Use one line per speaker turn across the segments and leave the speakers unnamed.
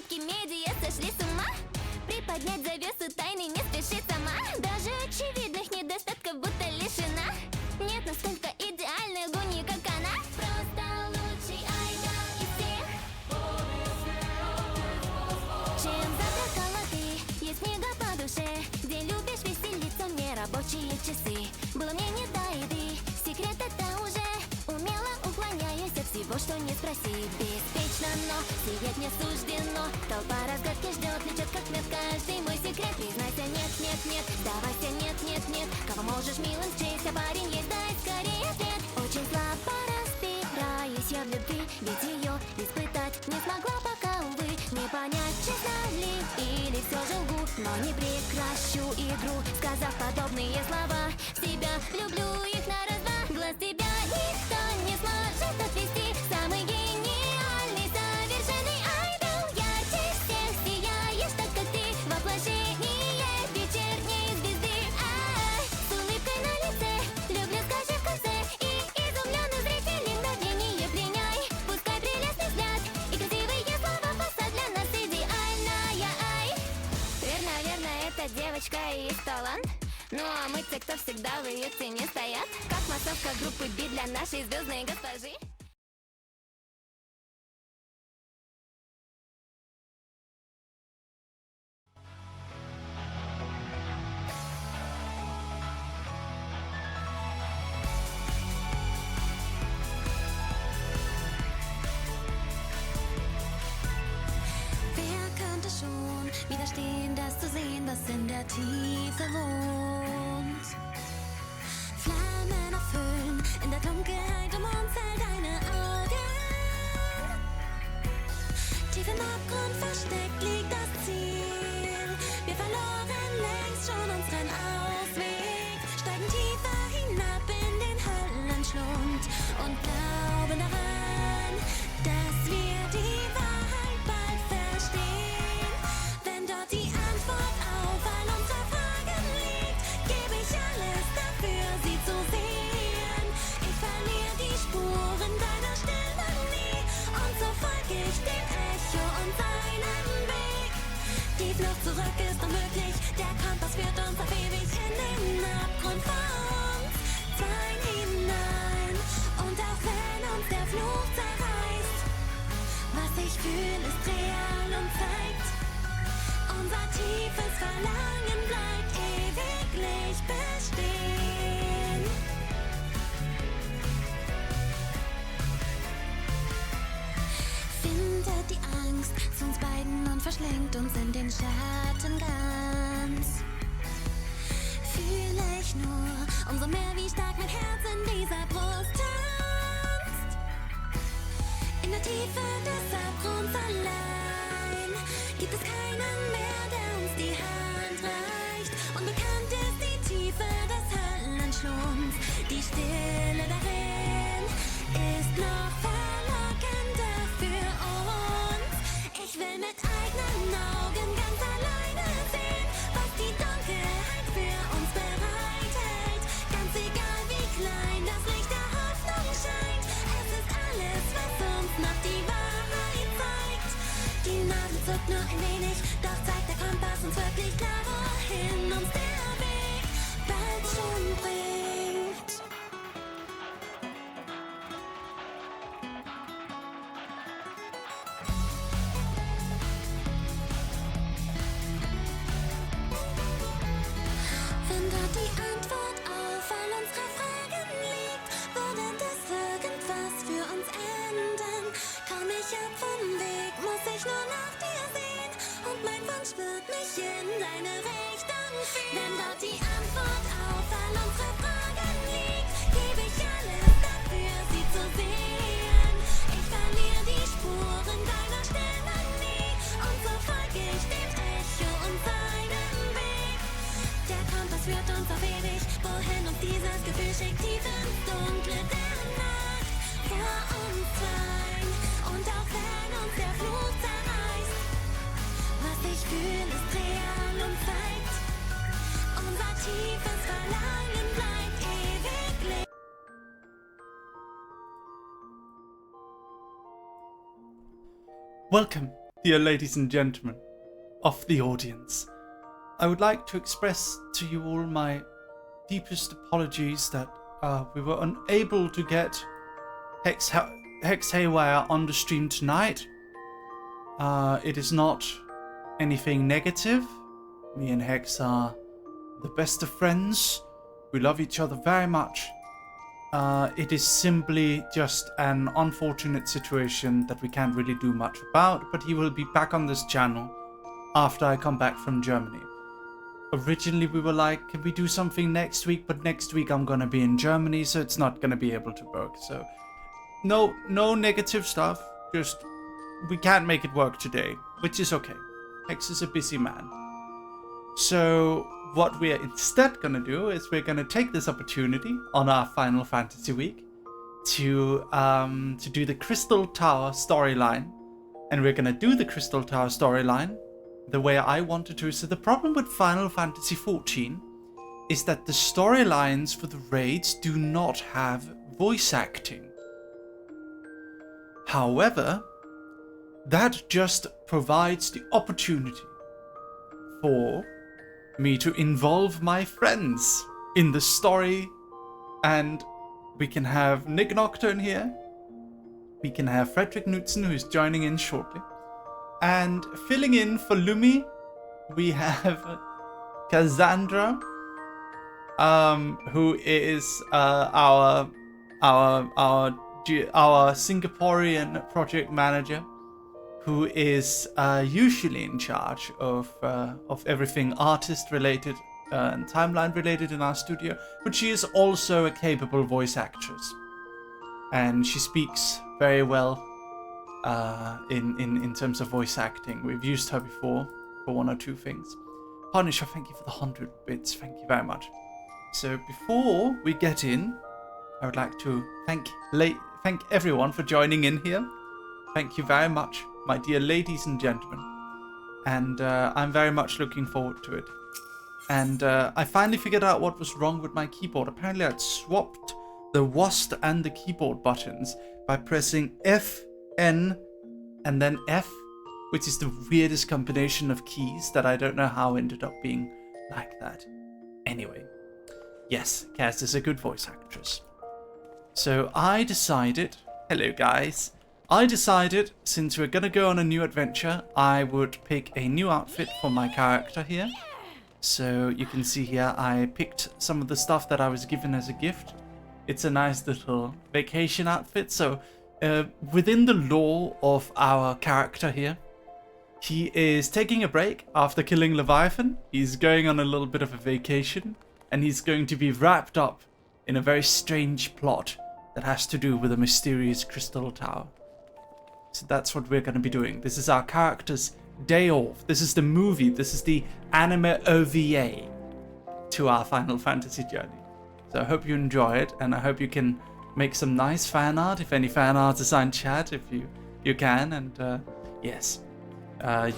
Улыбки медиа сошли с ума. Приподнять завесу тайны не спеши сама. Даже очевидных недостатков будто лишена. Нет настолько идеальной лгуни, как она. Просто лучший айдол из всех. Чем завтракала ты? Есть книга по душе, где любишь веселиться в нерабочие часы. Было мне не до еды, секрет это уже. Умело уклоняюсь от всего, что не спроси. Беспечно, но сиять не суждено. Толпа разгадки ждет, лечет как мед каждый мой секрет. Признайся, нет, нет, нет, сдавайся, нет, нет, нет. Кого можешь милым счесть, а парень есть, дай скорее ответ. Очень слабо разбираюсь я в любви, ведь ее испытать не смогла пока, увы. Не понять, честно ли или все же лгу, но не прекращу игру, сказав подобные слова. В себя люблю их на раз-два, глаз тебя никто не сможет отвести. Самый гениальный, совершенный айдол. Ярче всех сияешь, так как ты воплощение вечерней звезды. С улыбкой на лице, люблю, скажи в конце. И изумленный зритель мгновение пленяй. Пускай прелестный взгляд и красивые слова, фасад для нас идеальная. Ай, верно, верно, эта девочка и есть талант. Ну а мы те, кто всегда в ее тени стоят, как массовка группы Би для нашей звездной госпожи.
Wer könnte schon widerstehen, das zu sehen, was in der Tiefe wohnt? Flammen erfüllen in der Dunkelheit um uns all deine Augen. Tief im Abgrund versteckt liegt das Ziel. Wir verloren längst schon unseren Ausweg, steigen tiefer hinab in den Höllenschlund und glauben daran, dass wir die Wahrheit bald verstehen. Wenn dort die Antwort auf all unsere Fragen liegt, gebe ich alles dafür, sie zu sehen. Ich verliere die Spuren deiner Stimme nie, und so folge ich dem Echo und seinem Weg. Die Flucht zurück ist unmöglich, der Kompass führt uns auf ewig in den Abgrund vor uns sein hinein. Und auch wenn uns der Fluch zerreißt, was ich fühle ist real und zeigt, unser tiefes Verlangen bleibt ewiglich bestehen. Findet die Angst zu uns beiden und verschlingt uns in den Schatten ganz. Fühle ich nur umso mehr, wie stark mein Herz in dieser Brust tanzt. In der Tiefe des Abgrunds allein gibt es keinen mehr, der uns die Hand reicht. Unbekannt ist die Tiefe des Höllenschlunds, die Stille darin ist noch verlockender für uns. Ich will mit eigenen Augen ganz alleine sehen, was die Dunkelheit für uns bereithält. Ganz egal wie klein das Licht der Hoffnung scheint, es ist alles, was uns noch die Wahrheit zeigt. Die Nadel zuckt nur ein wenig, doch zeigt der Kompass uns wirklich klar, wohin uns der Weg bald schon bringt. Wenn dort die Antwort auf all unsere Fragen liegt, würde das irgendwas für uns ändern. Komm ich ab vom Weg, muss ich nur nach dir sehen, und mein Wunsch wird mich in deine Richtung führen. Wenn dort die Antwort auf all unsere Fragen liegt, gebe ich alles dafür, sie zu sehen. Ich verliere die Spuren deiner Stimme nie, und so folge ich dem Echo und seinem Weg. Der Kompass führt uns auf ewig, wohin uns dieses Gefühl schickt, tief ins Dunkle der Nacht vor uns sein. Und auch wenn uns der Fluch zerreißt, was ich fühle ist real und zeigt, unser tiefes Verlangen bleibt ewiglich.
Welcome dear ladies and gentlemen of the audience, I would like to express to you all my deepest apologies that we were unable to get Hex Haywire on the stream tonight. It is not anything negative. Me and Hex are the best of friends. We love each other very much. It is simply just an unfortunate situation that we can't really do much about, but he will be back on this channel after I come back from Germany. Originally we were like, can we do something next week? But next week I'm gonna be in Germany, so it's not gonna be able to work. So no negative stuff, just we can't make it work today, which is okay. Hex is a busy man. So what we are instead gonna do is we're gonna take this opportunity on our Final Fantasy week to do the Crystal Tower storyline, and we're gonna do the Crystal Tower storyline the way I wanted to. So the problem with Final Fantasy XIV is that the storylines for the raids do not have voice acting. However, that just provides the opportunity for me to involve my friends in the story, and we can have Nick Nocturne here, we can have Frederick Knudsen, who's joining in shortly, and filling in for Lumi we have Cassandra, who is our Singaporean project manager, who is usually in charge of everything artist related and timeline related in our studio, but she is also a capable voice actress, and she speaks very well in terms of voice acting. We've used her before for one or two things. Punisher, thank you for the 100 bits, thank you very much. So before we get in, I would like to thank everyone for joining in here. Thank you very much, my dear ladies and gentlemen, and I'm very much looking forward to it. And I finally figured out what was wrong with my keyboard. Apparently I'd swapped the WASD and the keyboard buttons by pressing F, N, and then F, which is the weirdest combination of keys that I don't know how ended up being like that. Anyway, yes, Kaz is a good voice actress. So I decided, hello guys, I decided, since we're gonna go on a new adventure, I would pick a new outfit for my character here. So you can see here, I picked some of the stuff that I was given as a gift. It's a nice little vacation outfit. So within the lore of our character here, he is taking a break after killing Leviathan. He's going on a little bit of a vacation, and he's going to be wrapped up in a very strange plot that has to do with a mysterious crystal tower. So that's what we're going to be doing. This is our character's day off. This is the movie. This is the anime OVA to our Final Fantasy journey. So I hope you enjoy it, and I hope you can make some nice fan art. If any fan art is in chat, if you can, and yes,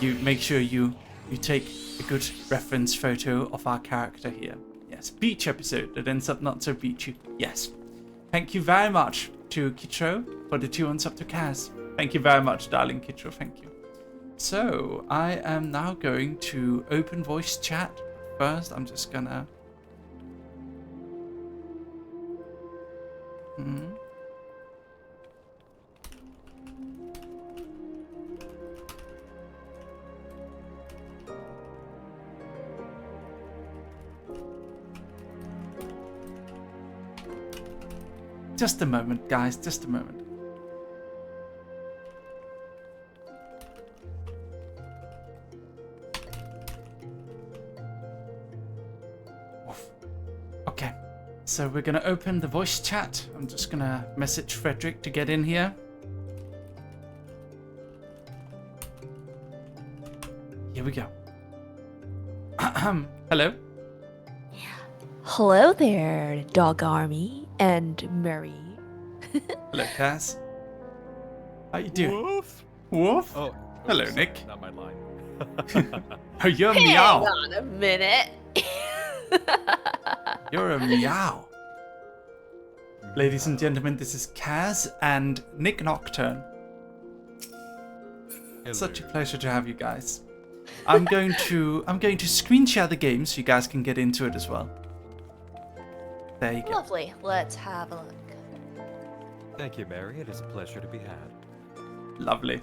you make sure you take a good reference photo of our character here. Yes, beach episode that ends up not so beachy. Yes. Thank you very much to Kitro for the 2 months up to Kaz. Thank you very much, darling Kitro. Thank you. So I am now going to open voice chat. First, I'm just gonna. Just a moment, guys, just a moment. Okay, so we're gonna open the voice chat. I'm just gonna message Frederick to get in here. Here we go. Hello.
Hello there, Dog Army and Mary.
Hello, Cass. How you doing?
Woof.
Woof.
Oh,
hello,
sorry,
Nick.
Not my line.
Oh, you're a
Hang
meow.
on a minute.
You're a meow. Ladies and gentlemen, this is Kaz and Nick Nocturne. Such a pleasure to have you guys. I'm going to screen share the game so you guys can get into it as well. There you go.
Lovely. Let's have a look.
Thank you, Mary. It is a pleasure to be had.
Lovely.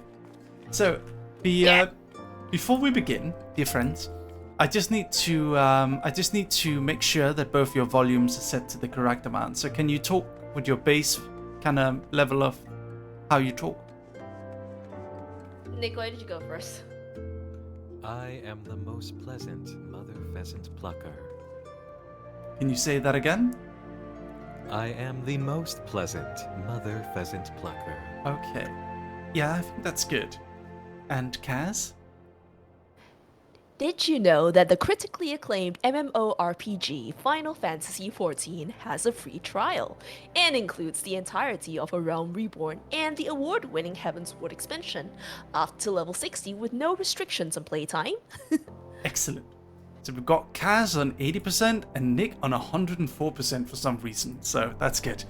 So, before we begin, dear friends, I just need to make sure that both your volumes are set to the correct amount. So, can you talk with your bass kind of level of how you talk?
Nick, why did you go first?
I am the most pleasant mother pheasant plucker.
Can you say that again?
I am the most pleasant mother pheasant plucker.
Okay. Yeah, I think that's good. And Kaz?
Did you know that the critically acclaimed MMORPG Final Fantasy XIV has a free trial and includes the entirety of A Realm Reborn and the award-winning Heavensward expansion, up to level 60 with no restrictions on playtime?
Excellent. So we've got Kaz on 80% and Nick on 104% for some reason. So that's good.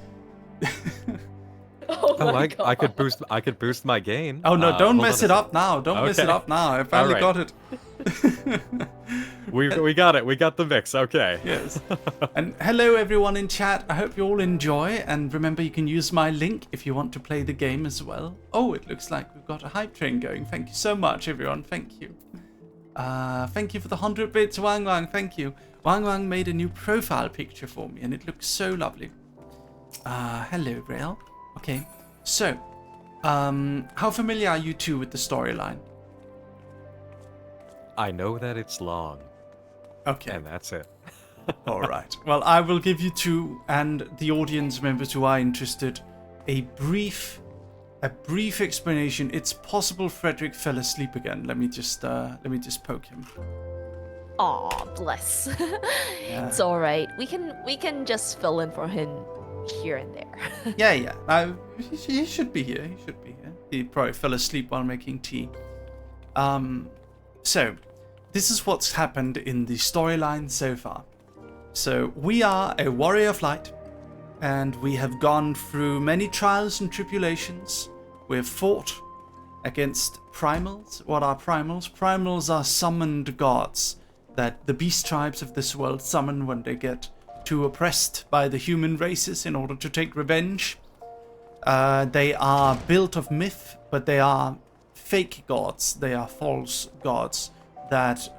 I could boost my gain.
Oh no, don't
hold
mess
on
it
a
up now. Don't mess it
Okay.
up now. I finally
All right.
got it.
We got it. We got the mix. Okay.
Yes. And hello everyone in chat. I hope you all enjoy. And remember, you can use my link if you want to play the game as well. Oh, it looks like we've got a hype train going. Thank you so much, everyone. Thank you. Thank you for the 100 bits, Wang Wang. Thank you. Wang Wang made a new profile picture for me, and it looks so lovely. Hello, Rail. Okay. So, how familiar are you two with the storyline?
I know that it's long,
Okay.
and that's it.
All right. Well, I will give you two and the audience members who are interested a brief explanation. It's possible Frederick fell asleep again. Let me just poke him.
Aw, bless. It's all right. We can just fill in for him here and there.
Yeah. He should be here. He probably fell asleep while making tea. So this is what's happened in the storyline so far. So we are a warrior of light, and we have gone through many trials and tribulations. We have fought against primals. What are primals? Primals are summoned gods that the beast tribes of this world summon when they get too oppressed by the human races in order to take revenge. They are built of myth, but they are fake gods. They are false gods that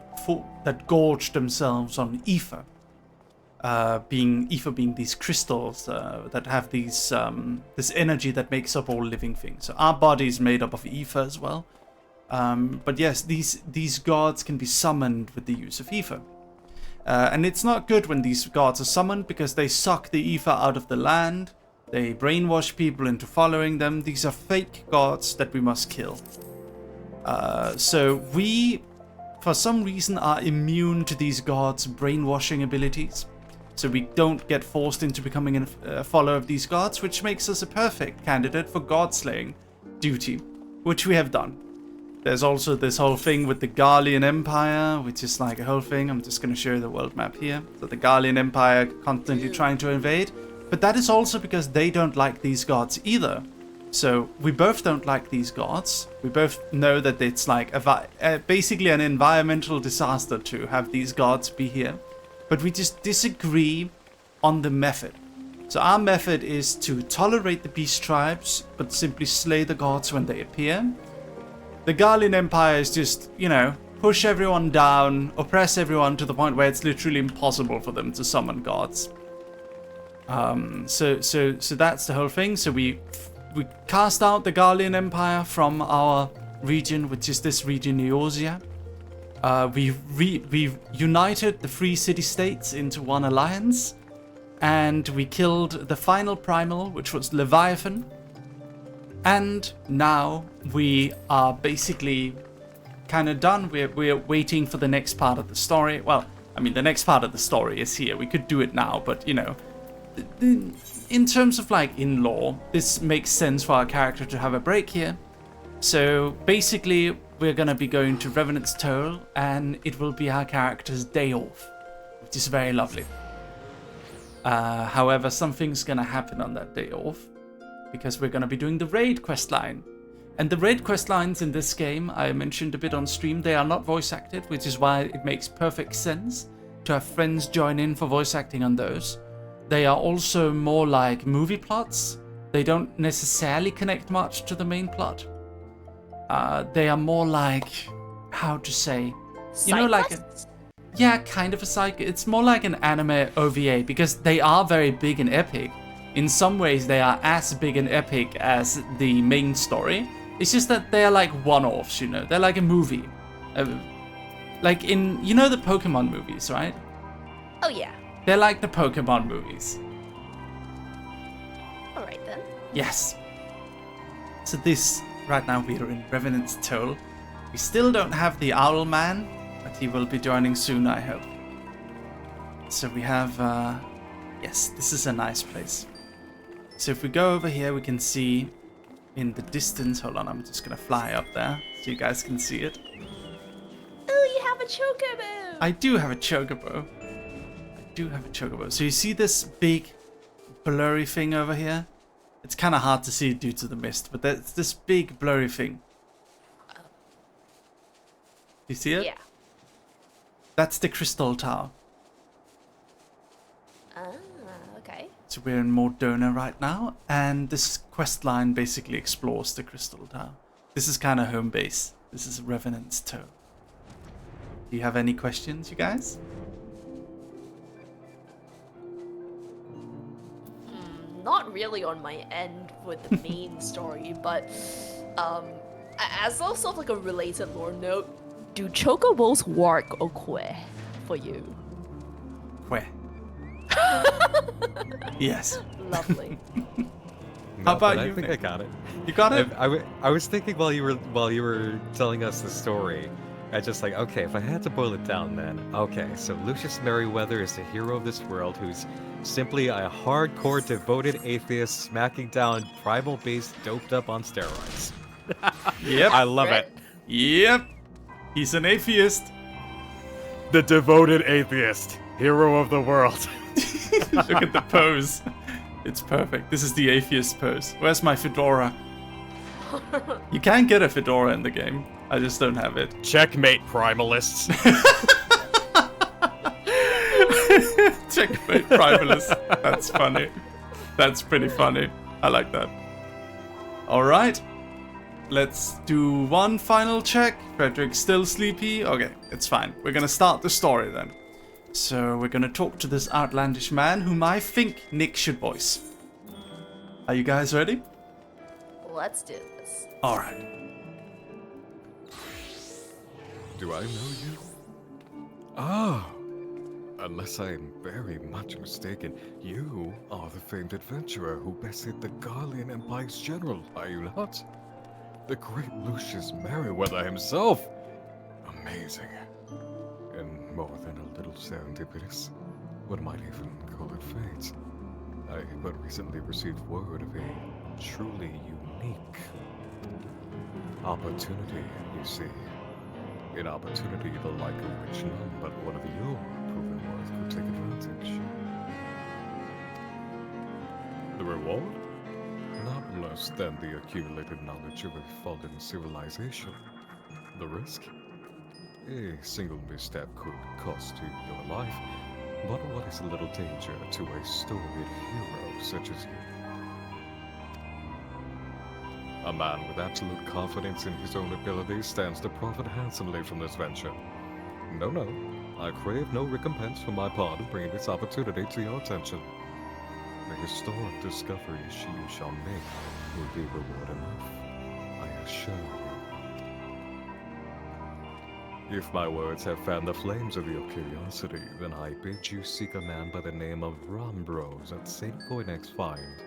gorge themselves on ether. Ether being these crystals that have these this energy that makes up all living things. So our body is made up of ether as well. But yes, these gods can be summoned with the use of ether. And it's not good when these gods are summoned because they suck the ether out of the land. They brainwash people into following them. These are fake gods that we must kill. So we, for some reason, are immune to these gods' brainwashing abilities. So we don't get forced into becoming a follower of these gods, which makes us a perfect candidate for god-slaying duty, which we have done. There's also this whole thing with the Garlean Empire, which is like a whole thing. I'm just going to show you the world map here. So the Garlean Empire constantly trying to invade. But that is also because they don't like these gods either. So we both don't like these gods. We both know that it's like basically an environmental disaster to have these gods be here. But we just disagree on the method. So our method is to tolerate the beast tribes, but simply slay the gods when they appear. The Garlean Empire is just, push everyone down, oppress everyone to the point where it's literally impossible for them to summon gods. So that's the whole thing. So we cast out the Garlean Empire from our region, which is this region, Eorzea. We united the three city-states into one alliance, and we killed the final primal, which was Leviathan. And now we are basically kind of done. We're waiting for the next part of the story. Well, I mean, the next part of the story is here. We could do it now, but in terms of in lore, this makes sense for our character to have a break here. So basically, we're gonna be going to Revenant's Toll, and it will be our character's day off, which is very lovely. However, something's gonna happen on that day off, because we're gonna be doing the raid quest line. And the raid quest lines in this game, I mentioned a bit on stream, they are not voice acted, which is why it makes perfect sense to have friends join in for voice acting on those. They are also more like movie plots. They don't necessarily connect much to the main plot. They are more like, how to say, you know, like yeah, kind of a side. It's more like an anime OVA because they are very big and epic. In some ways, they are as big and epic as the main story. It's just that they're like one-offs, you know. They're like a movie, like in, you know, the Pokemon movies, right?
Oh yeah.
They're like the Pokemon movies.
All right then.
Yes. So this, right now we are in Revenant's Toll. We still don't have the Owl Man, but he will be joining soon, I hope. So we have, yes, this is a nice place. So if we go over here, we can see in the distance, hold on, I'm just gonna fly up there so you guys can see it.
Oh, you have a chocobo!
I do have a chocobo. So you see this big blurry thing over here? It's kind of hard to see due to the mist, but there's this big blurry thing. You see it?
Yeah.
That's the Crystal Tower.
Ah, okay.
So we're in Mordona right now, and this quest line basically explores the Crystal Tower. This is kind of home base. This is Revenant's Toll. Do you have any questions, you guys?
Not really on my end with the main story, but as also like a related lore note, do chocobos work okay for you?
Where? Yes.
Lovely.
How about
I
you,
think
Nick?
I got it.
You got it?
I was thinking while you were telling us the story, I just like, okay, if I had to boil it down then, okay, so Lucius Merryweather is the hero of this world who's simply a hardcore devoted atheist smacking down primal-based doped up on steroids.
Yep.
I love it.
Yep. He's an atheist.
The devoted atheist, hero of the world.
Look at the pose. It's perfect. This is the atheist pose. Where's my fedora? You can get a fedora in the game. I just don't have it.
Checkmate, primalists.
Checkmate primalist. That's funny. That's pretty funny. I like that. Alright. Let's do one final check. Frederick's still sleepy. Okay, it's fine. We're gonna start the story then. So we're gonna talk to this outlandish man whom I think Nick should voice. Are you guys ready?
Let's do this.
Alright.
Do I know you? Ah, unless I am very much mistaken, you are the famed adventurer who bested the Garlean Empire's general, are you not? The great Lucius Merryweather himself! Amazing. And more than a little serendipitous. One might even call it fate. I but recently received word of a truly unique opportunity, you see. An opportunity the like of which none but one of your proven worth could take advantage. The reward? Not less than the accumulated knowledge of a fallen civilization. The risk? A single misstep could cost you your life, but what is a little danger to a storied hero such as you? A man with absolute confidence in his own abilities stands to profit handsomely from this venture. No, I crave no recompense for my part in bringing this opportunity to your attention. The historic discoveries you shall make will be reward enough, I assure you. If my words have fanned the flames of your curiosity, then I bid you seek a man by the name of Rambros at St. Goynek's Find.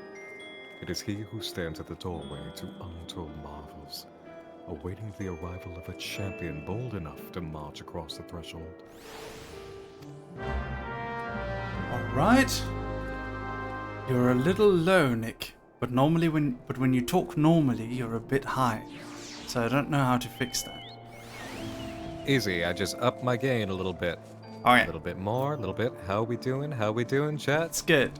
It is he who stands at the doorway to untold marvels, awaiting the arrival of a champion bold enough to march across the threshold.
Alright. You're a little low, Nick. But when you talk normally, you're a bit high. So I don't know how to fix that.
Easy, I just upped my gain a little bit.
Okay.
A little bit more, a little bit. How we doing? How we doing, chat?
That's good.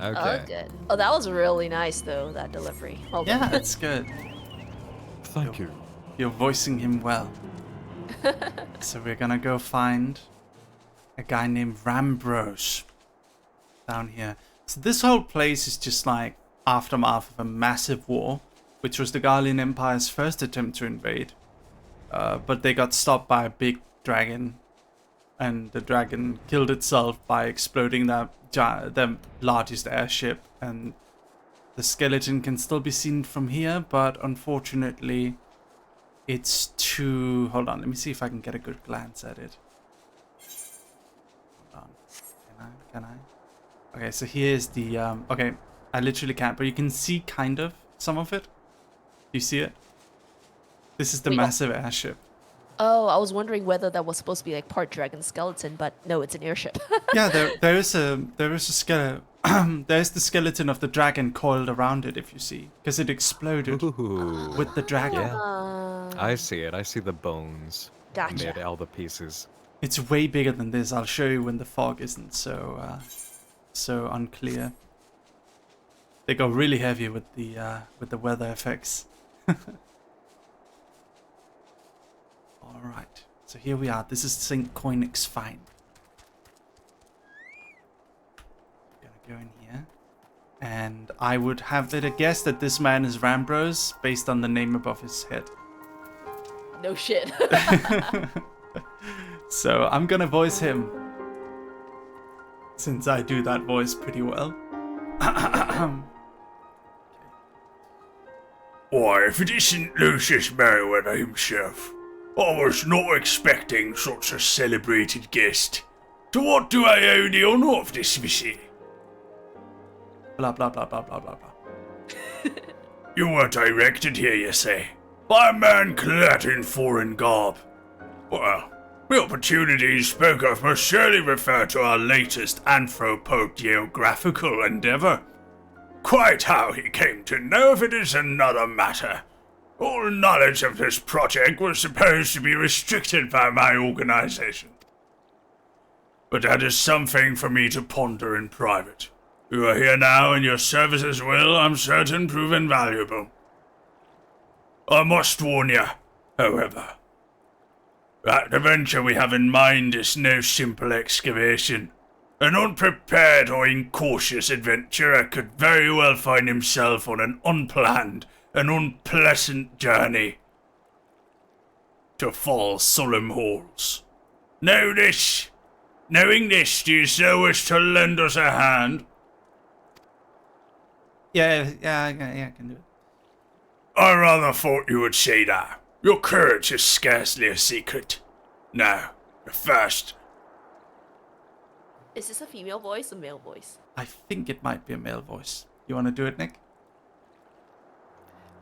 Okay.
Oh, good. Oh, that was really nice though, that delivery. Well done.
Yeah, it's good.
Thank you.
You're voicing him well. So we're gonna go find a guy named Rambros down here. So this whole place is just like aftermath of a massive war, which was the Garlean Empire's first attempt to invade. But they got stopped by a big dragon, and the dragon killed itself by exploding the largest airship. And the skeleton can still be seen from here, but unfortunately, it's too... Hold on, let me see if I can get a good glance at it. Hold on. Can I? Okay, so here's the... okay, I literally can't, but you can see kind of some of it. Do you see it? This is the massive airship.
Oh, I was wondering whether that was supposed to be like part dragon skeleton, but no, it's an airship.
Yeah, there is a skeleton. There's the skeleton of the dragon coiled around it, if you see, because it exploded
Ooh.
with the dragon.
Yeah. I see it. I see the bones.
Gotcha.
Amid all the pieces.
It's way bigger than this. I'll show you when the fog isn't so unclear. They go really heavy with the weather effects. All right, so here we are. This is St. Koinig's Find. Gonna go in here, and I would have it a guess that this man is Rambros based on the name above his head.
No shit.
So I'm gonna voice him, since I do that voice pretty well.
Why, if it isn't Lucius Merryweather himself, I was not expecting such a celebrated guest. To what do I owe the honour of this visit?
Blah blah blah blah blah blah blah.
You were directed here, you say, by a man clad in foreign garb. Well, the opportunity you spoke of must surely refer to our latest anthropogeographical endeavour. Quite how he came to know of it is another matter. All knowledge of this project was supposed to be restricted by my organization. But that is something for me to ponder in private. You are here now, and your services will, I'm certain, prove invaluable. I must warn you, however, that the venture we have in mind is no simple excavation. An unprepared or incautious adventurer could very well find himself on an unplanned and unpleasant journey to Fall Solemn Halls. Knowing this, do you so wish to lend us a hand?
Yeah, I can do it.
I rather thought you would say that. Your courage is scarcely a secret. Now, the first.
Is this a female voice or male voice?
I think it might be a male voice. You want to do it, Nick?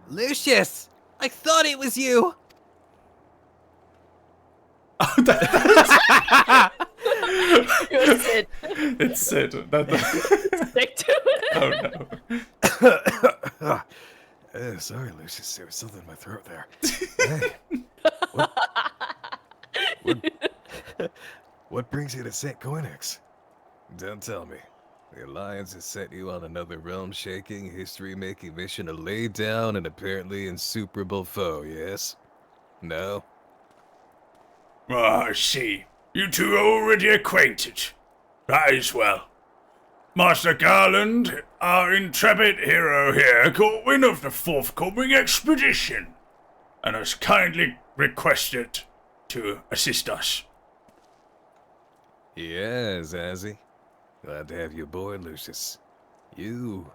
Lucius! I thought it was you!
Oh, that,
You're Sid.
it's Sid.
Stick to it.
Oh no.
Sorry, Lucius. There was something in my throat there. Hey. What brings you to St. Koinig's? Don't tell me. The Alliance has sent you on another realm-shaking, history-making mission to lay down an apparently insuperable foe, yes? No?
Ah, I see. You two are already acquainted. That is well. Master Garland, our intrepid hero here, caught wind of the forthcoming expedition, and has kindly requested to assist us.
Yes, has he? Glad to have you aboard, Lucius. You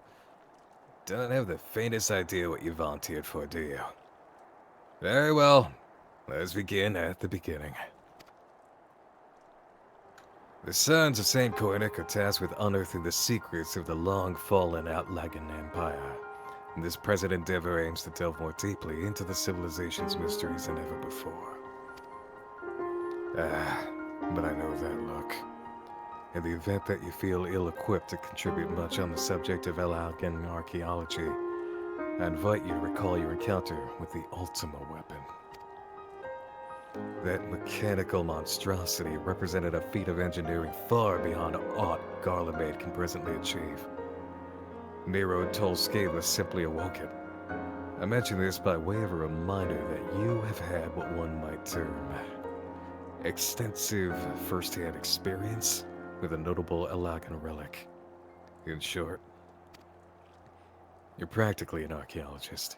don't have the faintest idea what you volunteered for, do you? Very well. Let's begin at the beginning. The Sons of St. Koinig are tasked with unearthing the secrets of the long-fallen Outlagan Empire. And this present endeavor aims to delve more deeply into the civilization's mysteries than ever before. But I know that look. In the event that you feel ill-equipped to contribute much on the subject of Outlagan archaeology, I invite you to recall your encounter with the Ultima weapon. That mechanical monstrosity represented a feat of engineering far beyond aught Garlemald can presently achieve. Nero told Scala simply awoke it. I mention this by way of a reminder that you have had what one might term extensive first-hand experience with a notable Elagan relic. In short, you're practically an archaeologist.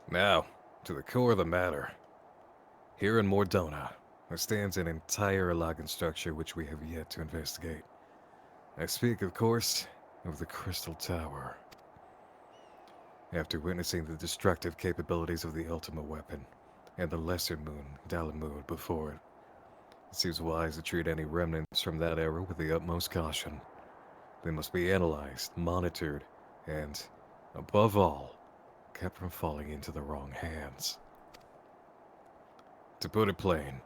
Now, to the core of the matter. Here in Mordona, there stands an entire Elagan structure which we have yet to investigate. I speak, of course, of the Crystal Tower. After witnessing the destructive capabilities of the Ultima weapon, and the lesser moon, Dalamud, before it, it seems wise to treat any remnants from that era with the utmost caution. They must be analyzed, monitored, and, above all, kept from falling into the wrong hands. To put it plain,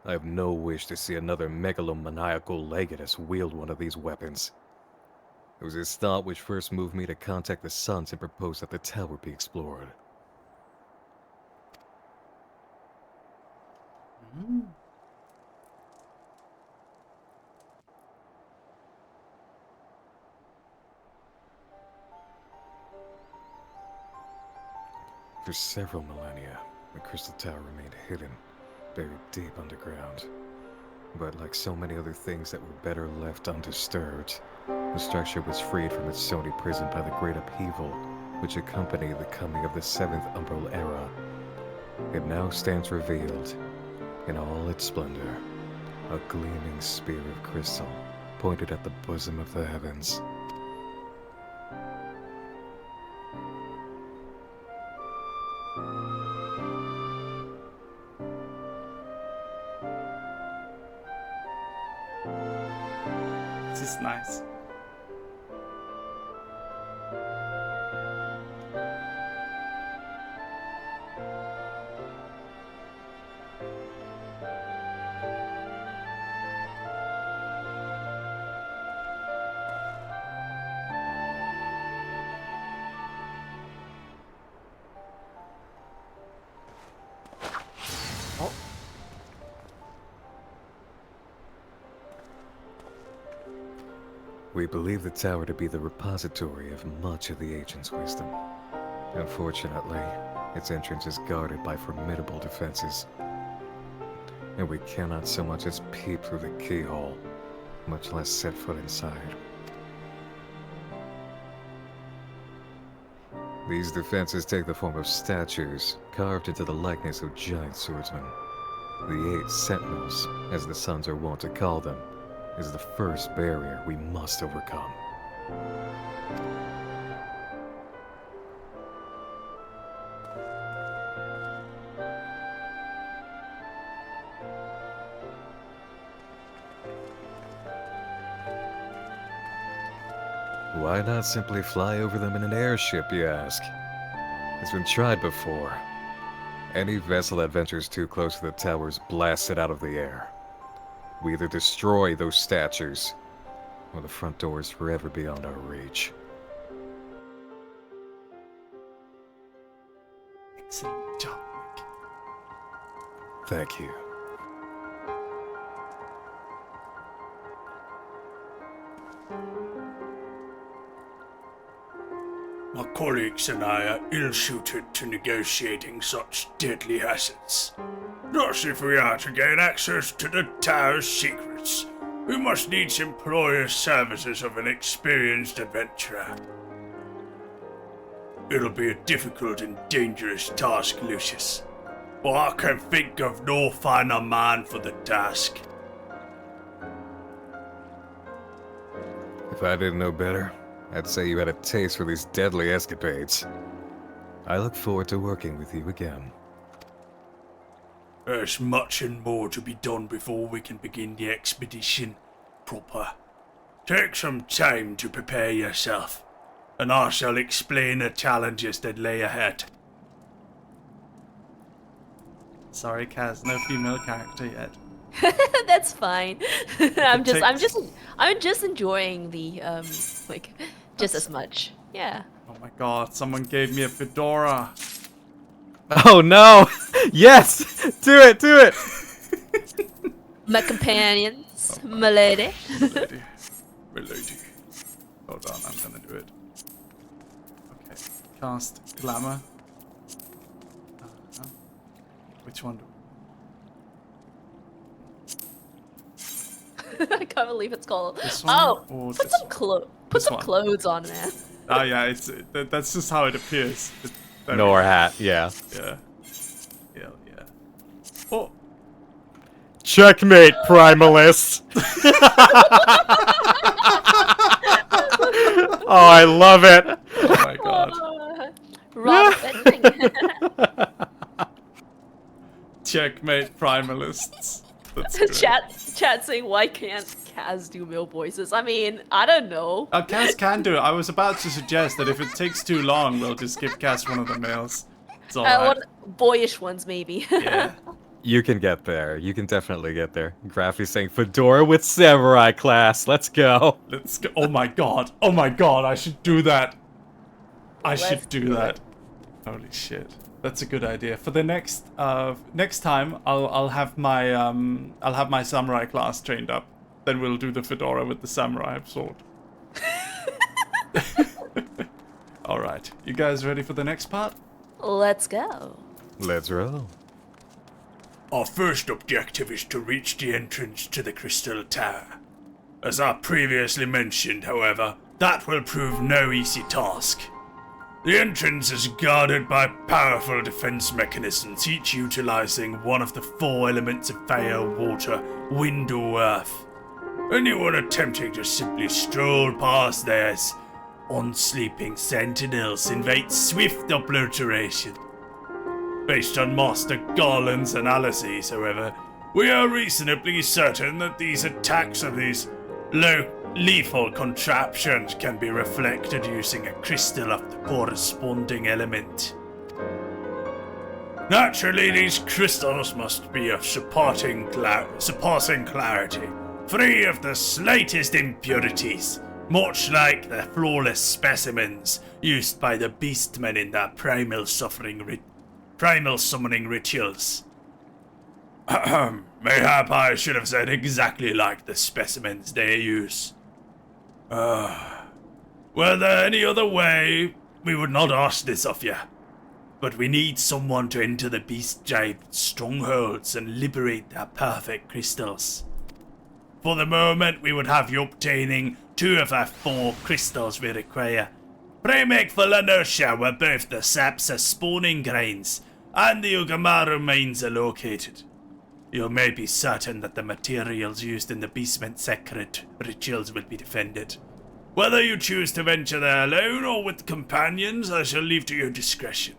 I have no wish to see another megalomaniacal Legatus wield one of these weapons. It was this thought which first moved me to contact the Sons and propose that the tower be explored. For several millennia, the Crystal Tower remained hidden, buried deep underground. But like so many other things that were better left undisturbed, the structure was freed from its stony prison by the great upheaval which accompanied the coming of the 7th Umbral Era. It now stands revealed, in all its splendor, a gleaming spear of crystal pointed at the bosom of the heavens.
This is nice.
We believe the tower to be the repository of much of the ancients' wisdom. Unfortunately, its entrance is guarded by formidable defenses, and we cannot so much as peep through the keyhole, much less set foot inside. These defenses take the form of statues carved into the likeness of giant swordsmen. The 8 Sentinels, as the Sons are wont to call them, is the first barrier we must overcome. Why not simply fly over them in an airship, you ask? It's been tried before. Any vessel that ventures too close to the tower is blasted out of the air. We either destroy those statues, or the front door is forever beyond our reach.
Excellent job, Rick.
Thank you.
My colleagues and I are ill-suited to negotiating such deadly assets. Thus, if we are to gain access to the tower's secrets, we must needs employ the services of an experienced adventurer. It'll be a difficult and dangerous task, Lucius, but I can think of no finer man for the task.
If I didn't know better, I'd say you had a taste for these deadly escapades. I look forward to working with you again.
There's much and more to be done before we can begin the expedition proper. Take some time to prepare yourself, and I shall explain the challenges that lay ahead.
Sorry, Kaz, no female character yet.
That's fine. I'm just enjoying the just as much. Yeah.
Oh my god, someone gave me a fedora.
Oh no! Yes! Do it! Do it!
My companions, my lady.
Milady. Milady. Hold
cast glamour. Which one?
I can't believe it's called.
This one
Oh,
or
put
this
some
one? This one.
clothes on, man.
Oh yeah, it's that's just how it appears.
Nor hat, yeah.
Yeah. Hell yeah. Oh.
Checkmate, Primalist! Oh, I love it!
Oh my god.
Rather fitting.
Checkmate primalists. That's great.
Chat saying, why can't Kaz do male voices? I mean, I don't know.
Kaz can do it. I was about to suggest that if it takes too long, we'll just give Kaz one of the males. It's alright.
Boyish ones, maybe.
Yeah.
You can get there. You can definitely get there. Graffy's saying, Fedora with Samurai class. Let's go.
Let's go. Oh my god. Oh my god. I should do that. I should do that. Holy shit. That's a good idea. For the next time, I'll have my samurai class trained up. Then we'll do the fedora with the samurai sword. All right. You guys ready for the next part?
Let's go.
Let's roll.
Our first objective is to reach the entrance to the Crystal Tower. As I previously mentioned, however, that will prove no easy task. The entrance is guarded by powerful defense mechanisms, each utilizing one of the 4 elements of fire, water, wind, or earth. Anyone attempting to simply stroll past theirs unsleeping sentinels invite swift obliteration. Based on Master Garland's analyses, however, we are reasonably certain that these attacks of these lethal contraptions can be reflected using a crystal of the corresponding element. Naturally, these crystals must be of surpassing clarity, free of the slightest impurities, much like the flawless specimens used by the beastmen in their primal summoning rituals. Mayhap I should have said exactly like the specimens they use. Were there any other way, we would not ask this of you. But we need someone to enter the beast-giant's strongholds and liberate their perfect crystals. For the moment, we would have you obtaining 2 of our 4 crystals we require. Pray make full inertia where both the Sapsa spawning grains and the Ugamaru mines are located. You may be certain that the materials used in the Beastman's sacred rituals will be defended. Whether you choose to venture there alone or with companions, I shall leave to your discretion.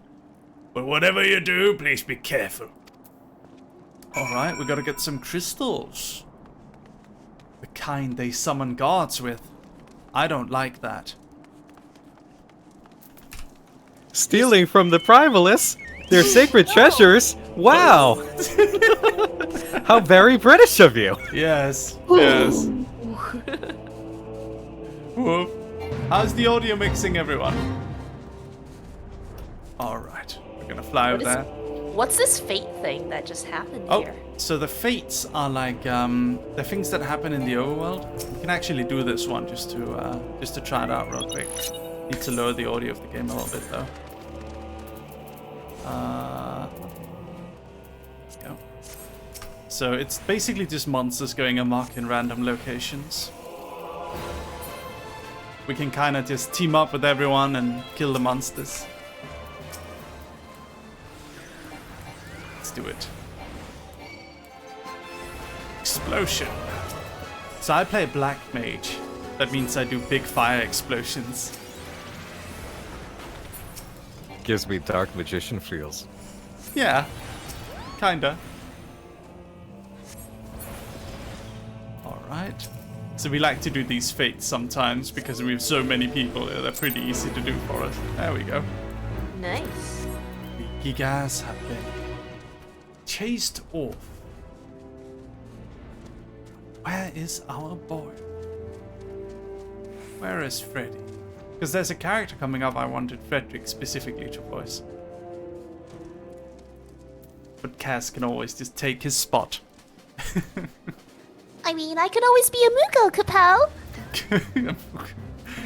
But whatever you do, please be careful.
Alright, we gotta get some crystals. The kind they summon guards with. I don't like that.
Stealing from the Primalists? Their sacred treasures? Wow! How very British of you!
Yes, yes. Whoop. How's the audio mixing, everyone? Alright, we're gonna fly over there.
What's this fate thing that just happened here?
So the fates are like the things that happen in the overworld. We can actually do this one just to try it out real quick. Need to lower the audio of the game a little bit though. Yeah. So it's basically just monsters going amok in random locations. We can kind of just team up with everyone and kill the monsters. Let's do it. Explosion. So I play Black Mage. That means I do big fire explosions.
Gives me Dark Magician feels.
Yeah, kinda. Alright. So we like to do these fates sometimes because we have so many people. They're pretty easy to do for us. There we go.
Nice.
The Gigas have been chased off. Where is our boy? Where is Freddy? Because there's a character coming up I wanted Frederick specifically to voice. But Kaz can always just take his spot.
I mean, I could always be a Moogle, Capel.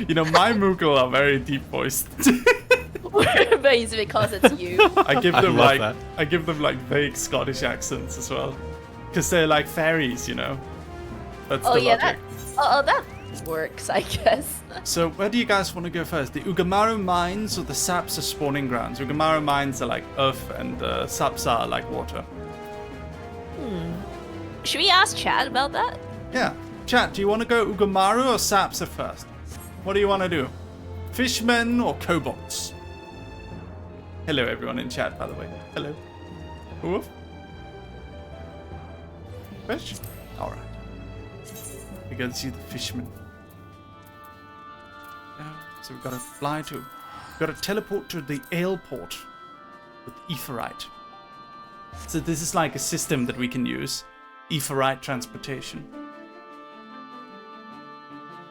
You know, my Moogle are very deep voiced.
but it's because it's you.
I give
I
them
love
like
that.
I give them like vague Scottish accents as well, because they're like fairies, you know. That's
Oh
the
yeah,
logic.
that works, I guess.
So where do you guys want to go first? The Ugamaru mines or the Saps are spawning grounds? Ugamaru mines are like earth and Saps are like water.
Should we ask Chad about that?
Yeah. Chat, do you want to go Ugamaru or Sapsa first? What do you want to do? Fishmen or kobolds? Hello everyone in chat, by the way. Hello. Woof. Fish? Alright. We go to see the fishmen. Yeah, so we've got to fly to... We've got to teleport to the ale port with Aetheryte. So this is like a system that we can use. Aetheryte transportation.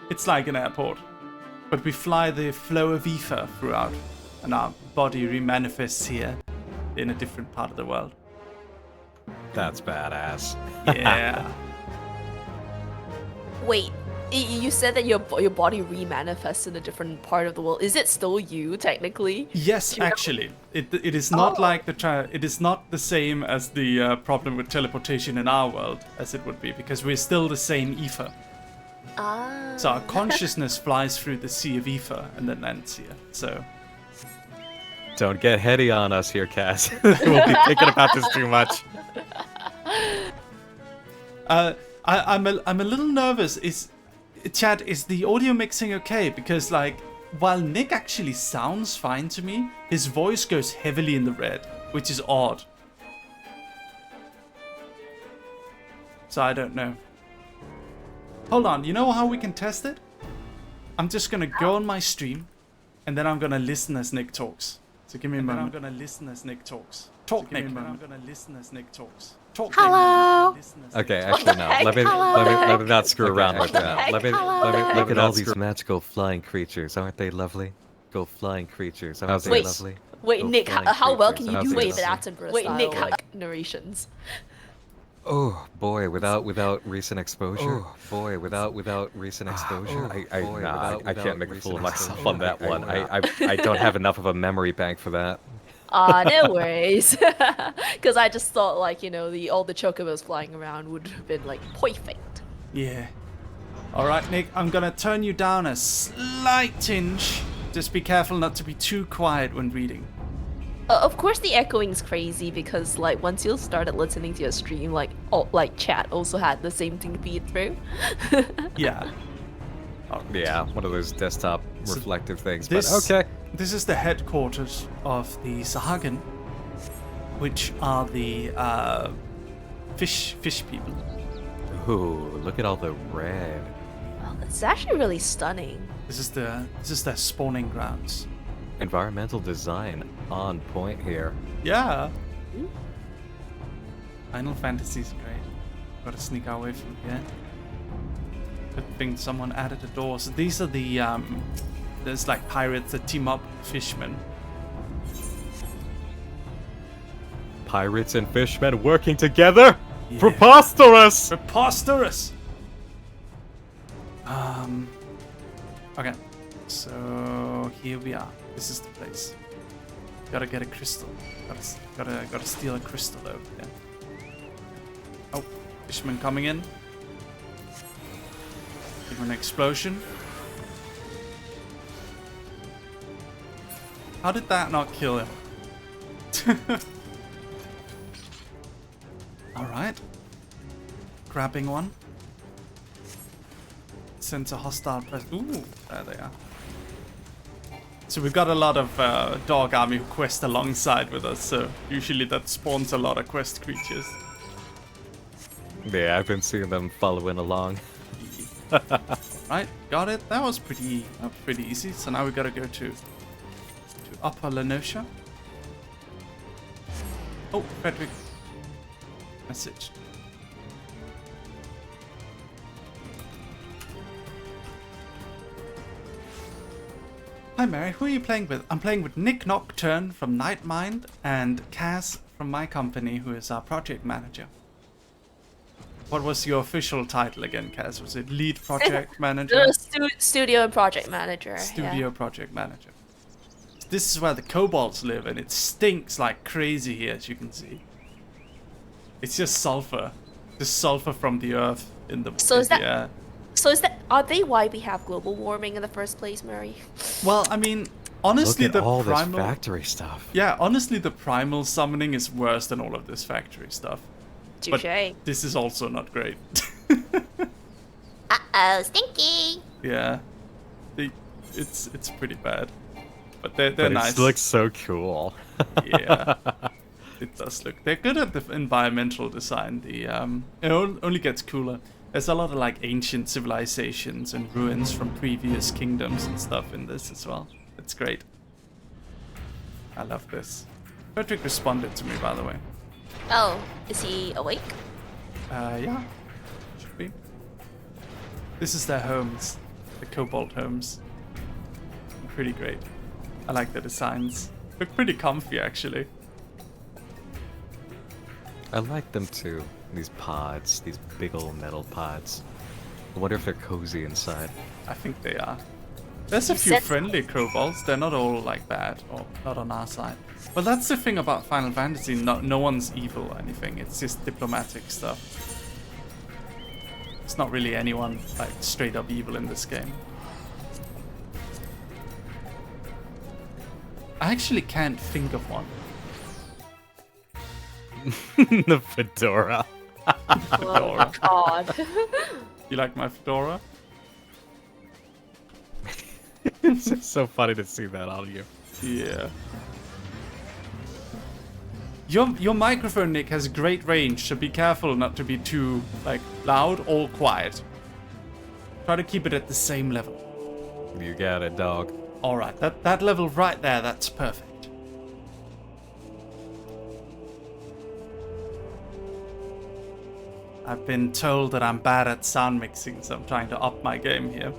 It's like an airport, but we fly the flow of ether throughout, and our body remanifests here in a different part of the world.
That's badass.
Yeah.
Wait, you said that your body remanifests in a different part of the world. Is it still you technically?
Yes, actually, it is not like it is not the same as the problem with teleportation in our world as it would be, because we're still the same ether.
Ah.
So our consciousness flies through the sea of ether and then ends here. So
Don't get heady on us here, Cass. We'll be thinking about this too much.
I'm a little nervous. Chad, is the audio mixing okay? Because like, while Nick actually sounds fine to me, his voice goes heavily in the red, which is odd. So I don't know. Hold on, you know how we can test it? I'm just gonna go on my stream, and then I'm gonna listen as Nick talks. So give me a moment. I'm gonna listen as Nick talks. Talk, Nick. I'm gonna listen as Nick talks. Talk,
Hello.
Nick.
Okay, actually no.
heck?
Let me not screw around with
What the
that.
heck?
Let me
Hello.
look at all these magical flying creatures. Aren't they lovely? Go flying creatures. Aren't they
Wait.
lovely?
Wait,
Go
Nick,
flying
how well
creatures.
can you
Aren't
do
they
David
lovely?
Attenborough Wait, Nick, like narrations?
Oh boy, without recent exposure. Oh boy, without recent exposure. I can't make a fool of myself on that one. I don't have enough of a memory bank for that.
No worries. Because I just thought, like, you know, all the chocobos flying around would have been, like, perfect.
Yeah. Alright, Nick, I'm gonna turn you down a slight tinge. Just be careful not to be too quiet when reading.
Of course the echoing's crazy because, like, once you started listening to your stream, like, chat also had the same thing feed through.
Yeah.
Yeah, one of those desktop
So
reflective things.
this-
But okay.
This is the headquarters of the Sahagin, which are the fish people.
Ooh, look at all the red.
Oh, it's actually really stunning.
This is their spawning grounds.
Environmental design on point here.
Yeah. Final Fantasy's great. Gotta sneak our way from here. Good thing someone added a door. So these are the there's like pirates that team up with fishmen.
Pirates and fishmen working together?
Yeah.
Preposterous!
Preposterous! Okay. So here we are. This is the place. Gotta get a crystal. Gotta steal a crystal over there. Oh, fisherman coming in. Give him an explosion. How did that not kill him? Alright. Grabbing one. Sends a hostile presence. Ooh, there they are. So we've got a lot of dog army who quest alongside with us, so usually that spawns a lot of quest creatures.
Yeah, I've been seeing them following along.
Right, got it. That was pretty easy. So now we gotta go to Upper Lenosha. Oh, Frederick. Message. Hi Mary, who are you playing with? I'm playing with Nick Nocturne from Nightmind and Kaz from my company, who is our project manager. What was your official title again, Kaz? Was it lead project manager?
Studio and project manager.
Studio project manager. this is where the kobolds live, and it stinks like crazy here, as you can see. It's just sulfur. Just sulfur from the earth in the air.
Are they why we have global warming in the first place, Mary?
Well, I mean, honestly,
Look at
the
all this
primal
factory stuff.
Yeah, honestly, the primal summoning is worse than all of this factory stuff. But
Touché.
this is also not great.
Uh-oh, stinky.
Yeah, it's pretty bad, but they're
But
nice.
it looks so cool.
Yeah, it does look. They're good at the environmental design. It only gets cooler. There's a lot of like ancient civilizations and ruins from previous kingdoms and stuff in this as well. It's great. I love this. Frederick responded to me, by the way.
Oh, is he awake?
Yeah, should be. This is their homes, the kobold homes. Pretty great. I like the designs. Look pretty comfy, actually.
I like them too. These pods, these big old metal pods. I wonder if they're cozy inside.
I think they are. There's a few friendly kobolds. They're not all like bad, or not on our side. Well, that's the thing about Final Fantasy. No one's evil or anything. It's just diplomatic stuff. It's not really anyone like straight up evil in this game. I actually can't think of one.
The fedora.
Oh God.
You like my fedora?
It's just so funny to see that on you.
Yeah. Your microphone, Nick, has great range, so be careful not to be too like loud or quiet. Try to keep it at the same level.
You got it, dog.
All right, that level right there, that's perfect. I've been told that I'm bad at sound mixing, so I'm trying to up my game here.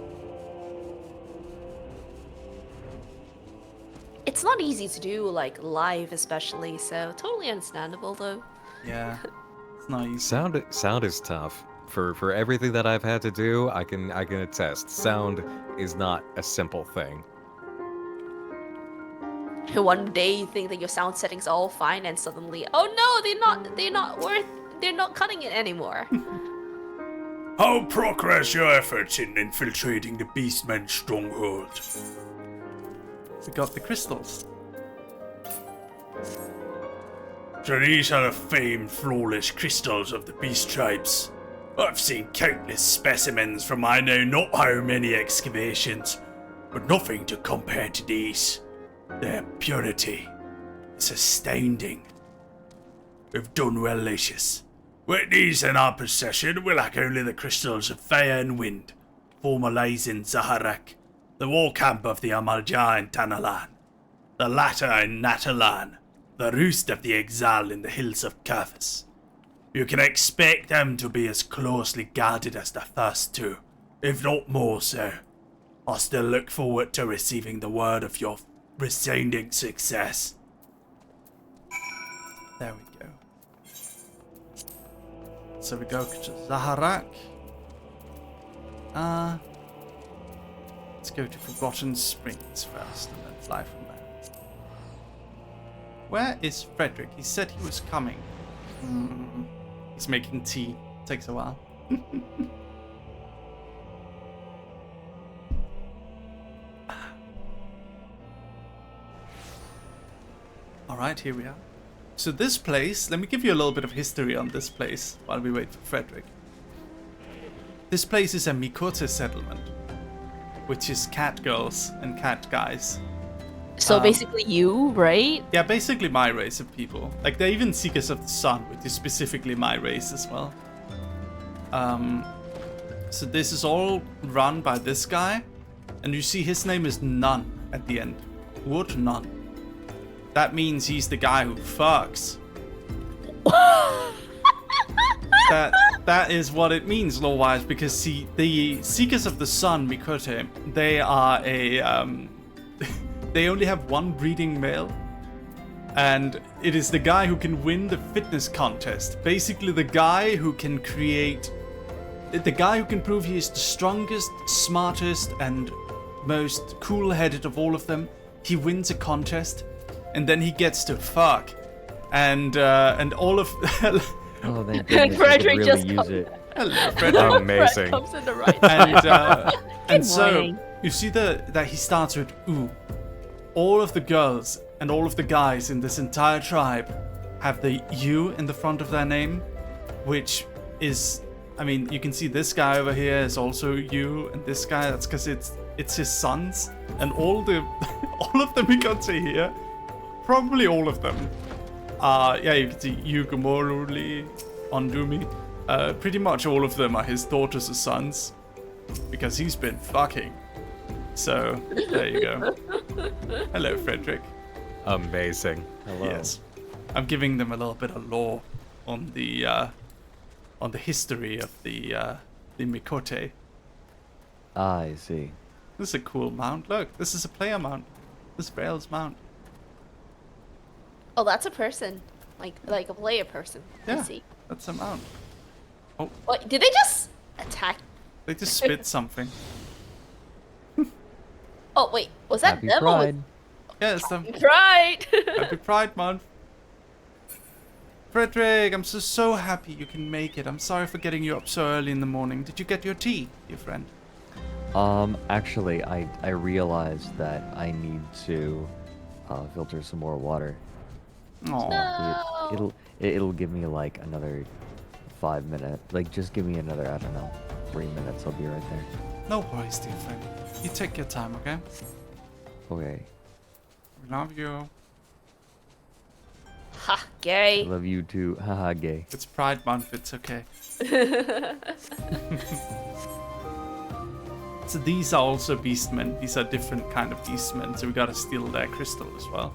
It's not easy to do, like, live especially, so totally understandable, though.
Yeah, it's not easy.
Sound is tough. For everything that I've had to do, I can attest. Sound is not a simple thing.
One day you think that your sound settings are all fine, and suddenly, oh no, they're not cutting it anymore.
How progress your efforts in infiltrating the Beastmen's stronghold?
We got the crystals.
So these are the famed flawless crystals of the beast tribes. I've seen countless specimens from I know not how many excavations, but nothing to compare to these. Their purity is astounding. We've done well, Lucius. With these in our possession, we lack only the crystals of fire and wind, former lies in Zaharak, the war camp of the Amalja in Tanalan, the latter in Natalan, the roost of the Exile in the hills of Curthus. You can expect them to be as closely guarded as the first two, if not more so. I still look forward to receiving the word of your resounding success.
There we go. So we go to Zaharak. Let's go to Forgotten Springs first and then fly from there. Where is Frederick? He said he was coming. He's making tea. Takes a while. Alright, here we are. So this place, let me give you a little bit of history on this place while we wait for Frederick. This place is a Mikote settlement, which is cat girls and cat guys.
So basically you, right?
Yeah, basically my race of people. Like, they're even Seekers of the Sun, which is specifically my race as well. So this is all run by this guy, and you see his name is None at the end. Wood None. That means he's the guy who fucks. That is what it means lore-wise, because see, the Seekers of the Sun, Mikote, they are a they only have one breeding male, and it is the guy who can win the fitness contest. Basically, the guy who can prove he is the strongest, smartest, and most cool-headed of all of them. he wins a contest, and then he gets to fuck, and all of
Oh, thank goodness.
Frederick
I could
just
really use
comes-
it.
hello, Frederick.
Amazing.
Comes in the right.
And so
morning.
you see that he starts with ooh. All of the girls and all of the guys in this entire tribe have the U in the front of their name, which is, I mean, you can see this guy over here is also U, and this guy, that's because it's his sons, and all of them we got to here, probably all of them are, yeah, you can see U Gomoruli, Ondumi, pretty much all of them are his daughters or sons, because he's been fucking. So, there you go. Hello, Frederick.
Amazing.
Hello.
Yes. I'm giving them a little bit of lore on the history of the Mikote.
Ah, I see.
This is a cool mount. Look, this is a player mount. This is Rail's mount.
Oh, that's a person. Like a player person. I
Yeah,
see.
that's a mount.
What, did they just attack?
They just spit something.
Oh, wait. Was that
Happy
them? Or was-
Pride.
Yeah, it's them.
Pride!
Happy Pride Month. Frederick, I'm so happy you can make it. I'm sorry for getting you up so early in the morning. Did you get your tea, dear friend?
Actually, I realized that I need to filter some more water.
Oh,
It'll give me like another 5 minutes. Like, just give me another, I don't know, 3 minutes. I'll be right there.
no worries, dear friend. You take your time, okay?
Okay.
Love you.
Ha,
I
gay.
love you too. Haha, gay.
It's Pride Month, it's okay. So these are also beastmen. These are different kind of beastmen, so we gotta steal their crystal as well.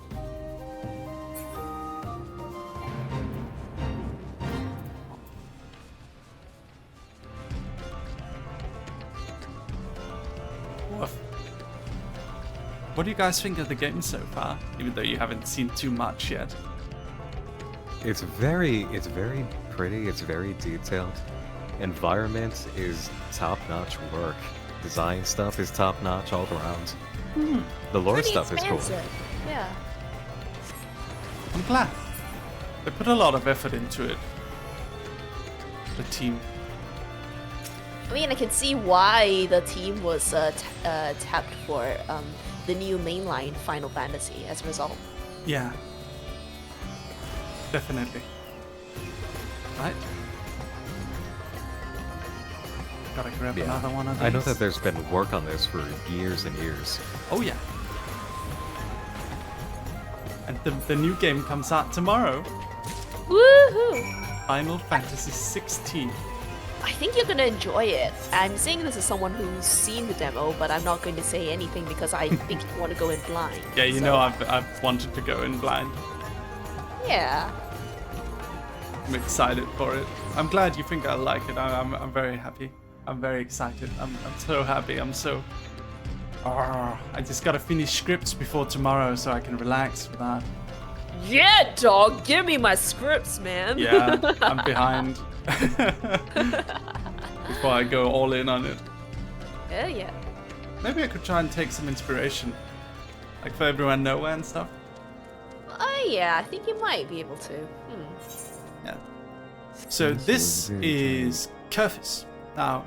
Woof. What do you guys think of the game so far? Even though you haven't seen too much yet.
It's very pretty. It's very detailed. Environment is top-notch work. Design stuff is top-notch all around. The lore
Pretty
stuff is cool.
expansive. Yeah.
I'm glad. They put a lot of effort into it. The team.
I mean, I can see why the team was tapped for the new mainline Final Fantasy as a result.
Yeah. Definitely. Right? Gotta grab
Yeah.
another one of these.
I know that there's been work on this for years and years.
Oh yeah. And the new game comes out tomorrow.
Woohoo!
Final Fantasy 16.
I think you're gonna enjoy it. I'm saying this as someone who's seen the demo, but I'm not going to say anything because I think you want to go in blind.
Yeah, you
so-
know I've wanted to go in blind.
Yeah.
I'm excited for it. I'm glad you think I like it. I'm very happy. I'm very excited. I'm so happy. I'm so. I just gotta finish scripts before tomorrow so I can relax for that.
Yeah, dog. Give me my scripts, man.
Yeah, I'm behind. Before I go all in on it.
Yeah, yeah.
Maybe I could try and take some inspiration. Like for Everyone Nowhere and stuff.
Oh, yeah. I think you might be able to.
Yeah. So this is Kerfis. Now,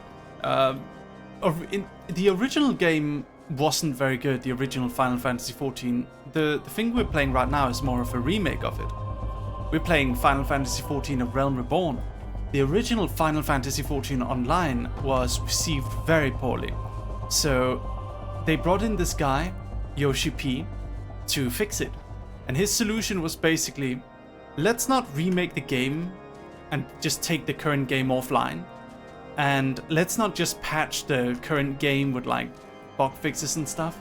the original game wasn't very good, the original Final Fantasy XIV. The thing we're playing right now is more of a remake of it. We're playing Final Fantasy XIV: A Realm Reborn. The original Final Fantasy XIV Online was received very poorly. So they brought in this guy, Yoshi P, to fix it. And his solution was basically, let's not remake the game and just take the current game offline. And let's not just patch the current game with like bug fixes and stuff.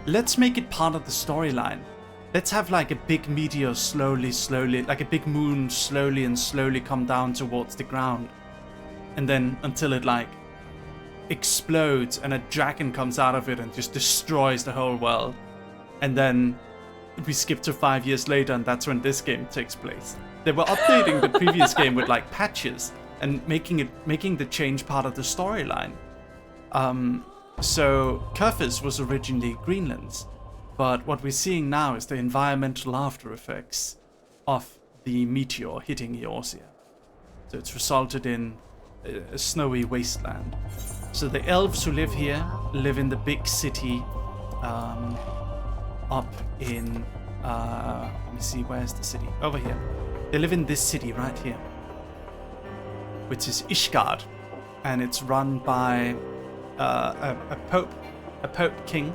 Let's make it part of the storyline. Let's have like a big meteor slowly, like a big moon slowly come down towards the ground. And then until it like explodes and a dragon comes out of it and just destroys the whole world. And then we skip to 5 years later and that's when this game takes place. They were updating the previous game with like patches and making the change part of the storyline. So Kerfis was originally Greenland's. But what we're seeing now is the environmental after effects of the meteor hitting Eorzea. So it's resulted in a snowy wasteland. So the elves who live here live in the big city up in... let me see, where's the city? Over here. They live in this city right here, which is Ishgard. And it's run by a pope king,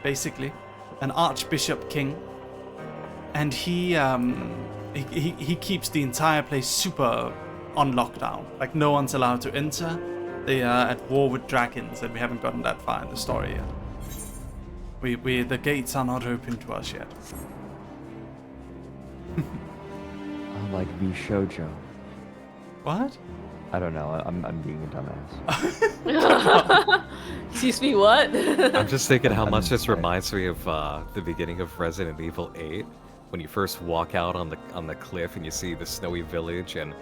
basically, an archbishop king, and he keeps the entire place super on lockdown. Like no one's allowed to enter. They are at war with dragons, and we haven't gotten that far in the story yet. The gates are not open to us yet.
Like V Shoujo.
What?
I don't know. I'm being a dumbass.
Excuse me, what?
I'm just thinking how much this reminds me of the beginning of Resident Evil 8, when you first walk out on the cliff and you see the snowy village and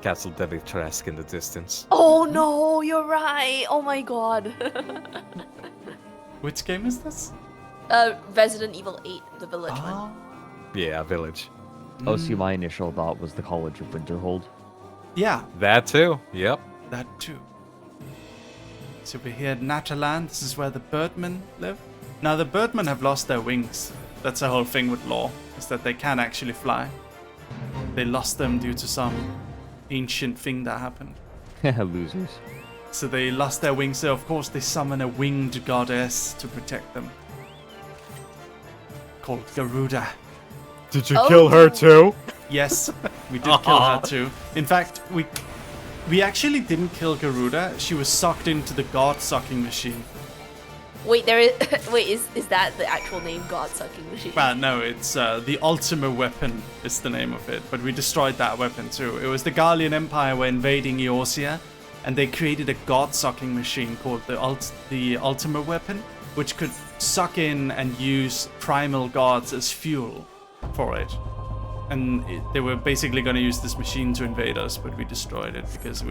Castle Dimitrescu in the distance.
Oh no, you're right. Oh my god.
Which game is this?
Resident Evil 8, the village one.
Yeah, village.
Oh, see, my initial thought was the College of Winterhold.
Yeah,
That too. Yep.
that too. So we're here at Nataland. This is where the birdmen live. Now the birdmen have lost their wings. That's the whole thing with lore, is that they can actually fly. They lost them due to some ancient thing that happened.
Losers.
So they lost their wings, so of course they summon a winged goddess to protect them. Called Garuda.
Did you kill her too?
Yes, we did kill her too. In fact, we actually didn't kill Garuda. She was sucked into the god-sucking machine.
Wait, is that the actual name, God Sucking Machine?
Well, no, it's the Ultima Weapon is the name of it, but we destroyed that weapon too. It was the Gallian Empire were invading Eorzea, and they created a god-sucking machine called the Ultima Weapon, which could suck in and use primal gods as fuel for it. And they were basically going to use this machine to invade us, but we destroyed it because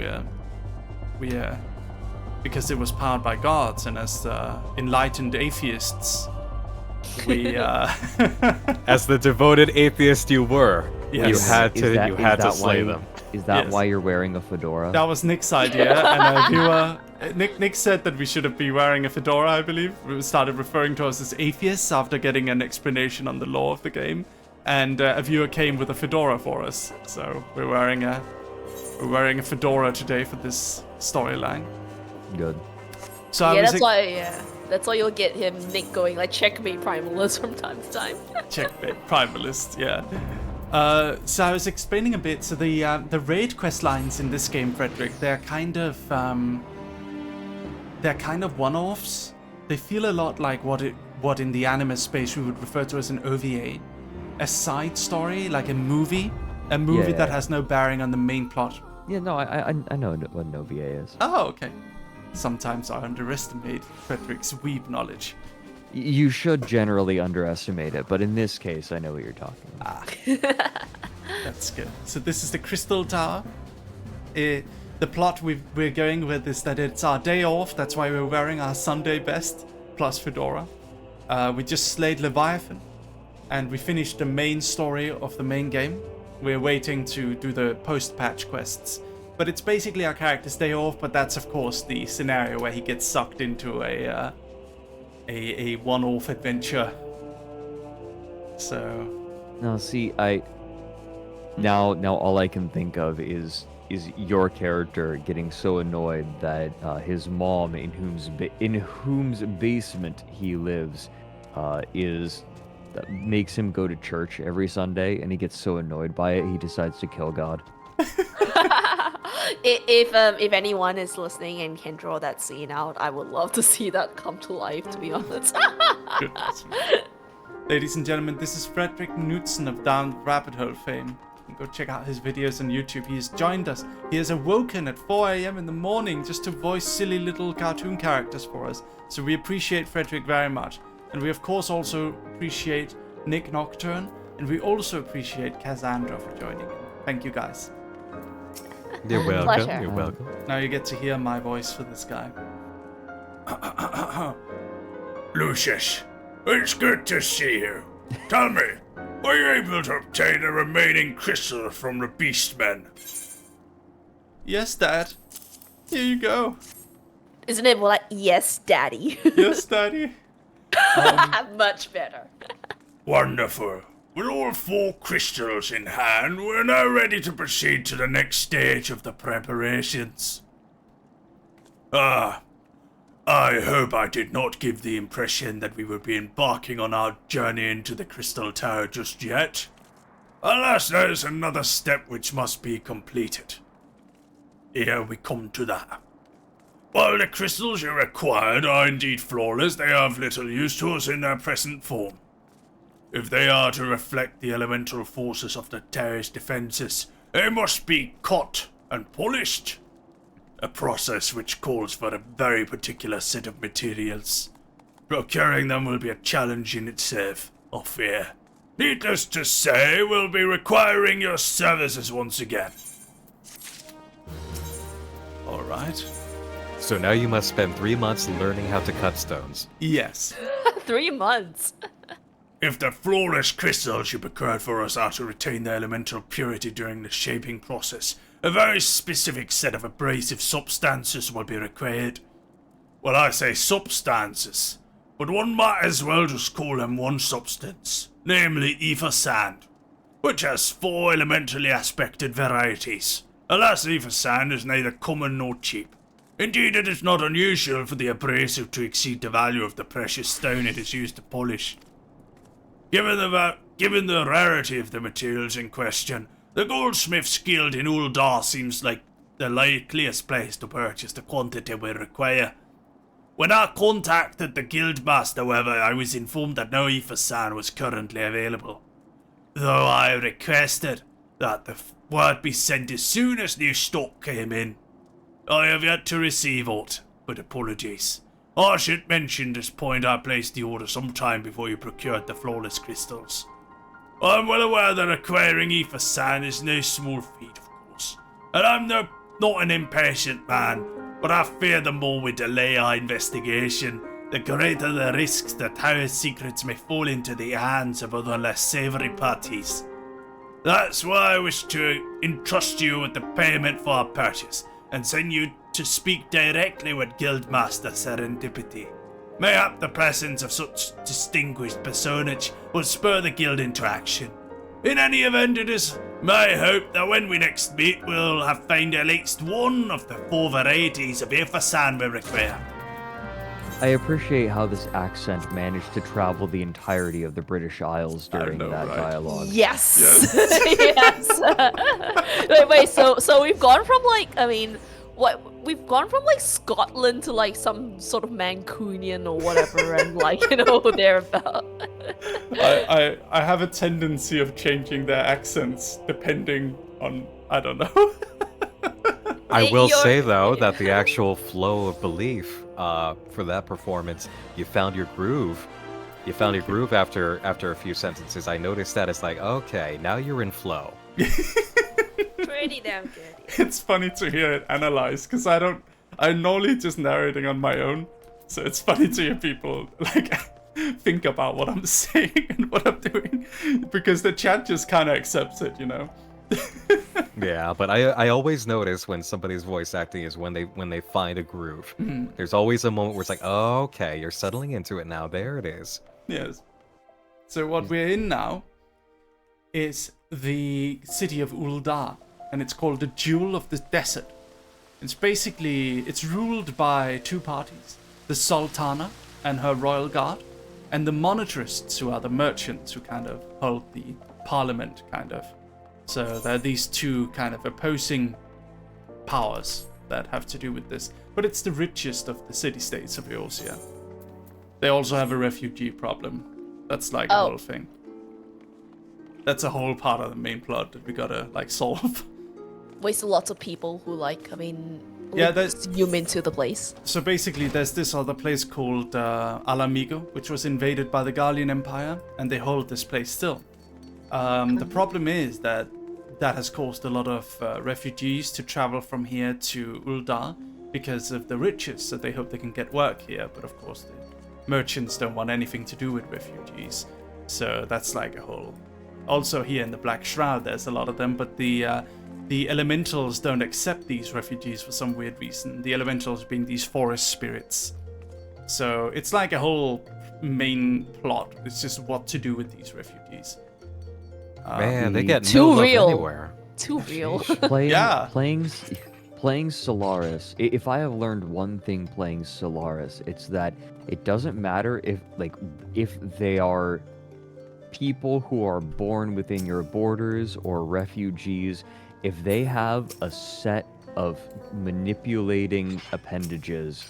because it was powered by gods, and as enlightened atheists, we
As the devoted atheist you were,
Yes.
you had to
that
slay
why,
them.
Is that
Yes.
why you're wearing a fedora?
that was Nick's idea, and a viewer Nick said that we should be wearing a fedora, I believe. We started referring to us as atheists after getting an explanation on the lore of the game, and a viewer came with a fedora for us. So we're wearing a fedora today for this storyline.
Good.
So I
Yeah,
was
that's why you'll get him, Nick, going like checkmate primalist from time to time.
checkmate primalist, yeah. So I was explaining a bit. So the raid quest lines in this game, Frederick, they're kind of one-offs. They feel a lot like what in the anime space we would refer to as an OVA, a side story, like a movie
Yeah.
that has no bearing on the main plot.
Yeah, no, I know what an OVA is.
Oh, okay. Sometimes I underestimate Frederick's weeb knowledge.
You should generally underestimate it, but in this case, I know what you're talking about.
That's good. So this is the Crystal Tower. The plot we're going with is that it's our day off. That's why we're wearing our Sunday best plus fedora. We just slayed Leviathan, and we finished the main story of the main game. We're waiting to do the post-patch quests. But it's basically our character's day off, but that's of course the scenario where he gets sucked into a one-off adventure. So
Now, see, now all I can think of is your character getting so annoyed that his mom, in whose basement he lives, makes him go to church every Sunday, and he gets so annoyed by it he decides to kill God.
If anyone is listening and can draw that scene out, I would love to see that come to life, to be honest.
goodness me. Ladies and gentlemen, this is Frederick Knudsen of Down the Rabbit Hole fame. You can go check out his videos on YouTube. He has joined us. He has awoken at 4 a.m. in the morning just to voice silly little cartoon characters for us. So we appreciate Frederick very much. And we of course also appreciate Nick Nocturne. And we also appreciate Cassandra for joining in. Thank you guys.
You're welcome.
Pleasure.
You're welcome.
Now you get to hear my voice for this guy.
Lucius, It's good to see you. Tell me, were you able to obtain the remaining crystal from the beastmen?
Yes, Dad. Here you go.
Isn't it more like, yes, daddy?
Yes, Daddy.
Much better.
Wonderful. With all 4 crystals in hand, we're now ready to proceed to the next stage of the preparations. I hope I did not give the impression that we would be embarking on our journey into the Crystal Tower just yet. Alas, there is another step which must be completed. Here we come to that. While the crystals you required are indeed flawless, they are of little use to us in their present form. If they are to reflect the elemental forces of the Terra's defenses, they must be cut and polished. A process which calls for a very particular set of materials. Procuring them will be a challenge in itself, I fear. Needless to say, we'll be requiring your services once again.
Alright.
So now you must spend 3 months learning how to cut stones.
Yes.
3 months.
If the flawless crystals you procured for us are to retain their elemental purity during the shaping process, a very specific set of abrasive substances will be required. Well, I say substances, but one might as well just call them one substance, namely ether sand, which has 4 elementally aspected varieties. Alas, ether sand is neither common nor cheap. Indeed, it is not unusual for the abrasive to exceed the value of the precious stone it is used to polish. Given the rarity of the materials in question, the Goldsmith's Guild in Uldar seems like the likeliest place to purchase the quantity we require. When I contacted the Guildmaster, however, I was informed that no ether sand was currently available. Though I requested that the word be sent as soon as new stock came in. I have yet to receive aught, but apologies. I should mention this point I placed the order some time before you procured the flawless crystals. I am well aware that acquiring ether sand is no small feat, of course, and I'm not an impatient man, but I fear the more we delay our investigation, the greater the risks that Tower's secrets may fall into the hands of other less savory parties. That's why I wish to entrust you with the payment for our purchase, and send you to speak directly with Guildmaster Serendipity. Mayhap the presence of such distinguished personage will spur the guild into action. In any event, it is my hope that when we next meet, we'll have found at least one of the 4 varieties of ether sand we require.
I appreciate how this accent managed to travel the entirety of the British Isles during that dialogue.
Yes. Yes. wait. So we've gone from we've gone from Scotland to some sort of Mancunian or whatever, and thereabout.
I have a tendency of changing their accents depending on, I don't know.
I will say though that the actual flow of belief for that performance, you found your groove. You found your groove after a few sentences. I noticed that it's like, okay, now you're in flow.
Pretty damn good.
It's funny to hear it analyzed, because I'm normally just narrating on my own. So it's funny to hear people think about what I'm saying and what I'm doing, because the chat just kind of accepts it, you know.
Yeah, but I always notice when somebody's voice acting is when they find a groove. There's always a moment where it's like, oh, okay, you're settling into it now. There it is. Yes.
So what we're in now is the city of Uldar, and it's called the Jewel of the Desert. It's ruled by 2 parties, the Sultana and her royal guard, and the monetarists, who are the merchants who kind of hold the parliament, kind of. So there are these 2 kind of opposing powers that have to do with this. But it's the richest of the city-states of Eorzea. They also have a refugee problem. That's a whole thing. That's a whole part of the main plot that we gotta solve.
Waste lots of people who zoom into the place.
So basically there's this other place called Alamigo, which was invaded by the Gallian Empire, and they hold this place still. The problem is that has caused a lot of refugees to travel from here to Uldar because of the riches, so they hope they can get work here, but of course merchants don't want anything to do with refugees. So that's like a whole... Also here in the Black Shroud, there's a lot of them, but the elementals don't accept these refugees for some weird reason. The elementals being these forest spirits. So it's like a whole main plot. It's just what to do with these refugees.
Man, they get
Too
no love
real.
anywhere.
Too real.
Playing Solaris. If I have learned one thing playing Solaris, it's that it doesn't matter if they are people who are born within your borders or refugees. If they have a set of manipulating appendages,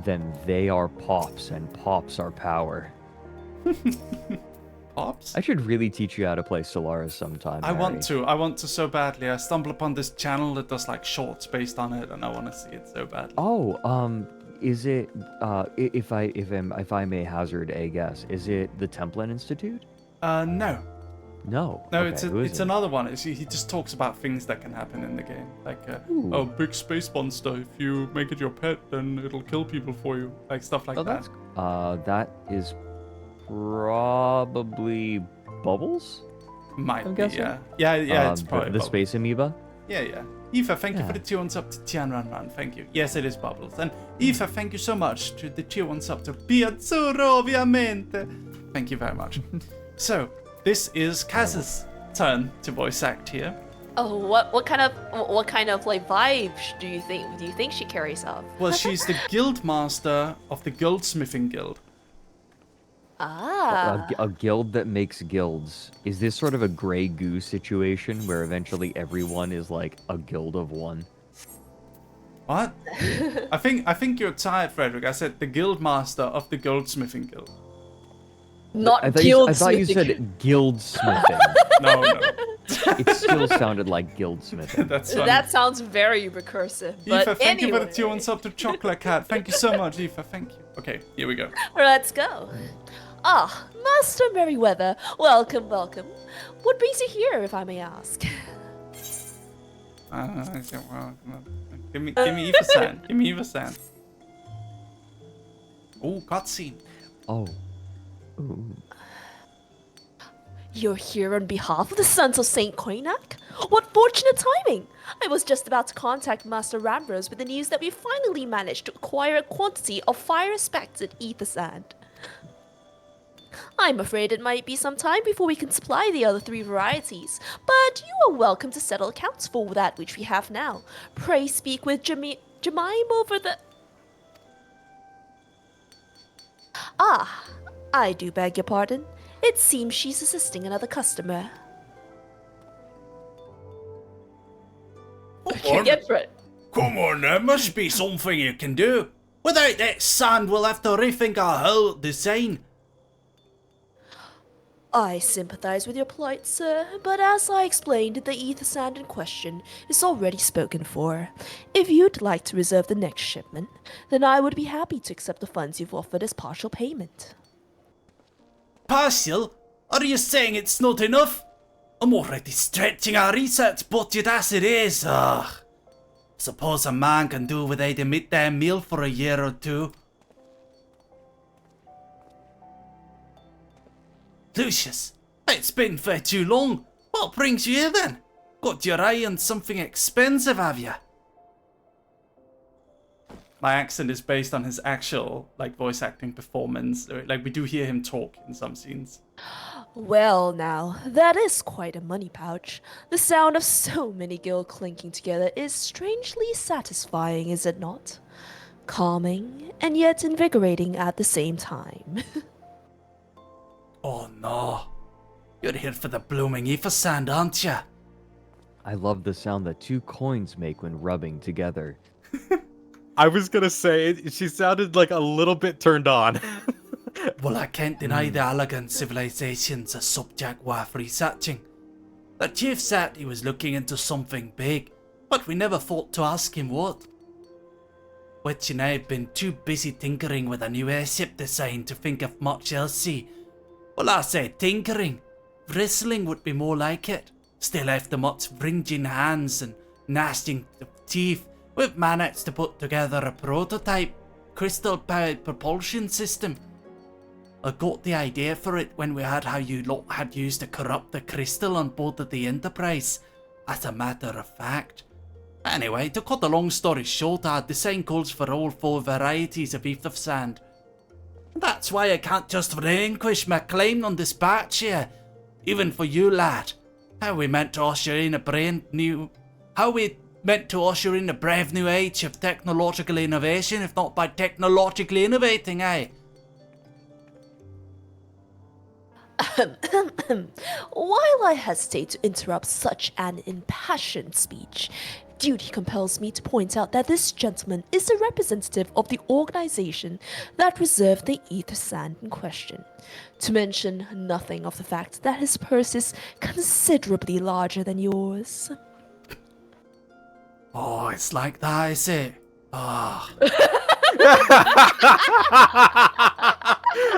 then they are pops, and pops are power.
Pops?
I should really teach you how to play Solaris sometime.
I want
Harry.
to. I want to so badly. I stumbled upon this channel that does like shorts based on it, and I want to see it so badly.
Oh, is it? If I may hazard a guess, is it the Templin Institute?
No.
No.
No,
Okay, who is
it's
it?
another one. He just talks about things that can happen in the game, like oh, big space monster. If you make it your pet, then it'll kill people for you, like stuff like
Oh,
that.
that is probably Bubbles.
Might
I'm
be,
guessing?
yeah. It's probably
the
Bubbles.
space amoeba.
Yeah. Eva, thank you for
Yeah.
the tier 1 sub to Tianranran. Thank you. Yes, it is Bubbles. And Eva, thank you so much to the tier 1 sub to Piazzurro, ovviamente. Thank you very much. So, this is Kaz's turn to voice act here.
Oh, what kind of like vibe do you think she carries up?
Well, she's the guild master of the Goldsmithing Guild.
Ah.
A guild that makes guilds. Is this sort of a Grey Goose situation where eventually everyone is like a guild of one?
What? I think you're tired, Frederick. I said the guild master of the Goldsmithing Guild.
Not
I thought you said guildsmithing.
No.
It still sounded like guildsmithing.
That's funny.
That sounds very recursive. But
Eva, thank you for the
anyway,
tier 1 sub to Chocolate Cat. Thank you so much, Eva. Thank you. Okay, here we go.
let's go. Ah, Master Merryweather, welcome. What brings you here, if I may ask?
Give me Eva San. Give me Eva San. Oh, cutscene.
Oh. Ooh.
You're here on behalf of the Sons of Saint Koinak? What fortunate timing! I was just about to contact Master Ramrose with the news that we finally managed to acquire a quantity of fire-respected ether sand. I'm afraid it might be some time before we can supply the other 3 varieties, but you are welcome to settle accounts for that which we have now. Pray speak with Jemime over the... Ah, I do beg your pardon. It seems she's assisting another customer. Can't get for it.
Come on, there must be something you can do. Without that sand, we'll have to rethink our whole design.
I sympathize with your plight, sir, but as I explained, the ether sand in question is already spoken for. If you'd like to reserve the next shipment, then I would be happy to accept the funds you've offered as partial payment.
Partial? Are you saying it's not enough? I'm already stretching our research budget as it is. Suppose a man can do without a midday meal for a year or two. Lucius, it's been for too long. What brings you here then? Got your eye on something expensive, have you?
My accent is based on his actual, like, voice acting performance. Like, we do hear him talk in some scenes.
Well, now, that is quite a money pouch. The sound of so many gills clinking together is strangely satisfying, is it not? Calming, and yet invigorating at the same time.
Oh no. You're here for the blooming ether sand, aren't you?
I love the sound that 2 coins make when rubbing together.
I was gonna say, she sounded like a little bit turned on.
Well, I can't deny the elegant civilization's a subject worth researching. The chief said he was looking into something big, but we never thought to ask him what. Which and I have been too busy tinkering with a new airship design to think of much else. See, well, I say tinkering. Wrestling would be more like it. Still, after much wringing hands and gnashing of teeth, we've managed to put together a prototype crystal-powered propulsion system
I got the idea for it when we heard how you lot had used to corrupt the crystal on board of the Enterprise. As a matter of fact. Anyway, to cut the long story short, our design calls for all 4 varieties of ether sand. That's why I can't just relinquish my claim on this batch here. Even for you, lad. How we meant to usher in a brave new age of technological innovation, if not by technologically innovating, eh?
While I hesitate to interrupt such an impassioned speech, duty compels me to point out that this gentleman is a representative of the organization that reserved the ether sand in question. To mention nothing of the fact that his purse is considerably larger than yours.
Oh, it's like that, is it? Ah.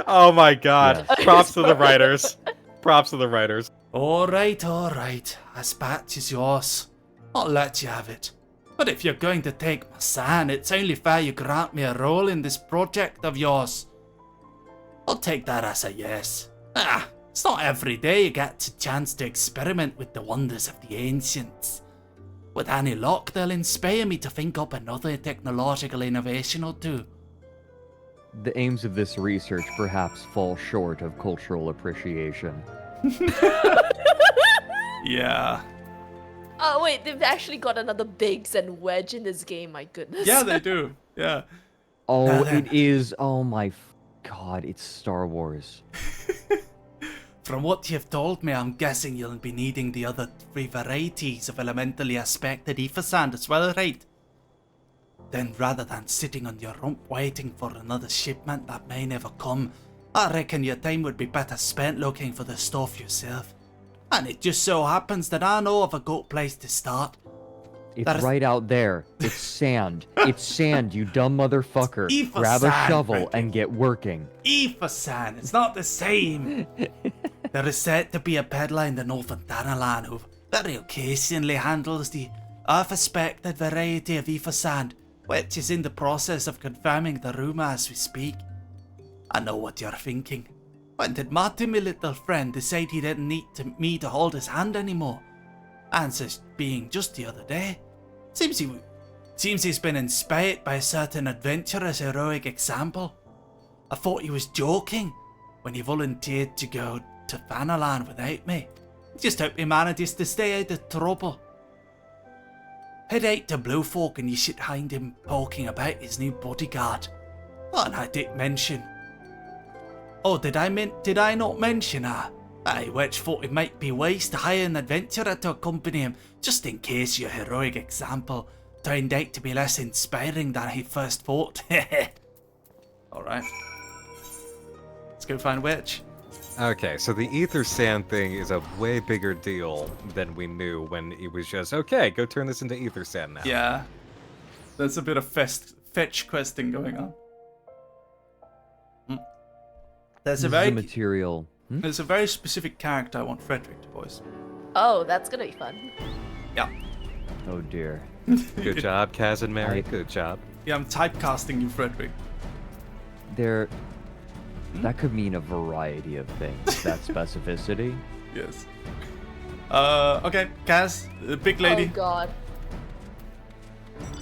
Oh my god. Props to the writers. Props to the writers.
Alright. This batch is yours. I'll let you have it. But if you're going to take my sand, it's only fair you grant me a role in this project of yours. I'll take that as a yes. It's not every day you get a chance to experiment with the wonders of the ancients. With any luck, they'll inspire me to think up another technological innovation or two.
The aims of this research perhaps fall short of cultural appreciation.
Yeah.
Oh wait, they've actually got another Biggs and Wedge in this game, my goodness.
Yeah, they do. Yeah.
Oh, it is. Oh my god, it's Star Wars.
From what you've told me, I'm guessing you'll be needing the other 3 varieties of elementally aspected ether sand as well, right? Then rather than sitting on your rump waiting for another shipment that may never come, I reckon your time would be better spent looking for the stuff yourself. And it just so happens that I know of a good place to start.
It's right out there. It's sand. It's sand, you dumb motherfucker.
Ether
Grab a
sand,
shovel
Frederick.
and get working.
Ether sand, it's not the same. There is said to be a peddler in the northern Danalan who very occasionally handles the earth-aspected variety of ether sand, which is in the process of confirming the rumour as we speak. I know what you're thinking. When did Marty, my little friend, decide he didn't need me to hold his hand anymore? Answers being just the other day. Seems he's been inspired by a certain adventurer's heroic example. I thought he was joking when he volunteered to go to Vanalan without me. Just hope he manages to stay out of trouble. Head out to Blue Fork and you should find him poking about his new bodyguard. Oh, and I did mention. Oh, did I not mention her? Aye, which thought it might be wise to hire an adventurer to accompany him, just in case your heroic example turned out to be less inspiring than he first thought. Alright. Let's go find Witch.
Okay, so the ether sand thing is a way bigger deal than we knew when it was just, okay, go turn this into ether sand now.
Yeah. There's a bit of fetch questing going on. There's a
This is
very
the material.
There's a very specific character I want Frederick to voice.
Oh, that's gonna be fun.
Yeah.
Oh dear.
Good job, Kaz and Mary. Good job.
Yeah, I'm typecasting you, Frederick.
That could mean a variety of things. That specificity.
Yes. Okay, Kaz, the big lady.
Oh god.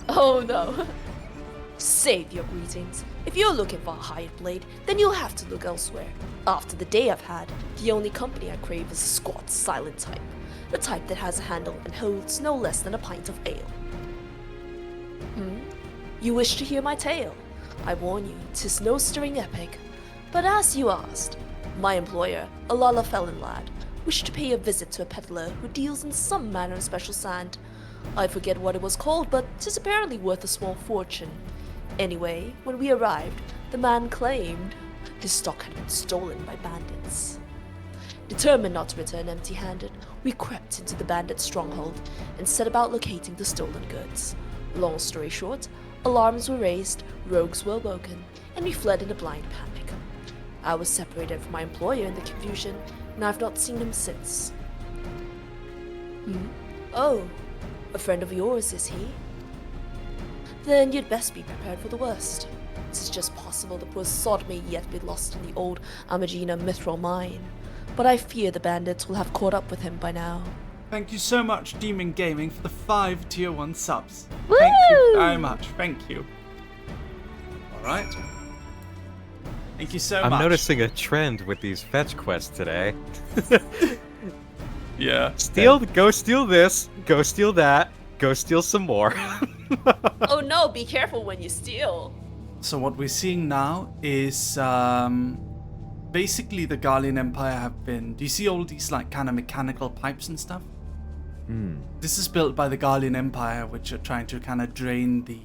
Oh no. Save your greetings. If you're looking for a hired blade, then you'll have to look elsewhere. After the day I've had, the only company I crave is a squat, silent type. The type that has a handle and holds no less than a pint of ale. You wish to hear my tale? I warn you, 'tis no stirring epic. But as you asked, my employer, a Lala Felon lad, wished to pay a visit to a peddler who deals in some manner of special sand. I forget what it was called, but 'tis apparently worth a small fortune. Anyway, when we arrived, the man claimed his stock had been stolen by bandits. Determined not to return empty-handed, we crept into the bandit stronghold and set about locating the stolen goods. Long story short, alarms were raised, rogues were woken, and we fled in a blind panic. I was separated from my employer in the confusion, and I've not seen him since. Oh, a friend of yours, is he? then you'd best be prepared for the worst. It's just possible the poor sod may yet be lost in the old Amagina mithril mine, but I fear the bandits will have caught up with him by now.
Thank you so much, Demon Gaming, for the 5 tier 1 subs.
Woo!
Thank you very much. Thank you. Alright. Thank you so much.
I'm noticing a trend with these fetch quests today.
Yeah.
Go steal this, go steal that, go steal some more.
Oh no, be careful when you steal.
So what we're seeing now is basically the Garlean Empire have been... Do you see all these like kind of mechanical pipes and stuff? This is built by the Garlean Empire, which are trying to kind of drain the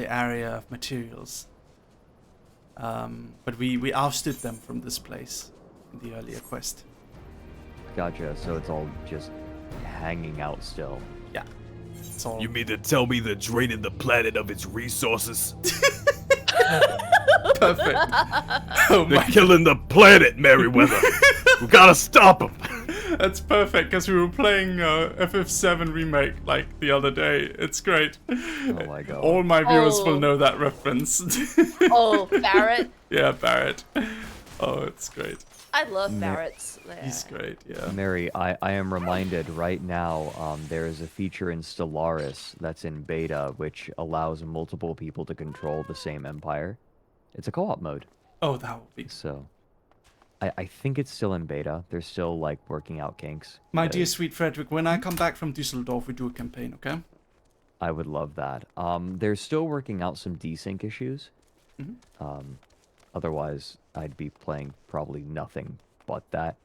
area of materials. But we ousted them from this place in the earlier quest.
Gotcha. So it's all just hanging out still.
Yeah. It's all...
You mean to tell me they're draining the planet of its resources?
Perfect. Oh
They're
my...
killing the planet, Merryweather. We gotta stop them.
That's perfect, because we were playing FF7 Remake like the other day. It's great.
Oh my god.
All my viewers will
Oh.
know that reference.
Oh, Barrett.
Yeah, Barrett. Oh, it's great.
I love Barrett's.
He's great, yeah.
Mary, I am reminded right now there is a feature in Stellaris that's in beta which allows multiple people to control the same empire. It's a co-op mode.
Oh, that would be...
So I think it's still in beta. They're still like working out kinks.
My
but
dear sweet Frederick, when I come back from Dusseldorf, we do a campaign, okay?
I would love that. They're still working out some desync issues. Otherwise, I'd be playing probably nothing but that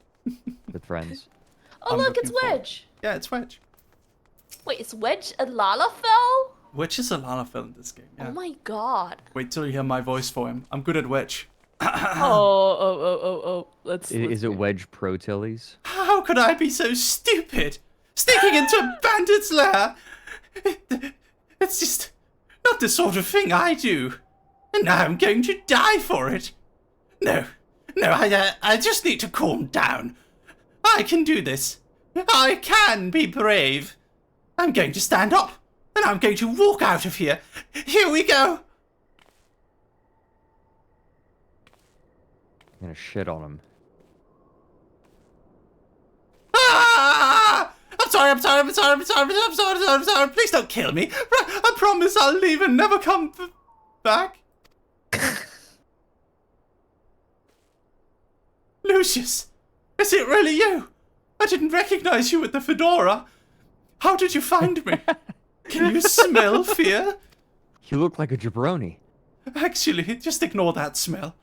with friends.
Oh,
I'm
look, it's
looking forward.
Wedge.
Yeah, it's Wedge.
Wait, is Wedge a Lalafell?
Wedge is a Lalafell in this game, yeah.
Oh my god.
Wait till you hear my voice for him. I'm good at Wedge.
Oh. Let's
Is it Wedge Pro Tillies?
How could I be so stupid? Sneaking into a bandit's lair? It's just not the sort of thing I do. And now I'm going to die for it. No, I just need to calm down. I can do this. I can be brave. I'm going to stand up. And I'm going to walk out of here. Here we go.
I'm gonna shit on him.
Ah! I'm sorry. Please don't kill me. I promise I'll leave and never come back. Lucius, is it really you? I didn't recognize you with the fedora. How did you find me? Can you smell fear?
You look like a jabroni.
Actually, just ignore that smell.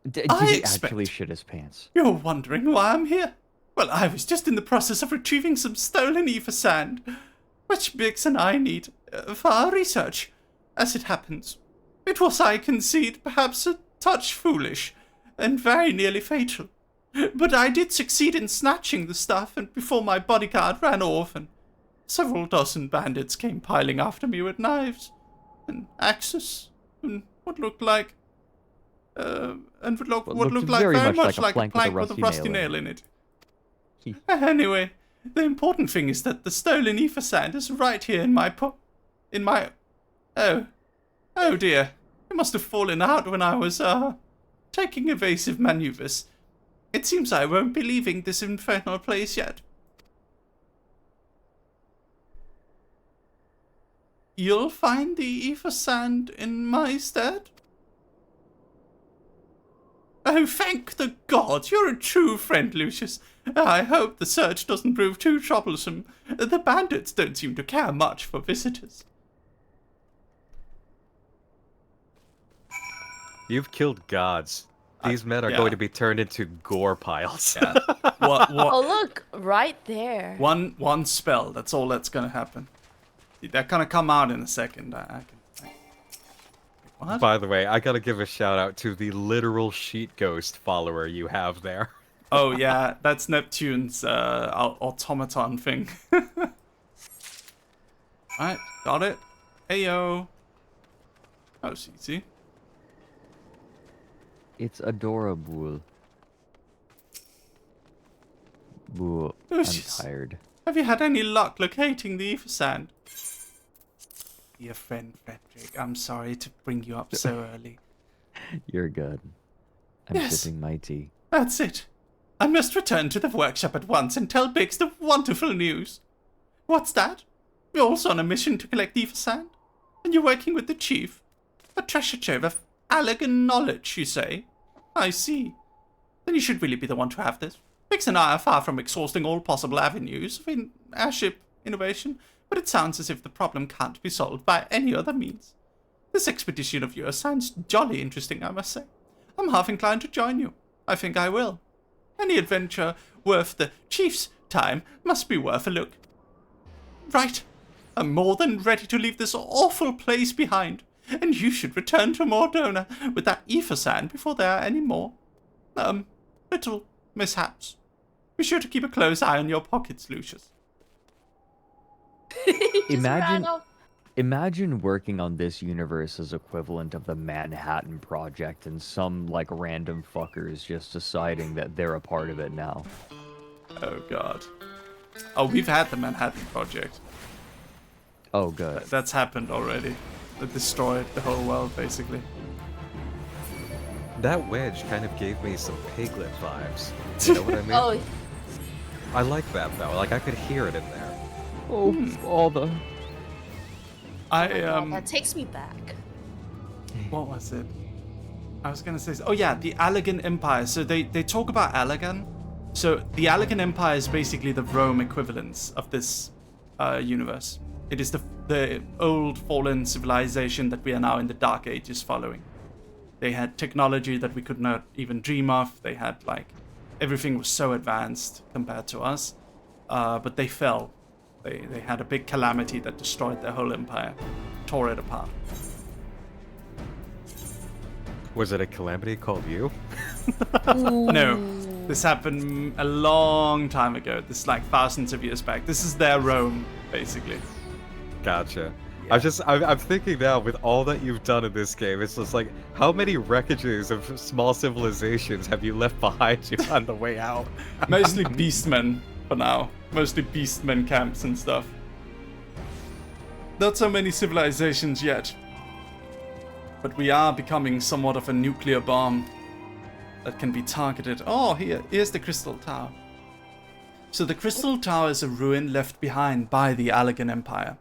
Did
I
he
expect-
actually shit his pants?
You're wondering why I'm here? Well, I was just in the process of retrieving some stolen ether sand, which Biggs and I need for our research. As it happens, it was, I concede, perhaps a touch foolish and very nearly fatal. But I did succeed in snatching the stuff, and before my bodyguard ran off, and several dozen bandits came piling after me with knives and axes and what looked like very much like a plank with a rusty nail in it. Anyway, the important thing is that the stolen ether sand is right here in my oh dear, it must have fallen out when I was taking evasive maneuvers. It seems I won't be leaving this infernal place yet. You'll find the ether sand in my stead? Oh, thank the gods, you're a true friend, Lucius. I hope the search doesn't prove too troublesome. The bandits don't seem to care much for visitors.
You've killed gods. These men are going to be turned into gore piles.
Yeah. What?
Oh, look, right there.
One spell, that's all that's gonna happen. They're gonna come out in a second. What?
By the way, I gotta give a shout out to the literal sheet ghost follower you have there.
Oh yeah, that's Neptune's automaton thing. Alright, got it. Heyo. Oh, easy.
It's adorable. Boo, I'm
Lucius.
tired.
Have you had any luck locating the ether sand? dear friend Frederick. I'm sorry to bring you up so early.
You're good. I'm
Yes.
sipping my tea.
That's it. I must return to the workshop at once and tell Biggs the wonderful news. What's that? You're also on a mission to collect ether sand? And you're working with the chief? A treasure trove of elegant knowledge, you say? I see. Then you should really be the one to have this. Biggs and I are far from exhausting all possible avenues of airship innovation, but it sounds as if the problem can't be solved by any other means. This expedition of yours sounds jolly interesting, I must say. I'm half inclined to join you. I think I will. Any adventure worth the chief's time must be worth a look. Right. I'm more than ready to leave this awful place behind, and you should return to Mordona with that ether sand before there are any more, little mishaps. Be sure to keep a close eye on your pockets, Lucius.
Imagine working on this universe's equivalent of the Manhattan Project and some, like, random fuckers just deciding that they're a part of it now.
Oh, God. Oh, we've had the Manhattan Project.
Oh, good.
That's happened already. It destroyed the whole world, basically.
That wedge kind of gave me some Piglet vibes. You know what I mean?
Oh,
I like that though. Like I could hear it in there.
Oh, all the...
that takes me back.
What was it? I was gonna say... Oh yeah, the Allegan Empire. So they talk about Allegan. So the Allegan Empire is basically the Rome equivalence of this universe. It is the old fallen civilization that we are now in the Dark Ages following. They had technology that we could not even dream of. They had, like, everything was so advanced compared to us. But they fell. They had a big calamity that destroyed their whole empire, tore it apart.
Was it a calamity called you?
No, this happened a long time ago. This is like thousands of years back. This is their Rome, basically.
Gotcha.
Yeah.
I'm thinking now with all that you've done in this game, it's just like, how many wreckages of small civilizations have you left behind you on the way out?
Mostly beastmen for now. Mostly beastmen camps and stuff. Not so many civilizations yet. But we are becoming somewhat of a nuclear bomb that can be targeted. Oh, here's the Crystal Tower. So the Crystal Tower is a ruin left behind by the Allegan Empire.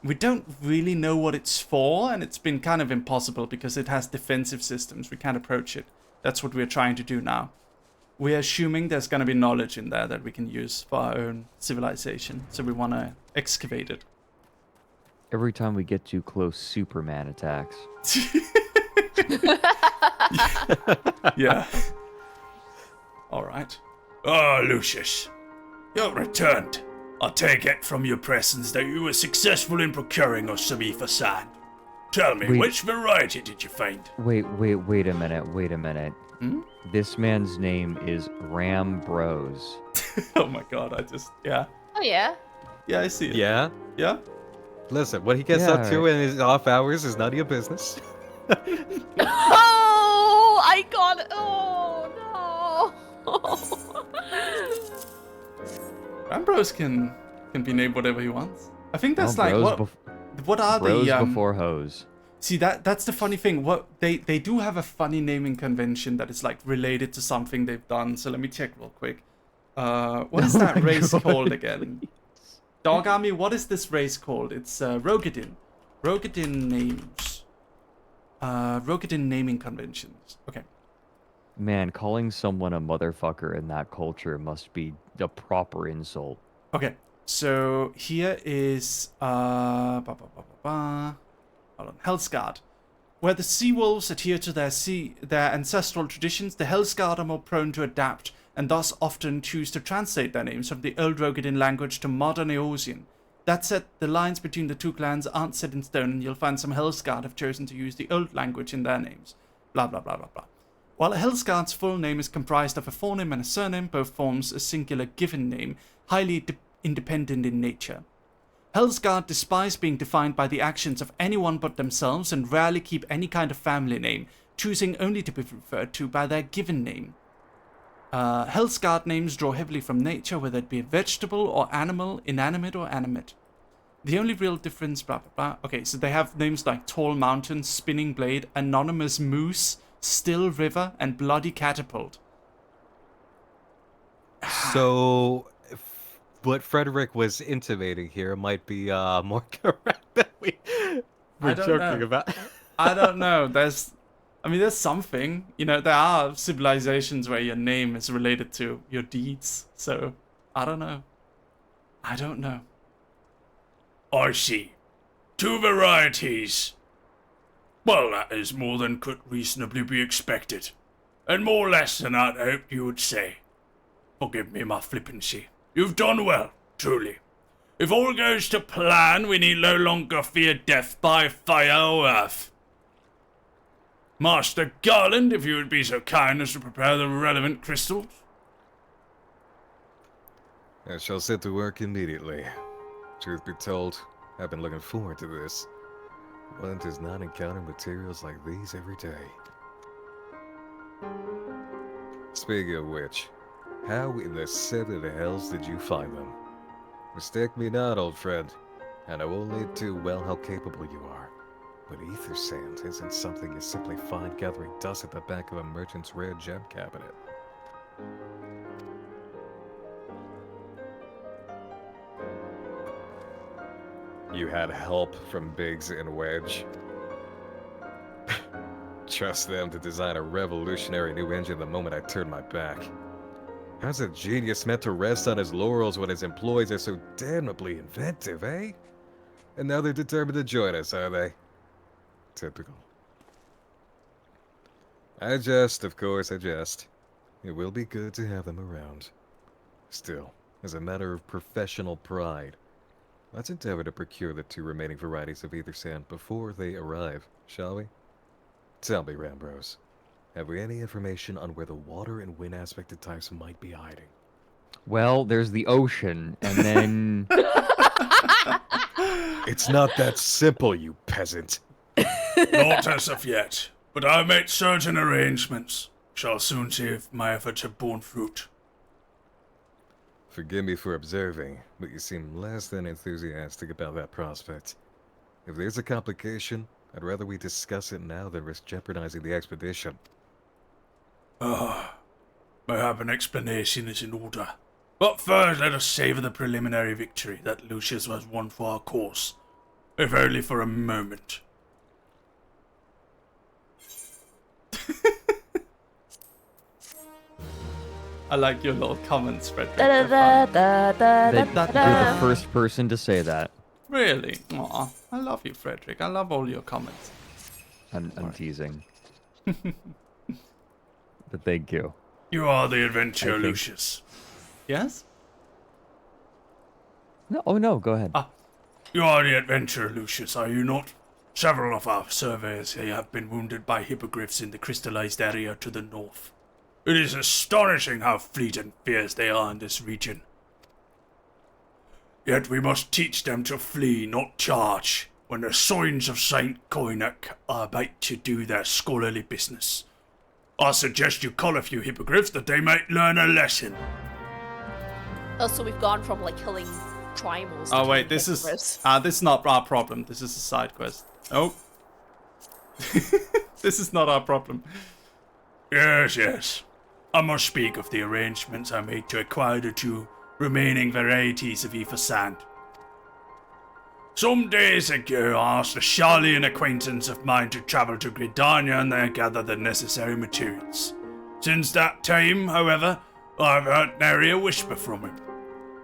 We don't really know what it's for, and it's been kind of impossible because it has defensive systems. We can't approach it. That's what we're trying to do now. We're assuming there's going to be knowledge in there that we can use for our own civilization, so we want to excavate it.
Every time we get too close, Superman attacks.
Yeah. All right.
Ah, Lucius. You're returned. I take it from your presence that you were successful in procuring us some ether sand. Tell me,
Wait.
which variety did you find?
Wait a minute.
Hmm?
This man's name is Ram Bros.
Oh my god, yeah.
Oh yeah.
Yeah, I see it.
Yeah?
Yeah?
Listen, what he gets
Yeah,
up to in his off hours is none of your business.
Oh, I got it. Oh no.
Ambrose can be named whatever he wants. I think that's
No,
like
bros
what are
Bros
the
before hoes.
See that's the funny thing. What they do have a funny naming convention that is like related to something they've done. So let me check real quick. What is that race called again? Dog Army, what is this race called? It's Rogadin. Rogadin names. Rogadin naming conventions. Okay.
Man, calling someone a motherfucker in that culture must be a proper insult.
Okay. So here is hold on, Hellsguard. Where the sea wolves adhere to their ancestral traditions, the Hellsguard are more prone to adapt and thus often choose to translate their names from the Old Rogadin language to modern Eosian. That said, the lines between the two clans aren't set in stone, and you'll find some Hellsguard have chosen to use the old language in their names. Blah blah blah blah blah. While a Hellsguard's full name is comprised of a forename and a surname, both forms a singular given name, highly independent in nature. Hellsguard despise being defined by the actions of anyone but themselves and rarely keep any kind of family name, choosing only to be referred to by their given name. Hellsguard names draw heavily from nature, whether it be a vegetable or animal, inanimate or animate. The only real difference, blah, blah, blah. Okay, so they have names like Tall Mountain, Spinning Blade, Anonymous Moose, Still River, and Bloody Catapult.
So, what Frederick was intimating here might be more correct than we were
don't
joking
know.
about.
I don't know. There's something. You know, there are civilizations where your name is related to your deeds. So, I don't know. I don't know.
I see. 2 varieties. Well, that is more than could reasonably be expected. And more or less than I'd hoped you would say. Forgive me my flippancy. You've done well, truly. If all goes to plan, we need no longer fear death by fire or earth. Master Garland, if you would be so kind as to prepare the relevant crystals.
I shall set to work immediately. Truth be told, I've been looking forward to this. One does not encounter materials like these every day. Speaking of which, how in the 7 hells did you find them? Mistake me not, old friend, and I will only too well how capable you are. But ether sand isn't something you simply find gathering dust at the back of a merchant's rare gem cabinet. You had help from Biggs and Wedge. Trust them to design a revolutionary new engine the moment I turn my back. How's a genius meant to rest on his laurels when his employees are so damnably inventive, eh? And now they're determined to join us, are they? Typical. I jest, of course, I jest. It will be good to have them around. Still, as a matter of professional pride, let's endeavor to procure the 2 remaining varieties of ether sand before they arrive, shall we? Tell me, Rambros, have we any information on where the water and wind aspected types might be hiding?
Well, there's the ocean, and then...
It's not that simple, you peasant.
Not as of yet, but I've made certain arrangements. Shall soon see if my efforts have borne fruit.
Forgive me for observing, but you seem less than enthusiastic about that prospect. If there's a complication, I'd rather we discuss it now than risk jeopardizing the expedition.
Mayhap an explanation is in order. But first let us savor the preliminary victory that Lucius was won for our cause, if only for a moment.
I like your little comments, Frederick.
Da, da, da, da, da, da, da,
You're the
da.
first person to say that.
Really? Aw, I love you, Frederick. I love all your comments.
I'm teasing. But thank you.
You are the adventurer,
I think-
Lucius.
Yes?
No, oh no, go ahead.
You are the adventurer, Lucius, are you not? Several of our surveyors here have been wounded by hippogriffs in the crystallized area to the north. It is astonishing how fleet and fierce they are in this region. Yet we must teach them to flee, not charge, when the signs of Saint Koinak are about to do their scholarly business. I suggest you cull a few hippogriffs that they might learn a lesson.
Oh, so we've gone from like killing primals. to
Oh wait,
killing
this is
hippogriffs.
this is not our problem. This is a side quest. Oh. This is not our problem.
Yes. I must speak of the arrangements I made to acquire the 2 remaining varieties of ether sand. Some days ago, I asked a Charlian acquaintance of mine to travel to Gridania and there gather the necessary materials. Since that time, however, I've heard nary a whisper from him.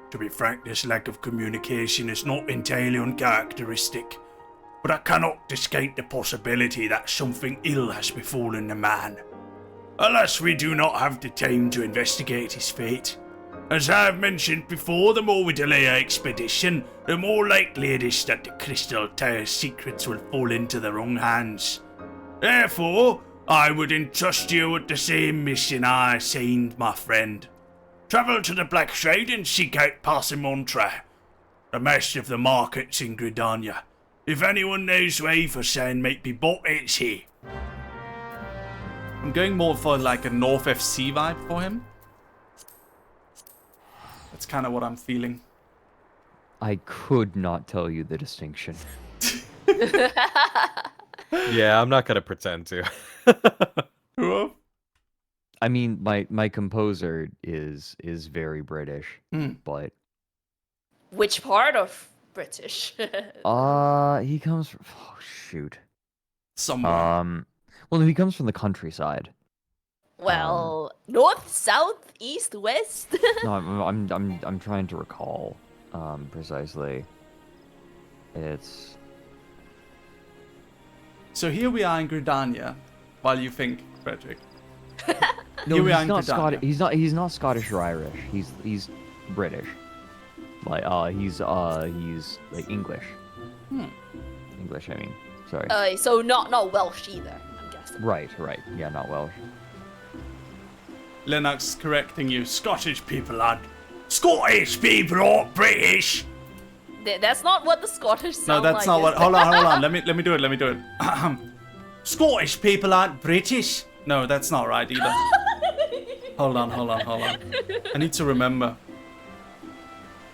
To be frank, this lack of communication is not entirely uncharacteristic, but I cannot discount the possibility that something ill has befallen the man. Alas, we do not have the time to investigate his fate. As I have mentioned before, the more we delay our expedition, the more likely it is that the Crystal Tower's secrets will fall into the wrong hands. Therefore, I would entrust you with the same mission I assigned my friend. Travel to the Black Shroud and seek out Parsimontre, the master of the markets in Gridania. If anyone knows where ether sand might be bought, it's here.
I'm going more for like a North FC vibe for him. That's kind of what I'm feeling.
I could not tell you the distinction.
Yeah, I'm not gonna pretend to.
Whoa.
I mean, my composer is very British, but
Which part of British?
he comes from, oh shoot.
Somewhere.
Well, no, he comes from the countryside.
Well, north, south, east, west.
No, I'm trying to recall precisely. It's
So here we are in Gridania, while you think, Frederick.
no,
Here we are
he's
in
not
Gridania.
He's not Scottish or Irish. He's British. Like he's like English. English, I mean. Sorry.
So not Welsh either, I'm guessing.
Right. Yeah, not Welsh.
Lennox correcting you. Scottish people aren't.
Scottish people aren't British.
That's not what the Scottish
No,
sound
that's
like,
not
is
what.
it?
Hold on. Let me do it. Scottish people aren't British. No, that's not right either. Hold on. I need to remember.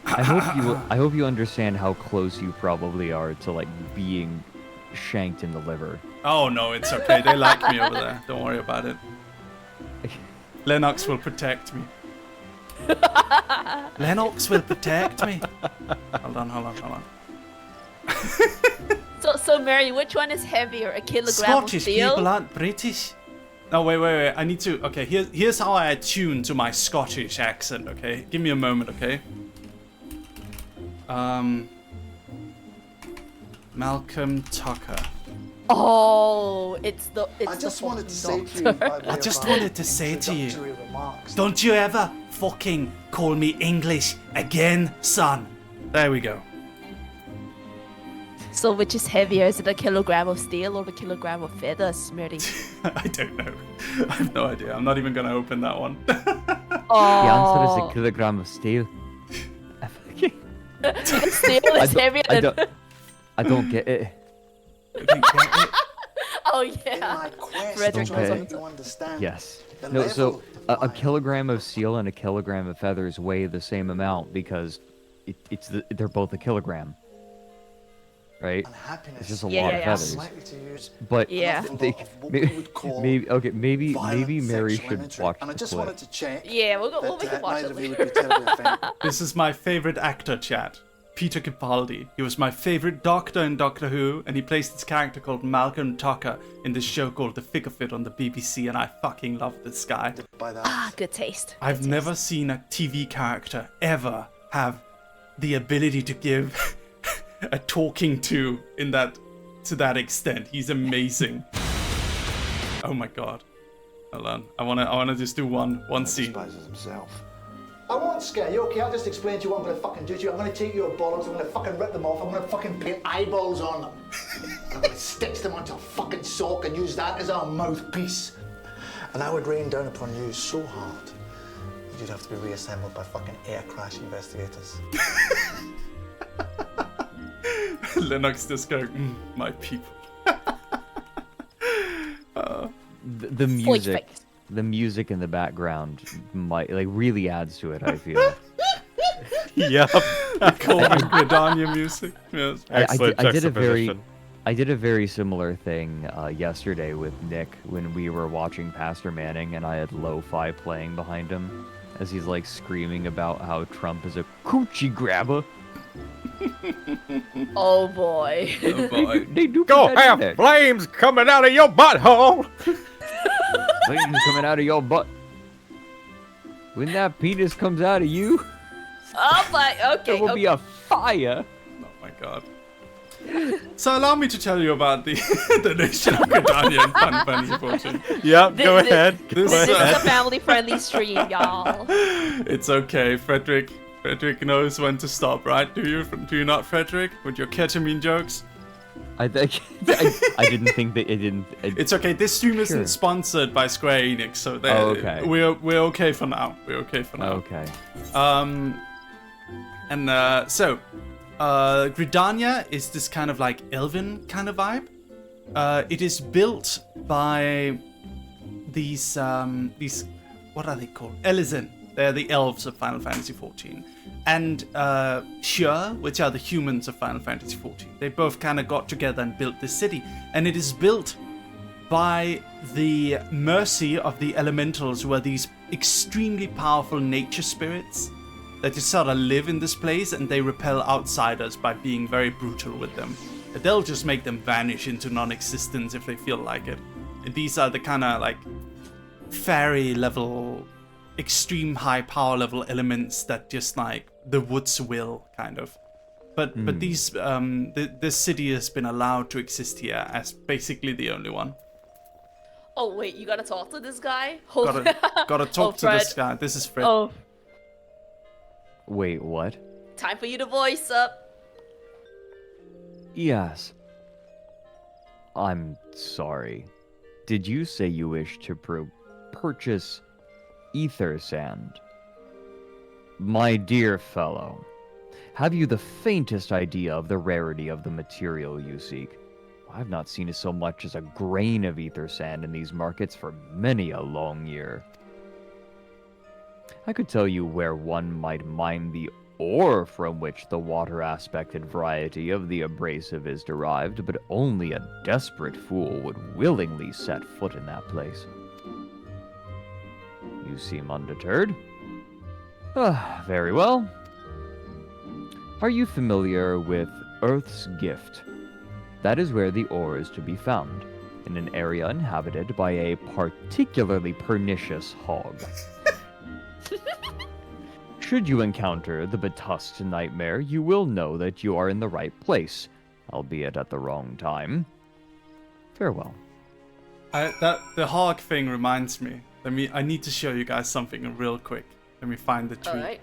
I hope you understand how close you probably are to like being shanked in the liver.
Oh no, it's okay. They like me over there. Don't worry about it. Lennox will protect me. Lennox will protect me. Hold on.
So Mary, which one is heavier, a kilogram
Scottish
of steel?
people aren't British. No, wait. I need to. Okay, here's how I attune to my Scottish accent. Okay, give me a moment. Okay. Malcolm Tucker.
Oh, it's
I just
the
wanted to
fucking
say to you,
doctor.
by way
I
of
just
our
wanted to say to you,
introductory remarks,
don't you ever fucking call me English again, son. There we go.
So which is heavier? Is it a kilogram of steel or a kilogram of feathers, Mary?
I don't know. I have no idea. I'm not even gonna open that one.
Oh,
The answer is a kilogram of steel.
steel is heavier than...
I don't get it.
Oh
in
yeah.
my quest
Frederick
to
knows
try
what-
to understand
Yes.
the
No, so
level of
a
my
kilogram of steel and a kilogram of feathers weigh the same amount because they're both a kilogram, right?
unhappiness.
It's just a
Yeah,
lot
yeah,
of
yeah.
I'm
feathers.
likely to use
But
Yeah.
an awful
they,
lot of what we would call
maybe
violent
Mary
sexual
should
imagery.
watch
And I
the
just
clip.
wanted to check
Yeah, we'll
that
make it watch
neither
it
of you would
later.
be terribly offended.
This is my favorite actor, chat. Peter Capaldi. He was my favorite doctor in Doctor Who, and he plays this character called Malcolm Tucker in this show called The Thick of It on the BBC, and I fucking love this guy.
By that,
Ah, good taste.
I've never seen a TV character ever have the ability to give a talking to that extent. He's amazing. Oh my god. Hold on. I wanna just do one scene.
despises himself. I won't scare you, okay? I'll just explain to you what I'm gonna fucking do to you. I'm gonna take your balls, I'm gonna fucking rip them off, I'm gonna fucking paint eyeballs on them. I'm gonna stitch them onto a fucking sock and use that as our mouthpiece. And I would rain down upon you so hard that you'd have to be reassembled by fucking air crash investigators.
Lennox just going, my people.
The music, the music in the background might like really adds to it. I feel.
Yep.
Call me Gridania music. Yes.
Excellent
I did a very,
juxtaposition.
I did a very similar thing yesterday with Nick when we were watching Pastor Manning, and I had lo-fi playing behind him as he's like screaming about how Trump is a coochie grabber.
Oh boy.
Oh boy.
They do
Go
put that in
have
there.
flames coming out of your butthole!
Flames coming out of your butt. When that penis comes out of you,
Oh my. Okay.
there will be a fire.
Oh my god. So allow me to tell you about the the nation of Gridania and Fun Bunny 14.
Yep, go
This-
ahead.
this-
Go
This is
ahead.
a family-friendly stream, y'all.
It's okay, Frederick. Frederick knows when to stop, right? Do you not, Frederick? With your ketamine jokes?
I think I didn't think that it didn't.
It's okay. This stream isn't
Sure.
sponsored by Square Enix, so
Oh, okay.
we're okay for now. We're okay for now.
Okay.
So Gridania is this kind of like elven kind of vibe. It is built by these what are they called? Elizen. They're the elves of Final Fantasy XIV. And Xur, which are the humans of Final Fantasy XIV. They both kind of got together and built this city. And it is built by the mercy of the elementals, who are these extremely powerful nature spirits that just sort of live in this place, and they repel outsiders by being very brutal with them. They'll just make them vanish into non-existence if they feel like it. And these are the kind of like fairy level, extreme high power level elements that just like the woods will kind of. But these this city has been allowed to exist here as basically the only one.
Oh wait, you gotta talk to this guy?
Gotta talk to this guy. This is Fred.
Oh,
Wait, what?
time for you to voice up.
Yes. I'm sorry. Did you say you wish to purchase ether sand? My dear fellow, have you the faintest idea of the rarity of the material you seek? I've not seen so much as a grain of ether sand in these markets for many a long year. I could tell you where one might mine the ore from which the water-aspected variety of the abrasive is derived, but only a desperate fool would willingly set foot in that place. You seem undeterred. Very well. Are you familiar with Earth's Gift? That is where the ore is to be found, in an area inhabited by a particularly pernicious hog. Should you encounter the Betusked Nightmare, you will know that you are in the right place, albeit at the wrong time. Farewell.
The hog thing reminds me. I need to show you guys something real quick. Let me find the tweet.
Alright.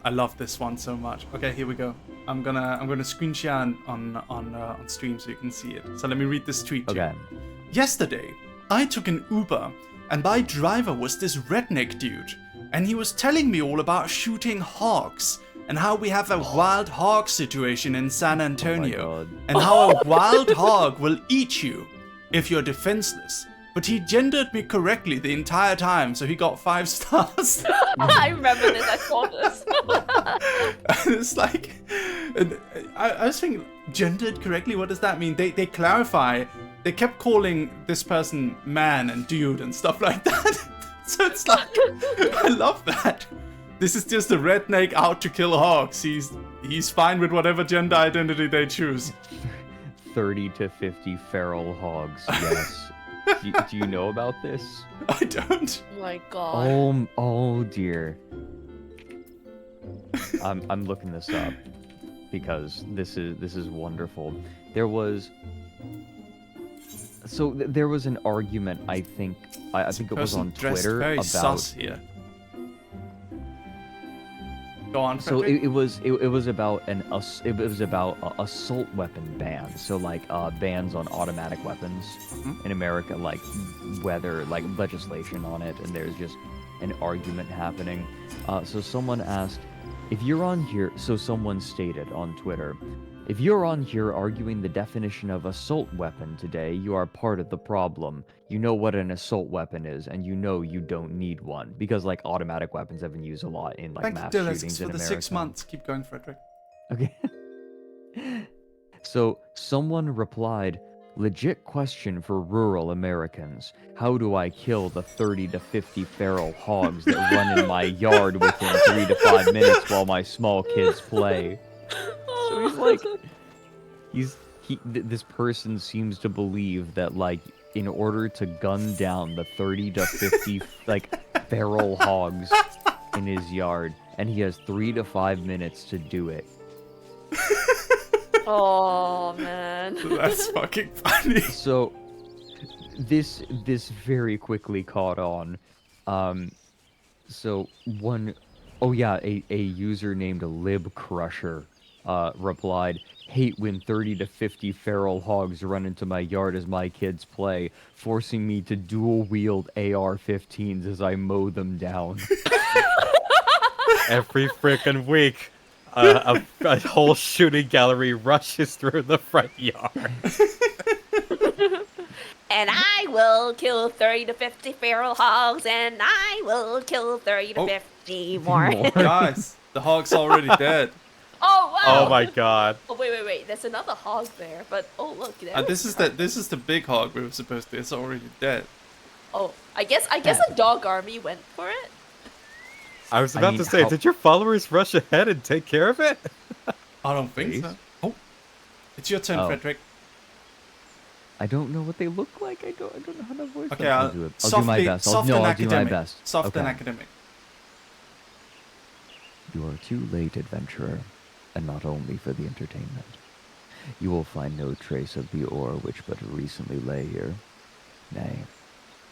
I love this one so much. Okay, here we go. I'm gonna screen share on stream so you can see it. So let me read this tweet to
Okay.
you. Yesterday, I took an Uber, and my driver was this redneck dude, and he was telling me all about shooting hogs and how we have a wild hog situation in San Antonio,
God.
and how a wild hog will eat you if you're defenseless. But he gendered me correctly the entire time, so he got 5 stars.
I remember this, I saw this.
And it's like, and I was thinking, gendered correctly? What does that mean? They clarify. They kept calling this person man and dude and stuff like that. So it's like, I love that. This is just a redneck out to kill hogs. He's fine with whatever gender identity they choose.
30 to 50 feral hogs, yes. do you know about this?
I don't.
Oh my god.
Oh dear. I'm looking this up because this is wonderful. There was an argument, I think it was on Twitter
very
about
sus here. Go on,
so
Frederick.
it was about assault weapon bans. So like bans on automatic weapons in America, like whether like legislation on it, and there's just an argument happening. So someone asked, if you're on here, so someone stated on Twitter, if you're on here arguing the definition of assault weapon today, you are part of the problem. You know what an assault weapon is, and you know you don't need one. Because, like, automatic weapons have been used a lot in, like,
Thank
mass
you,
shootings
Dylan,
in
for the
America.
6 months. Keep going, Frederick.
Okay. So, someone replied, legit question for rural Americans. How do I kill the 30 to 50 feral hogs that run in my yard within 3 to 5 minutes while my small kids play? So he's like, this person seems to believe that, like, in order to gun down the 30 to 50 like feral hogs in his yard, and he has 3 to 5 minutes to do it.
Oh man.
That's fucking funny.
So this very quickly caught on. So a user named Lib Crusher replied, hate when 30 to 50 feral hogs run into my yard as my kids play, forcing me to dual wield AR-15s as I mow them down.
Every frickin' week, a whole shooting gallery rushes through the front yard.
And I will kill 30 to 50 feral hogs, and I will kill 30 to
Oh.
50 more.
Guys, the hog's already dead.
Oh wow!
Oh my god.
Oh wait! There's another hog there, but oh look, there
This is the big hog we were supposed to. It's already dead.
Oh, I guess a dog army went for it.
I was about to say, did your followers rush ahead and take care of it?
I don't think so. Oh, it's your turn, Frederick.
I don't know what they look like. I don't know how to voice them.
Okay,
I'll do it. I'll do my best.
Soft and
I'll
academic.
do my best.
Soft and academic.
You are too late, adventurer, and not only for the entertainment. You will find no trace of the ore which but recently lay here. Nay,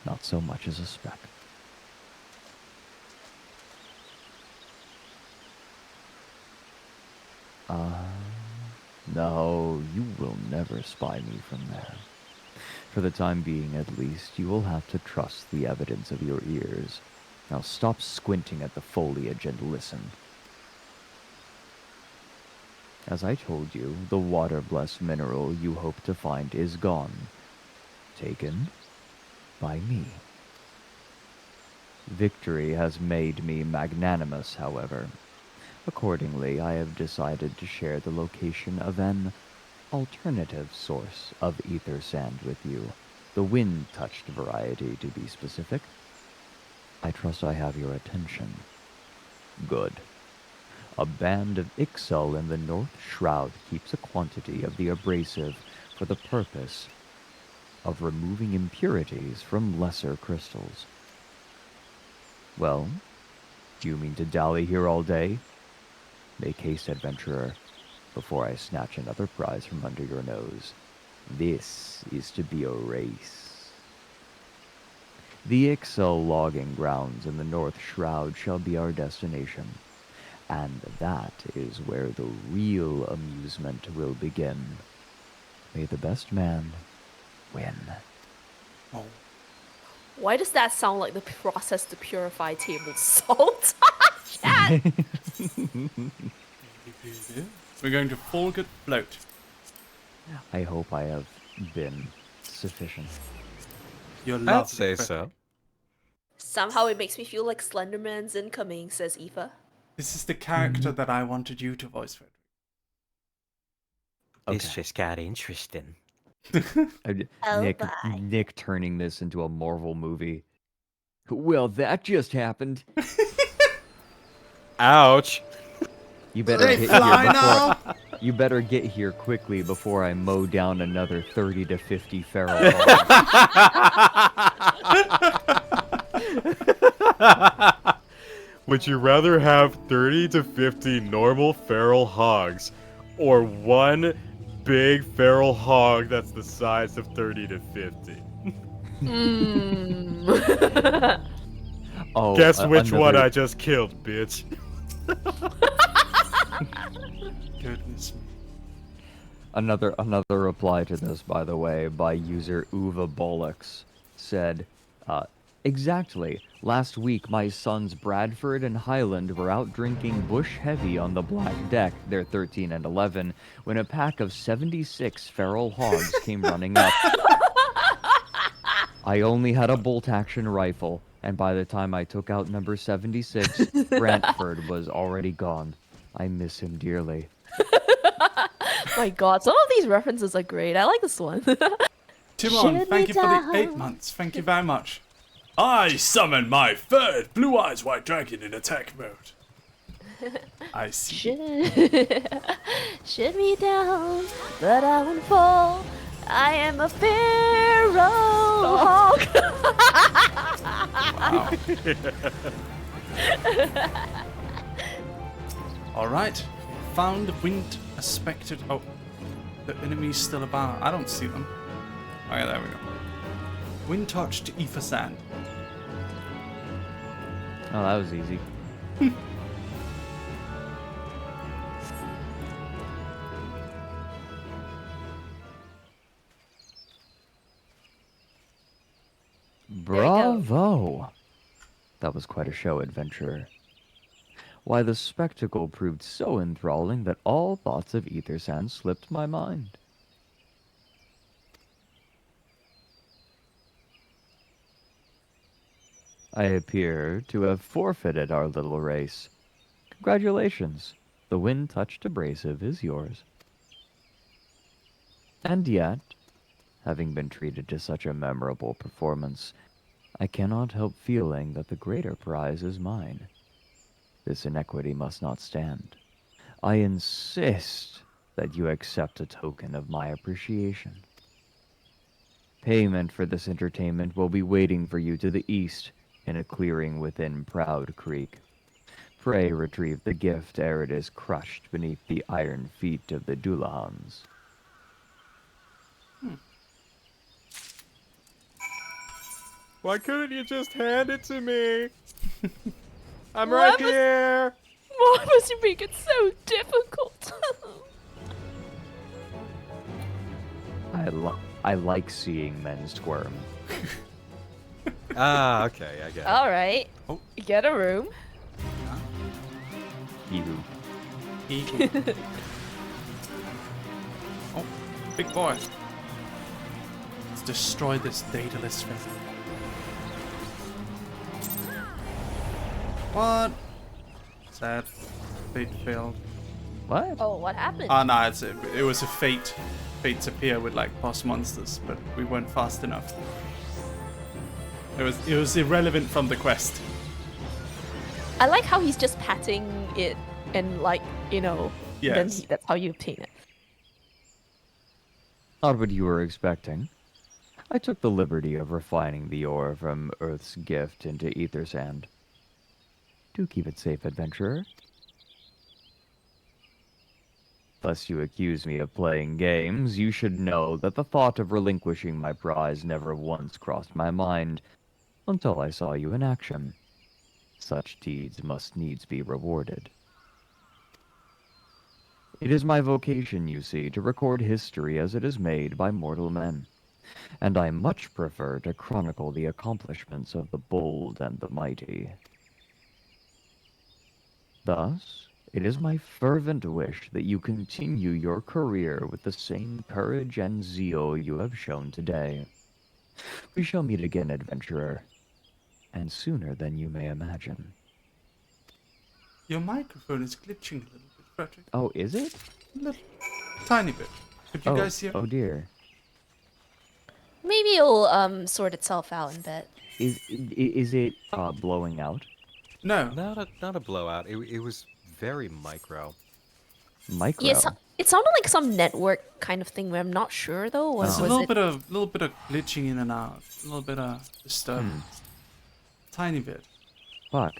not so much as a speck. No, you will never spy me from there. For the time being, at least, you will have to trust the evidence of your ears. Now stop squinting at the foliage and listen. As I told you, the water-blessed mineral you hope to find is gone. Taken by me. Victory has made me magnanimous, however. Accordingly, I have decided to share the location of an alternative source of ether sand with you. The wind-touched variety, to be specific. I trust I have your attention. Good. A band of Ixal in the North Shroud keeps a quantity of the abrasive for the purpose of removing impurities from lesser crystals. Well, do you mean to dally here all day? Make haste, adventurer, before I snatch another prize from under your nose. This is to be a race. The Ixal logging grounds in the North Shroud shall be our destination, and that is where the real amusement will begin. May the best man win.
Oh.
Why does that sound like the process to purify table salt? Chat.
We're going to full good float.
I hope I have been sufficient.
You're
I'd
lovely,
say
Frederick.
so.
Somehow it makes me feel like Slenderman's incoming, says Eva.
This is the character that I wanted you to voice, Frederick.
This just got interesting.
Nick turning this into a Marvel movie. Well, that just happened.
Ouch.
You better
They
get
fly
here
now?
You better get here quickly before I mow down another 30 to 50 feral hogs.
Would you rather have 30 to 50 normal feral hogs, or one big feral hog that's the size of 30 to 50?
Oh,
guess which one I just killed, bitch.
Goodness me.
Another reply to this, by the way, by user Uva Bollocks, said, exactly. Last week, my sons Bradford and Highland were out drinking Bush Heavy on the Black Deck, they're 13 and 11, when a pack of 76 feral hogs came running up. I only had a bolt-action rifle, and by the time I took out number 76, Brantford was already gone. I miss him dearly.
My god, some of these references are great. I like this one.
Timon, thank you for the 8 months. Thank you very much.
I summon my third Blue Eyes White Dragon in attack mode.
I see.
Shoot me down, but I won't fall. I am a pharaoh hog.
Alright. Found the wind aspected. Oh, the enemy's still about. I don't see them. Okay, there we go. Wind touched ether sand.
Oh, that was easy. Bravo! That was quite a show, adventurer. Why, the spectacle proved so enthralling that all thoughts of ether sand slipped my mind. I appear to have forfeited our little race. Congratulations. The wind-touched abrasive is yours. And yet, having been treated to such a memorable performance, I cannot help feeling that the greater prize is mine. This inequity must not stand. I insist that you accept a token of my appreciation. Payment for this entertainment will be waiting for you to the east in a clearing within Proud Creek. Pray retrieve the gift ere it is crushed beneath the iron feet of the Dullahans.
Why couldn't you just hand it to me? I'm
What
right
was-
here.
Why must you make it so difficult?
I like seeing men squirm.
Ah, okay, I get it.
Alright.
Oh.
Get a room.
You.
Oh, big boy. Let's destroy this dataless thing. What? Sad. Fate failed.
What?
Oh, what happened?
Ah, no, it was a fate. Fates appear with like boss monsters, but we weren't fast enough. It was irrelevant from the quest.
I like how he's just patting it and like, you know, then
Yes.
that's how you obtain it.
Not what you were expecting. I took the liberty of refining the ore from Earth's gift into ether sand. Do keep it safe, adventurer. Lest you accuse me of playing games, you should know that the thought of relinquishing my prize never once crossed my mind until I saw you in action. Such deeds must needs be rewarded. It is my vocation, you see, to record history as it is made by mortal men, and I much prefer to chronicle the accomplishments of the bold and the mighty. Thus, it is my fervent wish that you continue your career with the same courage and zeal you have shown today. We shall meet again, adventurer, and sooner than you may imagine.
Your microphone is glitching a little bit, Frederick.
Oh, is it?
Little, tiny bit. Could you guys hear?
Oh dear.
Maybe it'll sort itself out in a bit.
Is it blowing out?
No.
Not a blowout. It was very micro.
Micro.
Yeah, it sounded like some network kind of thing, but I'm not sure though. Or
There's a
was
little
it...
bit of glitching in and out. A little bit of disturbance. Tiny bit.
Fuck.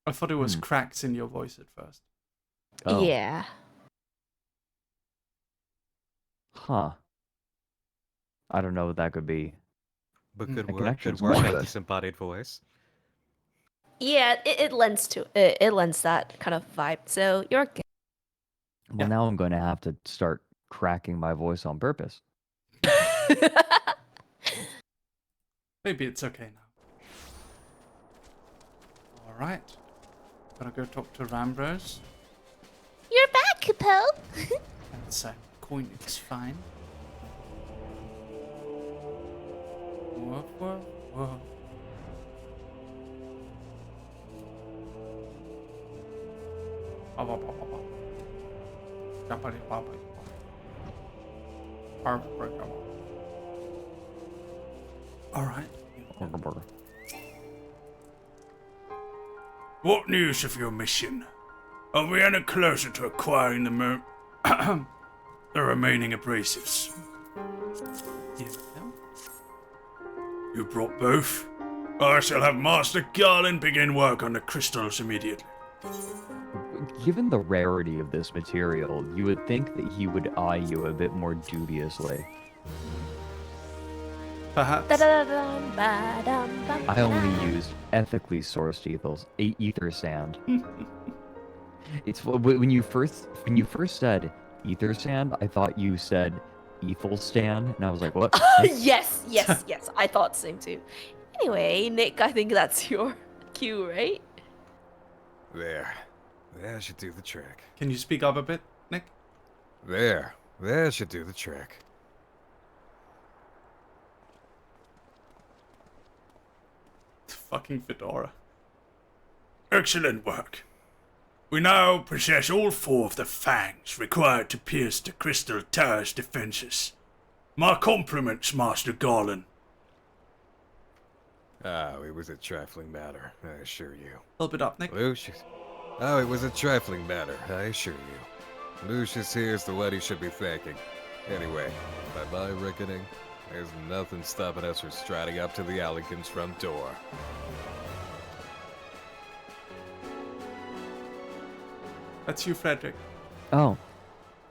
I thought it was cracks in your voice at first.
Oh.
Yeah.
Huh. I don't know what that could be.
But
The
good work.
connection's
Good work
more
at
good.
disembodied voice.
Yeah, it lends to it lends that kind of vibe. So you're good.
Well, now I'm going to have to start cracking my voice on purpose.
Maybe it's okay now. Alright. Gotta go talk to Rambros.
You're back, Capo.
And say, coin is fine. Whoa, whoa, whoa. Alright.
What news of your mission? Are we any closer to acquiring the the remaining abrasives?
Yeah.
You brought both? I shall have Master Garland begin work on the crystals immediately.
Given the rarity of this material, you would think that he would eye you a bit more dubiously.
Perhaps.
I only used ethically sourced ether sand. It's when you first said ether sand, I thought you said ethel stand, and I was like, what?
yes. I thought the same too. Anyway, Nick, I think that's your cue, right?
There. That should do the trick.
Can you speak up a bit, Nick?
There. That should do the trick.
fucking fedora.
Excellent work. We now possess all 4 of the fangs required to pierce the Crystal Tower's defenses. My compliments, Master Garland.
Oh, it was a trifling matter, I assure you.
A little bit up, Nick.
Lucius. Oh, it was a trifling matter, I assure you. Lucius here's the one he should be thanking. Anyway, by my reckoning, there's nothing stopping us from striding up to the Allican's front door.
That's you, Frederick.
Oh.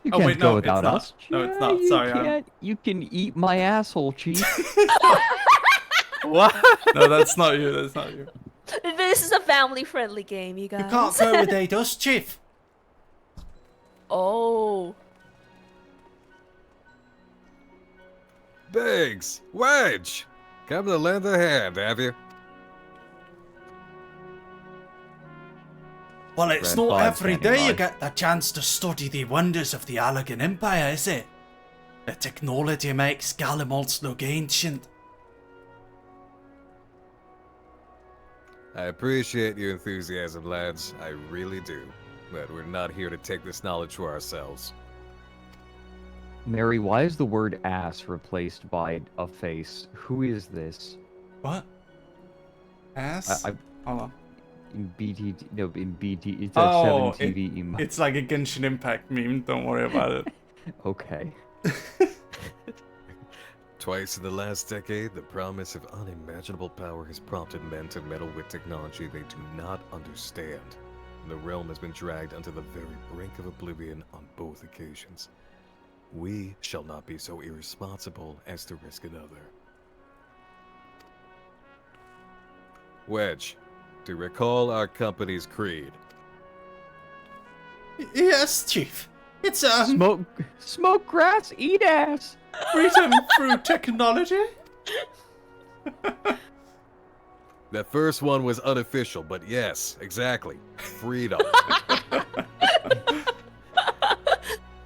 You
Oh,
can't
wait,
go
no, it's
without
not.
us.
No, it's not.
You
Sorry,
can't. You can eat my asshole, Chief.
What?
No, that's not you. That's not you.
This is a family-friendly game, you guys.
You can't go with us, Chief.
Oh.
Biggs! Wedge! Come to lend a hand, have you?
Well, it's
Red
not
flag
every
standing
day you
by.
get the chance to study the wonders of the Allegan Empire, is it? The technology makes Gallimals look ancient.
I appreciate your enthusiasm, lads. I really do. But we're not here to take this knowledge for ourselves.
Mary, why is the word ass replaced by a face? Who is this?
What? Ass?
I
Hold on.
in BT, no, in BT, it's a
Oh,
7TV emo.
it's like a Genshin Impact meme. Don't worry about it.
Okay.
Twice in the last decade, the promise of unimaginable power has prompted men to meddle with technology they do not understand. The realm has been dragged onto the very brink of oblivion on both occasions. We shall not be so irresponsible as to risk another. Wedge, to recall our company's creed.
Yes, Chief. It's
Smoke grass, eat ass.
freedom through technology.
That first one was unofficial, but yes, exactly. Freedom.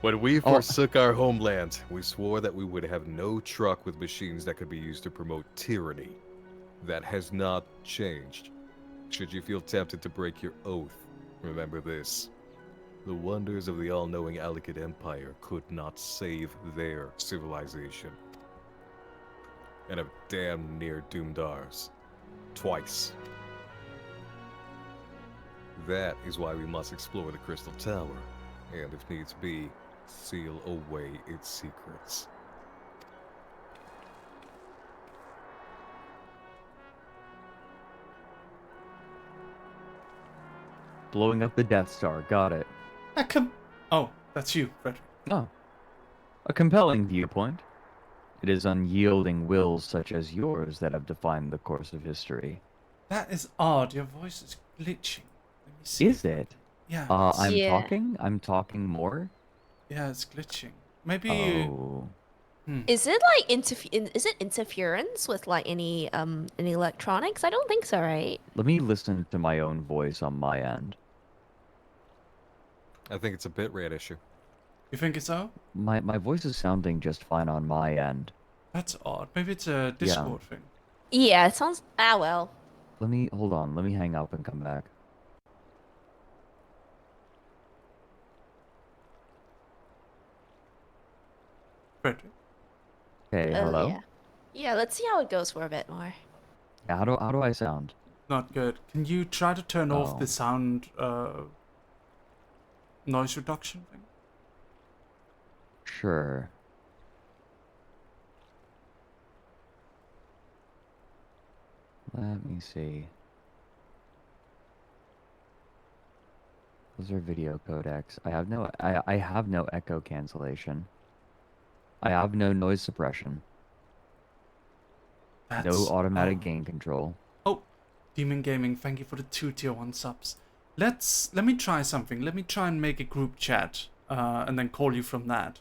When we forsook our homeland, we swore that we would have no truck with machines that could be used to promote tyranny. That has not changed. Should you feel tempted to break your oath, remember this. The wonders of the all-knowing Alikid Empire could not save their civilization. And have damn near doomed ours. Twice. That is why we must explore the Crystal Tower, and if needs be, seal away its secrets.
Blowing up the Death Star, got it.
Oh, that's you, Frederick.
Oh. A compelling viewpoint. It is unyielding wills such as yours that have defined the course of history.
That is odd. Your voice is glitching. Let me see.
Is it?
Yeah.
I'm
Yeah.
talking? I'm talking more?
Yeah, it's glitching. Maybe.
Oh.
Is it like is it interference with like any electronics? I don't think so, right?
Let me listen to my own voice on my end.
I think it's a bitrate issue.
You think it's so?
My voice is sounding just fine on my end.
That's odd. Maybe it's a Discord thing.
Yeah, it sounds well.
Hold on, let me hang up and come back.
Frederick.
Hey, hello?
Yeah. Yeah, let's see how it goes for a bit more.
Yeah, how do I sound?
Not good. Can you try to turn off
Oh.
the sound noise reduction thing?
Sure. Let me see. Those are video codecs. I have no echo cancellation. I have no noise suppression. No
That's
automatic
odd.
gain control.
Oh, Demon Gaming, thank you for the 2 tier 1 subs. Let me try something. Let me try and make a group chat, and then call you from that.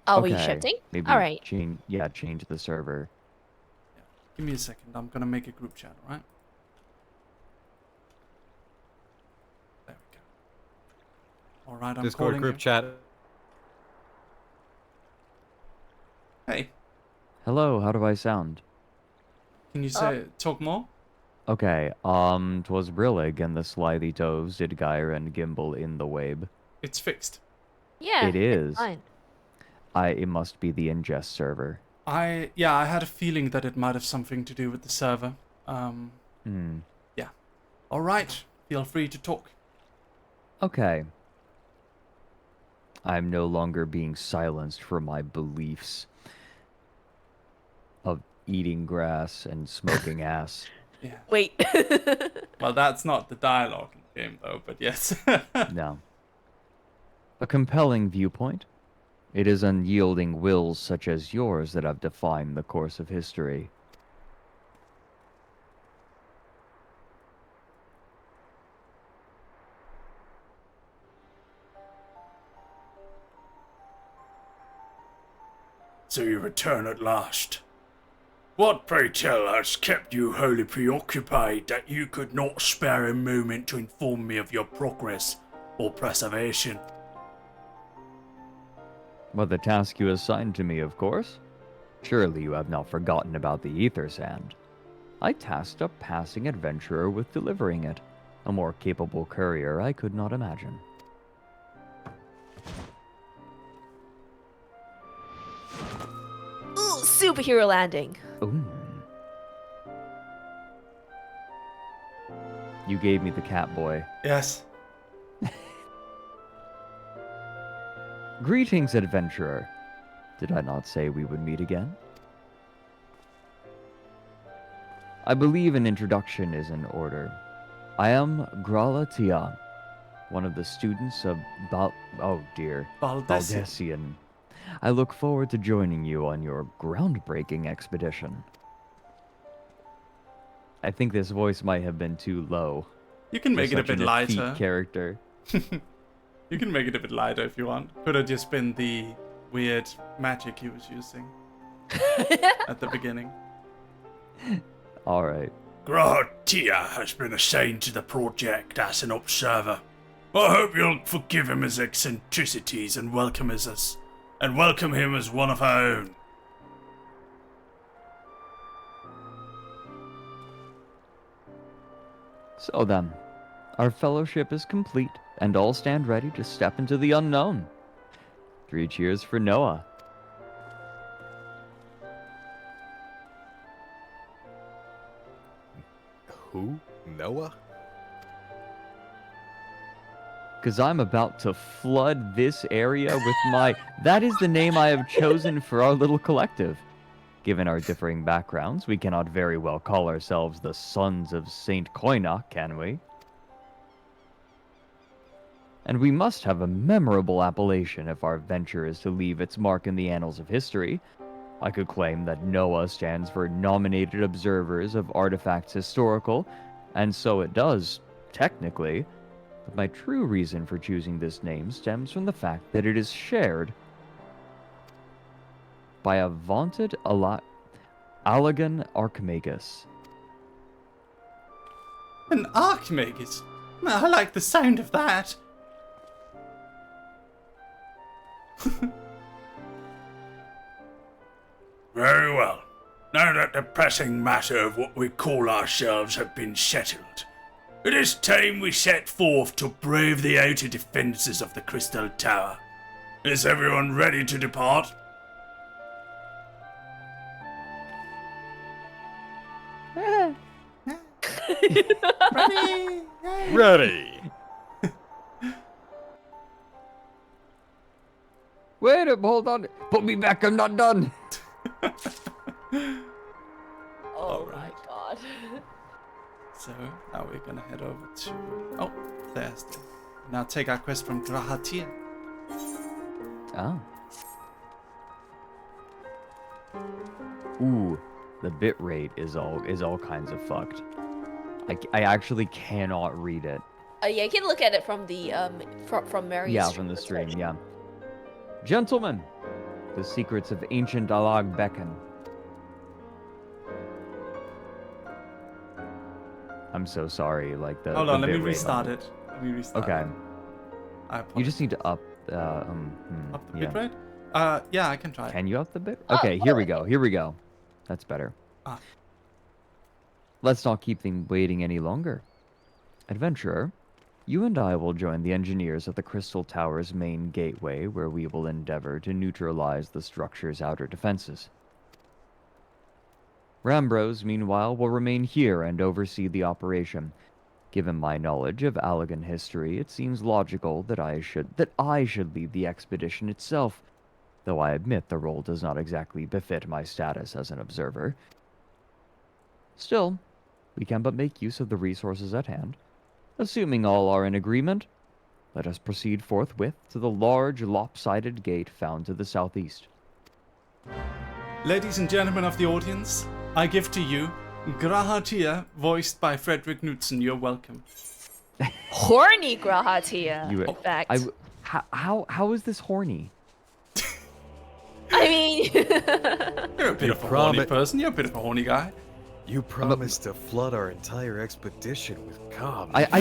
Are we
Okay,
shifting?
Maybe
All right.
change the server.
Give me a second. I'm gonna make a group chat, alright? There we go. Alright, I'm
Discord
calling
group
you.
chat.
Hey,
Hello, how do I sound?
can you say talk more?
Okay, 'twas brillig and the slithy toves did gyre and gimble in the wabe.
It's fixed.
Yeah,
It
it's
is.
fine.
It must be the ingest server.
I had a feeling that it might have something to do with the server. Yeah. All right. Feel free to talk.
Okay. I'm no longer being silenced for my beliefs of eating grass and smoking ass.
Yeah.
Wait.
Well, that's not the dialogue in the game, though. But yes.
No. A compelling viewpoint. It is unyielding wills such as yours that have defined the course of history.
So you return at last. What, pray tell, has kept you wholly preoccupied that you could not spare a moment to inform me of your progress or preservation?
Well, the task you assigned to me, of course. Surely you have not forgotten about the ether sand. I tasked a passing adventurer with delivering it. A more capable courier I could not imagine.
Ooh, superhero landing.
Ooh. You gave me the cat boy.
Yes.
Greetings, adventurer. Did I not say we would meet again? I believe an introduction is in order. I am Grala Tia, one of the students of
Baldessian.
Baldessian. I look forward to joining you on your groundbreaking expedition. I think this voice might have been too low.
You can
for
make it a
such
bit
an effete
lighter.
character.
You can make it a bit lighter if you want. Could have just been the weird magic he was using at the beginning.
All right.
Gratia has been assigned to the project as an observer. I hope you'll forgive him his eccentricities and welcome him as one of our own.
So then, our fellowship is complete, and all stand ready to step into the unknown. 3 cheers for Noah.
Who? Noah?
Because I'm about to flood this area with my... That is the name I have chosen for our little collective. Given our differing backgrounds, we cannot very well call ourselves the Sons of Saint Koina, can we? And we must have a memorable appellation if our venture is to leave its mark in the annals of history. I could claim that NOAA stands for Nominated Observers of Artifacts Historical, and so it does, technically. But my true reason for choosing this name stems from the fact that it is shared by a vaunted Allagan Archimagus.
An Archimagus? I like the sound of that.
Very well. Now that the pressing matter of what we call ourselves have been settled, it is time we set forth to brave the outer defences of the Crystal Tower. Is everyone ready to depart?
Ready?
Ready!
Wait up, hold on. Put me back, I'm not done.
Oh my god.
So now we're gonna head over to Thursday. Now take our quest from Grahatia.
Oh. Ooh, the bit rate is all kinds of fucked. I actually cannot read it.
Yeah, you can look at it from the from Mary's
Yeah,
stream,
from the
that's
stream,
right.
yeah. Gentlemen, the secrets of ancient Alag beckon. I'm so sorry, like the
Hold
the
on, let me
bit rate
restart
on
it. Let me restart
Okay.
it. I
You
apologize.
just need to up
Up the
yeah.
bitrate? Yeah, I can try it.
Can you up the bit? Okay, here we go. Here we go. That's better.
Ah.
let's not keep them waiting any longer. Adventurer, you and I will join the engineers at the Crystal Tower's main gateway, where we will endeavor to neutralize the structure's outer defenses. Rambros, meanwhile, will remain here and oversee the operation. Given my knowledge of Allegan history, it seems logical that I should lead the expedition itself, though I admit the role does not exactly befit my status as an observer. Still, we can but make use of the resources at hand. Assuming all are in agreement, let us proceed forthwith to the large, lopsided gate found to the southeast.
Ladies and gentlemen of the audience, I give to you Grahatia, voiced by Frederick Knudsen. You're welcome.
Horny Grahatia, in fact.
How is this horny?
I mean...
You're a bit of a horny person. You're a bit of a horny guy.
You promised to flood our entire expedition with cum.
I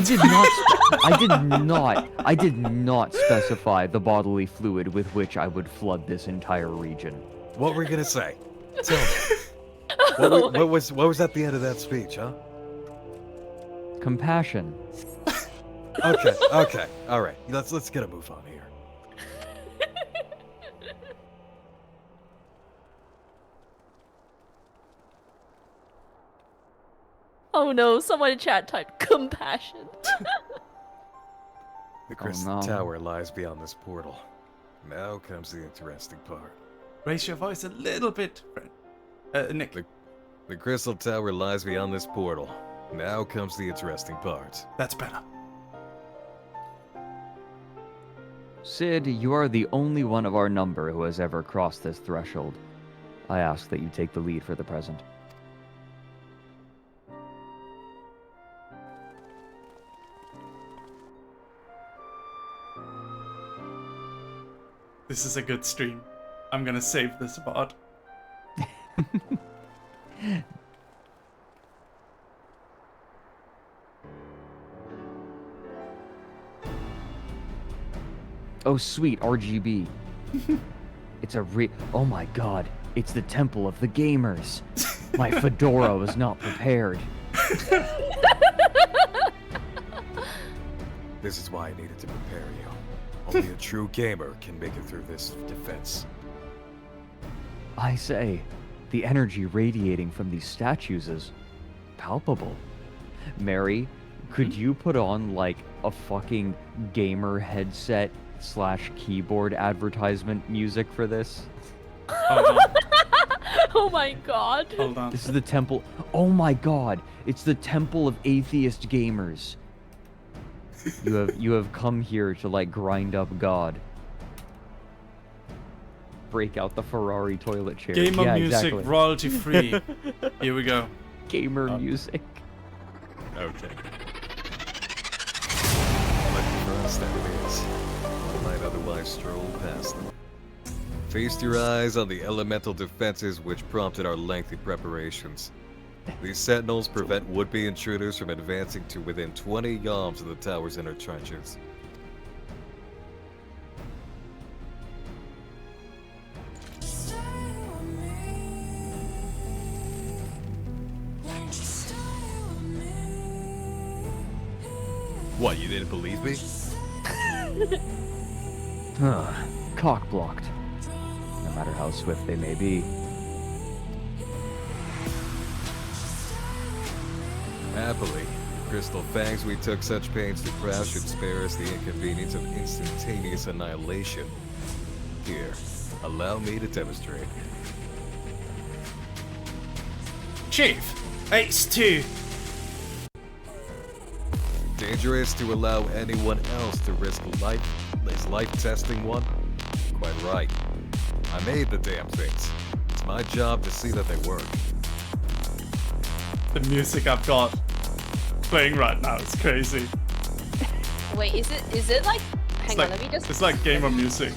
did not specify the bodily fluid with which I would flood this entire region.
What were you gonna say? Tell me. What was at the end of that speech, huh?
Compassion.
Okay, all right. Let's get a move on here.
Oh no, someone in chat typed compassion.
The Crystal Tower lies beyond this portal. Now comes the interesting part.
Raise your voice a little bit, Nick.
The Crystal Tower lies beyond this portal. Now comes the interesting part.
That's better.
Sid, you are the only one of our number who has ever crossed this threshold. I ask that you take the lead for the present.
This is a good stream. I'm gonna save this part.
Oh, sweet, RGB. It's a oh my god, it's the Temple of the Gamers. My fedora was not prepared.
This is why I needed to prepare you. Only a true gamer can make it through this defense.
I say, the energy radiating from these statues is palpable. Mary, could you put on, like, a fucking gamer headset / keyboard advertisement music for this?
Oh my god.
Hold on.
This is the temple. Oh my god, it's the temple of atheist gamers. You have come here to, like, grind up God. Break out the Ferrari toilet chair.
Gamer music,
exactly.
royalty free. Here we go.
Gamer music.
Okay. Let me trust that it is. I might otherwise stroll past them. Feast your eyes on the elemental defenses which prompted our lengthy preparations. These sentinels prevent would-be intruders from advancing to within 20 yalms of the tower's inner trenches. What, you didn't believe me?
Cock blocked. No matter how swift they may be.
Happily, the crystal fangs we took such pains to craft should spare us the inconvenience of instantaneous annihilation. Here, allow me to demonstrate.
Chief, Ace 2.
Dangerous to allow anyone else to risk this life-testing one? Quite right. I made the damn things. It's my job to see that they work.
The music I've got playing right now is crazy.
Wait, is it like... Hang on, let me just...
It's like gamer music.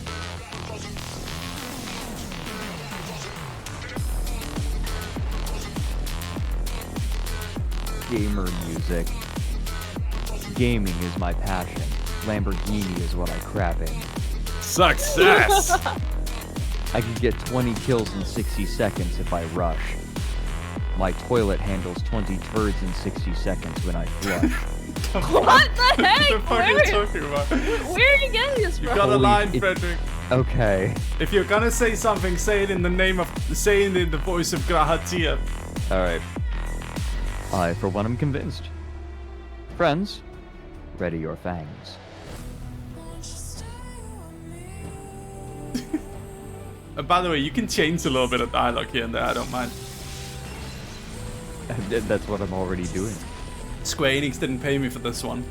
Gamer music. Gaming is my passion. Lamborghini is what I crap in.
Success!
I could get 20 kills in 60 seconds if I rush. My toilet handles 20 turds in 60 seconds when I flush.
What the heck?
What the fuck are you talking about?
Where are you getting this
You
from?
got a
Holy-
line,
it-
Frederick.
Okay.
If you're gonna say something, say it in the name of, say it in the voice of Grahatia.
Alright. I, for one, am convinced. Friends, ready your fangs.
By the way, you can change a little bit of dialogue here and there, I don't mind.
That's what I'm already doing.
Square Enix didn't pay me for this one.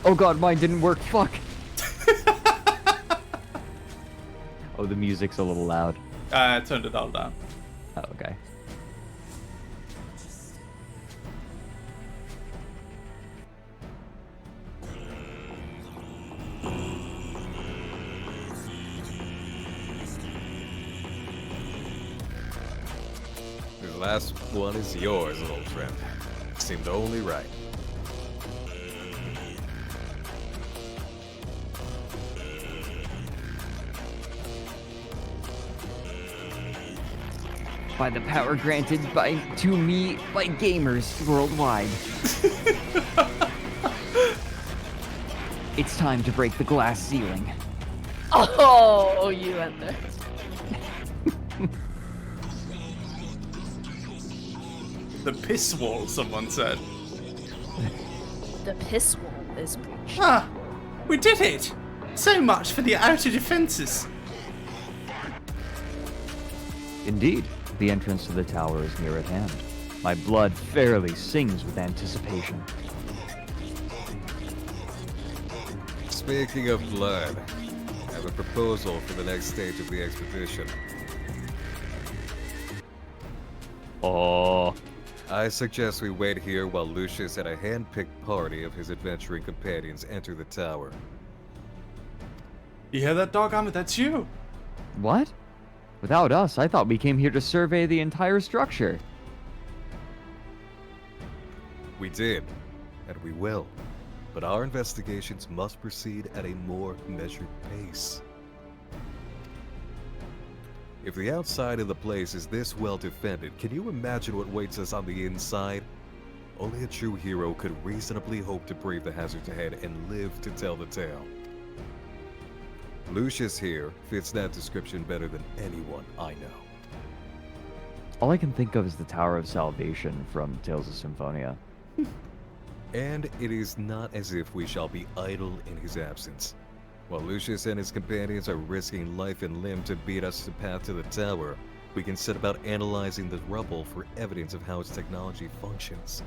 Oh god, mine didn't work, fuck! Oh, the music's a little loud.
I turned it all down.
Oh, okay.
The last one is yours, old friend. Seemed only right.
By the power granted to me by gamers worldwide. It's time to break the glass ceiling.
Oh, you went there.
The piss wall, someone said.
The piss wall is breached.
Ah, we did it! So much for the outer defenses.
Indeed, the entrance to the tower is near at hand. My blood fairly sings with anticipation.
Speaking of blood, I have a proposal for the next stage of the expedition.
Oh,
I suggest we wait here while Lucius and a hand-picked party of his adventuring companions enter the tower.
You hear that, Dog Armor? That's you.
what? Without us, I thought we came here to survey the entire structure.
We did, and we will. But our investigations must proceed at a more measured pace. If the outside of the place is this well defended, can you imagine what waits us on the inside? Only a true hero could reasonably hope to brave the hazards ahead and live to tell the tale. Lucius here fits that description better than anyone I know.
All I can think of is the Tower of Salvation from Tales of Symphonia.
And it is not as if we shall be idle in his absence. While Lucius and his companions are risking life and limb to beat us the path to the tower, we can set about analyzing the rubble for evidence of how its technology functions.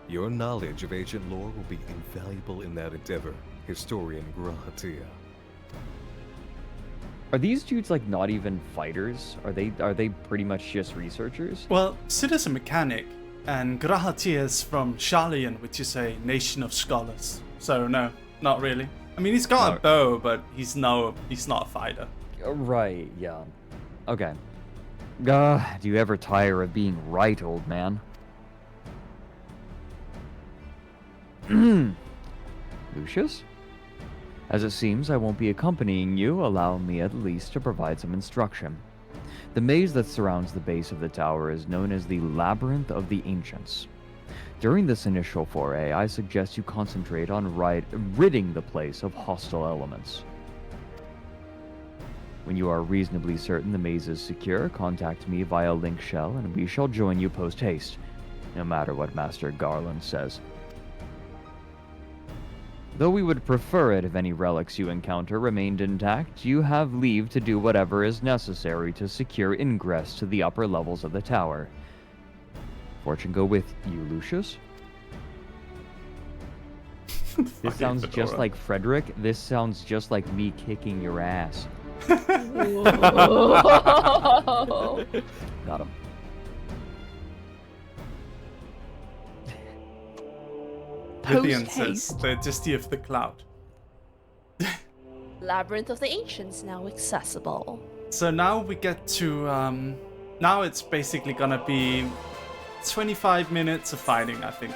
Your knowledge of ancient lore will be invaluable in that endeavor, Historian Grahatia.
Are these dudes like not even fighters? Are they pretty much just researchers?
Well, Sid is a mechanic, and Grahatia is from Sharlayan, which is a nation of scholars. So no, not really. I mean, he's got a bow, but he's not a fighter.
Right, yeah. Okay. Do you ever tire of being right, old man? Lucius? As it seems I won't be accompanying you, allow me at least to provide some instruction. The maze that surrounds the base of the tower is known as the Labyrinth of the Ancients. During this initial foray, I suggest you concentrate on ridding the place of hostile elements. When you are reasonably certain the maze is secure, contact me via link shell and we shall join you post-haste, no matter what Master Garland says. Though we would prefer it if any relics you encounter remained intact, you have leave to do whatever is necessary to secure ingress to the upper levels of the tower. Fortune go with you, Lucius. This sounds just like Frederick. This sounds just like me kicking your ass.
Whoa.
Got him.
Lydian says,
Post-haste.
the Majesty of the Cloud.
Labyrinth of the Ancients now accessible.
So now we get to, now it's basically gonna be 25 minutes of fighting, I think.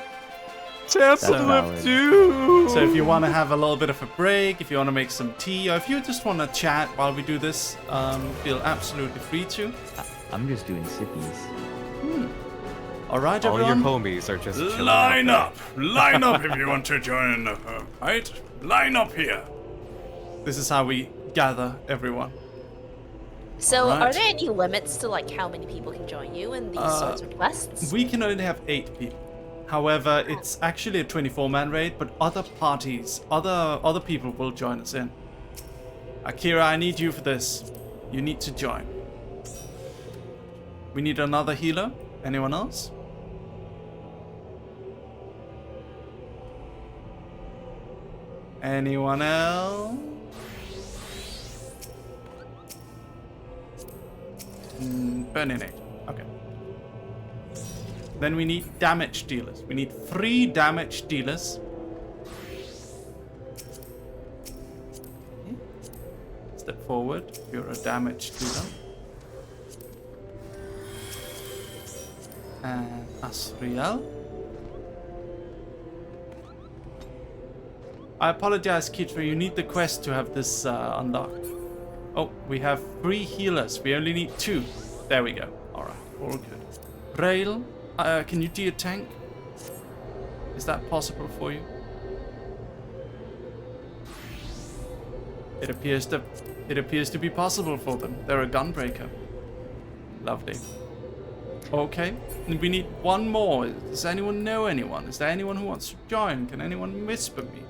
Chapter
valid.
2! So if you want to have a little bit of a break, if you want to make some tea, or if you just want to chat while we do this, feel absolutely free to.
I'm just doing sippies.
Alright,
All your
everyone?
homies are just chilling
Line
out
up! Line up if you want to join the fight. Line up here.
This is how we gather everyone.
So,
Alright.
are there any limits to like how many people can join you in these sorts of quests?
We can only have 8 people. However, it's actually a 24-man raid, but other parties, other people will join us in. Akira, I need you for this. You need to join. We need another healer. Anyone else? Anyone else? Burning 8. Okay. Then we need damage dealers. We need 3 damage dealers. Okay. Step forward if you're a damage dealer. And Asriel. I apologize, Kitra. You need the quest to have this unlocked. Oh, we have 3 healers. We only need 2. There we go. Alright, all good. Rail, can you do a tank? Is that possible for you? It appears to be possible for them. They're a gunbreaker. Lovely. Okay, and we need 1 more. Does anyone know anyone? Is there anyone who wants to join? Can anyone whisper me?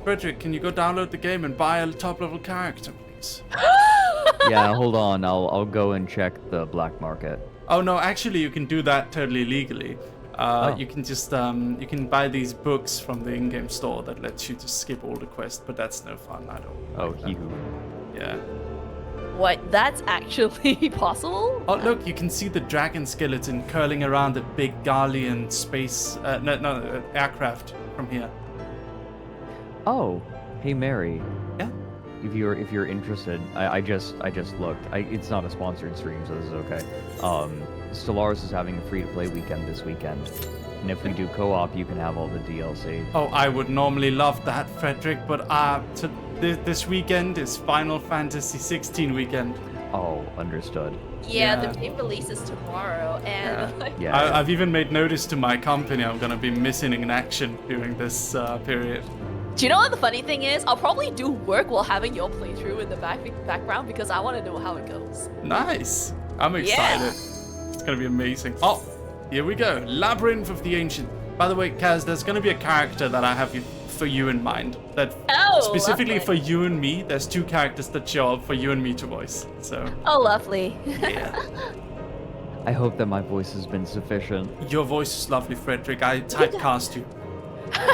Frederick, can you go download the game and buy a top level character, please?
Yeah, hold on. I'll go and check the black market.
Oh no, actually you can do that totally legally. You can just you can buy these books from the in-game store that lets you just skip all the quests, but that's no fun. I don't.
Oh,
like that.
hee-hoo.
Yeah.
What? That's actually possible?
Oh look, you can see the dragon skeleton curling around the big Garlean space aircraft from here.
Oh, hey Mary.
Yeah.
If you're interested, I just looked. It's not a sponsored stream, so this is okay. Stellaris is having a free-to-play weekend this weekend, and if we do co-op, you can have all the DLC.
Oh, I would normally love that, Frederick, but this weekend is Final Fantasy 16 weekend.
Oh, understood.
Yeah,
Yeah.
the game releases tomorrow, and
Yeah.
I've even made notice to my company I'm gonna be missing in action during this period.
do you know what the funny thing is? I'll probably do work while having your playthrough in the background because I want to know how it goes.
Nice. I'm excited. It's gonna be amazing. Oh, here we go. Labyrinth of the Ancient. By the way, Kaz, there's gonna be a character that I have for you in mind. That
Oh,
specifically
lovely.
for you and me. There's 2 characters that show up for you and me to voice. So
Oh, lovely.
yeah.
I hope that my voice has been sufficient.
Your voice is lovely, Frederick. I typecast you.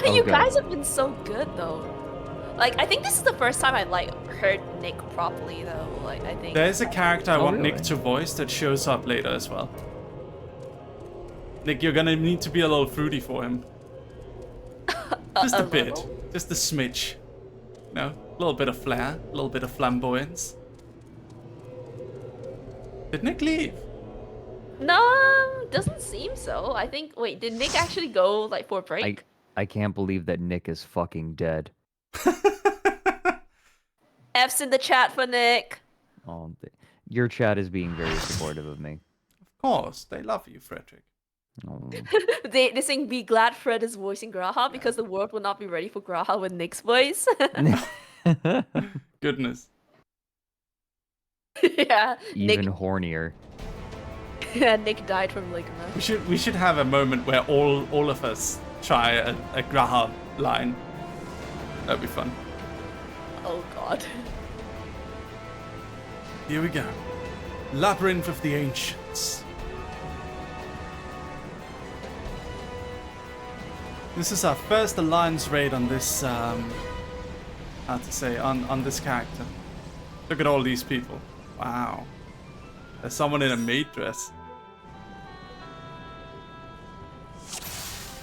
You
Okay.
guys have been so good though. Like, I think this is the first time I like heard Nick properly though. Like, I think.
There's a character I want Nick
really?
to voice that shows up later as well. Nick, you're gonna need to be a little fruity for him. Just a bit.
little?
Just a smidge. You know, a little bit of flair, a little bit of flamboyance. Did Nick leave?
No, doesn't seem so. I think. Wait, did Nick actually go like for a break?
I can't believe that Nick is fucking dead.
F's in the chat for Nick.
Oh, your chat is being very supportive of me.
Of course, they love you, Frederick.
Oh.
They saying be glad Fred is voicing Graha because the world will not be ready for Graha with Nick's voice.
Goodness.
Yeah,
Even hornier.
Nick died from ligma.
We should have a moment where all of us try a Graha line. That'd be fun.
Oh god.
Here we go. Labyrinth of the Ancients. This is our first alliance raid on this, how to say, on this character. Look at all these people. Wow. There's someone in a maid dress.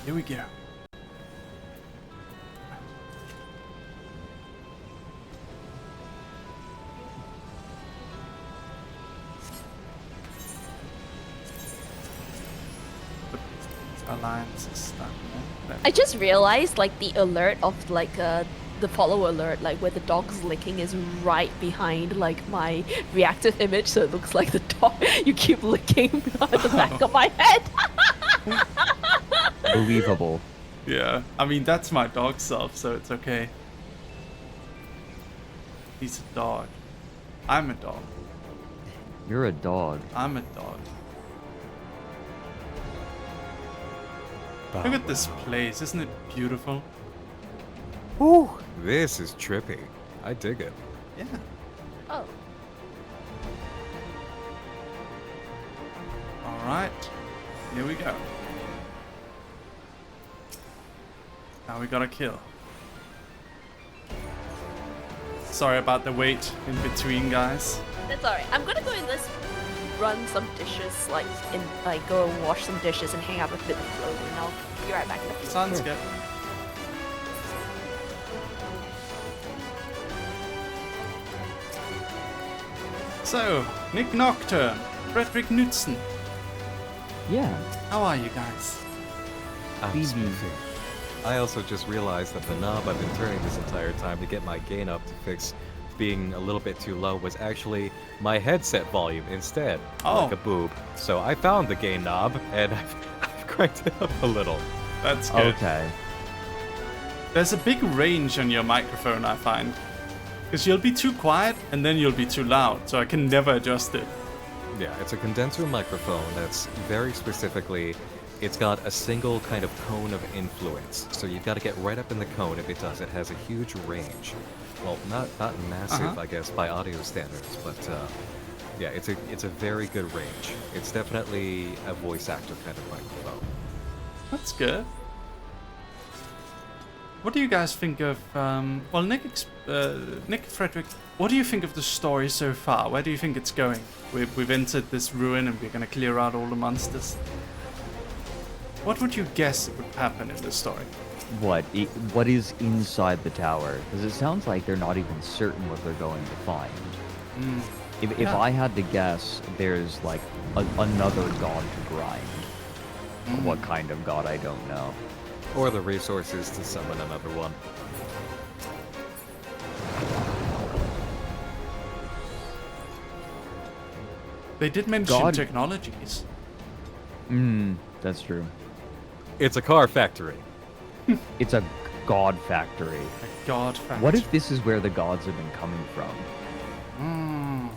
Here we go. Alliance is that one.
I just realized like the alert of like the follow alert, like where the dog's licking is right behind like my reactive image, so it looks like the dog you keep licking behind the back of my head.
Believable.
Yeah, I mean, that's my dog self, so it's okay. He's a dog. I'm a dog.
You're a dog.
I'm a dog. Look at this place, isn't it beautiful?
Whew, this is trippy. I dig it.
Yeah.
Oh.
Alright, here we go. Now we gotta kill. Sorry about the wait in between, guys.
That's alright. I'm gonna go in this, run some dishes, like go and wash some dishes and hang out with a bit of Flo, and I'll be right back in a few.
Sounds good. So, Nick Nocturne, Frederick Knudsen,
Yeah.
how are you guys?
I'm smoothing. I also just realized that the knob I've been turning this entire time to get my gain up to fix being a little bit too low was actually my headset volume instead, like a boob. So I found the gain knob and I've cranked it up a little.
That's good.
Okay.
There's a big range on your microphone, I find. Because you'll be too quiet and then you'll be too loud, so I can never adjust it.
Yeah, it's a condenser microphone that's very specifically, it's got a single kind of cone of influence. So you've got to get right up in the cone if it does. It has a huge range. Well, not massive, I guess, by audio standards, but yeah, it's a very good range. It's definitely a voice actor kind of microphone.
That's good. What do you guys think of, well, Nick Frederick, what do you think of the story so far? Where do you think it's going? We've entered this ruin and we're gonna clear out all the monsters. What would you guess would happen in this story?
What is inside the tower? Because it sounds like they're not even certain what they're going to find. If I had to guess, there's like another god to grind. What kind of god, I don't know.
Or the resources to summon another one.
They did mention
God.
technologies.
That's true.
It's a car factory.
It's a god factory.
A god factory.
What if this is where the gods have been coming from?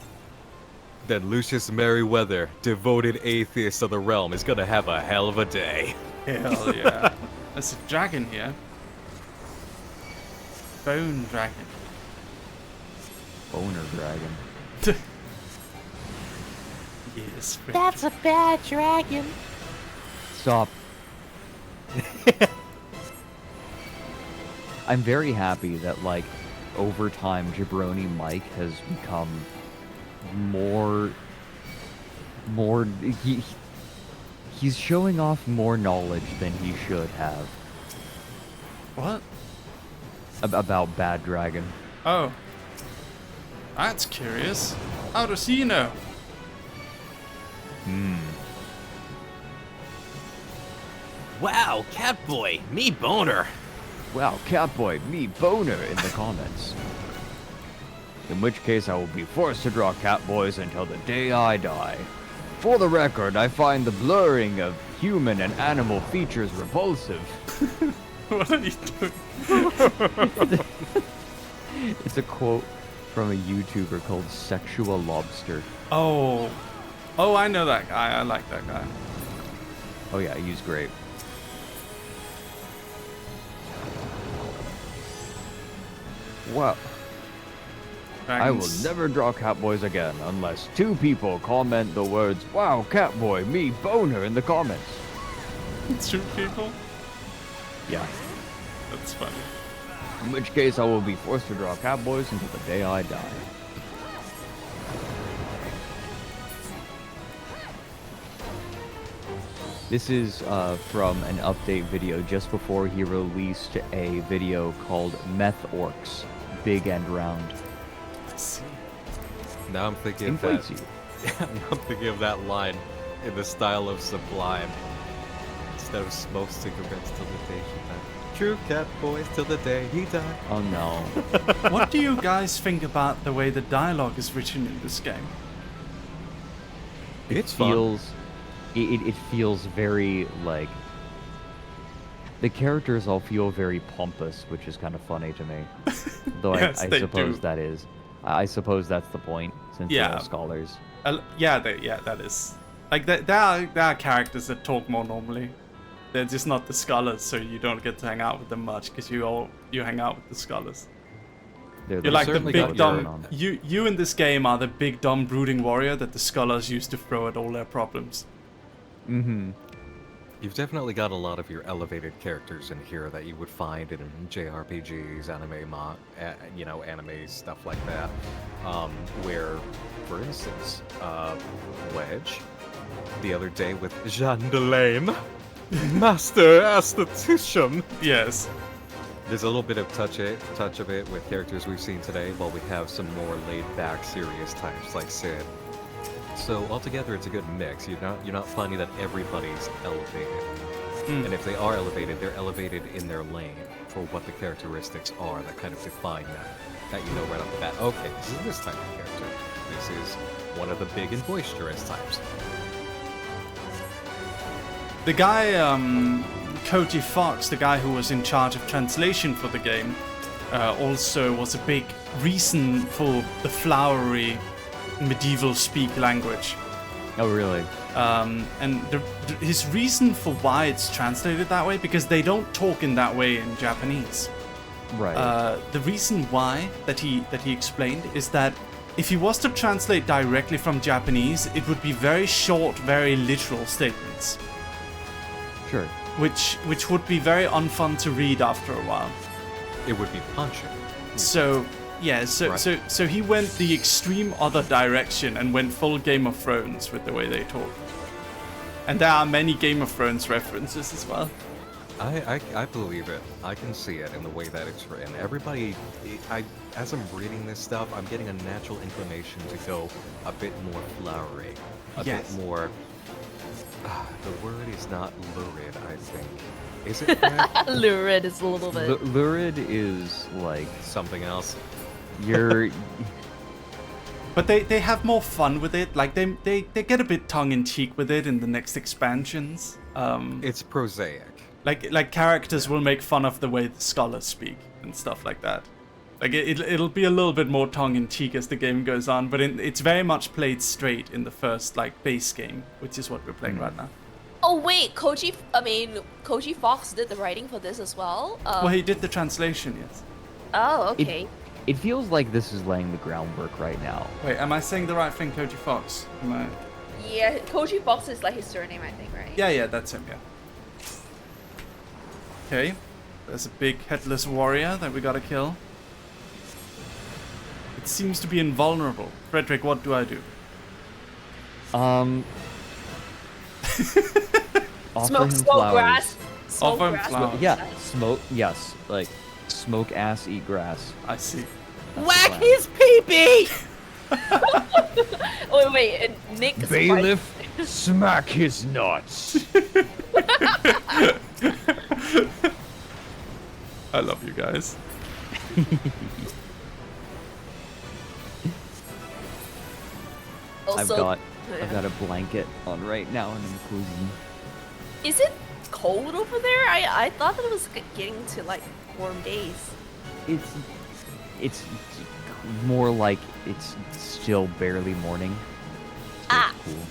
Then Lucius Merryweather, devoted atheist of the realm, is gonna have a hell of a day.
Hell yeah. There's a dragon here. Bone dragon.
Boner dragon.
Yes.
That's a bad dragon.
Stop. I'm very happy that, like, over time, Jabroni Mike has become more... He's showing off more knowledge than he should have
What?
about Bad Dragon.
Oh. That's curious. How does he know?
Wow, Catboy, me boner.
Wow, Catboy, me boner in the comments. In which case I will be forced to draw Catboys until the day I die. For the record, I find the blurring of human and animal features repulsive.
What are you doing?
It's a quote from a YouTuber called Sexual Lobster.
Oh. Oh, I know that guy. I like that guy.
Oh yeah, he's great. Well, I will
Dragons.
never draw Catboys again unless 2 people comment the words, "Wow, Catboy, me boner" in the comments.
2 people?
Yeah.
That's funny.
In which case I will be forced to draw Catboys until the day I die. This is from an update video just before he released a video called Meth Orcs, Big and Round.
Let's see.
Now I'm thinking of
Inflates
that.
you.
I'm thinking of that line in the style of Sublime. That was smoke cigarettes till the day he died. True cat boys till the day he died.
Oh no.
What do you guys think about the way the dialogue is written in this game?
It's fun.
It feels very like the characters all feel very pompous, which is kind of funny to me. Though
Yes,
I
they
suppose
do.
that is. I suppose that's the point, since
Yeah.
they're all scholars.
Yeah, that is. Like, there are characters that talk more normally. They're just not the scholars, so you don't get to hang out with them much, because you hang out with the scholars. You're like the
certainly
big
got your-
dumb. You in this game are the big dumb brooding warrior that the scholars used to throw at all their problems.
Mm-hmm.
You've definitely got a lot of your elevated characters in here that you would find in JRPGs, anime stuff like that. Where, for instance, Wedge, the other day with Jean Delame, Master Aesthetician.
Yes.
There's a little bit of touch of it with characters we've seen today, while we have some more laid-back, serious types like Sid. So altogether, it's a good mix. You're not finding that everybody's elevated, and if they are elevated, they're elevated in their lane for what the characteristics are that kind of define them. That you know right off the bat. Okay, this is this type of character. This is one of the big and boisterous types.
The guy, Koji Fox, the guy who was in charge of translation for the game, also was a big reason for the flowery medieval speak language.
Oh, really?
And his reason for why it's translated that way, because they don't talk in that way in Japanese.
Right.
The reason why that he explained is that if he was to translate directly from Japanese, it would be very short, very literal statements,
Sure.
which would be very unfun to read after a while.
It would be punching.
So yeah,
Right.
so he went the extreme other direction and went full Game of Thrones with the way they talk. And there are many Game of Thrones references as well.
I believe it. I can see it in the way that it's written. Everybody, as I'm reading this stuff, I'm getting a natural inclination to go a bit more flowery, a
Yes.
bit more. The word is not lurid, I think. Is it? Fred?
Lurid is a little bit.
Lurid is like
Something else.
you're.
But they have more fun with it. Like they get a bit tongue-in-cheek with it in the next expansions.
It's prosaic.
Like characters will make fun of the way the scholars speak and stuff like that. Like it'll be a little bit more tongue-in-cheek as the game goes on, but it's very much played straight in the first like base game, which is what we're playing right now.
Oh wait, Koji Fox did the writing for this as well.
Well, he did the translation, yes.
Oh, okay.
It feels like this is laying the groundwork right now.
Wait, am I saying the right thing, Koji Fox? Am I?
Yeah, Koji Fox is like his surname, I think, right?
Yeah, that's him. Yeah. Okay, there's a big headless warrior that we gotta kill. It seems to be invulnerable. Frederick, what do I do?
Offer him
Smoke
flowers.
grass. Smoke
Offer him
grass.
flowers.
Yeah, smoke. Yes, like smoke ass, eat grass.
I see.
That's
Whack
the plan.
his pee-pee!
Wait, and Nick.
smack his nuts.
I love you guys.
I've got a blanket on right now and I'm cozy.
Is it cold over there? I thought that it was getting to like warm days.
It's more like it's still barely morning. So
Ah.
it's cool.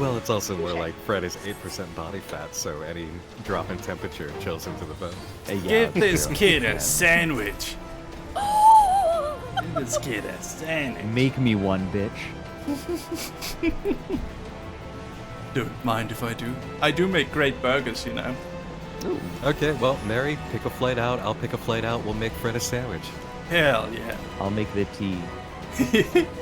Well, it's also more like Fred is 8% body fat, so any drop in temperature chills him to the bone.
Yeah,
Give this
true.
kid
Yeah.
a sandwich. Give this kid a sandwich.
Make me one, bitch.
Don't mind if I do. I do make great burgers, you know.
Ooh.
Okay, well, Mary, pick a flight out. I'll pick a flight out. We'll make Fred a sandwich.
Hell yeah.
I'll make the tea.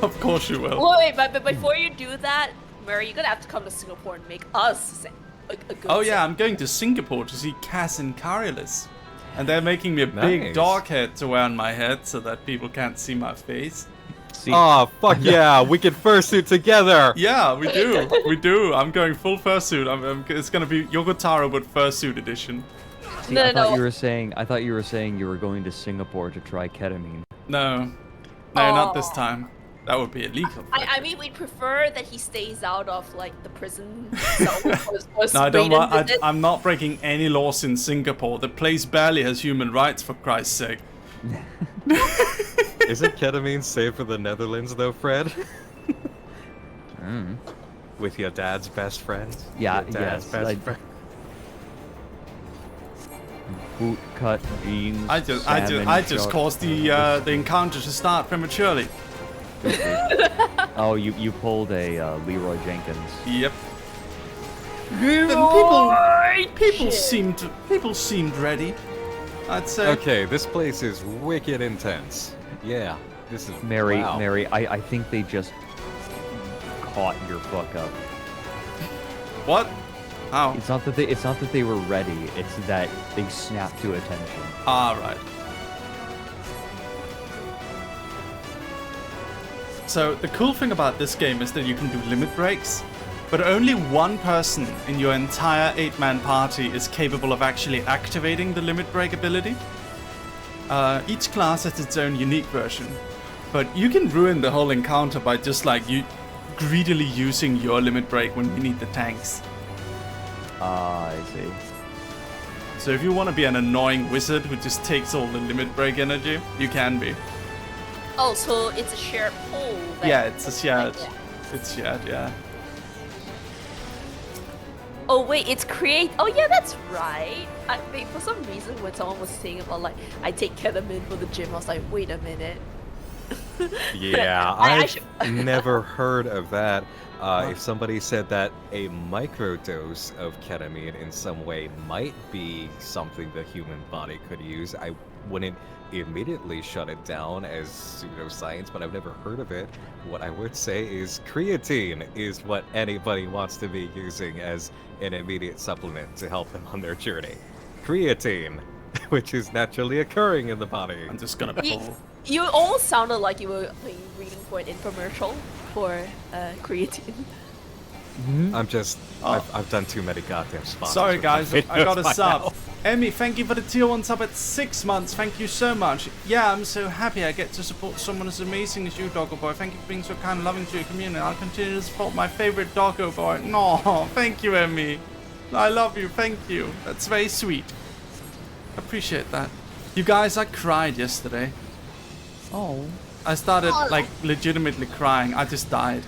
Of course you will.
Wait, but before you do that, Mary, you're gonna have to come to Singapore and make us a good.
Oh yeah, I'm going to Singapore to see Cass and Cariolus. And they're making me a big
Nice.
dog head to wear on my head so that people can't see my face.
See,
Oh, fuck yeah, we can fursuit together!
Yeah, we do. We do. I'm going full fursuit. It's gonna be Yogotaro, but fursuit edition.
see, I thought you were saying you were going to Singapore to try ketamine.
No. No, not this time. That would be illegal.
I mean, we'd prefer that he stays out of like the prison cell.
No, I don't want. I'm not breaking any laws in Singapore. The place barely has human rights, for Christ's sake.
Isn't ketamine safe for the Netherlands, though, Fred? With your dad's best friend?
Yeah,
Your dad's
yes.
best friend.
Boot cut beans.
I just caused the encounter to start prematurely.
Oh, you pulled a Leroy Jenkins.
Yep. People seemed ready. I'd say.
Okay, this place is wicked intense. Yeah, this is wow.
Mary, I think they just caught your fuck up.
What? How?
It's not that they were ready. It's that they snapped to attention.
Ah, right. So the cool thing about this game is that you can do limit breaks, but only one person in your entire 8-man party is capable of actually activating the limit break ability. Each class has its own unique version, but you can ruin the whole encounter by just like you greedily using your limit break when you need the tanks.
Ah, I see.
So if you want to be an annoying wizard who just takes all the limit break energy, you can be.
Oh, so it's a shared pool.
Yeah, it's a shared. It's shared, yeah.
Oh wait, it's create. Oh yeah, that's right. Wait, for some reason when someone was saying about like I take ketamine for the gym, I was like, wait a minute.
Yeah, I've never heard of that. If somebody said that a microdose of ketamine in some way might be something the human body could use, I wouldn't immediately shut it down as pseudoscience, but I've never heard of it. What I would say is creatine is what anybody wants to be using as an immediate supplement to help them on their journey. Creatine, which is naturally occurring in the body.
I'm just gonna pull.
You all sounded like you were reading for an infomercial for creatine.
I'm just, I've done too many goddamn sponsors.
Sorry guys, I got a sub.
now.
Emmy, thank you for the tier 1 sub at 6 months. Thank you so much. Yeah, I'm so happy I get to support someone as amazing as you, Doggo Boy. Thank you for being so kind and loving to your community. I'll continue to support my favorite Doggo Boy. No, thank you, Emmy. I love you. Thank you. That's very sweet. Appreciate that. You guys, I cried yesterday.
Oh.
I started like legitimately crying. I just died.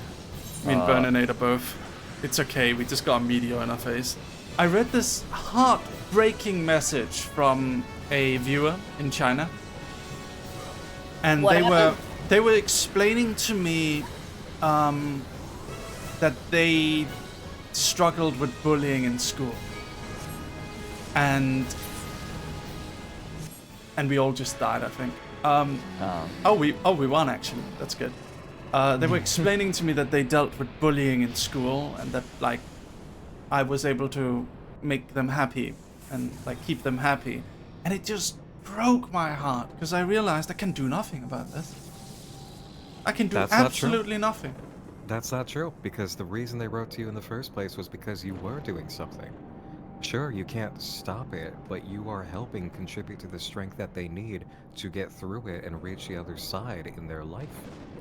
Me and Berninator both. It's okay. We just got a meteor in our face. I read this heartbreaking message from a viewer in China, and they were explaining to me that they struggled with bullying in school, and we all just died, I think. We won actually. That's good. They were explaining to me that they dealt with bullying in school, and that like I was able to make them happy and like keep them happy, and it just broke my heart because I realized I can do nothing about this. I can do absolutely nothing.
That's not true, because the reason they wrote to you in the first place was because you were doing something. Sure, you can't stop it, but you are helping contribute to the strength that they need to get through it and reach the other side in their life,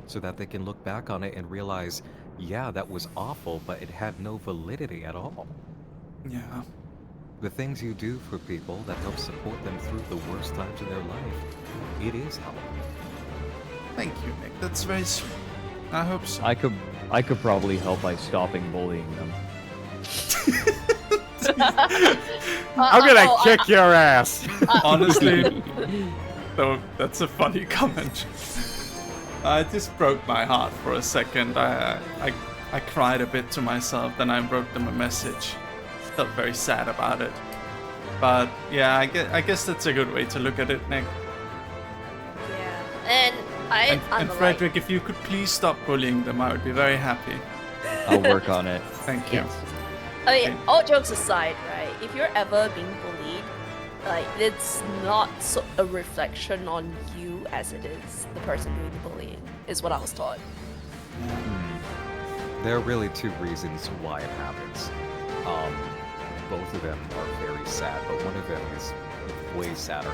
so that they can look back on it and realize, yeah, that was awful, but it had no validity at all.
Yeah.
The things you do for people that help support them through the worst times in their life, it is help.
Thank you, Nick. That's very sweet. I hope so.
I could probably help by stopping bullying them.
I'm gonna kick your ass!
Honestly, though, that's a funny comment. It just broke my heart for a second. I cried a bit to myself, then I wrote them a message. Felt very sad about it. But yeah, I guess that's a good way to look at it, Nick.
Yeah,
and Frederick, if you could please stop bullying them, I would be very happy.
I'll work on it.
Thank you.
I mean, all jokes aside, right? If you're ever being bullied, Like, it's not a reflection on you as it is the person doing the bullying, is what I was taught.
There are really two reasons why it happens. Both of them are very sad, but one of them is way sadder.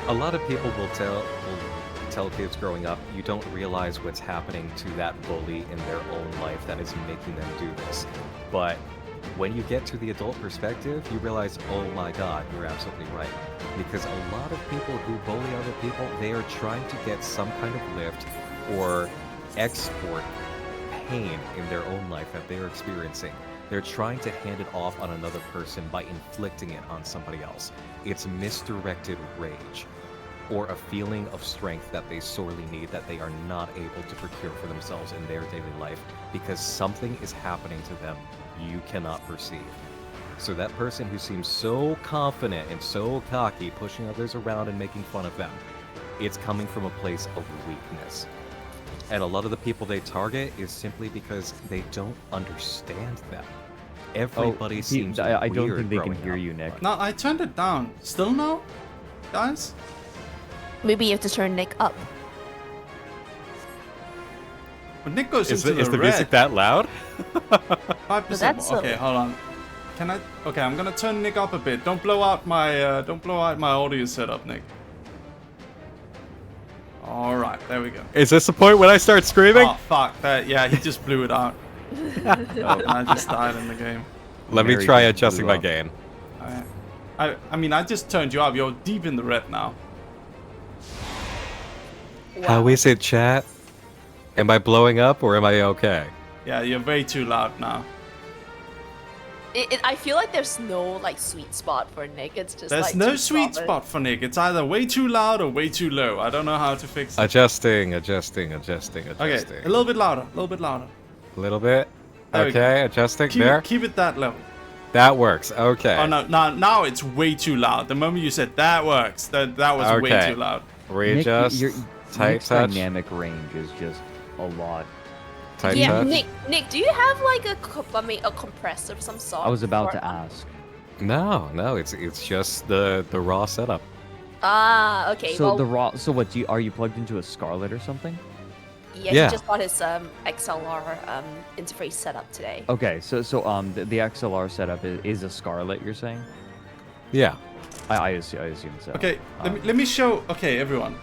A lot of people will tell kids growing up, you don't realize what's happening to that bully in their own life that is making them do this. But when you get to the adult perspective, you realize, oh my god, you're absolutely right. Because a lot of people who bully other people, they are trying to get some kind of lift or export pain in their own life that they're experiencing. They're trying to hand it off on another person by inflicting it on somebody else. It's misdirected rage, or a feeling of strength that they sorely need that they are not able to procure for themselves in their daily life because something is happening to them you cannot perceive. So that person who seems so confident and so cocky, pushing others around and making fun of them, it's coming from a place of weakness. And a lot of the people they target is simply because they don't understand them. Everybody seems
I
weird
don't think they can
growing
hear
up.
you, Nick.
No, I turned it down. Still no? Guys?
Maybe you have to turn Nick up.
When Nick goes
Is
into
the
red,
music that loud?
5%
that's
more. Okay, hold on. Can I? Okay, I'm gonna turn Nick up a bit. Don't blow out my audio setup, Nick. All right, there we go.
Is this the point when I start screaming?
Oh fuck that! Yeah, he just blew it out. I just died in the game.
Let me
Mary
try
just
adjusting
blew
my
up.
gain.
I mean, I just turned you up. You're deep in the red now.
How is it, chat? Am I blowing up or am I okay?
Yeah, you're way too loud now.
I feel like there's no like sweet spot for Nick. It's just
There's
like
no
too
sweet
solid.
spot for Nick. It's either way too loud or way too low. I don't know how to fix it.
Adjusting.
Okay, a little bit louder. A little bit louder.
A little bit.
There we go.
Okay, adjusting there.
Keep it that level.
That works. Okay.
Oh no, now it's way too loud. The moment you said that works, that was way
Okay.
too loud.
Readjust. Tight
Nick's
touch.
dynamic range is just a lot.
Tight
Yeah,
touch.
Nick, do you have like a compressor of some sort?
I was about
Or-
to ask.
No, it's just the raw setup.
Ah, okay.
So
well,
the raw. So what? Are you plugged into a Scarlet or something?
yeah,
Yeah.
he just got his XLR interface set up today.
Okay, so the XLR setup is a Scarlet. You're saying?
Yeah.
I assume so.
Okay, let me show. Okay, everyone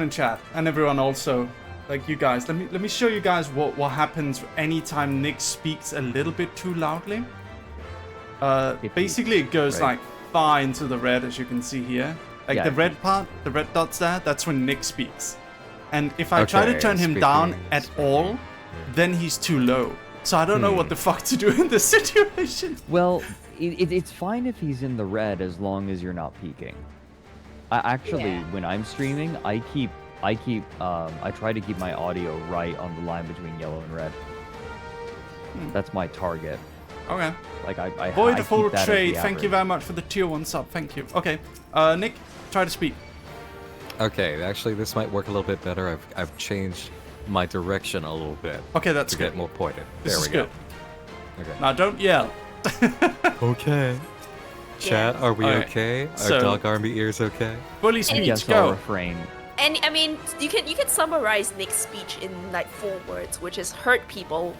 in chat, and everyone also, like you guys. Let me show you guys what happens anytime Nick speaks a little bit too loudly. Basically it goes
right.
like far into the red, as you can see here. Like
Yeah.
the red part, the red dots there. That's when Nick speaks. And if I try to
Okay,
turn him down
speaking-
at all, then he's too low. So I don't know what the fuck to do in this situation.
Well, it's fine if he's in the red as long as you're not peeking. Actually,
Yeah.
when I'm streaming, I try to keep my audio right on the line between yellow and red. That's my target.
Okay.
Like I
Void
I
of all
keep that as
trade,
the
thank you
average.
very much for the tier 1 sub, thank you. Okay, Nick, try to speak.
Okay, actually this might work a little bit better. I've changed my direction a little bit
Okay, that's
to
good.
get more pointed.
This
There
is
we
good.
go. Okay.
Now don't yell.
Okay. Chat, are we
Okay,
okay? Are
so-
dog army ears okay?
Fully speech,
Yes, I'll
go.
refrain.
And I mean, you can summarize Nick's speech in like 4 words, which is hurt people.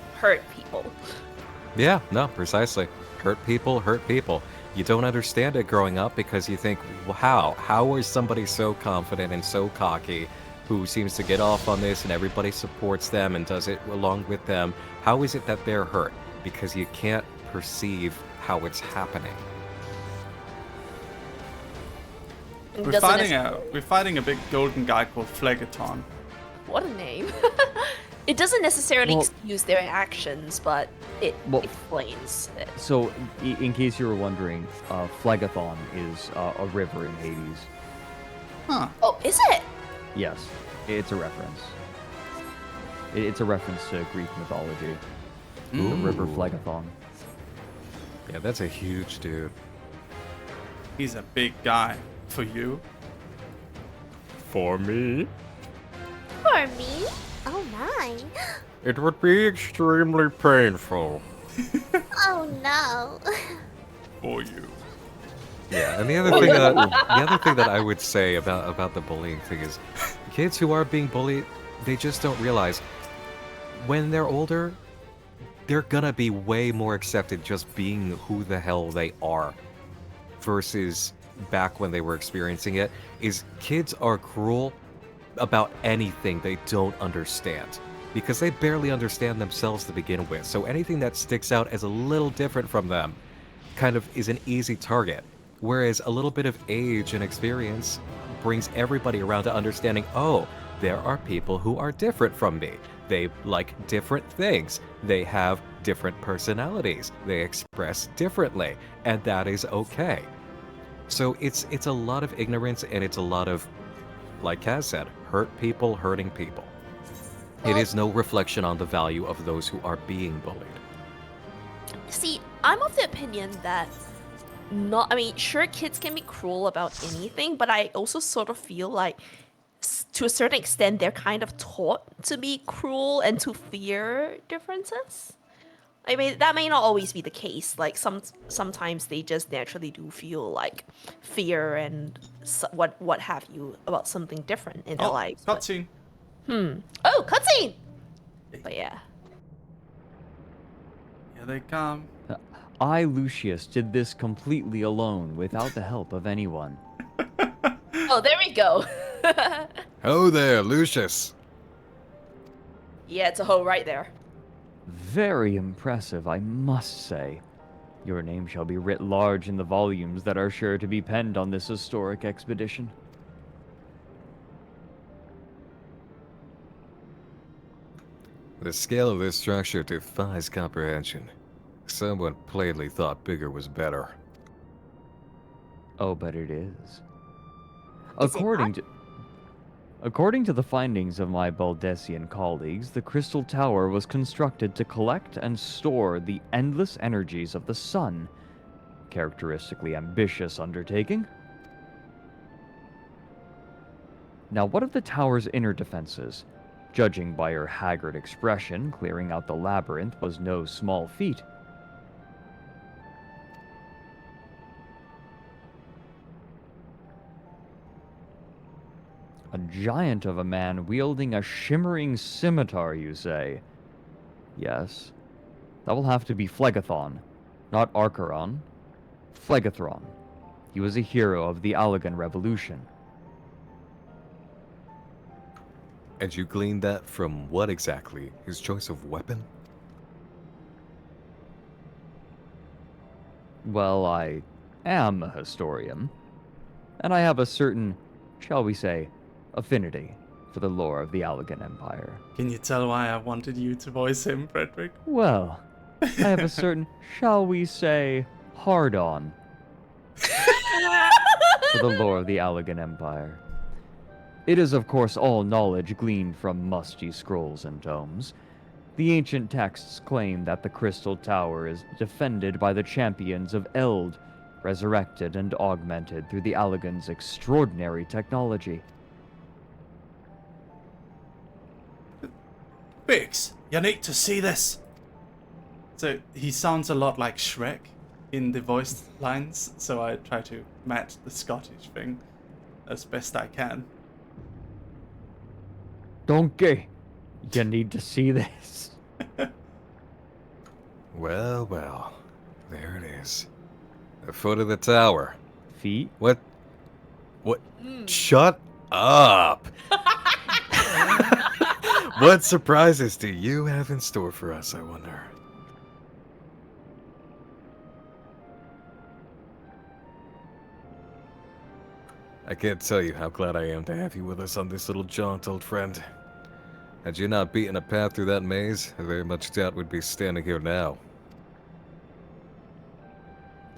Yeah, no, precisely. Hurt people. You don't understand it growing up because you think, wow, how is somebody so confident and so cocky who seems to get off on this and everybody supports them and does it along with them? How is it that they're hurt? Because you can't perceive how it's happening.
We're fighting a big golden guy called Phlegaton.
What a name. It doesn't necessarily
Well-
excuse their actions, but it
Well-
explains it.
So, in case you were wondering, Phlegathon is a river in Hades.
Huh.
Oh, is it?
Yes, it's a reference. It's a reference to Greek mythology. The river Phlegathon.
Yeah, that's a huge dude.
He's a big guy. For you?
For me?
For me? Oh my.
It would be extremely painful.
Oh no.
For you.
Yeah, and the other thing that I would say about the bullying thing is, kids who are being bullied, they just don't realize when they're older, they're gonna be way more accepted just being who the hell they are, versus back when they were experiencing it. Is kids are cruel about anything they don't understand, because they barely understand themselves to begin with. So anything that sticks out as a little different from them kind of is an easy target. Whereas a little bit of age and experience brings everybody around to understanding, oh, there are people who are different from me. They like different things. They have different personalities. They express differently, and that is okay. So it's a lot of ignorance, and it's a lot of, like Kaz said, hurt people hurting people. It is no reflection on the value of those who are being bullied.
See, I'm of the opinion that sure, kids can be cruel about anything, but I also sort of feel like to a certain extent they're kind of taught to be cruel and to fear differences. I mean, that may not always be the case. Like sometimes they just naturally do feel like fear and what have you about something different in their lives. but-
Cutscene.
Oh, cutscene. But yeah.
Here they come.
I, Lucius, did this completely alone, without the help of anyone.
Oh, there we go.
Oh there, Lucius.
Yeah, it's a hoe right there.
Very impressive, I must say. Your name shall be writ large in the volumes that are sure to be penned on this historic expedition.
The scale of this structure defies comprehension. Someone plainly thought bigger was better.
Oh, but it is.
Is
According to the findings of my Baldessian colleagues, the Crystal Tower was constructed to collect and store the endless energies of the sun. Characteristically ambitious undertaking. Now, what of the tower's inner defenses? Judging by her haggard expression, clearing out the labyrinth was no small feat. A giant of a man wielding a shimmering scimitar, you say? Yes. That will have to be Phlegethon, not Archeron. Phlegethron. He was a hero of the Allegan Revolution.
And you gleaned that from what exactly? His choice of weapon?
Well, I am a historian, and I have a certain, shall we say, affinity for the lore of the Allegan Empire.
Can you tell why I wanted you to voice him, Frederick?
Well, I have a certain, shall we say, hard-on for the lore of the Allegan Empire. It is, of course, all knowledge gleaned from musty scrolls and tomes. The ancient texts claim that the Crystal Tower is defended by the champions of Eld, resurrected and augmented through the Allegans' extraordinary technology.
Biggs, you need to see this. So he sounds a lot like Shrek in the voice lines, so I try to match the Scottish thing as best I can.
Donkey, you need to see this.
Well, well. There it is. The foot of the tower.
Feet?
What? Shut up! What surprises do you have in store for us, I wonder? I can't tell you how glad I am to have you with us on this little jaunt, old friend. Had you not beaten a path through that maze, I very much doubt we'd be standing here now.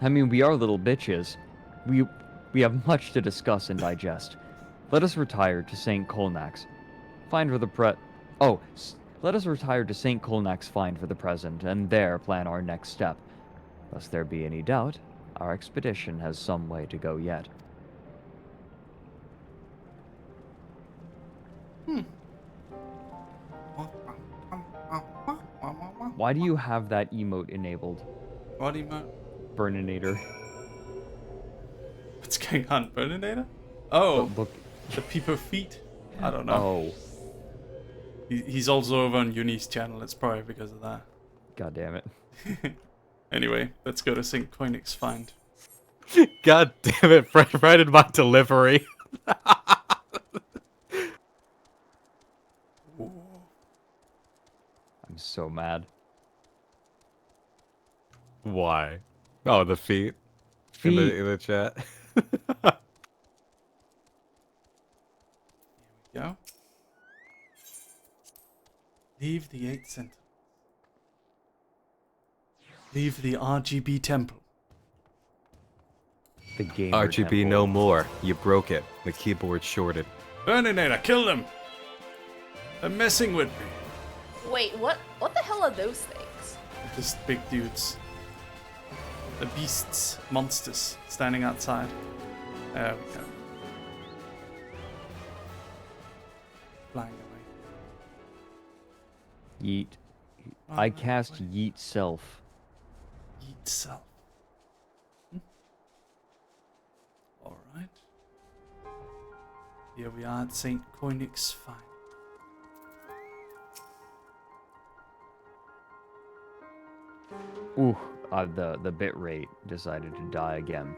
I mean, we are little bitches. We have much to discuss and digest. Let us retire to St. Colnax. Find for the let us retire to St. Colnax Find for the present, and there plan our next step. Lest there be any doubt, our expedition has some way to go yet. Why do you have that emote enabled?
What emote?
Burninator.
going on, Burninator? Oh,
Look.
the people feet. I don't know.
Oh,
He's also over on Uni's channel. It's probably because of that.
god damn it.
Anyway, let's go to St. Koenig's Find.
God damn it, right in my delivery.
I'm so mad.
Why? Oh, the feet.
Feet.
In the chat.
Go. Leave the 8th Sentinel. Leave the RGB Temple.
The gamer
RGB
temple.
no more. You broke it. The keyboard shorted.
Burninator, kill them! They're messing with me.
Wait, what the hell are those things?
They're just big dudes. The beasts, monsters, standing outside. There we go. Flying away.
Yeet. I cast Yeet Self.
Yeet self. Alright. Here we are at St. Koenig's Find.
Ooh, the bit rate decided to die again.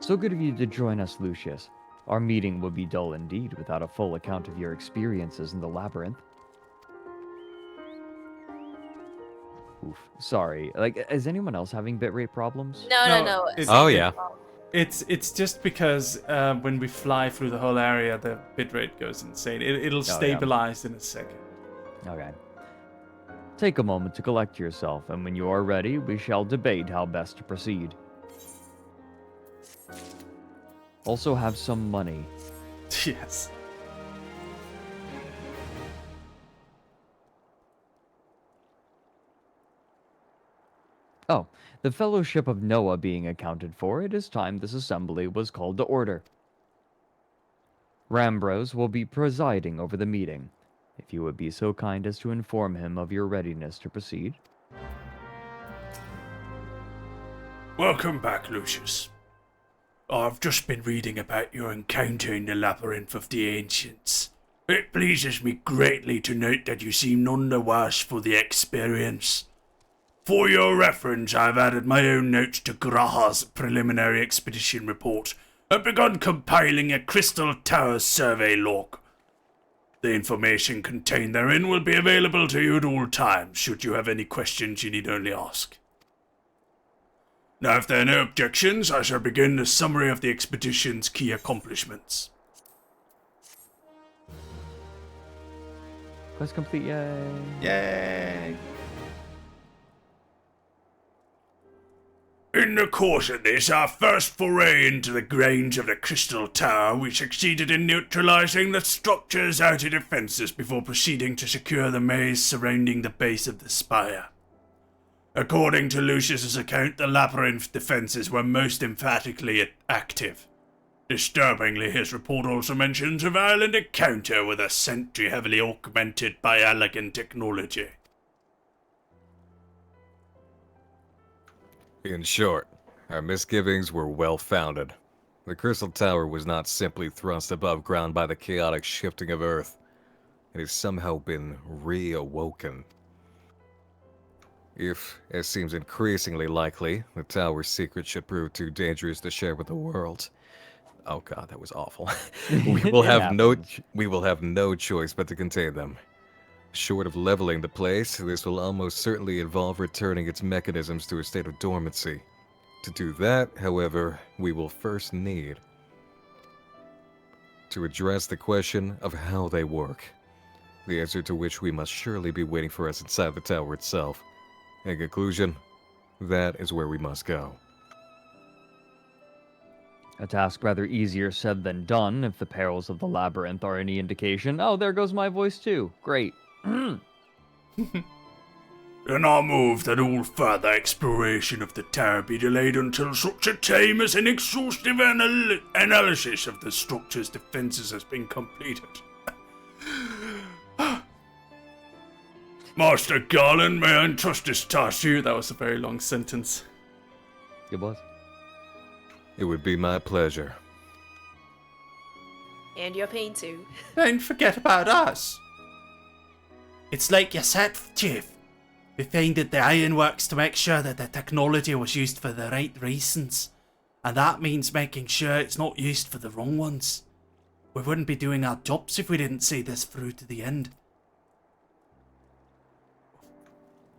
So good of you to join us, Lucius. Our meeting would be dull indeed without a full account of your experiences in the labyrinth. Oof, sorry. Like, is anyone else having bitrate problems?
No.
it's-
Oh, yeah.
It's just because when we fly through the whole area, the bitrate goes insane. It'll
yeah.
stabilize in a second.
Okay. Take a moment to collect yourself, and when you are ready, we shall debate how best to proceed. Also have some money.
Yes.
Oh, the Fellowship of Noah being accounted for, it is time this assembly was called to order. Rambrose will be presiding over the meeting. If you would be so kind as to inform him of your readiness to proceed.
Welcome back, Lucius. I've just been reading about your encounter in the Labyrinth of the Ancients. It pleases me greatly to note that you seem none the worse for the experience. For your reference, I've added my own notes to Graha's preliminary expedition report and begun compiling a Crystal Tower survey log. The information contained therein will be available to you at all times, should you have any questions you need only ask. Now, if there are no objections, I shall begin the summary of the expedition's key accomplishments.
Quest complete, yay!
Yay!
In the course of this, our first foray into the grains of the Crystal Tower, we succeeded in neutralizing the structure's outer defenses before proceeding to secure the maze surrounding the base of the spire. According to Lucius's account, the labyrinth defenses were most emphatically active. Disturbingly, his report also mentions a violent encounter with a sentry heavily augmented by elegant technology.
In short, our misgivings were well-founded. The Crystal Tower was not simply thrust above ground by the chaotic shifting of Earth. It has somehow been reawoken. If, as seems increasingly likely, the tower's secret should prove too dangerous to share with the world. Oh god, that was awful. we will have no choice but to contain them. Short of leveling the place, this will almost certainly involve returning its mechanisms to a state of dormancy. To do that, however, we will first need to address the question of how they work. The answer to which we must surely be waiting for us inside the tower itself. In conclusion, that is where we must go.
A task rather easier said than done, if the perils of the labyrinth are any indication. Oh, there goes my voice too. Great.
Then I move that all further exploration of the tower be delayed until such a time as an exhaustive analysis of the structure's defenses has been completed. Master Garland, may I entrust this task to you?
That was a very long sentence.
It was.
It would be my pleasure.
And your pain too.
Don't forget about us. It's like you said, Chief. We founded the ironworks to make sure that the technology was used for the right reasons. And that means making sure it's not used for the wrong ones. We wouldn't be doing our jobs if we didn't see this through to the end.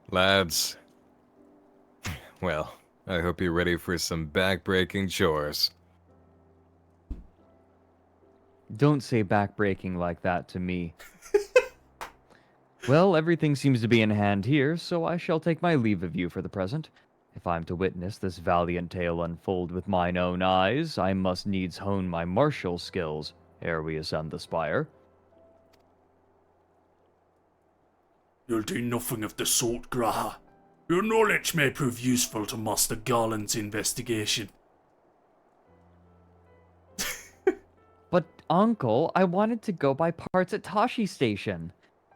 Lads. Well, I hope you're ready for some back-breaking chores.
Don't say backbreaking like that to me. Well, everything seems to be in hand here, so I shall take my leave of you for the present. If I'm to witness this valiant tale unfold with mine own eyes, I must needs hone my martial skills ere we ascend the spire.
You'll do nothing of the sort, Graha. Your knowledge may prove useful to Master Garland's investigation.
But, Uncle, I wanted to go buy parts at Tashi Station.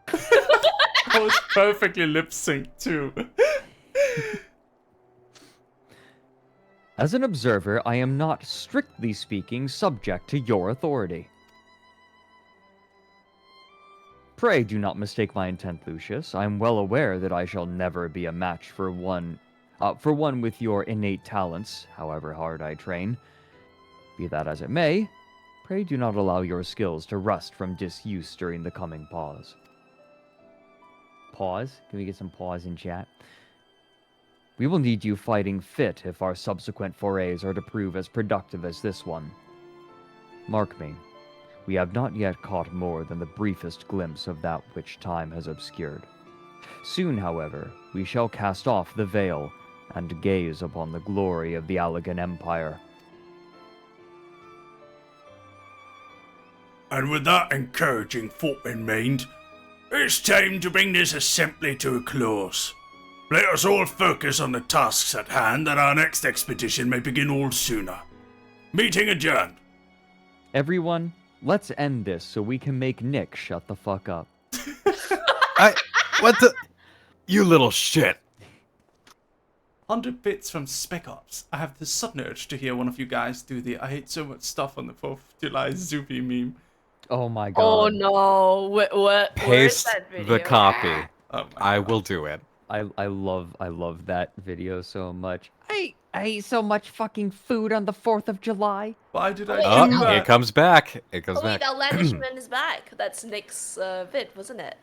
That was perfectly lip synced too.
As an observer, I am not, strictly speaking, subject to your authority. Pray do not mistake my intent, Lucius. I am well aware that I shall never be a match for one with your innate talents, however hard I train. Be that as it may, pray do not allow your skills to rust from disuse during the coming pause. Pause? Can we get some pause in chat? We will need you fighting fit if our subsequent forays are to prove as productive as this one. Mark me, we have not yet caught more than the briefest glimpse of that which time has obscured. Soon, however, we shall cast off the veil and gaze upon the glory of the Allegan Empire.
And with that encouraging thought in mind, it's time to bring this assembly to a close. Let us all focus on the tasks at hand, that our next expedition may begin all sooner. Meeting adjourned.
Everyone, let's end this so we can make Nick shut the fuck up.
What the? You little shit.
100 bits from Spec Ops. I have the sudden urge to hear one of you guys do the I hate so much stuff on the 4th of July Zuby meme.
Oh my god.
Oh no! What? Where's
Paste
that video?
the copy.
Oh my
I
God.
will do it.
I love that video so much. I ate so much fucking food on the 4th of July.
Why did I
Oh,
do that?
it comes back. It comes
Oh wait,
back.
Outlandishman is back. That's Nick's vid, wasn't it?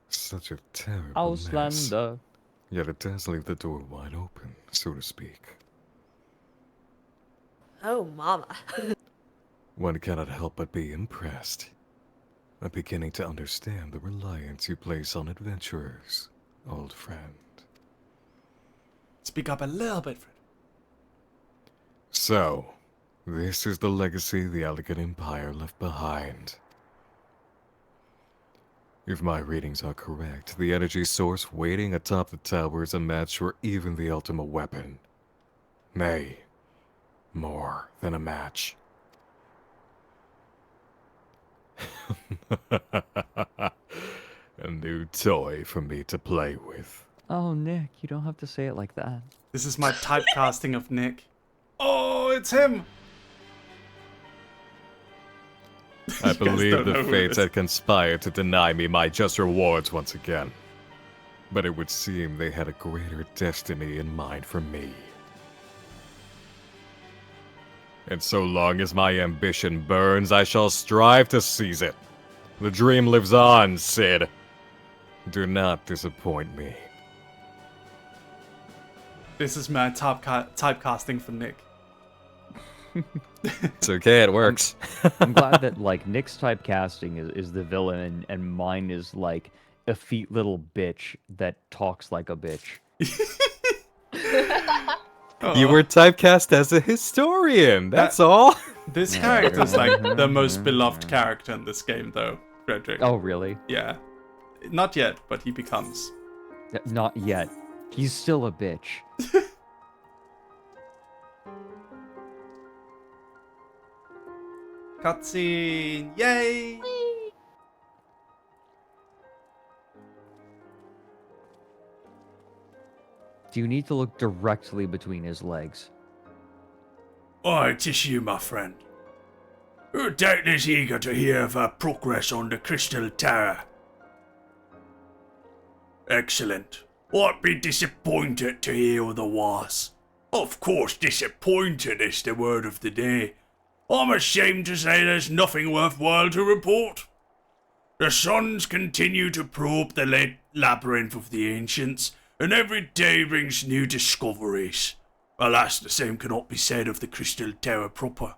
Such a terrible mess.
Auslander.
Yet it does leave the door wide open, so to speak.
Oh, mama.
One cannot help but be impressed. I'm beginning to understand the reliance you place on adventurers, old friend.
Speak up a little bit, Fred.
So, this is the legacy the Allegan Empire left behind. If my readings are correct, the energy source waiting atop the tower is a match for even the Ultima weapon. Nay, more than a match. A new toy for me to play with.
Oh, Nick, you don't have to say it like that.
This is my typecasting of Nick. Oh, it's him!
I
guys
believe
don't know
the
who it
fates
is.
had conspired to deny me my just rewards once again. But it would seem they had a greater destiny in mind for me. And so long as my ambition burns, I shall strive to seize it. The dream lives on, Sid. Do not disappoint me.
This is my typecasting for Nick.
It's okay, it works.
I'm glad that, like, Nick's typecasting is the villain, and mine is, like, effete little bitch that talks like a bitch.
You were typecast as a historian, that's all.
This character's like the most beloved character in this game, though, Frederick.
Oh, really?
Yeah. Not yet, but he becomes.
Not yet. He's still a bitch.
Cutscene! Yay!
Do you need to look directly between his legs?
Oh, it is you, my friend. You're doubtless eager to hear of our progress on the Crystal Tower. Excellent. I'd be disappointed to hear otherwise. Of course, disappointed is the word of the day. I'm ashamed to say there's nothing worthwhile to report. The suns continue to probe the labyrinth of the ancients, and every day brings new discoveries. Alas, the same cannot be said of the Crystal Tower proper.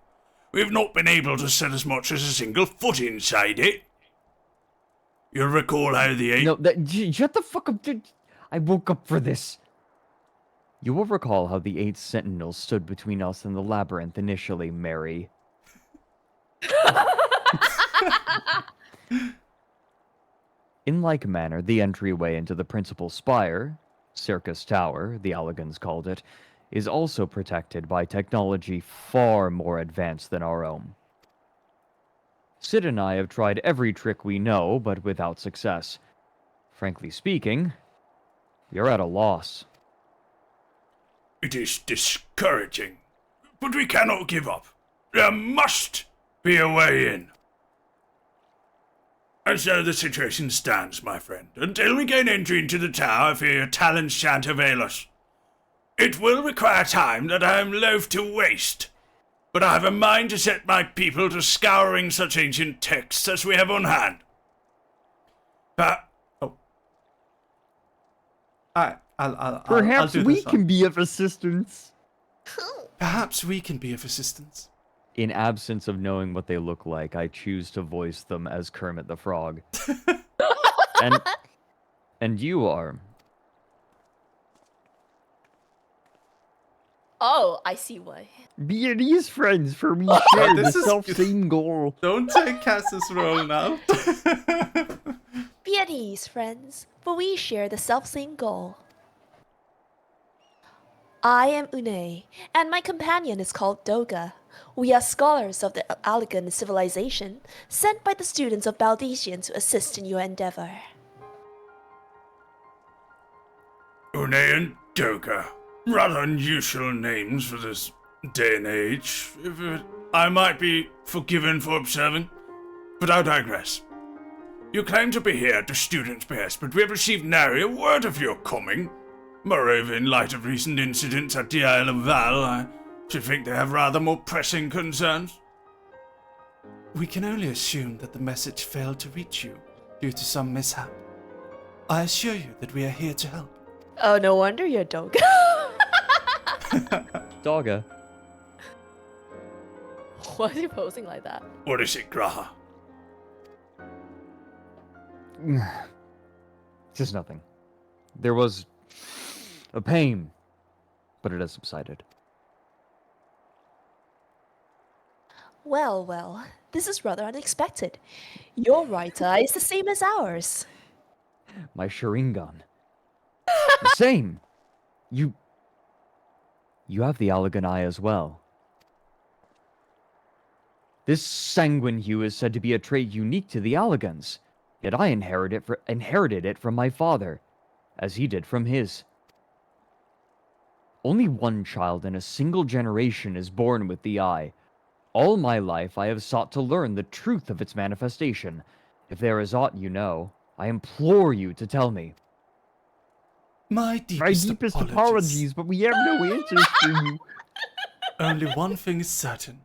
We have not been able to set as much as a single foot inside it. You'll recall how the
No, shut the fuck up, dude. I woke up for this. You will recall how the 8 sentinels stood between us and the labyrinth initially, Mary. In like manner, the entryway into the principal spire, Circus Tower, the Alligans called it, is also protected by technology far more advanced than our own. Sid and I have tried every trick we know, but without success. Frankly speaking, you're at a loss.
It is discouraging, but we cannot give up. There must be a way in. And so the situation stands, my friend. Until we gain entry into the tower, I fear your talents shan't avail us. It will require time that I am loath to waste, but I have a mind to set my people to scouring such ancient texts as we have on hand.
Perhaps we can be of assistance.
Perhaps we can be of assistance.
In absence of knowing what they look like, I choose to voice them as Kermit the Frog. and you are.
Oh, I see why.
Be at ease, friends, for we share the self-same goal.
Don't take Cass's role now.
Be at ease, friends, for we share the self-same goal. I am Une, and my companion is called Doga. We are scholars of the Alligan civilization, sent by the students of Baldesian to assist in your endeavor.
Une and Doga. Rather unusual names for this day and age. I might be forgiven for observing, but I digress. You claim to be here at the students' behest, but we have received nary a word of your coming. Moreover, in light of recent incidents at the Isle of Val, I should think they have rather more pressing concerns.
We can only assume that the message failed to reach you due to some mishap. I assure you that we are here to help.
Oh, no wonder you're Doga.
Doga.
Why is he posing like that?
What is it, Graha?
Just nothing. There was a pain, but it has subsided.
Well, well, this is rather unexpected. Your right eye is the same as ours.
My Sharingan. The same. You have the Allagan eye as well. This sanguine hue is said to be a trait unique to the Allagans, yet I inherited it from my father, as he did from his. Only one child in a single generation is born with the eye. All my life I have sought to learn the truth of its manifestation. If there is aught you know, I implore you to tell me.
My deepest apologies,
but we have no answers for you.
Only one thing is certain.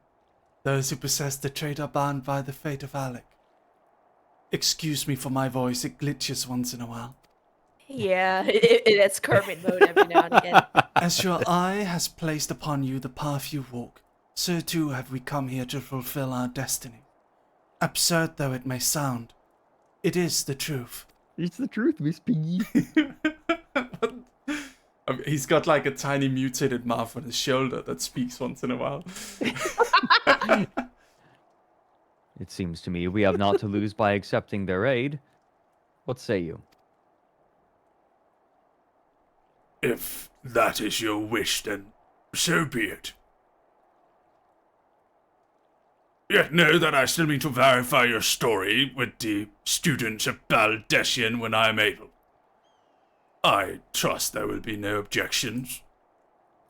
Those who possess the trait are bound by the fate of Alec. Excuse me for my voice, it glitches once in a while.
Yeah, it's Kermit mode every now and again.
As your eye has placed upon you the path you walk, so too have we come here to fulfill our destiny. Absurd though it may sound, it is the truth.
It's the truth, Miss Piggy.
I mean, he's got like a tiny mutated mouth on his shoulder that speaks once in a while.
It seems to me we have not to lose by accepting their aid. What say you?
If that is your wish, then so be it. Yet know that I still mean to verify your story with the students of Baldesian when I am able. I trust there will be no objections.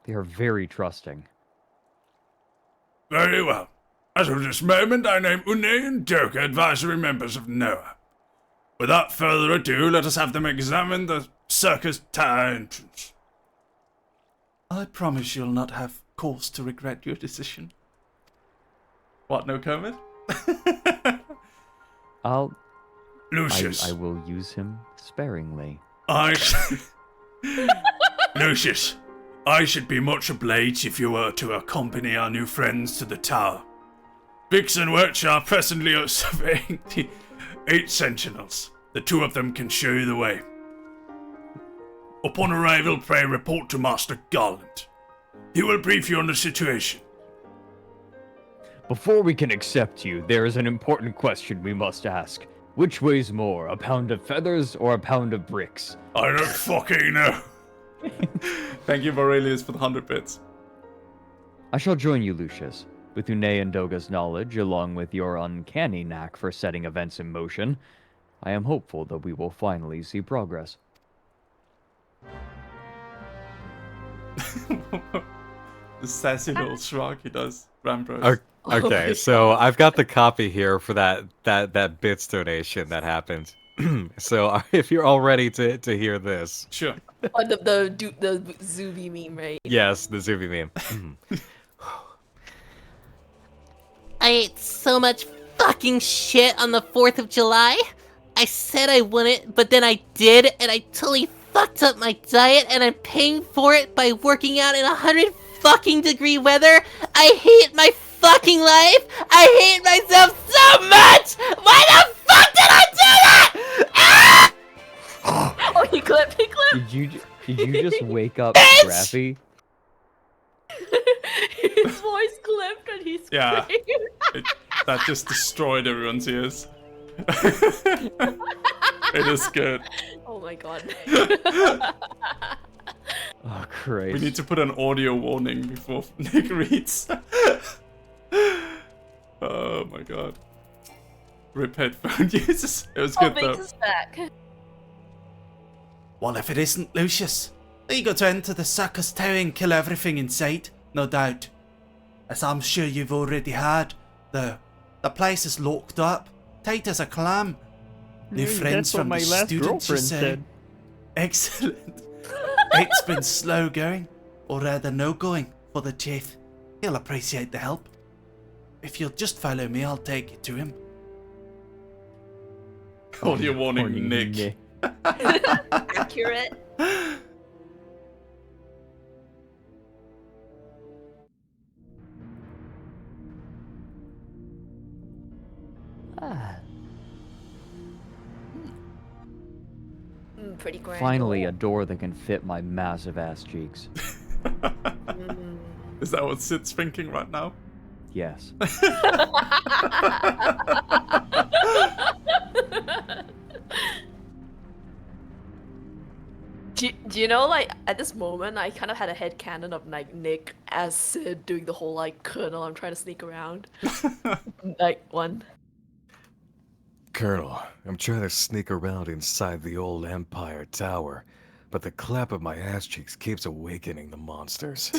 They are very trusting.
Very well. As of this moment, I name Une and Doka advisory members of NOAA. Without further ado, let us have them examine the circus tower entrance.
I promise you'll not have cause to regret your decision. What, no comment? Lucius.
I will use him sparingly.
Lucius, I should be much obliged if you were to accompany our new friends to the tower. Vix and Wirch are presently surveying the 8 sentinels. The 2 of them can show you the way. Upon arrival, pray report to Master Garland. He will brief you on the situation.
Before we can accept you, there is an important question we must ask. Which weighs more, a pound of feathers or a pound of bricks?
I don't fucking know.
Thank you, Aurelius, for the 100 bits.
I shall join you, Lucius. With Une and Doga's knowledge, along with your uncanny knack for setting events in motion, I am hopeful that we will finally see progress.
The sassy little shrug he does, Rambrose.
Okay, so I've got the copy here for that bits donation that happened. So if you're all ready to hear this.
Sure.
Oh, the Zuby meme, right?
Yes, the Zuby meme.
I ate so much fucking shit on the 4th of July. I said I wouldn't, but then I did, and I totally fucked up my diet, and I'm paying for it by working out in 100 fucking degree weather. I hate my fucking life. I hate myself so much. Why the fuck did I do that? Ah!
Oh, he clipped.
Did you just wake up Scrappy?
His voice clipped and he screamed.
Yeah. That just destroyed everyone's ears. It is good.
Oh my god.
Oh, Christ.
We need to put an audio warning before Nick reads. Oh my god. Rip headphone users. It was good though.
Vix is back.
Well, if it isn't Lucius, eager to enter the circus tower and kill everything in sight, no doubt. As I'm sure you've already heard, the place is locked up, tight as a clam. New friends from the students, you say? Excellent. It's been slow going, or rather no going, for the chief. He'll appreciate the help. If you'll just follow me, I'll take you to him. Audio warning, Nick.
Accurate. Pretty grand.
Finally, a door that can fit my massive ass cheeks.
Is that what Sid's thinking right now?
Yes.
Do you know, like, at this moment, I kind of had a headcanon of, like, Nick as Sid doing the whole, like, Colonel, I'm trying to sneak around. Like, one.
Colonel, I'm trying to sneak around inside the old Empire Tower, but the clap of my ass cheeks keeps awakening the monsters.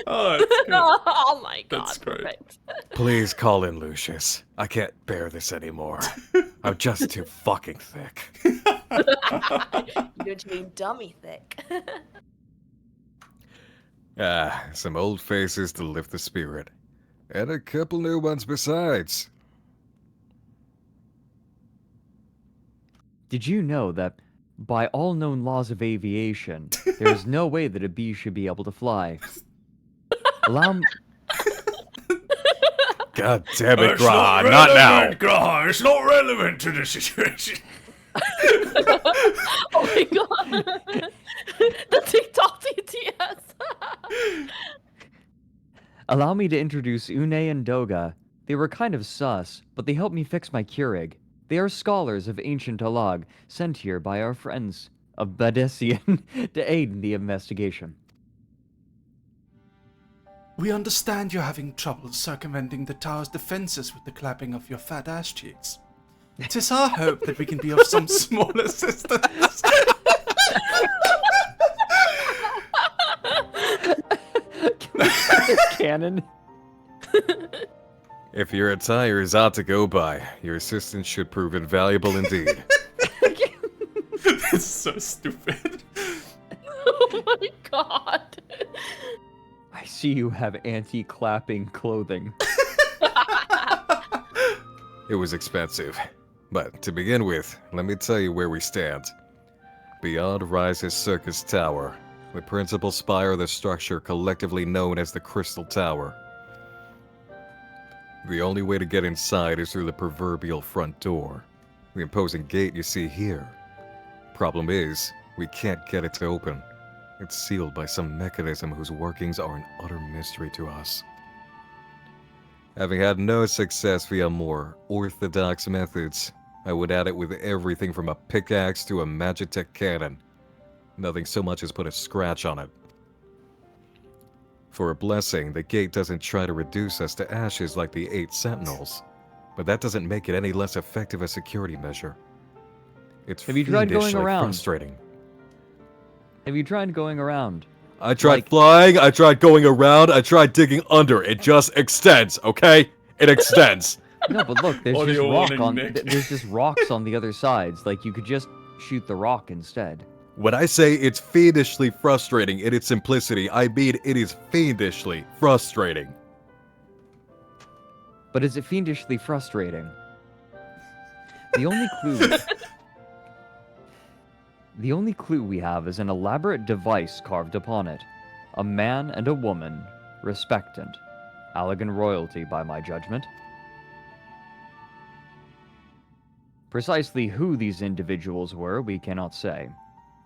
Oh, that's good.
Oh my god.
That's great.
Perfect.
Please call in Lucius. I can't bear this anymore. I'm just too fucking thick.
You're being dummy thick.
Some old faces to lift the spirit. And a couple new ones besides.
Did you know that, by all known laws of aviation, there is no way that a bee should be able to fly? Allow me...
God damn it,
It's
Graha, not now!
relevant, Graha, it's not relevant to the situation.
Oh my god. The TikTok TTS.
Allow me to introduce Une and Doga. They were kind of sus, but they helped me fix my Keurig. They are scholars of ancient Alag, sent here by our friends of Badesian to aid in the investigation.
We understand you're having trouble circumventing the tower's defenses with the clapping of your fat ass cheeks. It is our hope that we can be of some small assistance.
cannon.
If your attire is odd to go by, your assistance should prove invaluable indeed.
This is so stupid.
Oh my god.
I see you have anti-clapping clothing.
It was expensive. But to begin with, let me tell you where we stand. Beyond rises Circus Tower, the principal spire of the structure collectively known as the Crystal Tower. The only way to get inside is through the proverbial front door, the imposing gate you see here. Problem is, we can't get it to open. It's sealed by some mechanism whose workings are an utter mystery to us. Having had no success via more orthodox methods, I would add it with everything from a pickaxe to a Magitech cannon. Nothing so much as put a scratch on it. For a blessing, the gate doesn't try to reduce us to ashes like the 8 sentinels, but that doesn't make it any less effective a security measure. It's
Have you tried going
fiendishly
around?
frustrating.
Have you tried going around?
I tried
Like-
flying, I tried going around, I tried digging under. It just extends, okay? It extends.
No, but look, there's just
Audio
rock
warning,
on.
Nick.
There's just rocks on the other sides. Like you could just shoot the rock instead.
When I say it's fiendishly frustrating in its simplicity, I mean it is fiendishly frustrating.
But is it fiendishly frustrating? The only clue. The only clue we have is an elaborate device carved upon it. A man and a woman, respectant. Allegan royalty, by my judgment. Precisely who these individuals were, we cannot say.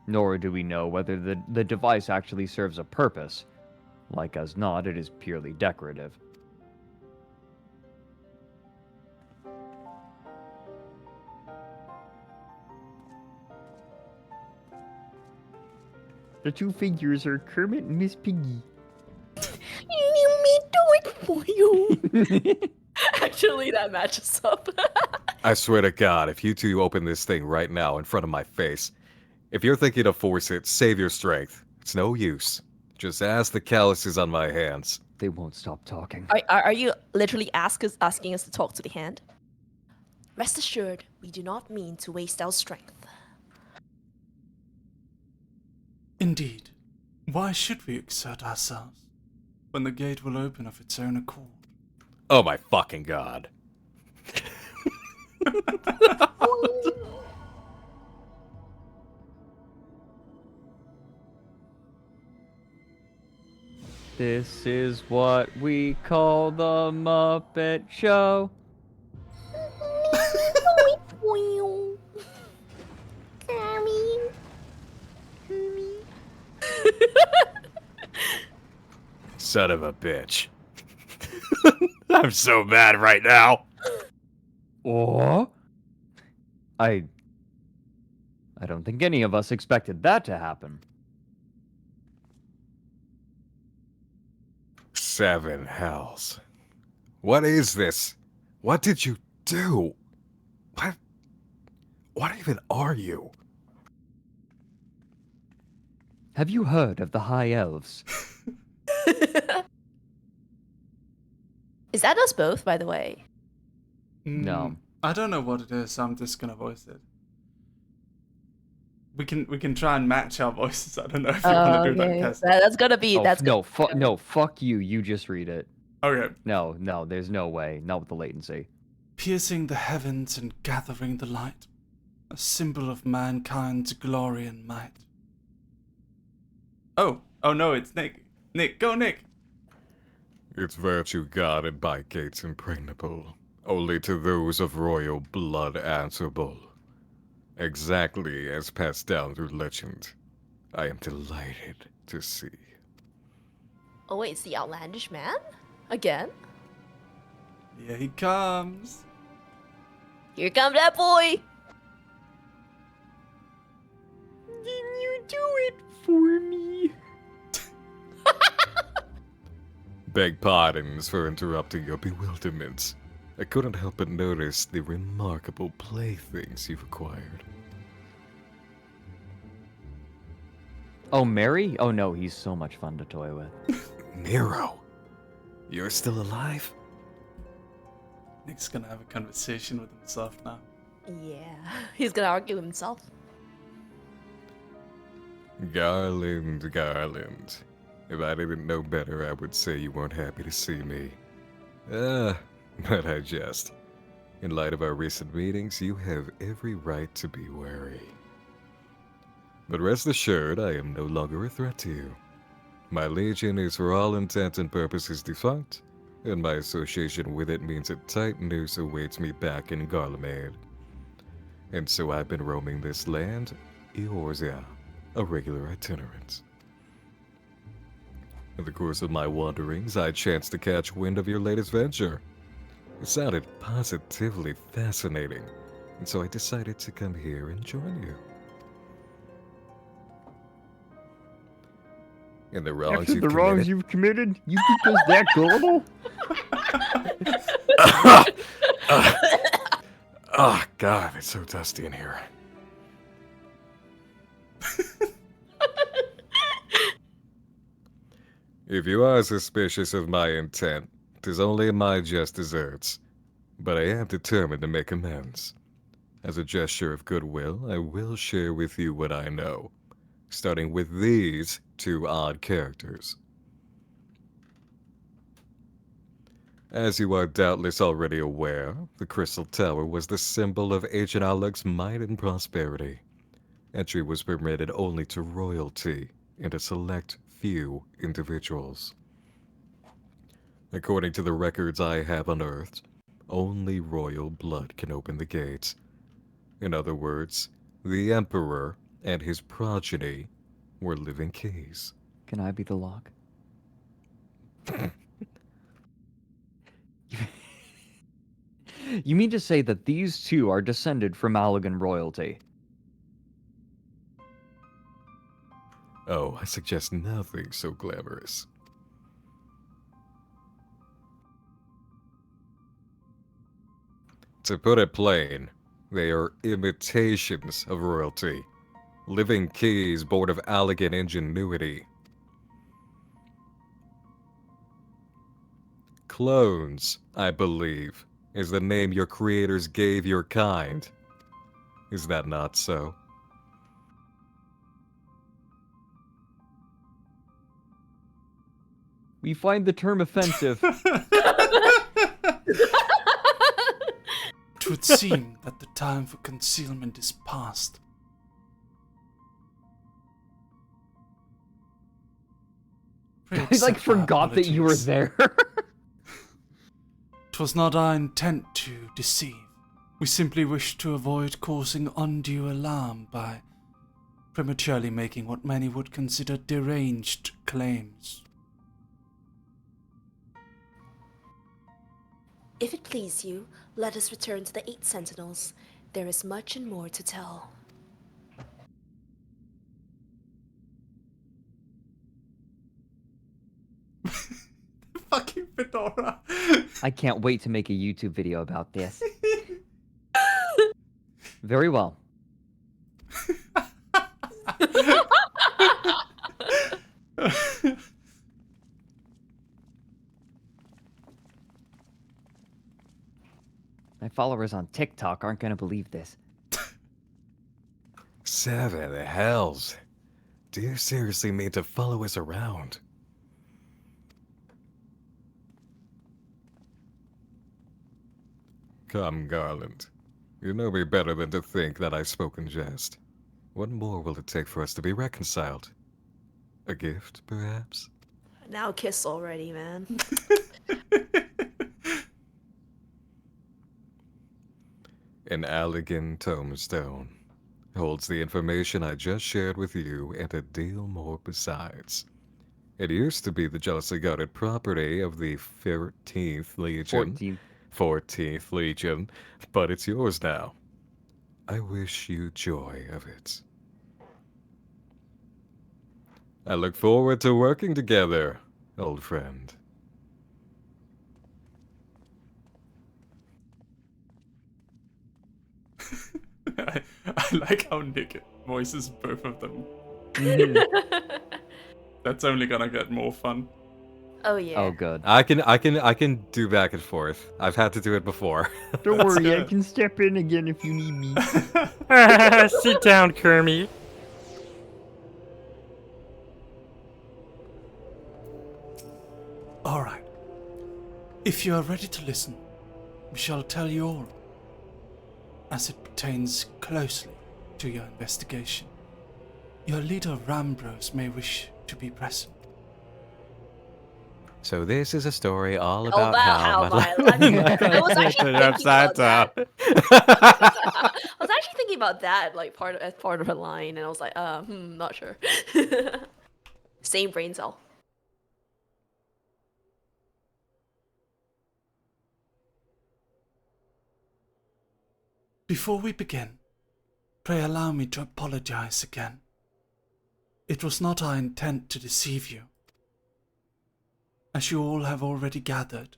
Nor do we know whether the device actually serves a purpose. Like as not, it is purely decorative. The two figures are Kermit and Miss Piggy.
You me do it for you. Actually, that matches up.
I swear to God, if you two open this thing right now in front of my face, if you're thinking to force it, save your strength. It's no use. Just ask the calluses on my hands.
They won't stop talking.
Are you literally asking us to talk to the hand? Rest assured, we do not mean to waste our strength.
Indeed. Why should we exert ourselves when the gate will open of its own accord?
Oh my fucking God.
This is what we call the Muppet Show.
Son of a bitch. I'm so mad right now.
Or? I don't think any of us expected that to happen.
7 hells. What is this? What did you do? What even are you?
Have you heard of the High Elves?
Is that us both, by the way?
No.
I don't know what it is, so I'm just gonna voice it. We can try and match our voices. I don't know if you want to do that, Cass.
That's gonna be.
Oh,
that's
no, no, fuck you. You just read it.
Okay.
No, there's no way. Not with the latency.
Piercing the heavens and gathering the light, a symbol of mankind's glory and might. Oh no, it's Nick. Nick, go Nick.
Its virtue guarded by gates impregnable, only to those of royal blood answerable. Exactly as passed down through legend. I am delighted to see.
Oh wait, it's the outlandish man? Again?
Here he comes.
Here comes that boy!
Didn't you do it for me?
Beg pardons for interrupting your bewilderment. I couldn't help but notice the remarkable playthings you've acquired.
Oh, Mary? Oh no, he's so much fun to toy with.
Nero, You're still alive?
Nick's gonna have a conversation with himself now.
Yeah, he's gonna argue with himself.
Garland, Garland. If I didn't know better, I would say you weren't happy to see me. But I jest. In light of our recent meetings, you have every right to be wary. But rest assured, I am no longer a threat to you. My legion is for all intents and purposes defunct, and my association with it means a tight noose awaits me back in Garlemald. And so I've been roaming this land, Eorzea, a regular itinerant. In the course of my wanderings, I chanced to catch wind of your latest venture. It sounded positively fascinating, and so I decided to come here and join you. In the wrongs
After
you've
the
committed,
wrongs you've committed, you think us that gullible?
Oh, God, it's so dusty in here. If you are suspicious of my intent, 'tis only my just deserts. But I am determined to make amends. As a gesture of goodwill, I will share with you what I know, starting with these two odd characters. As you are doubtless already aware, the Crystal Tower was the symbol of Agent Alec's might and prosperity. Entry was permitted only to royalty and a select few individuals. According to the records I have unearthed, only royal blood can open the gates. In other words, the Emperor and his progeny were living keys.
Can I be the lock? You mean to say that these two are descended from Allegan royalty?
Oh, I suggest nothing so glamorous. To put it plain, they are imitations of royalty. Living keys born of Allegan ingenuity. Clones, I believe, is the name your creators gave your kind. Is that not so?
We find the term offensive.
It would seem that the time for concealment is past.
I like forgot that you were there.
'Twas not our intent to deceive. We simply wished to avoid causing undue alarm by prematurely making what many would consider deranged claims.
If it please you, let us return to the 8 Sentinels. There is much and more to tell.
Fucking fedora.
I can't wait to make a YouTube video about this. Very well. My followers on TikTok aren't gonna believe this.
7 hells. Do you seriously mean to follow us around? Come, Garland. You know me better than to think that I spoke in jest. What more will it take for us to be reconciled? A gift, perhaps?
Now kiss already, man.
An Allegan tombstone holds the information I just shared with you and a deal more besides. It used to be the jealously guarded property of the 13th Legion. 14th Legion, but it's yours now. I wish you joy of it. I look forward to working together, old friend.
I like how Nick voices both of them. That's only gonna get more fun.
Oh yeah.
Oh, good.
I can do back and forth. I've had to do it before.
Don't worry, I
good.
can step in again if you need me.
Sit down, Kermit.
All right. If you are ready to listen, we shall tell you all, as it pertains closely to your investigation. Your leader Rambros may wish to be present.
So this is a story all
About
about how
my life. I was actually thinking
Upside
about that.
down.
I was actually thinking about that, like as part of a line, and I was like, not sure. Same brain cell.
Before we begin, pray allow me to apologize again. It was not our intent to deceive you. As you all have already gathered,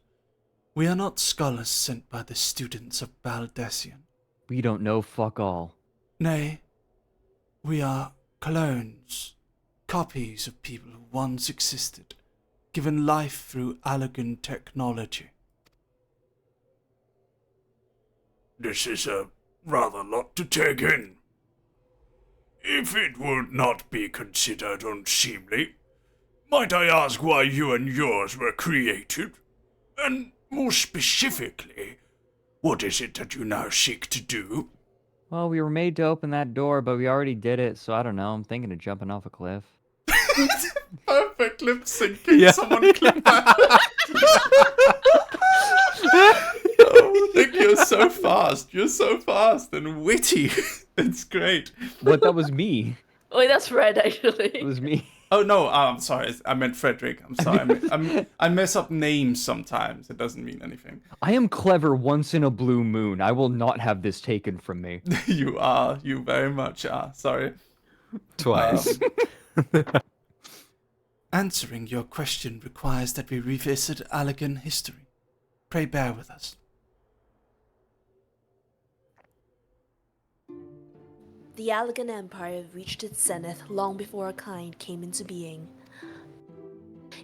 we are not scholars sent by the students of Baldessian.
We don't know fuck all.
Nay, we are clones, copies of people who once existed, given life through Allegan technology.
This is a rather lot to take in. If it would not be considered unseemly, might I ask why you and yours were created? And more specifically, what is it that you now seek to do?
Well, we were made to open that door, but we already did it, so I don't know. I'm thinking of jumping off a cliff.
Perfect lip syncing.
Yeah.
Someone clip that. Oh, Nick, you're so fast. You're so fast and witty. It's great.
What? That was me.
Wait, that's Red actually.
It was me.
Oh no, I'm sorry. I meant Frederick. I'm sorry. I mess up names sometimes. It doesn't mean anything.
I am clever once in a blue moon. I will not have this taken from me.
You are. You very much are. Sorry.
twice.
Answering your question requires that we revisit Allegan history. Pray bear with us.
The Allegan Empire reached its zenith long before our kind came into being.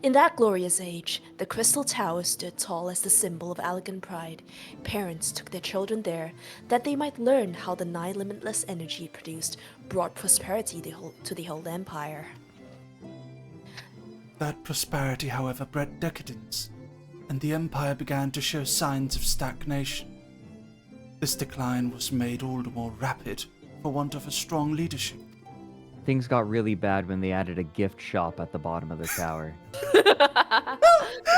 In that glorious age, the Crystal Tower stood tall as the symbol of Allegan pride. Parents took their children there that they might learn how the nigh limitless energy it produced brought prosperity to the whole empire.
That prosperity, however, bred decadence, and the empire began to show signs of stagnation. This decline was made all the more rapid for want of a strong leadership.
Things got really bad when they added a gift shop at the bottom of the tower.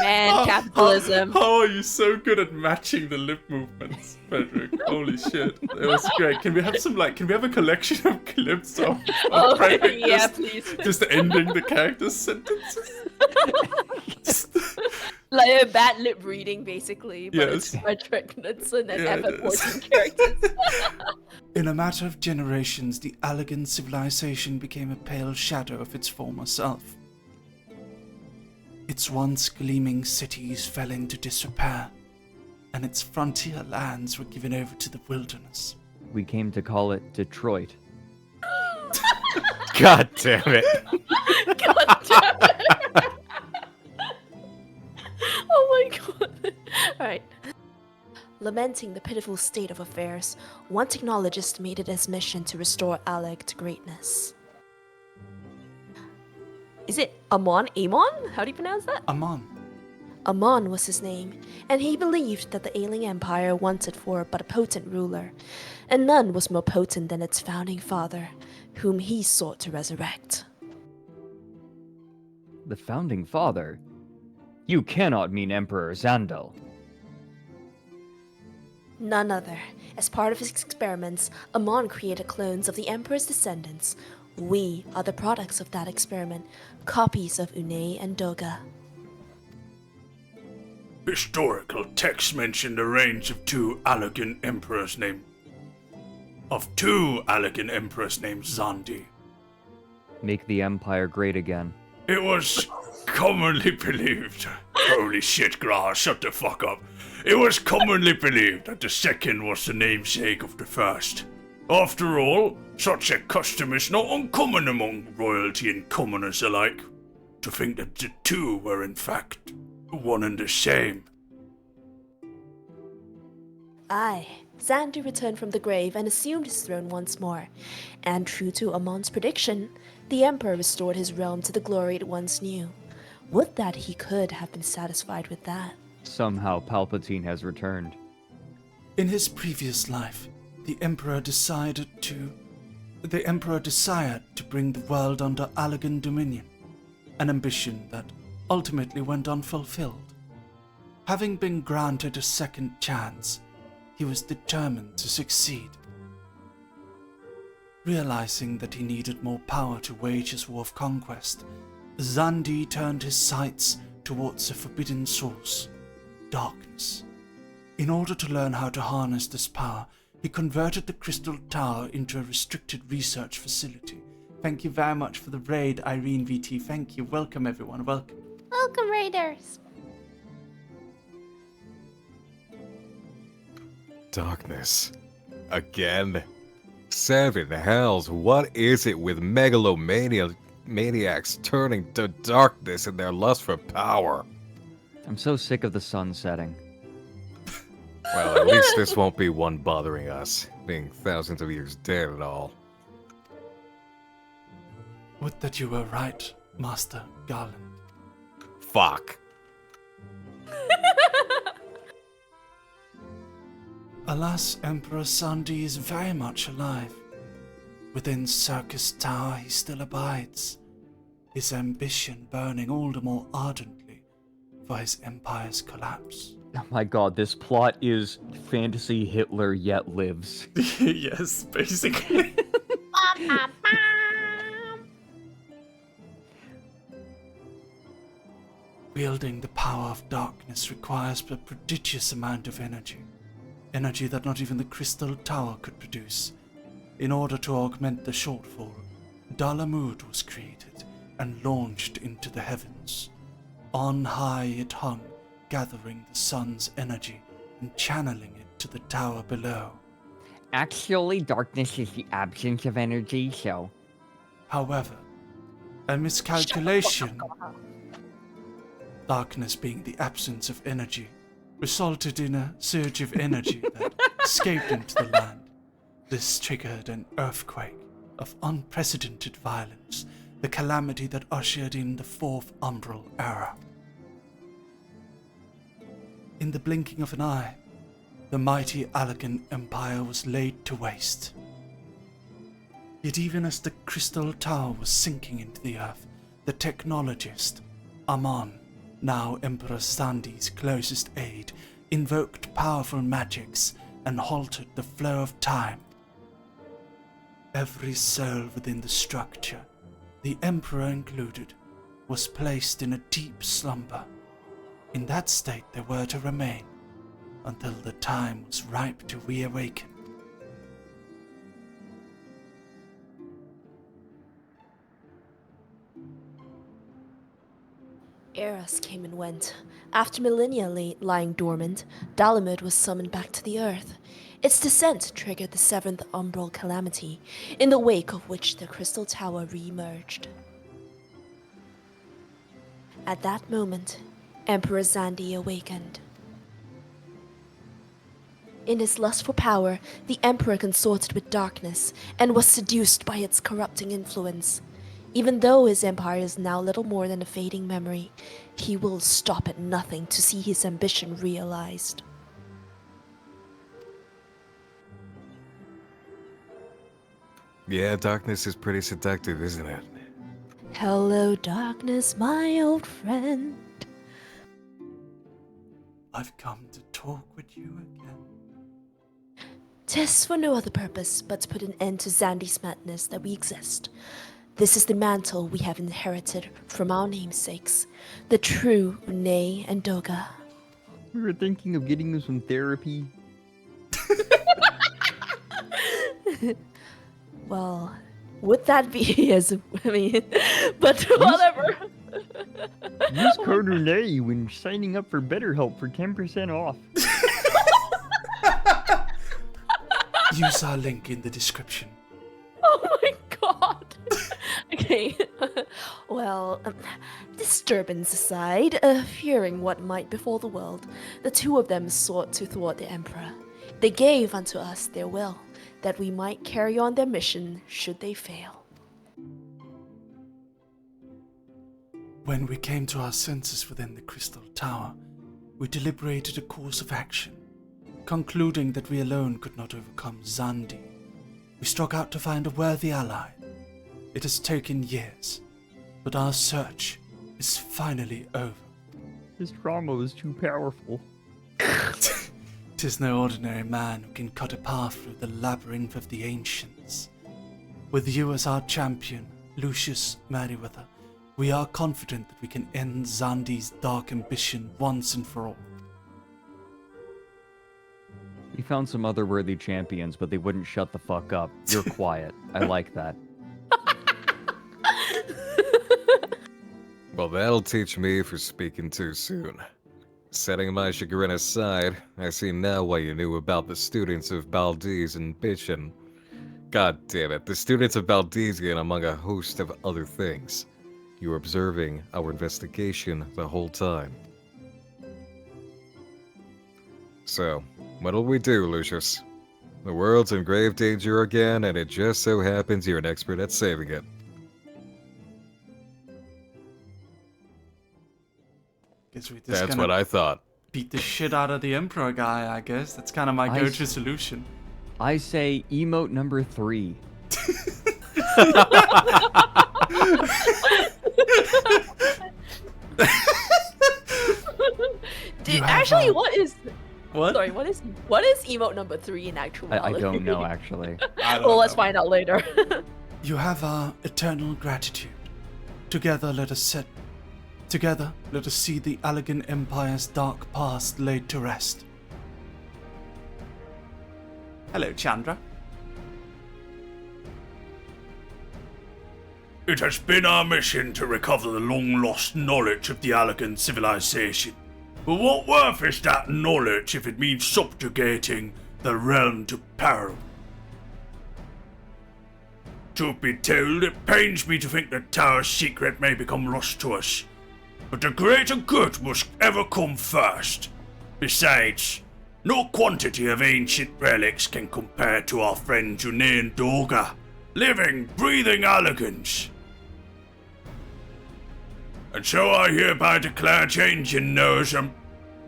Man, capitalism.
How are you so good at matching the lip movements, Frederick? Holy shit. It was great. Can we have a collection of clips of
Oh,
Frederick
yeah, please.
just ending the character's sentences?
Like a bad lip reading, basically. But
Yes.
it's Frederick Knudsen and
Yeah, it
FF14
is.
characters.
In a matter of generations, the Allegan civilization became a pale shadow of its former self. Its once gleaming cities fell into disrepair, and its frontier lands were given over to the wilderness.
We came to call it Detroit.
God damn it.
God damn it. Oh my god. Alright. Lamenting the pitiful state of affairs, one technologist made it his mission to restore Alec to greatness. Is it Amon? How do you pronounce that?
Amon.
Amon was his name, and he believed that the ailing empire wanted for but a potent ruler, and none was more potent than its founding father, whom he sought to resurrect.
The founding father? You cannot mean Emperor Zandel.
None other. As part of his experiments, Amon created clones of the Emperor's descendants. We are the products of that experiment, copies of Une and Doga.
Historical texts mention the reigns of two Allegan emperors named Zandi.
Make the Empire great again.
It was commonly believed. Holy shit, Grah, shut the fuck up. It was commonly believed that the second was the namesake of the first. After all, such a custom is not uncommon among royalty and commoners alike. To think that the two were in fact one and the same.
Aye, Xandi returned from the grave and assumed his throne once more. And true to Amon's prediction, the Emperor restored his realm to the glory it once knew. Would that he could have been satisfied with that.
Somehow Palpatine has returned.
In his previous life, the Emperor desired to bring the world under Allagan dominion, an ambition that ultimately went unfulfilled. Having been granted a second chance, he was determined to succeed. Realizing that he needed more power to wage his war of conquest, Xandi turned his sights towards a forbidden source, darkness. In order to learn how to harness this power, he converted the Crystal Tower into a restricted research facility. Thank you very much for the raid, Irene VT. Thank you. Welcome, everyone. Welcome.
Welcome, Raiders.
Darkness. Again? Seven hells, what is it with maniacs turning to darkness in their lust for power?
I'm so sick of the sun setting.
Well, at least this won't be one bothering us, being thousands of years dead and all.
Would that you were right, Master Garland.
Fuck.
Alas, Emperor Xandi is very much alive. Within Circus Tower he still abides, his ambition burning all the more ardently for his empire's collapse.
Oh my god, this plot is fantasy Hitler yet lives.
Yes, basically. Wielding the power of darkness requires a prodigious amount of energy. Energy that not even the Crystal Tower could produce. In order to augment the shortfall, Dalamud was created and launched into the heavens. On high it hung, gathering the sun's energy and channeling it to the tower below.
Actually, darkness is the absence of energy, so...
However, a miscalculation, darkness being the absence of energy, resulted in a surge of energy that escaped into the land. This triggered an earthquake of unprecedented violence, the calamity that ushered in the Fourth Umbral Era. In the blinking of an eye, the mighty Allagan Empire was laid to waste. Yet even as the Crystal Tower was sinking into the earth, the technologist, Amon, now Emperor Xandi's closest aide, invoked powerful magics and halted the flow of time. Every soul within the structure, the Emperor included, was placed in a deep slumber. In that state they were to remain until the time was ripe to reawaken.
Eras came and went. After millennia lying dormant, Dalamud was summoned back to the earth. Its descent triggered the Seventh Umbral Calamity, in the wake of which the Crystal Tower re-emerged. At that moment, Emperor Xandi awakened. In his lust for power, the Emperor consorted with darkness and was seduced by its corrupting influence. Even though his empire is now little more than a fading memory, he will stop at nothing to see his ambition realized.
Yeah, darkness is pretty seductive, isn't it?
Hello, darkness, my old friend.
I've come to talk with you again.
'Tis for no other purpose but to put an end to Xandi's madness that we exist. This is the mantle we have inherited from our namesakes, the true Une and Doga.
We were thinking of getting you some therapy.
Well, would that be but whatever.
Use code Renee when signing up for BetterHelp for 10% off.
Use our link in the description.
Oh my god. Okay. Well, disturbance aside, fearing what might befall the world, the two of them sought to thwart the Emperor. They gave unto us their will, that we might carry on their mission should they fail.
When we came to our senses within the Crystal Tower, we deliberated a course of action, concluding that we alone could not overcome Zandi. We struck out to find a worthy ally. It has taken years, but our search is finally over.
His trauma was too powerful.
'Tis no ordinary man who can cut a path through the labyrinth of the ancients. With you as our champion, Lucius Merryweather, we are confident that we can end Zandi's dark ambition once and for all.
We found some other worthy champions, but they wouldn't shut the fuck up. You're quiet. I like that.
Well, that'll teach me for speaking too soon. Setting my chagrin aside, I see now why you knew about the students of Baldiz and Bitchin. God damn it, the students of Baldizian among a host of other things. You were observing our investigation the whole time. So, what'll we do, Lucius? The world's in grave danger again, and it just so happens you're an expert at saving it.
Guess we just
That's
gonna
what I thought.
beat the shit out of the Emperor guy, I guess. That's kind of my go-to solution.
I say emote number 3.
Actually, what is...
What?
Sorry, what is emote number 3 in actuality?
I don't know, actually.
Well, let's find out later.
You have our eternal gratitude. Together, let us see the Allegan Empire's dark past laid to rest. Hello, Chandra.
It has been our mission to recover the long-lost knowledge of the Allegan civilization. But what worth is that knowledge if it means subjugating the realm to peril? Truth be told, it pains me to think the tower's secret may become lost to us. But the greater good must ever come first. Besides, no quantity of ancient relics can compare to our friend Junei and Dorga, living, breathing Allegans. And so I hereby declare change in Noah's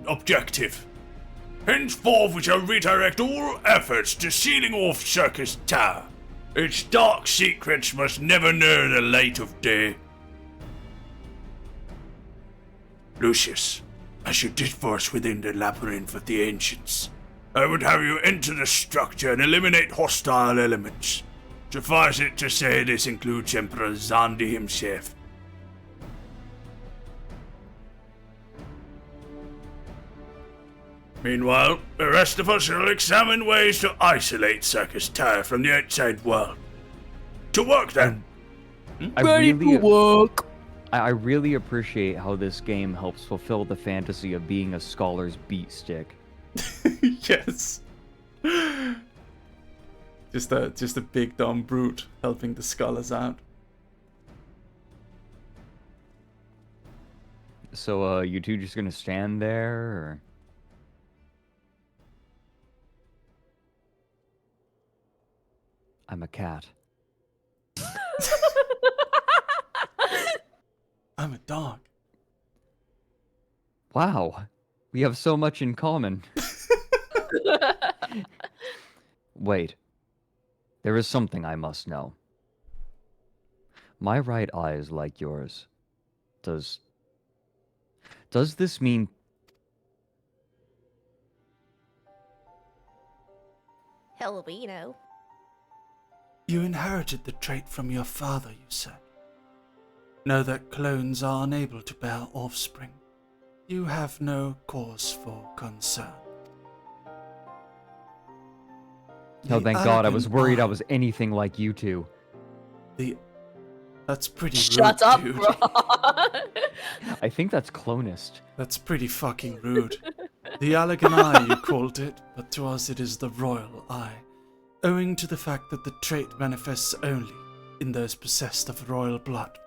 objective. Henceforth we shall redirect all efforts to sealing off Circus Tower. Its dark secrets must never know the light of day. Lucius, as you did for us within the labyrinth of the ancients, I would have you enter the structure and eliminate hostile elements. Suffice it to say this includes Emperor Zandi himself. Meanwhile, the rest of us shall examine ways to isolate Circus Tower from the outside world. To work then!
I really appreciate how this game helps fulfill the fantasy of being a scholar's beat stick.
Yes. Just a big dumb brute helping the scholars out.
So, you two just gonna stand there, or? I'm a cat.
I'm a dog.
Wow, we have so much in common. Wait, there is something I must know. My right eye is like yours. Does this mean...
Hell, we know.
You inherited the trait from your father, you said. Know that clones are unable to bear offspring. You have no cause for concern.
Oh, thank God, I was worried I was anything like you two.
That's pretty
Shut
rude,
up,
dude.
bro.
I think that's clonist.
That's pretty fucking rude. The Allegan Eye, you called it, but to us it is the Royal Eye, owing to the fact that the trait manifests only in those possessed of royal blood.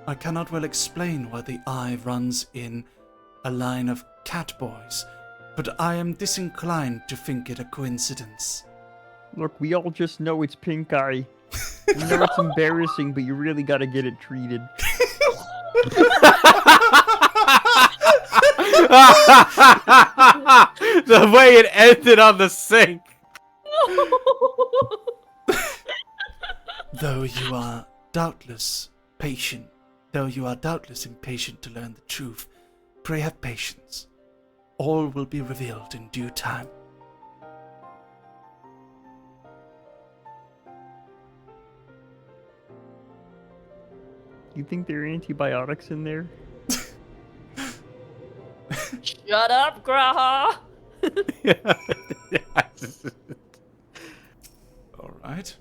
I cannot well explain why the eye runs in a line of cat boys, but I am disinclined to think it a coincidence.
Look, we all just know it's pink eye. We know it's embarrassing, but you really gotta get it treated.
The way it ended on the sink.
Though you are doubtless impatient to learn the truth, pray have patience. All will be revealed in due time.
You think there are antibiotics in there?
Shut up, Graha!
Alright.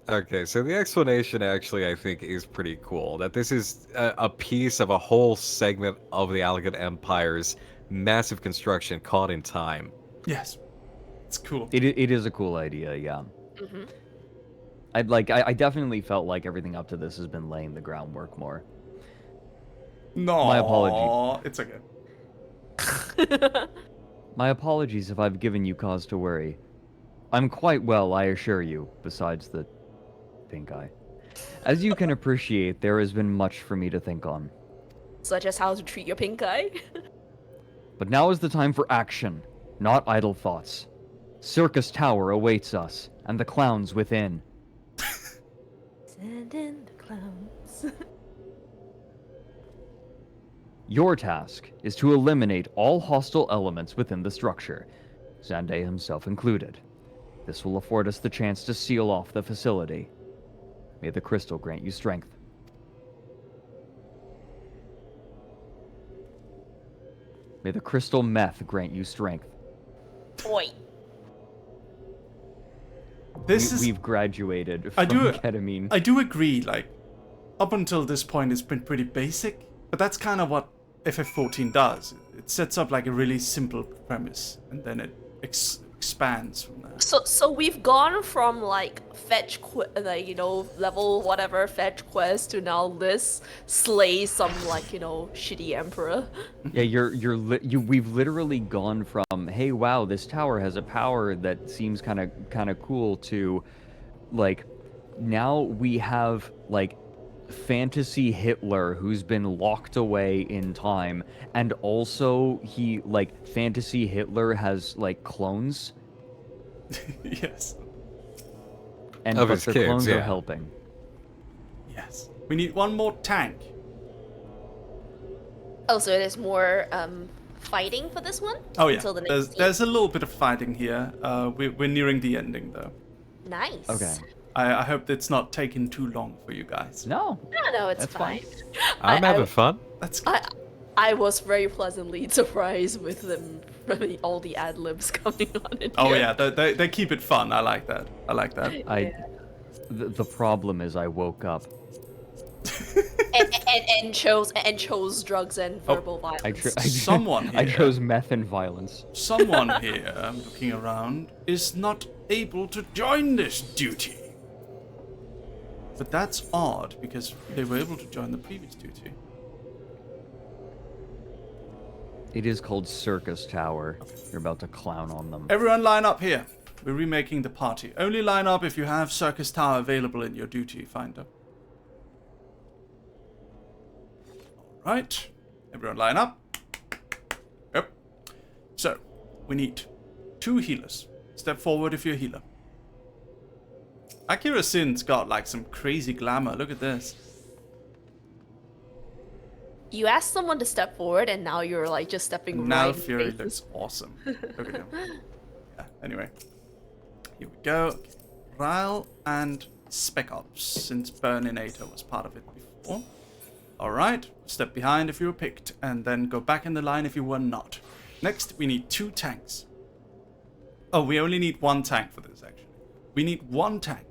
Okay, so the explanation actually, I think, is pretty cool. That this is a piece of a whole segment of the Allegan Empire's massive construction caught in time.
Yes. It's cool.
It is a cool idea, yeah.
Mm-hmm.
I definitely felt like everything up to this has been laying the groundwork more.
No.
My apology.
It's okay.
My apologies if I've given you cause to worry. I'm quite well, I assure you, besides the pink eye. As you can appreciate, there has been much for me to think on.
Such as how to treat your pink eye?
But now is the time for action, not idle thoughts. Circus Tower awaits us, and the clowns within.
Send in the clowns.
Your task is to eliminate all hostile elements within the structure, Zande himself included. This will afford us the chance to seal off the facility. May the crystal grant you strength. May the crystal meth grant you strength.
Oi.
We've graduated from ketamine.
I do agree, like, up until this point it's been pretty basic, but that's kind of what FF14 does. It sets up like a really simple premise, and then it expands from there.
So we've gone from like fetch level whatever fetch quest to now this slay some shitty emperor.
Yeah, we've literally gone from, hey, wow, this tower has a power that seems kind of cool, to like now we have like fantasy Hitler who's been locked away in time, and also fantasy Hitler has like clones.
Yes.
And
Of
but
his
the
kids,
clones
yeah.
are helping.
Yes. We need one more tank.
Oh, so there's more fighting for this one?
Oh yeah.
Until the next
There's a little bit of fighting here. We're nearing the ending though.
Nice.
Okay.
I hope it's not taking too long for you guys.
No.
No, it's
That's
fine.
I'm having fun.
That's good.
I was very pleasantly surprised with them, all the ad libs coming on in
Oh
here.
yeah, they keep it fun. I like that.
The problem is I woke up.
and chose drugs and verbal violence.
Someone here.
I chose meth and violence.
Someone here, looking around, is not able to join this duty. But that's odd, because they were able to join the previous duty.
It is called Circus Tower. You're about to clown on them.
Everyone line up here. We're remaking the party. Only line up if you have Circus Tower available in your duty finder. Alright. Everyone line up. Yep. So, we need 2 healers. Step forward if you're a healer. Akira Sin's got like some crazy glamour. Look at this.
You asked someone to step forward, and now you're like just stepping
Now
right.
Fury looks awesome. Look at him. Yeah, anyway. Here we go. Ryle and Spec Ops, since Burninator was part of it before. Alright, step behind if you were picked, and then go back in the line if you were not. Next, we need 2 tanks. Oh, we only need 1 tank for this, actually. We need 1 tank.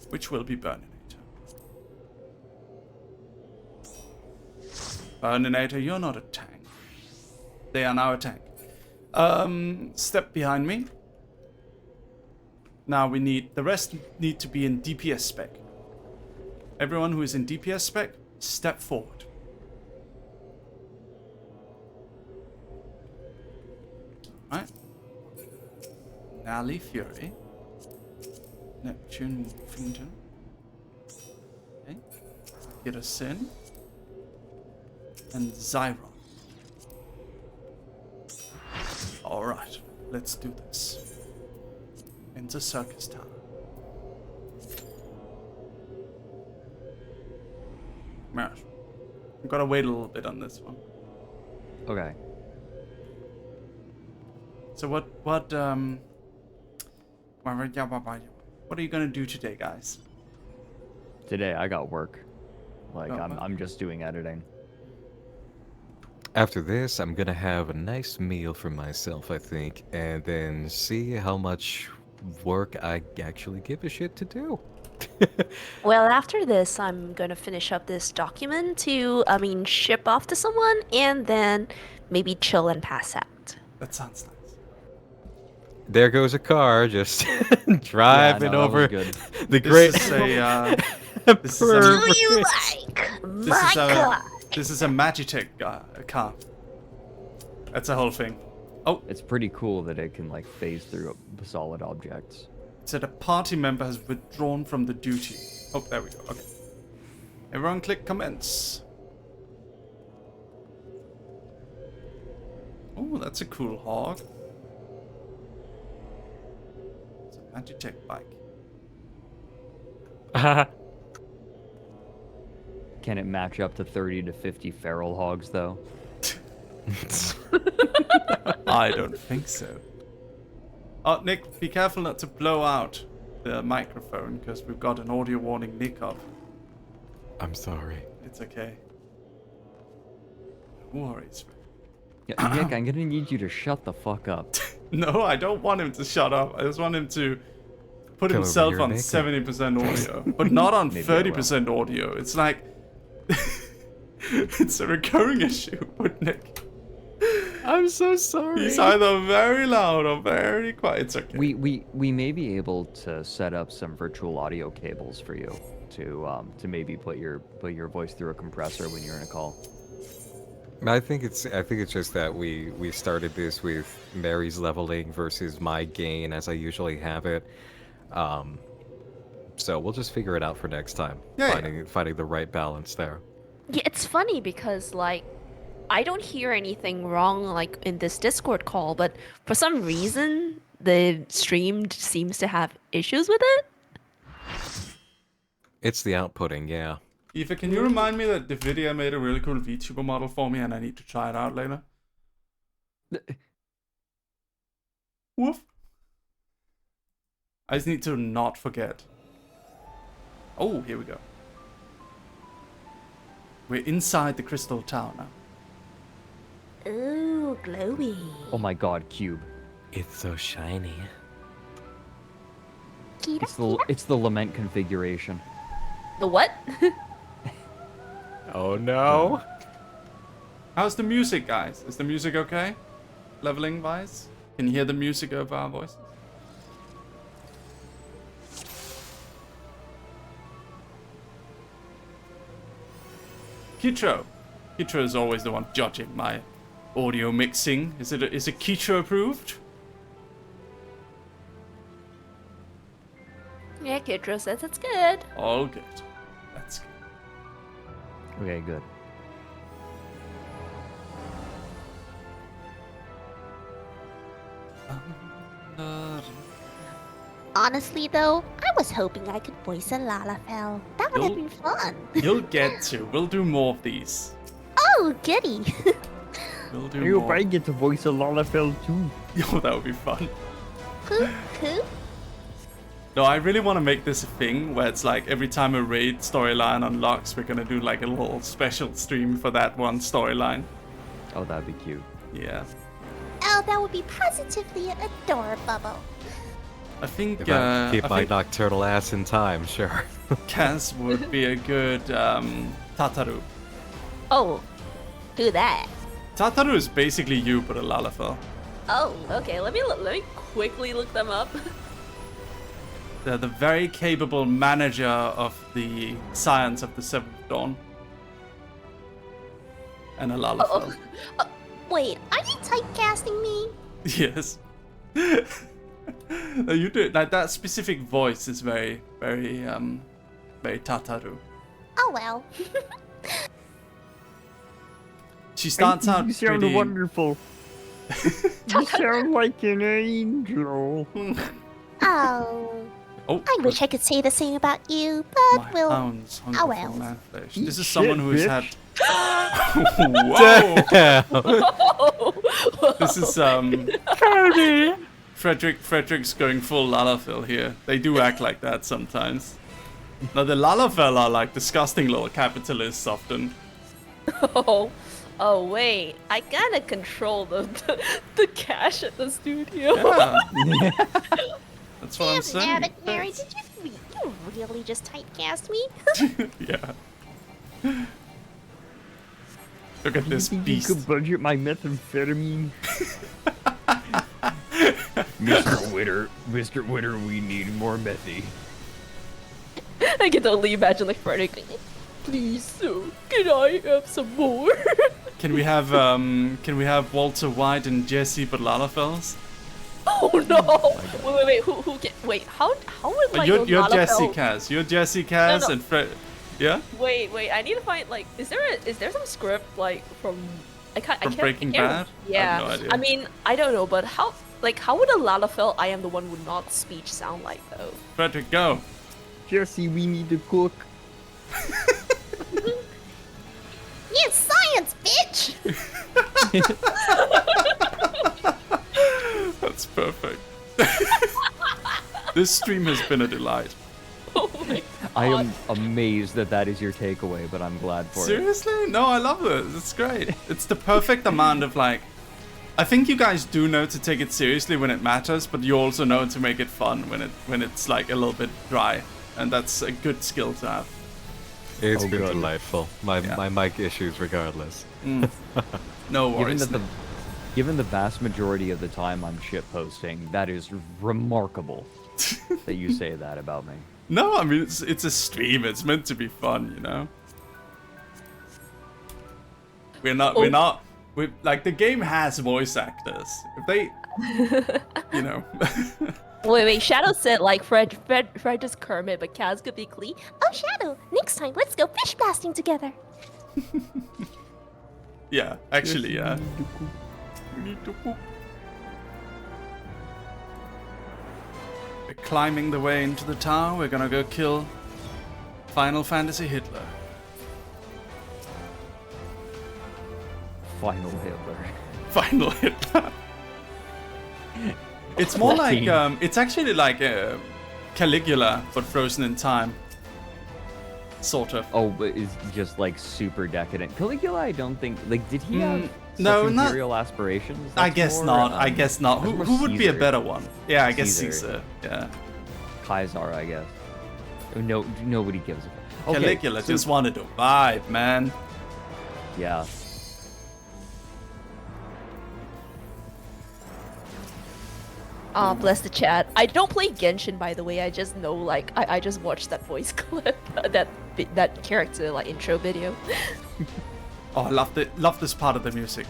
Which will be Burninator. Burninator, you're not a tank. They are now a tank. Step behind me. Now the rest need to be in DPS spec. Everyone who is in DPS spec, step forward. Alright. Nally Fury. Neptune Wolfington. Okay. Sin. And Zyron. Alright, let's do this. Into Circus Town. Marriage. I've got to wait a little bit on this one.
Okay.
So what are you gonna do today, guys?
Today I got work. Like
Oh,
I'm just doing editing.
After this, I'm gonna have a nice meal for myself, I think, and then see how much work I actually give a shit to do.
Well, after this, I'm gonna finish up this document to, ship off to someone, and then maybe chill and pass out.
That sounds nice.
There goes a car just driving over
good.
the great.
This is a this is
Do
a,
you like my car?
this is a Magitech car. That's a whole thing. Oh,
It's pretty cool that it can like phase through solid objects.
it said a party member has withdrawn from the duty. Oh, there we go. Okay. Everyone click commence. Oh, that's a cool hog. It's a Magitech bike.
Can it match up to 30 to 50 feral hogs though?
I don't think so. Oh, Nick, be careful not to blow out the microphone, because we've got an audio warning Nick up.
I'm sorry.
It's okay. No worries.
Yeah, Nick, I'm gonna need you to shut the fuck up.
No, I don't want him to shut up. I just want him to put
Come over
himself
here,
on
Nick.
70% audio, but not on
Maybe I will.
30% audio. It's like it's a recurring issue with Nick.
I'm so sorry.
He's either very loud or very quiet. It's okay.
We may be able to set up some virtual audio cables for you to maybe put your voice through a compressor when you're in a call.
I think it's just that we started this with Mary's leveling versus my gain as I usually have it. So we'll just figure it out for next time.
Yeah,
Finding the right balance there.
Yeah, it's funny because, like, I don't hear anything wrong, like, in this Discord call, but for some reason, the stream seems to have issues with it.
It's the outputting, yeah.
Eva, can you remind me that Nvidia made a really cool VTuber model for me and I need to try it out later? Woof. I just need to not forget. Oh, here we go. We're inside the Crystal Tower now.
Ooh, glowy.
Oh my god, Cube.
It's so shiny.
It's the lament configuration.
The what?
Oh no.
How's the music, guys? Is the music okay? Leveling wise? Can you hear the music over our voices? Kitro. Kitro is always the one judging my audio mixing. Is it Kitro approved?
Yeah, Kidro says it's good.
All good. That's good.
Okay, good.
Honestly, though, I was hoping I could voice a Lalafell. That would have been fun.
You'll get to. We'll do more of these.
Oh, goody.
We'll do more.
get to voice a Lalafell too.
Yo, that would be fun.
Coop, coop.
No, I really want to make this a thing where it's like every time a raid storyline unlocks, we're gonna do like a little special stream for that one storyline.
Oh, that'd be cute.
Yeah.
Oh, that would be positively adorable.
I think
If I keep
I
my
think
nocturnal ass in time, sure.
Kaz would be a good Tataru.
Oh, do that.
Tataru is basically you, but a Lalafell.
Oh, okay. Let me quickly look them up.
They're the very capable manager of the Science of the Seventh Dawn. And a Lalafell.
Wait, are you typecasting me?
Yes. You do like that specific voice is very, very, very Tataru.
Oh well.
She starts out
You sound
pretty...
wonderful. You sound like an angel.
Oh.
Oh,
I wish I could say the same about you, but
my
well.
hounds hunger
Oh
for
well.
man flesh.
Eat
This is
shit,
someone who's
bitch.
had... Whoa!
Damn.
This is,
Kirby!
Frederick's going full Lalafell here. They do act like that sometimes. Now the Lalafell are like disgusting little capitalists often.
Oh wait, I gotta control the cash at the studio.
Yeah. That's what I'm
Damn
saying.
nabbit, Mary, did you really just typecast me?
Yeah. Look at this
You think
beast.
you could budget my methamphetamine? Mr. Witter, we need more methy.
I can totally imagine like Frederick. Please, sir, can I have some more?
Can we have Walter White and Jesse but Lalafells?
Oh no! Wait, who get? Wait, how would like
You're
the Lalafell-
Jesse Kaz. You're Jesse Kaz
No.
and Fred. Yeah.
Wait, I need to find like, is there some script like from
From Breaking Bad?
Yeah.
I have no idea.
I mean, I don't know, but how would a Lalafell I am the one would not speech sound like though?
Frederick, go.
Jesse, we need to cook.
Yes, science, bitch!
That's perfect. This stream has been a delight.
Oh my
I am amazed that is your takeaway, but I'm glad for it.
Seriously? No, I love it. It's great. It's the perfect amount of like. I think you guys do know to take it seriously when it matters, but you also know to make it fun when it's like a little bit dry, and that's a good skill to have.
It's
Oh,
been
good.
delightful. My mic issues regardless.
No
Given
worries.
that given the vast majority of the time I'm shit posting, that is remarkable that you say that about me.
No, I mean it's a stream. It's meant to be fun, you know. We like the game has voice actors. If they, you know.
Wait, Shadow said like Fred is Kermit, but Kaz could be Klee.
Oh, Shadow, next time let's go fish blasting together.
Yeah, actually, yeah. We need to poop. We're climbing the way into the tower. We're gonna go kill Final Fantasy Hitler.
Final Hitler.
Final Hitler. It's more like it's actually like Caligula, but frozen in time. Sort of.
Oh, but is just like super decadent. Caligula, I don't think. Like, did he have
no,
such
not-
imperial aspirations?
I
That's
guess
more,
not. I guess not.
that's more
Who would be a
Caesar.
better one? Yeah, I guess
Caesar.
Caesar. Yeah.
Caesar, I guess. No, nobody gives a fuck. Okay,
Caligula
so-
just wanted to vibe, man.
Yeah.
Bless the chat. I don't play Genshin, by the way. I just know, like, I just watched that voice clip, that character, like, intro video.
Oh, I love this part of the music.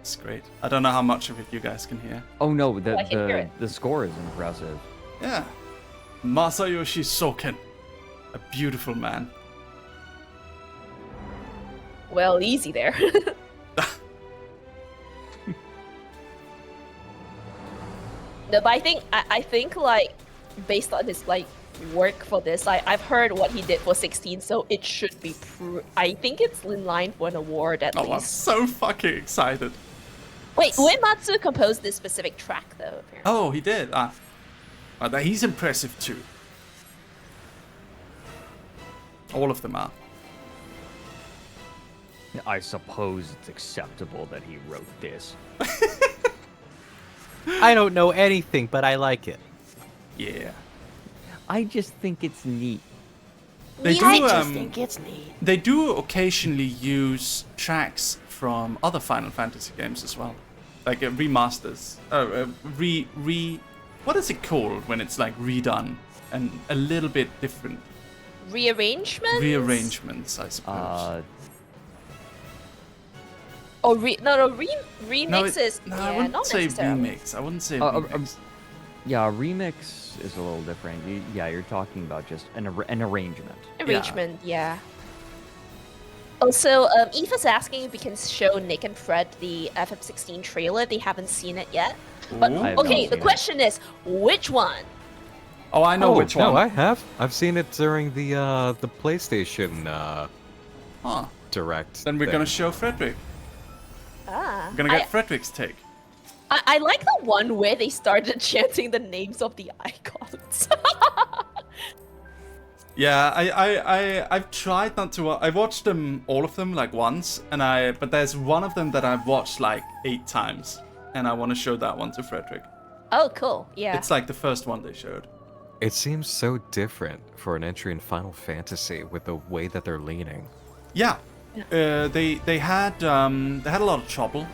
It's great. I don't know how much of it you guys can hear.
Oh no,
I can hear it.
the score is impressive.
Yeah. Masayoshi Soken. A beautiful man.
Well, easy there. No, but I think like based on his like work for this, I've heard what he did for 16, so it should be. I think it's in line for an award at
Oh, I'm
least.
so fucking excited.
Wait, Uematsu composed this specific track though. Apparently.
Oh, he did. He's impressive too. All of them are.
I suppose it's acceptable that he wrote this.
I don't know anything, but I like it.
Yeah.
I just think it's neat.
They
I
do.
just think it's neat.
They do occasionally use tracks from other Final Fantasy games as well. like a remasters. What is it called when it's like redone and a little bit different?
Rearrangements,
I suppose.
Remixes.
No,
yeah,
I wouldn't
not
say
necessarily.
remix. I wouldn't say remix.
Yeah, a remix is a little different. You're talking about just an arrangement.
Arrangement, yeah. Also, Eve is asking if we can show Nick and Fred the FF16 trailer. They haven't seen it yet. But
Ooh.
I have
okay,
not
the
seen
question is, which one?
Oh, I know which one.
No, I have. I've seen it during the PlayStation
Huh.
Direct.
Then we're
thing.
gonna show Frederick.
Ah.
We're gonna get Frederick's take.
I like the one where they started chanting the names of the icons.
Yeah, I've tried not to. I watched them, all of them, like once, but there's one of them that I've watched like 8 times, and I want to show that one to Frederick.
Oh, cool. Yeah.
It's like the first one they showed.
It seems so different for an entry in Final Fantasy with the way that they're leaning.
Yeah, they had a lot of trouble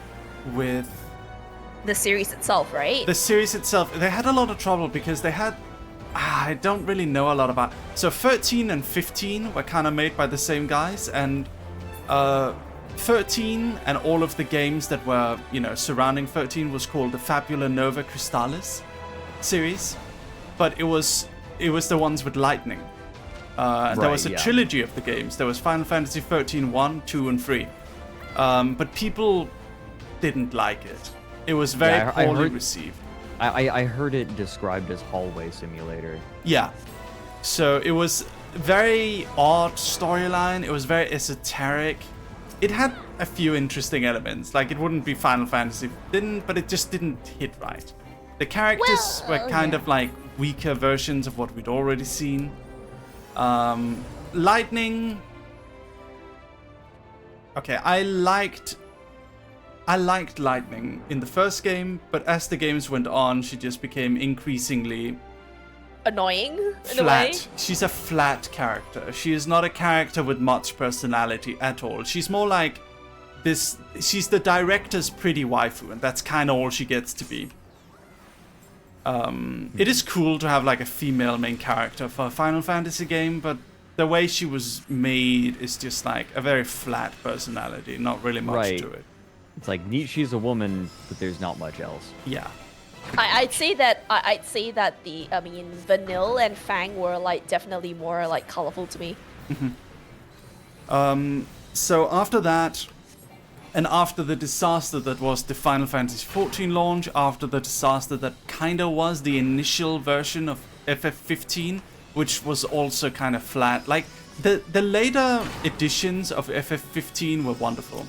with
the series itself, right?
the series itself. They had a lot of trouble because they had. I don't really know a lot about. So 13 and 15 were kind of made by the same guys, and 13 and all of the games that were, surrounding 13 was called the Fabula Nova Crystallis series, but it was the ones with lightning. There was a trilogy of the games. There was Final Fantasy 13 1, 2, and 3. But people didn't like it. It was very poorly received.
I heard it described as hallway simulator.
Yeah. So it was very odd storyline. It was very esoteric. It had a few interesting elements. Like, it wouldn't be Final Fantasy, but it just didn't hit right. The characters were kind of like weaker versions of what we'd already seen. Lightning. Okay, I liked Lightning in the first game, but as the games went on, she just became increasingly
Annoying in a way.
flat. She's a flat character. She is not a character with much personality at all. She's more like this. She's the director's pretty waifu, and that's kind of all she gets to be. It is cool to have like a female main character for a Final Fantasy game, but the way she was made is just like a very flat personality, not really much to it.
It's like she's a woman, but there's not much else.
Yeah.
I'd say that Vanille and Fang were like definitely more like colorful to me.
So after that, and after the disaster that was the Final Fantasy XIV launch, after the disaster that kind of was the initial version of FF15, which was also kind of flat. Like, the later editions of FF15 were wonderful.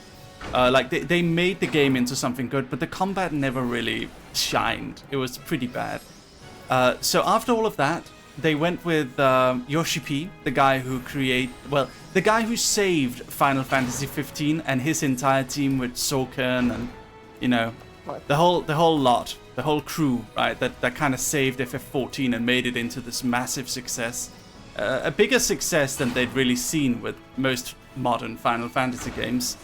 Like, they made the game into something good, but the combat never really shined. It was pretty bad. So after all of that, they went with Yoshi P, the guy who the guy who saved Final Fantasy 15 and his entire team with Soken and, the whole lot, the whole crew, right? That kind of saved FF14 and made it into this massive success. A bigger success than they'd really seen with most modern Final Fantasy games.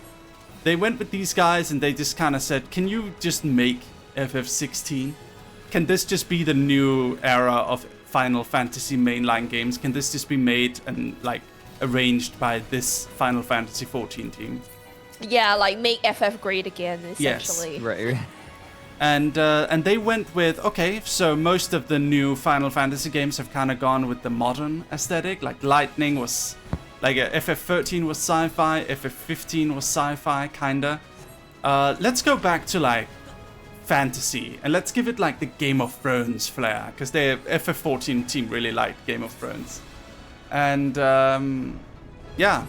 They went with these guys and they just kind of said, can you just make FF16? Can this just be the new era of Final Fantasy mainline games? Can this just be made and like arranged by this Final Fantasy 14 team?
Yeah, like make FF great again, essentially.
Yes,
right.
And they went with, okay, so most of the new Final Fantasy games have kind of gone with the modern aesthetic. Like Lightning was, like FF13 was sci-fi, FF15 was sci-fi, kinda. Let's go back to like fantasy, and let's give it like the Game of Thrones flair, because the FF14 team really liked Game of Thrones. And yeah,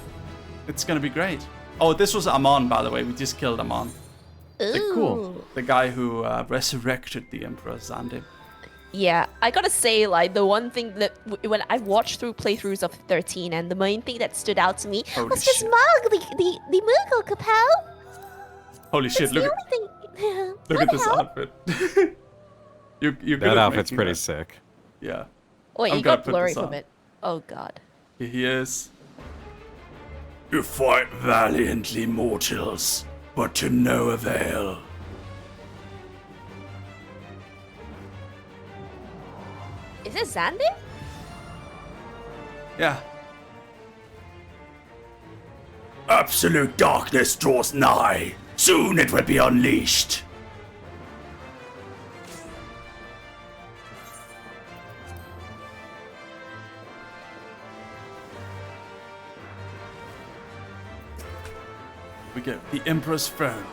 it's gonna be great. Oh, this was Amon, by the way. We just killed Amon.
Cool.
The guy who resurrected the Emperor Zande.
Yeah, I gotta say, like, the one thing that when I watched through playthroughs of 13, and the main thing that stood out to me
Holy
was just
shit.
Mog, the Moogle Capel.
Holy shit! Look at this outfit. you
That outfit's pretty sick.
Yeah.
Wait,
I'm
you
gonna
got
put
blurry
this on.
from it. Oh god.
Here he is.
You fight valiantly, mortals, but to no avail.
Is it Xande?
Yeah.
Absolute darkness draws nigh. Soon it will be unleashed.
We get the Emperor's throne.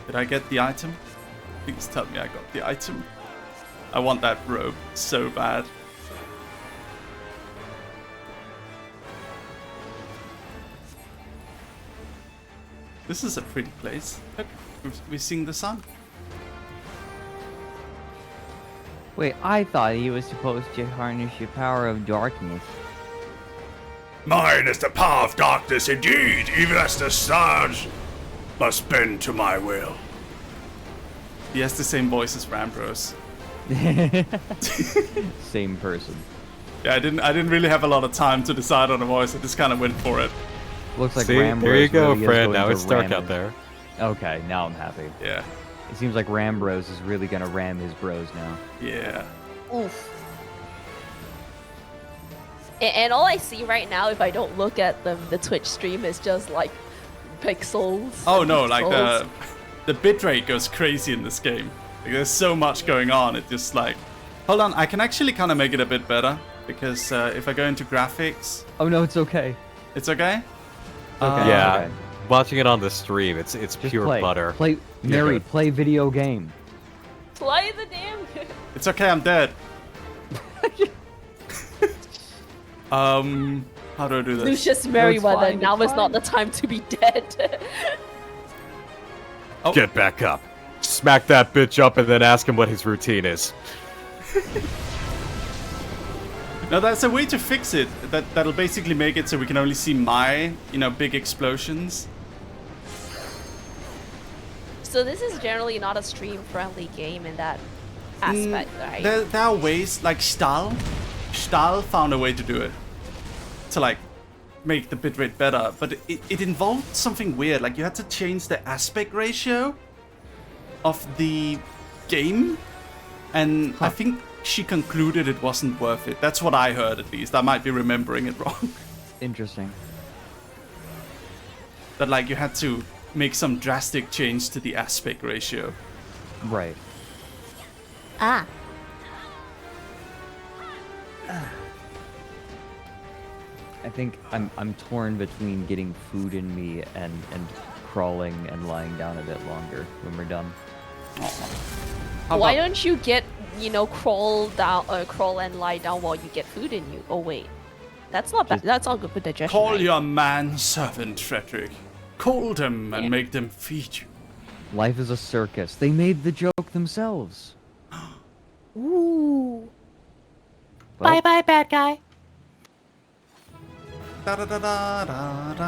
Did I get the item? Please tell me I got the item. I want that robe so bad. This is a pretty place. Look, we've seen the sun.
Wait, I thought he was supposed to harness your power of darkness.
Mine is the power of darkness indeed, even as the stars must bend to my will.
He has the same voice as Rambrose.
Same person.
Yeah, I didn't really have a lot of time to decide on a voice. I just kind of went for it.
Looks like
See,
Rambrose
there you go,
really is
Fred.
going
Now
to
it's dark
ram
out
his-
there.
Okay, now I'm happy.
Yeah.
It seems like Rambrose is really gonna ram his bros now.
Yeah.
Oof. And all I see right now, if I don't look at the Twitch stream, is just like pixels.
Oh
and
no, like
pixels.
the bitrate goes crazy in this game. Like, there's so much going on. It just like, hold on, I can actually kind of make it a bit better because if I go into graphics,
Oh no, it's okay.
it's okay.
Okay.
Yeah,
okay.
watching it on the stream, it's
Just
pure
play.
butter.
Play, Mary, play video game.
Play the damn.
It's okay. I'm dead. How do I do this?
Lucius Merryweather.
fine, it's
Now is not
fine.
the time to be dead.
Oh.
Get back up. Smack that bitch up and then ask him what his routine is.
No, that's a way to fix it. That'll basically make it so we can only see my, big explosions.
So this is generally not a stream-friendly game in that aspect, right?
There are ways, like Stahl found a way to do it. To like make the bitrate better, but it involved something weird. Like you had to change the aspect ratio of the game, and I think she concluded it wasn't worth it. That's what I heard, at least. I might be remembering it wrong.
Interesting.
That like you had to make some drastic change to the aspect ratio.
Right.
Ah.
I think I'm torn between getting food in me and crawling and lying down a bit longer when we're done.
How
Why
about-
don't you get, crawl and lie down while you get food in you? Oh wait, that's not bad. That's all good for digestion.
Call
right?
your manservant, Frederick. Call them and
Yeah.
make them feed you.
Life is a circus. They made the joke themselves.
Ooh.
Well,
Bye bye, bad guy.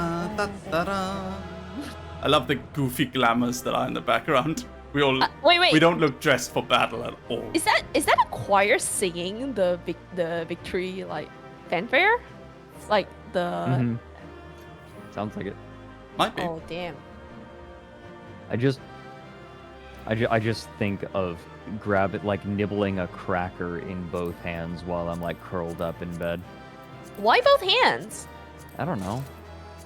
Da-da-da-da-da-da-da-da. I love the goofy glamours that are in the background.
Wait.
We don't look dressed for battle at all.
Is that a choir singing the victory like fanfare? Like the
mhm. Sounds like it.
Might be.
oh damn.
I just think of nibbling a cracker in both hands while I'm like curled up in bed.
Why both hands?
I don't know.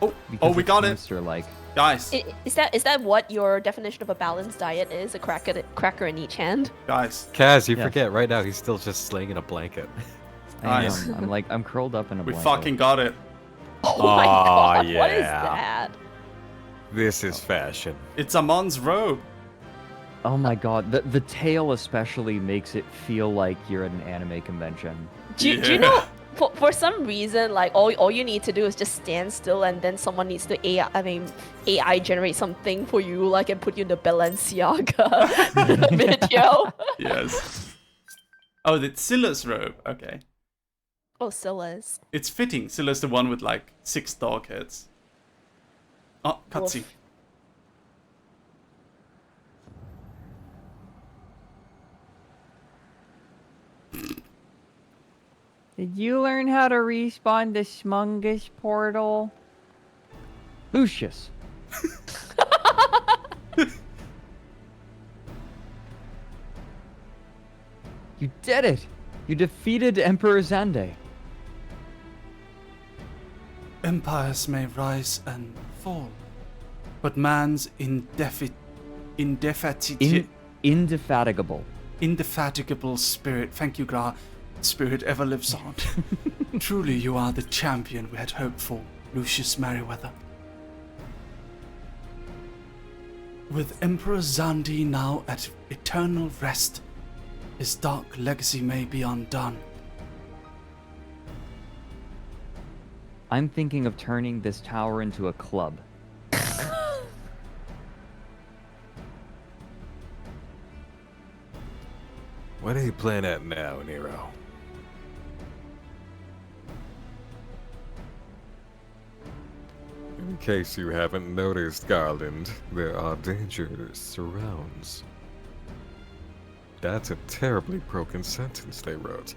Oh,
Because
we
it's
got it.
hamster-like.
Guys,
Is that what your definition of a balanced diet is? A cracker in each hand?
guys,
Kaz, you
Yeah.
forget, right now he's still just slaying in a blanket.
I
Nice.
am. I'm curled up in a
we
blanket.
fucking got it.
Oh my
Aw,
god, what is
yeah.
that?
This is fashion.
It's Amon's robe.
Oh my god, the tail especially makes it feel like you're at an anime convention.
Do you
Yeah.
know, for some reason, like all you need to do is just stand still and then someone needs to AI generate something for you, like and put you in the Balenciaga video.
Yes. Oh, it's Scylla's robe. Okay.
Oh, Scylla's.
It's fitting. Scylla's the one with like 6 dog heads. Oh, cutscene.
Oof.
Did you learn how to respawn the Smungus portal? Lucius. You did it! You defeated Emperor Xande.
Empires may rise and fall, but man's indefatigable spirit, thank you, Gra, spirit ever lives on. Truly, you are the champion we had hoped for, Lucius Merryweather. With Emperor Xande now at eternal rest, his dark legacy may be undone.
I'm thinking of turning this tower into a club.
What are you playing at now, Nero? In case you haven't noticed, Garland, there are dangerous surrounds. That's a terribly broken sentence they wrote.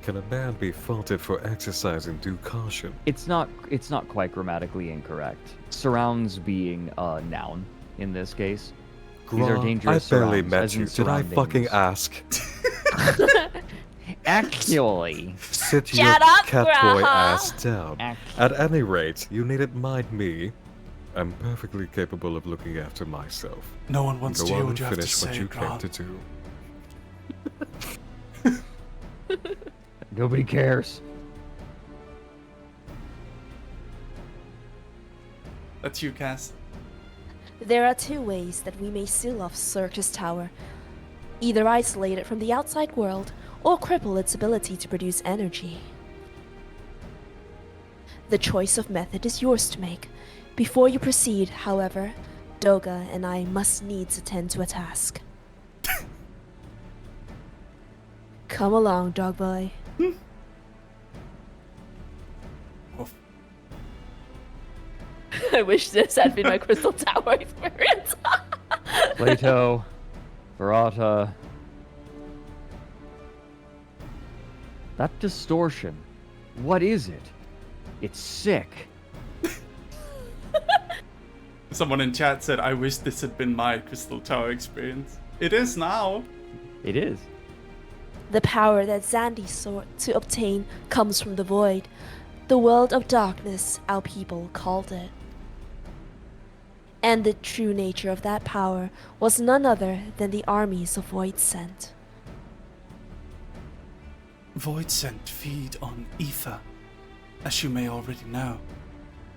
Can a man be faulted for exercising due caution?
It's not quite grammatically incorrect. Surrounds being a noun in this case. These are dangerous
I barely
surrounds,
met
as in
you. Did I fucking
surroundings.
ask?
Actually.
Sit your
Shut up,
catboy
Graha.
ass down.
Actually.
At any rate, you needn't mind me. I'm perfectly capable of looking after myself.
No one wants
Go
to hear
on
what
and
you have to
finish what
say,
you
Gra.
came to do.
Nobody cares.
That's you, Cass.
There are two ways that we may seal off Circus Tower. Either isolate it from the outside world, or cripple its ability to produce energy. The choice of method is yours to make. Before you proceed, however, Doga and I must needs attend to a task. Come along, dog boy.
Oof.
I wish this had been my Crystal Tower experience.
Plato, Barata. That distortion. What is it? It's sick.
Someone in chat said, I wish this had been my Crystal Tower experience. It is now.
It is.
The power that Xande sought to obtain comes from the void, the world of darkness, our people called it. And the true nature of that power was none other than the armies of Void sent.
Void Scent feed on ether, as you may already know,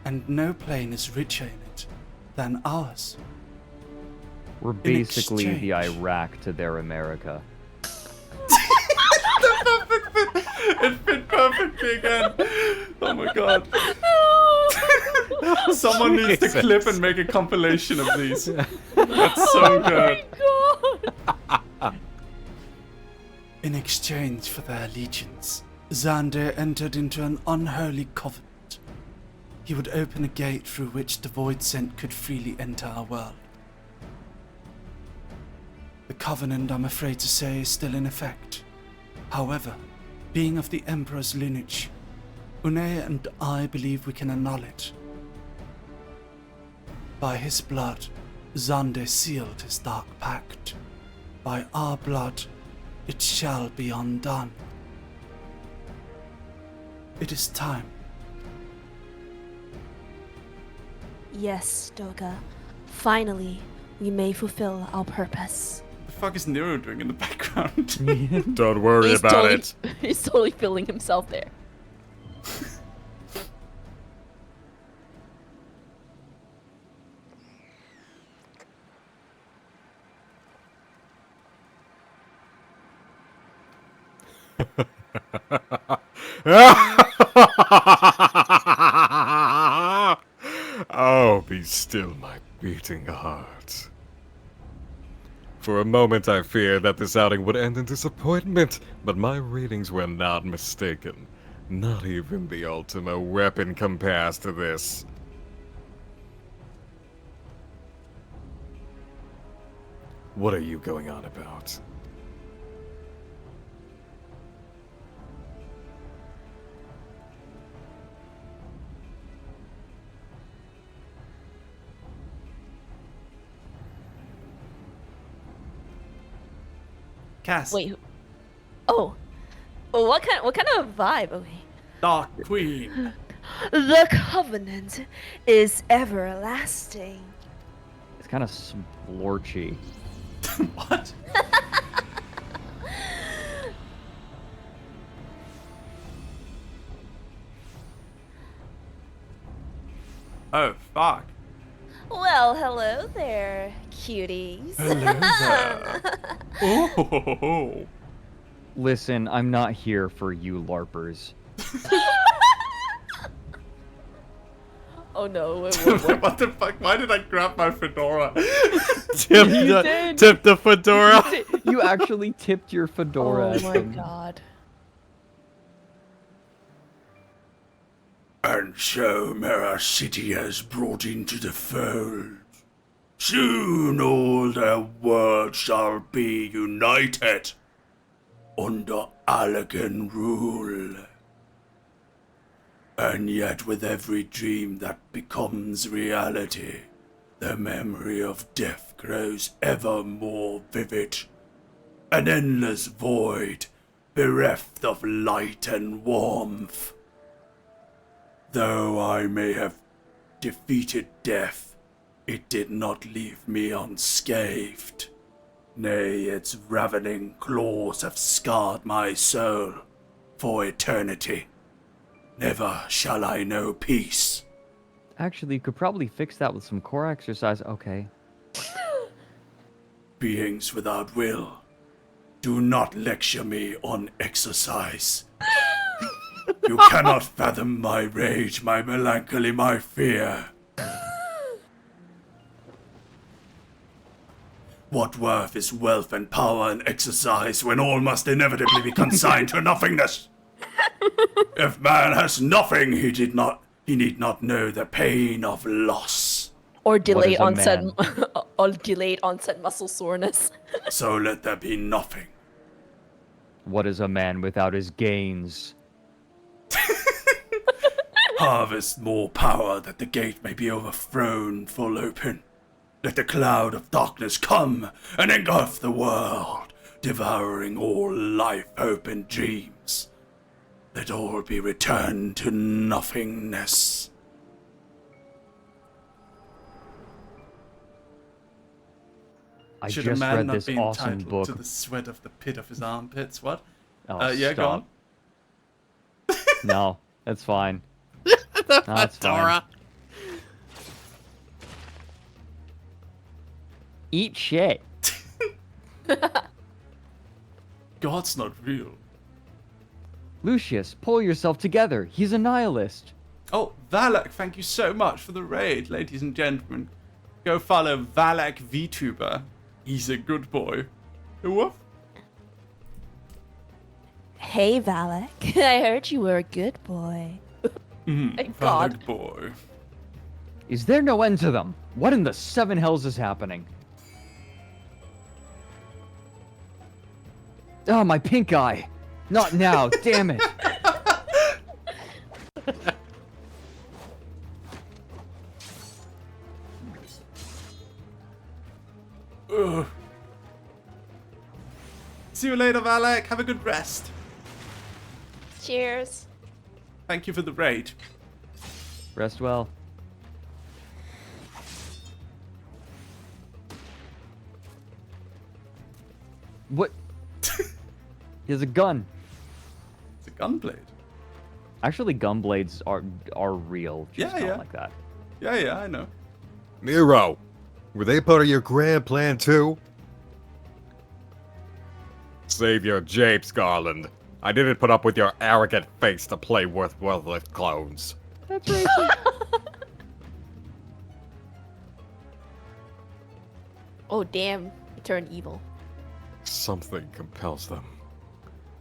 and no plane is richer in it than ours.
We're basically the Iraq to their America.
It fit perfectly again. Oh my god. Someone needs to clip and make a compilation of these. That's so good. In exchange for their allegiance, Xande entered into an unholy covenant. He would open a gate through which the Void Scent could freely enter our world. The covenant, I'm afraid to say, is still in effect. However, being of the Emperor's lineage, Une and I believe we can annul it. By his blood, Xande sealed his dark pact. By our blood, it shall be undone. It is time.
Yes, Doga. Finally, we may fulfill our purpose.
What the fuck is Nero doing in the background?
Don't worry about
totally,
it.
He's totally feeling himself there.
Oh, be still, my beating heart. For a moment I feared that this outing would end in disappointment, but my readings were not mistaken. Not even the Ultima weapon compares to this. What are you going on about?
Cass.
Wait. Oh. Oh, what kind of vibe? Okay.
Dark Queen.
The covenant is everlasting.
It's kind of splorchy.
What? Oh, fuck.
Well, hello there, cuties.
Hello there. Oh.
Listen, I'm not here for you LARPers.
Oh no, wait,
What the fuck? Why did I grab my fedora?
Tip the fedora.
You actually tipped your fedora.
Oh
at
my
them.
god.
And so Mera City has brought into the fold. Soon all their worlds shall be united under Allegan rule. And yet with every dream that becomes reality, the memory of death grows ever more vivid. An endless void, bereft of light and warmth. Though I may have defeated death, it did not leave me unscathed. Nay, its ravening claws have scarred my soul for eternity. Never shall I know peace.
Actually, you could probably fix that with some core exercise. Okay.
Beings without will, do not lecture me on exercise. You cannot fathom my rage, my melancholy, my fear. What worth is wealth and power and exercise when all must inevitably be consigned to nothingness? If man has nothing, he need not know the pain of loss.
Or
is
delayed
a
onset,
man?
or delayed onset muscle soreness.
So let there be nothing.
What is a man without his gains?
Harvest more power that the gate may be overthrown full open. Let the cloud of darkness come and engulf the world, devouring all life, hope, and dreams. Let all be returned to nothingness.
I
Should
just
a man
read
not
this
be
awesome
entitled
book.
to the sweat of the pit of his armpits? What?
Oh,
Yeah, go on.
stop. No, that's fine. No, that's fine.
Fedora.
Eat shit.
God's not real.
Lucius, pull yourself together. He's a nihilist.
Oh, Valak, thank you so much for the raid, ladies and gentlemen. Go follow Valak VTuber. He's a good boy. Woof.
Hey, Valak. I heard you were a good boy. Thank God.
Valak boy.
Is there no end to them? What in the seven hells is happening? Oh, my pink eye. Not now, damn it.
Ugh. See you later, Valak. Have a good rest.
Cheers.
Thank you for the raid.
Rest well. What? He has a gun.
It's a gunblade.
Actually, gunblades are real. Just
Yeah,
not
yeah.
like that.
Yeah, I know.
Nero, were they part of your grand plan too? Save your japes, Garland. I didn't put up with your arrogant face to play with worthless clones.
That's racist.
Oh, damn. He turned evil.
Something compels them.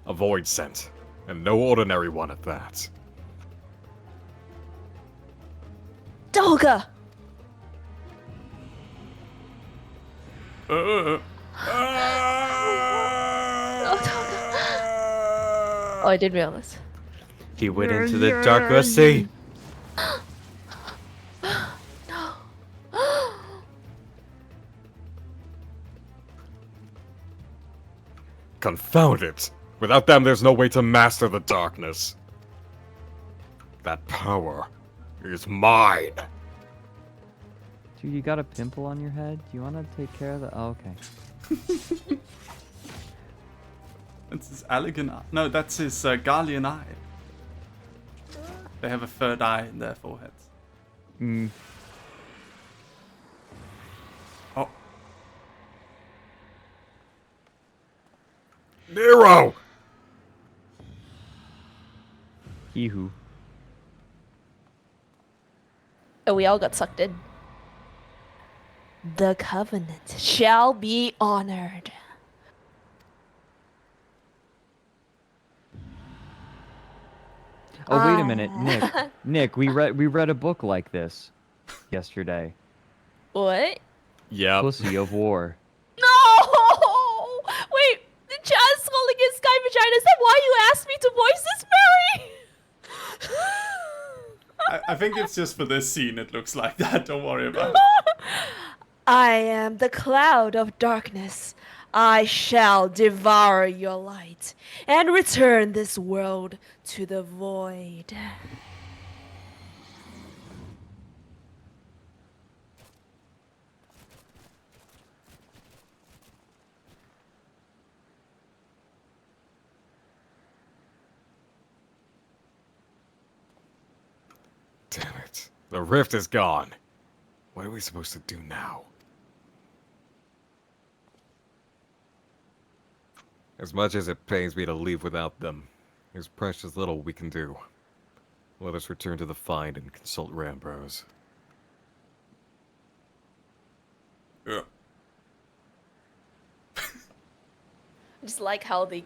A void scent, and no ordinary one at that.
Dolga! Oh, I didn't realize.
He went into the darker sea.
Confound it! Without them, there's no way to master the darkness. That power is mine.
Dude, you got a pimple on your head? Do you want to take care of that? Oh, okay.
That's his elegant eye. No, that's his Garlean eye. They have a third eye in their foreheads.
Mm.
Oh.
Nero!
He who.
Oh, we all got sucked in. The covenant shall be honored.
Oh, wait a minute, Nick. Nick, we read a book like this yesterday.
What?
Yep.
Pussy of War.
No! Wait, the Chaz calling it Sky Vagina. Is that why you asked me to voice this, Mary?
I think it's just for this scene it looks like that. Don't worry about it.
I am the cloud of darkness. I shall devour your light and return this world to the void.
Damn it. The rift is gone. What are we supposed to do now? As much as it pains me to leave without them, there's precious little we can do. Let us return to the find and consult Rambros.
Yeah.
I just like how the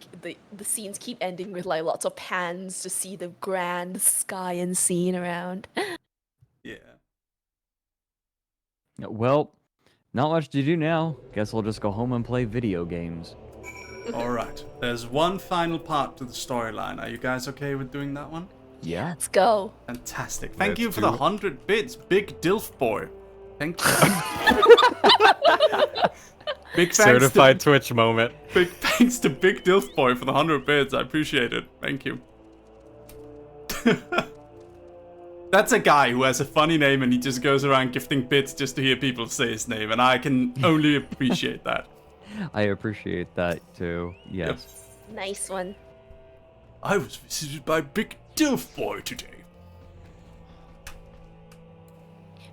scenes keep ending with like lots of pans to see the grand sky and scene around.
Yeah.
Well, not much to do now. Guess I'll just go home and play video games.
Alright. There's one final part to the storyline. Are you guys okay with doing that one?
Yeah.
Let's go.
Fantastic. Thank
Let's
you for
do
the
it.
100 bits, Big Dilf Boy. Thank you. Big thanks
Certified Twitch moment.
Big thanks to Big Dilf Boy for the 100 bits. I appreciate it. Thank you. That's a guy who has a funny name and he just goes around gifting bits just to hear people say his name, and I can only appreciate that.
I appreciate that too. Yes.
Nice one.
I was visited by Big Dilf Boy today.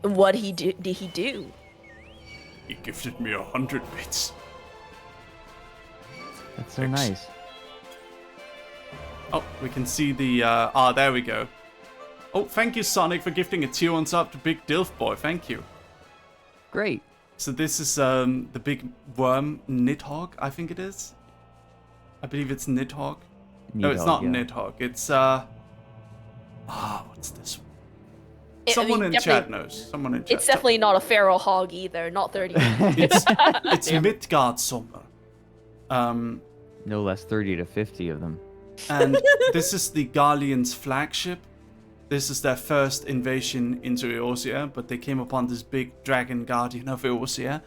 What did he do?
He gifted me 100 bits.
That's so
Thanks.
nice.
Oh, we can see the, there we go. Oh, thank you, Sonic, for gifting a tier 1 sub to Big Dilf Boy. Thank you.
Great.
So this is, the big worm Nidhogg, I think it is. I believe it's Nidhogg. No, it's not
yeah.
Nidhogg. It's, what's this one?
I
Someone
mean,
in chat
definitely-
knows. Someone in chat.
It's definitely not a feral hog either, not 30.
It's Midgard Sommer.
No less 30 to 50 of them.
And this is the Garleans' flagship. This is their first invasion into Eorzea, but they came upon this big dragon guardian of Eorzea,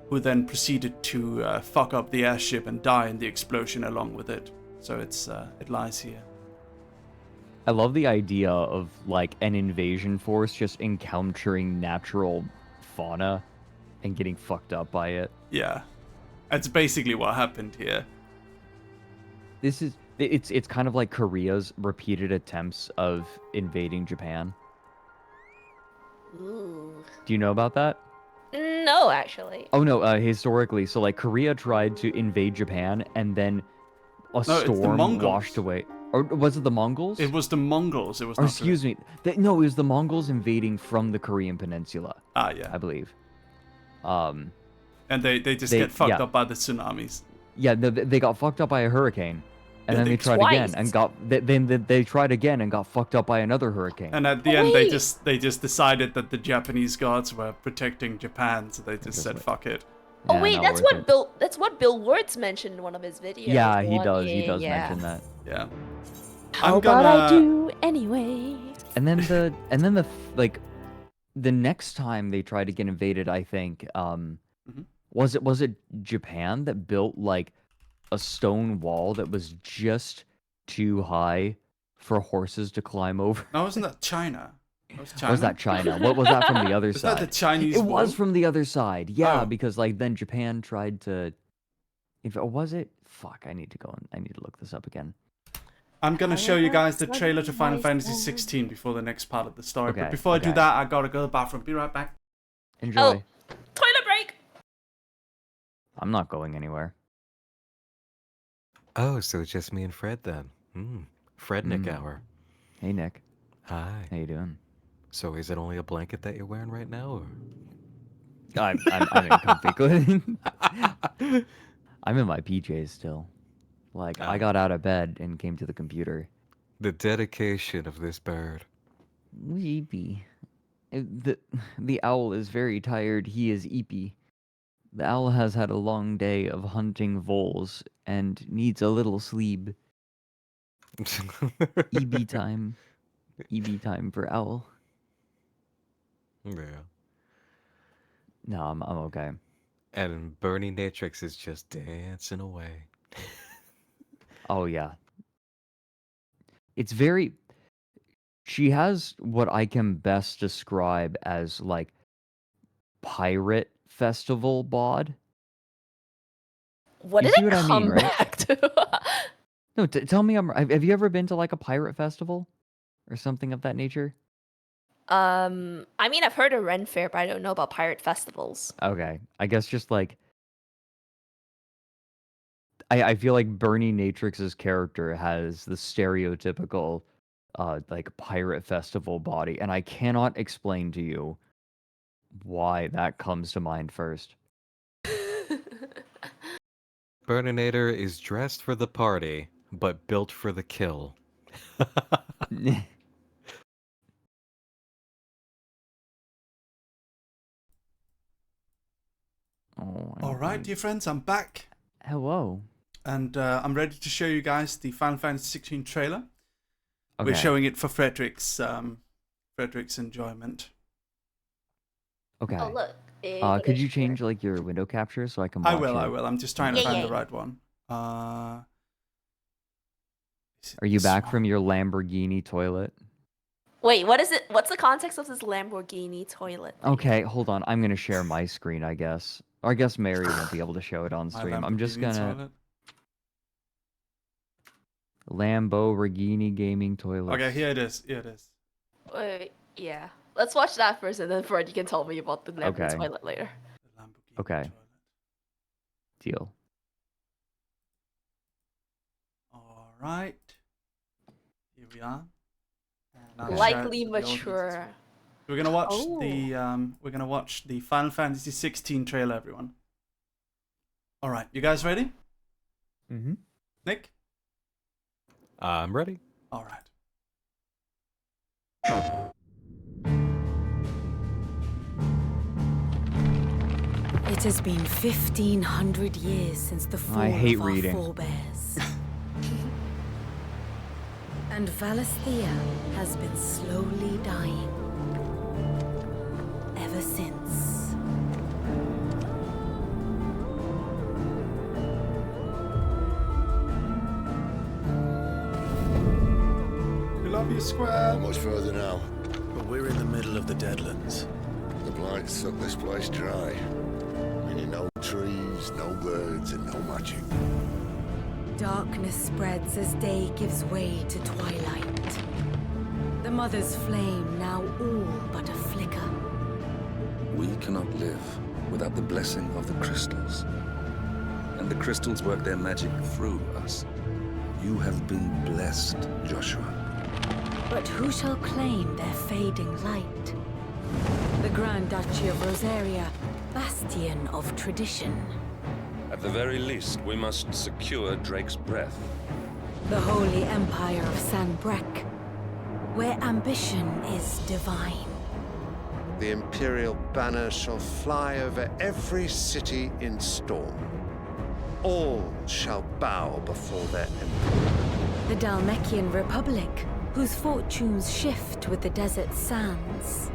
who then proceeded to fuck up the airship and die in the explosion along with it. So it lies here.
I love the idea of like an invasion force just encountering natural fauna and getting fucked up by it.
Yeah, that's basically what happened here.
It's kind of like Korea's repeated attempts of invading Japan.
Ooh.
Do you know about that?
No, actually.
Oh no, historically, so like Korea tried to invade Japan and then a
it's the
storm
Mongols.
washed away. Or was it the Mongols?
It was the Mongols. It was
Or
not
excuse me. No, it was the Mongols invading from the Korean peninsula,
yeah.
I believe.
And they just
they-
get fucked
yeah.
up by the tsunamis.
Yeah, they got fucked up by a hurricane. And
Yeah,
then
they
they tried
twice.
again and got they tried again and got fucked up by another hurricane.
And at the end, they
wait.
just decided that the Japanese gods were protecting Japan, so they just said, "Fuck it."
Oh
Yeah,
wait,
not
that's
worth
what Bill Wirtz mentioned in one of his videos.
Yeah, he
One-
does.
yeah,
He does
yeah.
mention that.
Yeah.
How
I'm
about I
gonna-
do anyway?
And then the next time they tried to get invaded, I think,
Mm-hmm.
was it Japan that built like a stone wall that was just too high for horses to climb over.
No, wasn't that China? That was China.
Was that China? What was that from the other
Was
side?
that the Chinese
It
wall?
was from the other side. Yeah,
Oh.
because like then Japan tried to. If was it? Fuck! I need to go and I need to look this up again.
I'm gonna show you guys the
However,
trailer to Final
nice
Fantasy
moment.
16 before the next part of the story.
Okay,
But before I do
okay.
that, I gotta go to the bathroom. Be right back.
Enjoy.
Oh, toilet break.
I'm not going anywhere.
Oh, so it's just me and Fred then. Frednik hour.
Hey Nick,
Hi.
how you doing?
So is it only a blanket that you're wearing right now? Or?
I'm in comfy clothes. I'm in my PJs still. Like I got out of bed and came to the computer.
The dedication of this bird.
Weepy. The owl is very tired. He is eepy. The owl has had a long day of hunting voles and needs a little sleep. EB time. EB time for owl.
Yeah.
No, I'm okay.
And Bernie Natrix is just dancing away.
Oh yeah. It's very. She has what I can best describe as like pirate festival bod.
What
You
did
see
it
what I
come
mean, right?
back to?
No, tell me, have you ever been to like a pirate festival or something of that nature?
I mean, I've heard of Ren Fair, but I don't know about pirate festivals.
Okay, I guess just like I feel like Bernie Natrix's character has the stereotypical like pirate festival body, and I cannot explain to you why that comes to mind first.
Burninator is dressed for the party, but built for the kill.
Oh,
All right, dear friends, I'm back.
Hello.
And I'm ready to show you guys the Final Fantasy 16 trailer.
Okay.
We're showing it for Frederick's enjoyment.
Okay.
Oh look.
Could you change like your window capture so I can watch
I will.
it?
I'm just trying to
Yeah,
find
yeah.
the right one. Is it
Are you
this
back
one?
from your Lamborghini toilet?
Wait, what is it? What's the context of this Lamborghini toilet?
Okay, hold on. I'm gonna share my screen, I guess. Or I guess Mary won't be able to show it on
My
stream. I'm just
Lamborghini
gonna
toilet.
Lamborghini gaming toilet.
Okay, here it is. Here it is.
Wait, yeah. Let's watch that first, and then Fred, you can tell me about the Lamborghini
Okay.
toilet later.
The Lamborghini
Okay.
toilet.
Deal.
All right. Here we are. And I'll share it
Likely
to the audience as
mature.
well. We're gonna watch
Oh.
we're gonna watch the Final Fantasy 16 trailer, everyone. All right, you guys ready?
Mm-hmm.
Nick?
I'm ready.
All right.
It has been 1,500 years since the fall
I hate
of our
reading.
forebears. And Valisthea has been slowly dying. Ever since.
We love you, Square.
Not much further now.
But we're in the middle of the Deadlands.
The blight sucked this place dry. Meaning no trees, no birds, and no magic.
Darkness spreads as day gives way to twilight. The mother's flame now all but a flicker.
We cannot live without the blessing of the crystals. And the crystals work their magic through us. You have been blessed, Joshua.
But who shall claim their fading light? The Grand Duchy of Rosaria, bastion of tradition.
At the very least, we must secure Drake's breath.
The Holy Empire of Sanbreque, where ambition is divine.
The Imperial banner shall fly over every city in storm. All shall bow before their emperor.
The Dalmekian Republic, whose fortunes shift with the desert sands.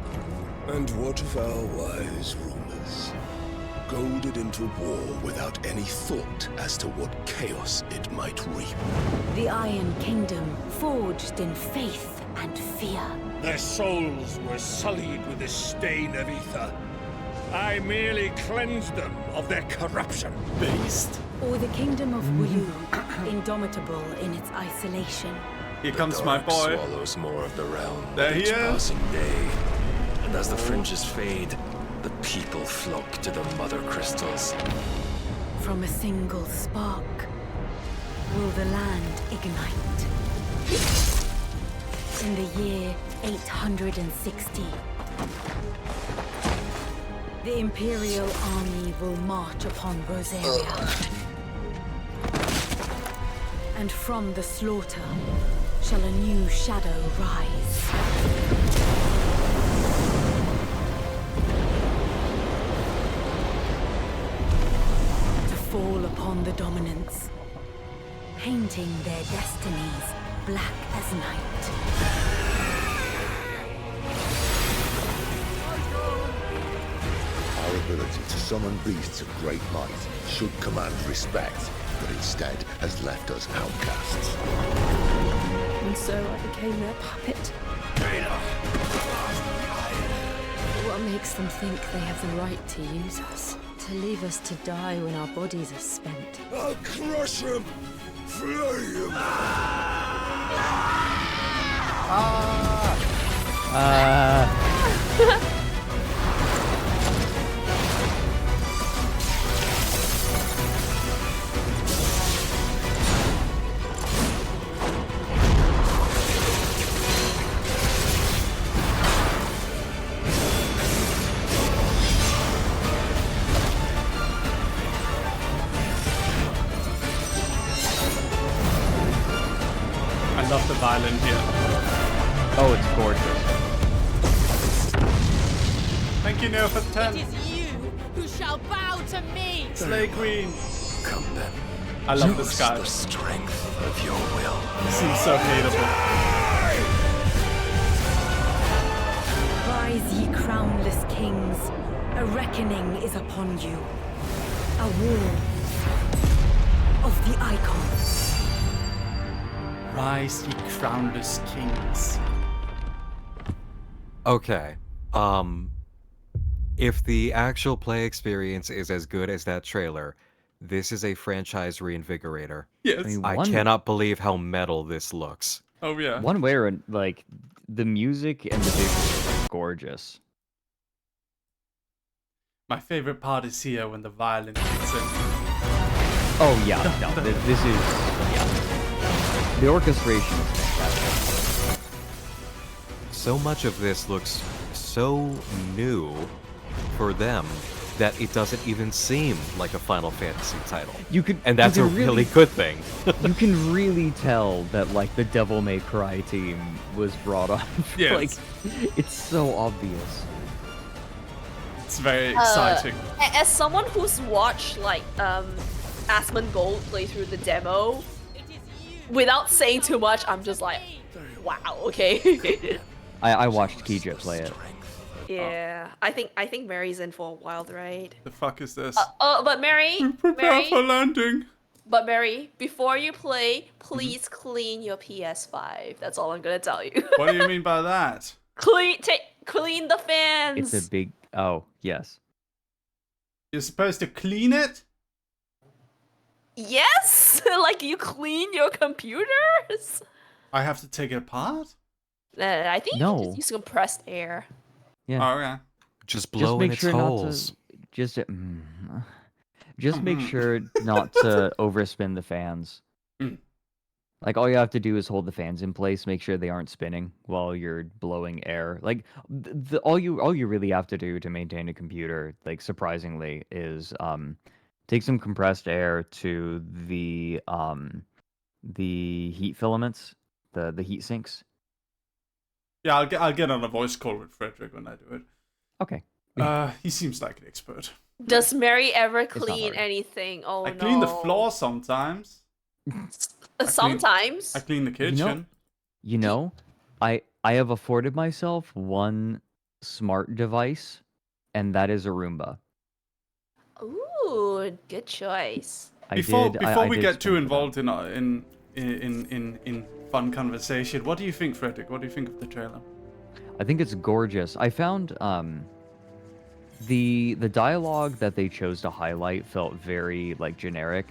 And what of our wise rulers?
goaded into war without any thought as to what chaos it might reap.
The Iron Kingdom forged in faith and fear.
Their souls were sullied with the stain of ether. I merely cleansed them of their corruption.
Beast?
Or the Kingdom of Wulu, indomitable in its isolation.
Here comes my
dark
boy.
swallows more of the realm
There
with
he
each
is.
passing day. And as the fringes fade, the people flock to the mother crystals.
From a single spark, will the land ignite? In the year 860, the Imperial army will march upon Rosaria. And from the slaughter shall a new shadow rise. To fall upon the dominants, painting their destinies black as night.
Our ability to summon beasts of great might should command respect, but instead has left us outcasts.
And so I became their puppet. What makes them think they have the right to use us? To leave us to die when our bodies are spent?
I'll crush him! Flay him!
I love the violin here.
Oh, it's gorgeous.
Thank you, Neo, for the 10.
It is you who shall bow to me.
Slay Queen.
Come then.
I love
Use
this guy.
the strength of your will.
He seems so hateable.
Rise, ye crownless kings, a reckoning is upon you. A war of the icons.
Rise, ye crownless kings.
Okay. If the actual play experience is as good as that trailer, this is a franchise reinvigorator.
Yes.
I cannot believe how metal this looks.
Oh, yeah.
One way or like the music and the visuals are gorgeous.
My favorite part is here when the violin kicks in.
Oh yeah, no, this is yeah. The orchestration is fantastic.
So much of this looks so new for them that it doesn't even seem like a Final Fantasy title. And that's a really good thing.
You can really tell that like the Devil May Cry team was brought up.
Yes.
Like it's so obvious.
It's very exciting.
As someone who's watched like Asmongold play through the demo, without saying too much, I'm just like, wow, okay.
I watched Kija play it.
Yeah, I think Mary's in for a wild ride.
The fuck is this?
But Mary,
Prepare for landing.
But Mary, before you play, please clean your PS5. That's all I'm gonna tell you.
What do you mean by that?
Clean the fans.
It's a big yes.
You're supposed to clean it?
Yes, like you clean your computers.
I have to take it apart?
I think
No.
you just use compressed air.
Yeah.
Oh, yeah.
Just blow in its holes.
Just make sure not to overspin the fans.
Mm.
Like all you have to do is hold the fans in place, make sure they aren't spinning while you're blowing air. Like all you really have to do to maintain a computer, like surprisingly, is take some compressed air to the heat filaments, the heat sinks.
Yeah, I'll get on a voice call with Frederick when I do it.
Okay.
He seems like an expert.
Does Mary ever
not
clean
hard.
anything? Oh
I
no.
clean the floor sometimes.
Sometimes.
I clean the kitchen.
You know, I have afforded myself one smart device, and that is a Roomba.
Ooh, good choice.
Before we
did
get too
spring for that.
involved in fun conversation, what do you think, Frederick? What do you think of the trailer?
I think it's gorgeous. I found the dialogue that they chose to highlight felt very like generic,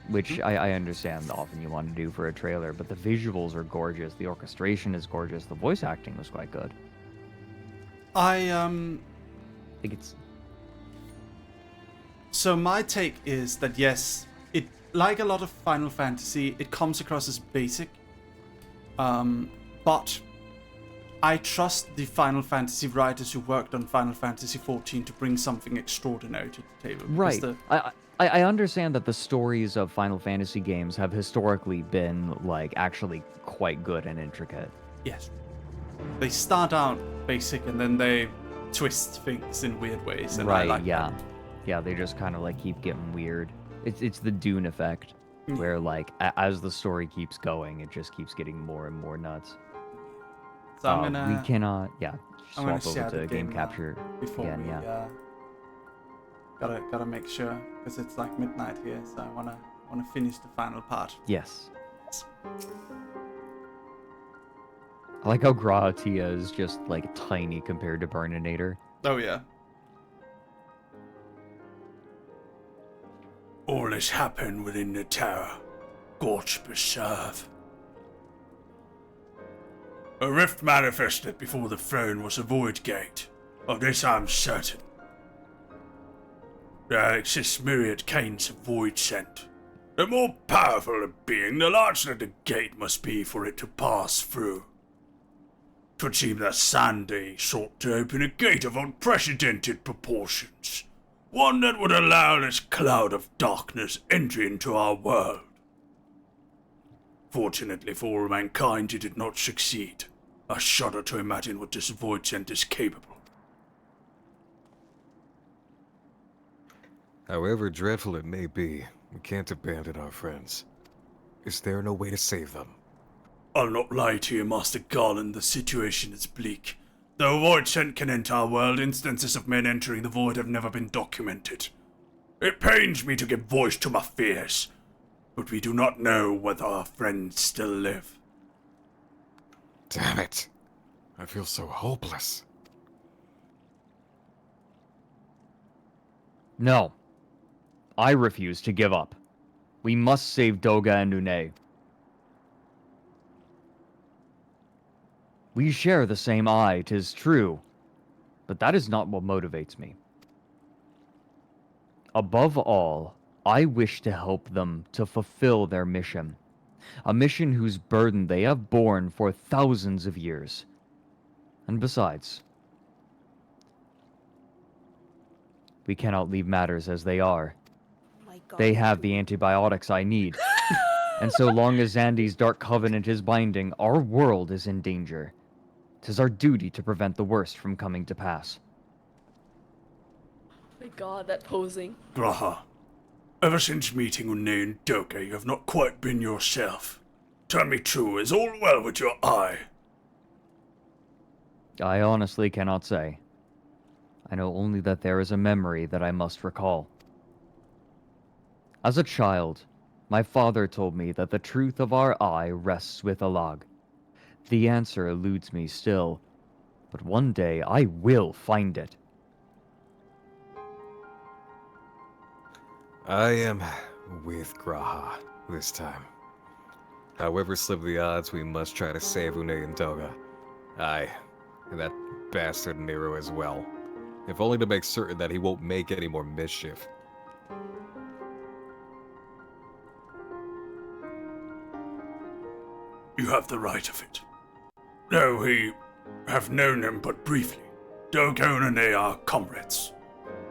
which I understand often you want to do for a trailer, but the visuals are gorgeous, the orchestration is gorgeous, the voice acting was quite good.
I
think it's
So my take is that yes, it like a lot of Final Fantasy, it comes across as basic. But I trust the Final Fantasy writers who worked on Final Fantasy XIV to bring something extraordinary to the table. because
Right. I understand that the stories of Final Fantasy games have historically been like actually quite good and intricate.
Yes. They start out basic and then they twist things in weird ways. And
Right,
I like
yeah.
that.
Yeah, they just kind of like keep getting weird. It's the Dune effect, where like as the story keeps going, it just keeps getting more and more nuts.
So I'm gonna.
We cannot, yeah,
I'm gonna
swap
share
over
the
to game
now
capture
before
again,
we,
yeah.
Gotta make sure because it's like midnight here, so I wanna finish the final part.
Yes. I like how Gratia is just like tiny compared to Burninator.
Oh yeah.
All this happened within the tower. God preserve. A rift manifested before the throne was a void gate. Of this I'm certain. There exists myriad canes of void scent. The more powerful a being, the larger the gate must be for it to pass through. 'Twould seem that Sandy sought to open a gate of unprecedented proportions. One that would allow this cloud of darkness entry into our world. Fortunately for all mankind, it did not succeed. I shudder to imagine what this void scent is capable.
However dreadful it may be, we can't abandon our friends. Is there no way to save them?
I'll not lie to you, Master Garland, the situation is bleak. Though void scent can enter our world, instances of men entering the void have never been documented. It pains me to give voice to my fears, but we do not know whether our friends still live.
Damn it. I feel so hopeless.
No. I refuse to give up. We must save Doga and Une. We share the same eye, 'tis true, but that is not what motivates me. Above all, I wish to help them to fulfill their mission, a mission whose burden they have borne for thousands of years. And besides, we cannot leave matters as they are. They have the antibiotics I need. And so long as Zandy's Dark Covenant is binding, our world is in danger. 'Tis our duty to prevent the worst from coming to pass.
My god, that posing.
Graha, ever since meeting Une and Doga, you have not quite been yourself. Tell me true, is all well with your eye?
I honestly cannot say. I know only that there is a memory that I must recall. As a child, my father told me that the truth of our eye rests with Alag. The answer eludes me still, but one day I will find it.
I am with Graha this time. However slim the odds, we must try to save Une and Doga. Aye, and that bastard Nero as well. If only to make certain that he won't make any more mischief.
You have the right of it. Though we have known them but briefly, Doga and they are comrades.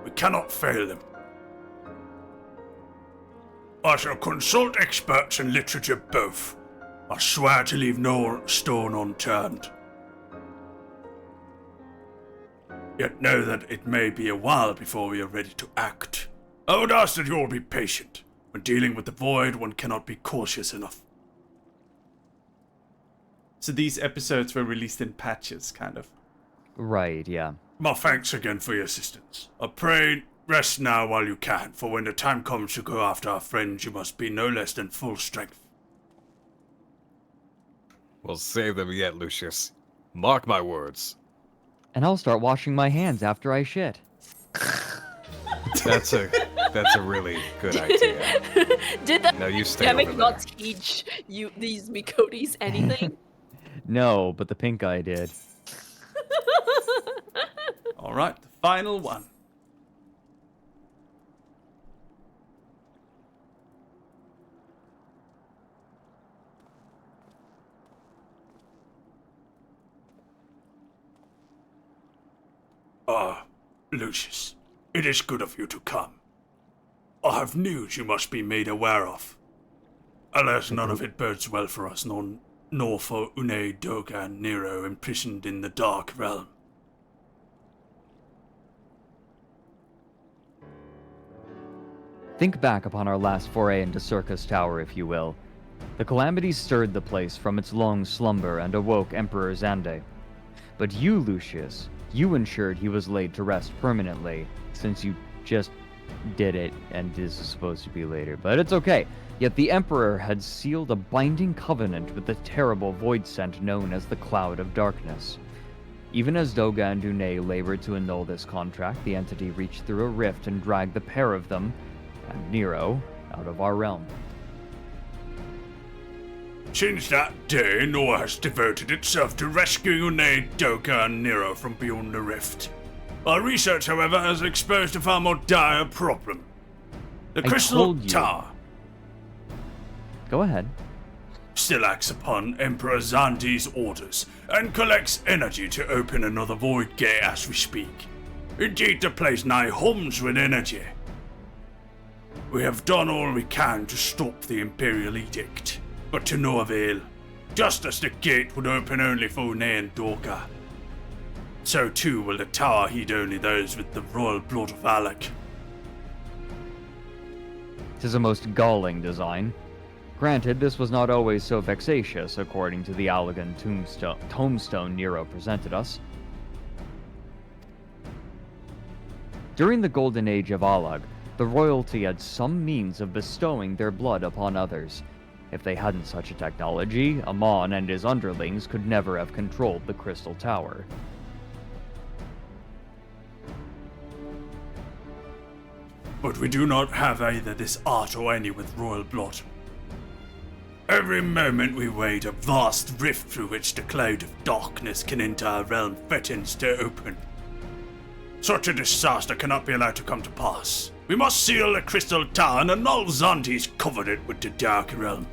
We cannot fail them. I shall consult experts in literature both. I swear to leave no stone unturned. Yet know that it may be a while before we are ready to act. I would ask that you all be patient. When dealing with the void, one cannot be cautious enough.
So these episodes were released in patches, kind of.
Right, yeah.
My thanks again for your assistance. I pray Rest now while you can, for when the time comes to go after our friends, you must be no less than full strength.
We'll save them yet, Lucius. Mark my words.
And I'll start washing my hands after I shit.
That's a really good idea.
Did the
Now you stay
pandemic
over
not teach you these Mikotis anything?
No, but the pink eye did.
Alright, the final one.
Lucius, it is good of you to come. I have news you must be made aware of. Alas, none of it bodes well for us, nor for Une, Doga, and Nero imprisoned in the Dark Realm.
Think back upon our last foray into Circus Tower, if you will. The calamities stirred the place from its long slumber and awoke Emperor Xande. But you, Lucius, you ensured he was laid to rest permanently, since you just did it, and this is supposed to be later, but it's okay. Yet the Emperor had sealed a binding covenant with the terrible void scent known as the Cloud of Darkness. Even as Doga and Une labored to annul this contract, the entity reached through a rift and dragged the pair of them, and Nero, out of our realm.
Since that day, Noah has devoted itself to rescuing Une, Doga, and Nero from beyond the rift. Our research, however, has exposed a far more dire problem. The Crystal Tower.
Go ahead.
Still acts upon Emperor Xande's orders and collects energy to open another void gate as we speak. Indeed, the place nigh hums with energy. We have done all we can to stop the Imperial Edict, but to no avail, just as the gate would open only for Une and Doga. So too will the tower heed only those with the royal blood of Alec.
'Tis a most galling design. Granted, this was not always so vexatious, according to the Allegan tombstone Nero presented us. During the Golden Age of Alag, the royalty had some means of bestowing their blood upon others. If they hadn't such a technology, Amon and his underlings could never have controlled the Crystal Tower.
But we do not have either this art or any with royal blood. Every moment we wait, a vast rift through which the cloud of darkness can enter our realm threatens to open. Such a disaster cannot be allowed to come to pass. We must seal the Crystal Tower and annul Xande's covenant with the Dark Realm.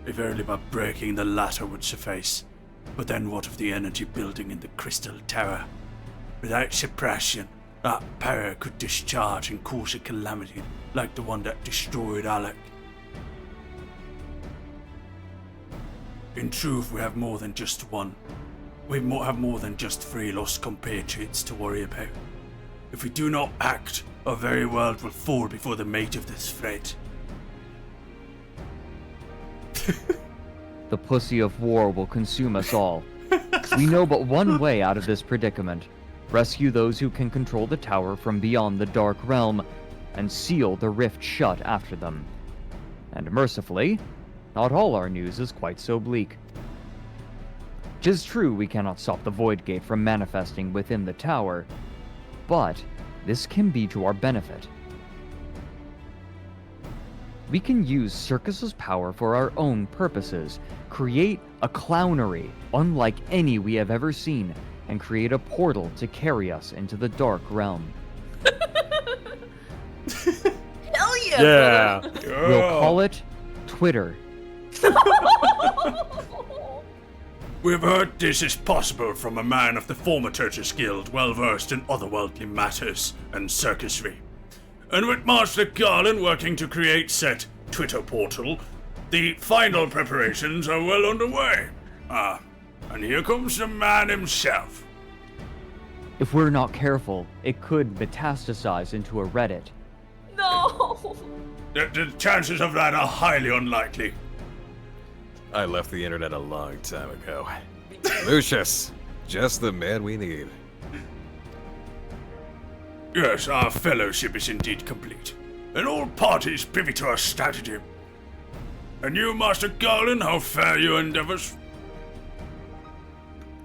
If only by breaking the latter would suffice. But then what of the energy building in the Crystal Tower? Without suppression, that power could discharge and cause a calamity like the one that destroyed Alec. In truth, we have more than just one. We have more than just 3 lost compatriots to worry about. If we do not act, our very world will fall before the weight of this threat.
The pussy of war will consume us all. We know but one way out of this predicament. Rescue those who can control the tower from beyond the Dark Realm, and seal the rift shut after them. And mercifully, not all our news is quite so bleak. 'Tis true we cannot stop the Void Gate from manifesting within the tower, but this can be to our benefit. We can use Circus's power for our own purposes, create a clownery unlike any we have ever seen, and create a portal to carry us into the Dark Realm.
Hell yeah!
Yeah.
We'll call it Twitter.
We've heard this is possible from a man of the Formaturgus Guild, well versed in otherworldly matters and circusry. And with Master Garland working to create said Twitter portal, the final preparations are well underway. And here comes the man himself.
If we're not careful, it could metastasize into a Reddit.
No!
The chances of that are highly unlikely.
I left the internet a long time ago. Lucius, just the man we need.
Yes, our fellowship is indeed complete, and all parties privy to our strategy. And you, Master Garland, how fare your endeavors?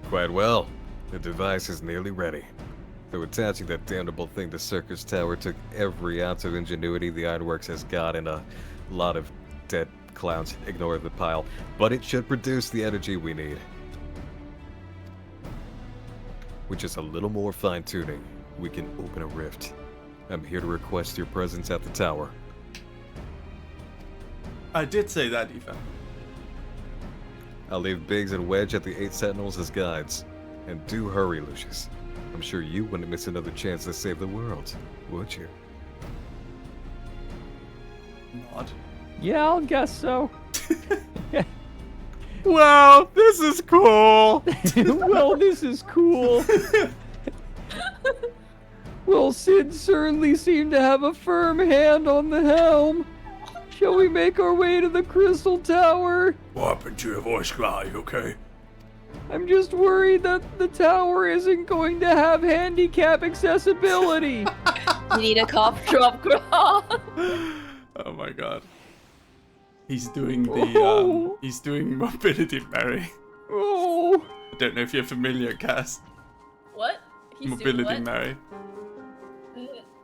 Quite well. The device is nearly ready. Though attaching that damnable thing to Circus Tower took every ounce of ingenuity the Ironworks has got and a lot of dead clowns. Ignore the pile. But it should produce the energy we need. With just a little more fine-tuning, we can open a rift. I'm here to request your presence at the tower.
I did say that, Eva.
I'll leave Biggs and Wedge at the 8 Sentinels as guides. And do hurry, Lucius. I'm sure you wouldn't miss another chance to save the world, would you?
Nod.
Yeah, I'll guess so.
Wow, this is cool!
Well, this is cool. Well, Sid certainly seemed to have a firm hand on the helm. Shall we make our way to the Crystal Tower?
What happened to your voice, Clyde? You okay?
I'm just worried that the tower isn't going to have handicap accessibility.
You need a cough drop, girl.
Oh my god. He's doing the he's doing mobility, Mary.
Oh.
I don't know if you're familiar, Cass.
What? He's
Mobility,
doing what?
Mary.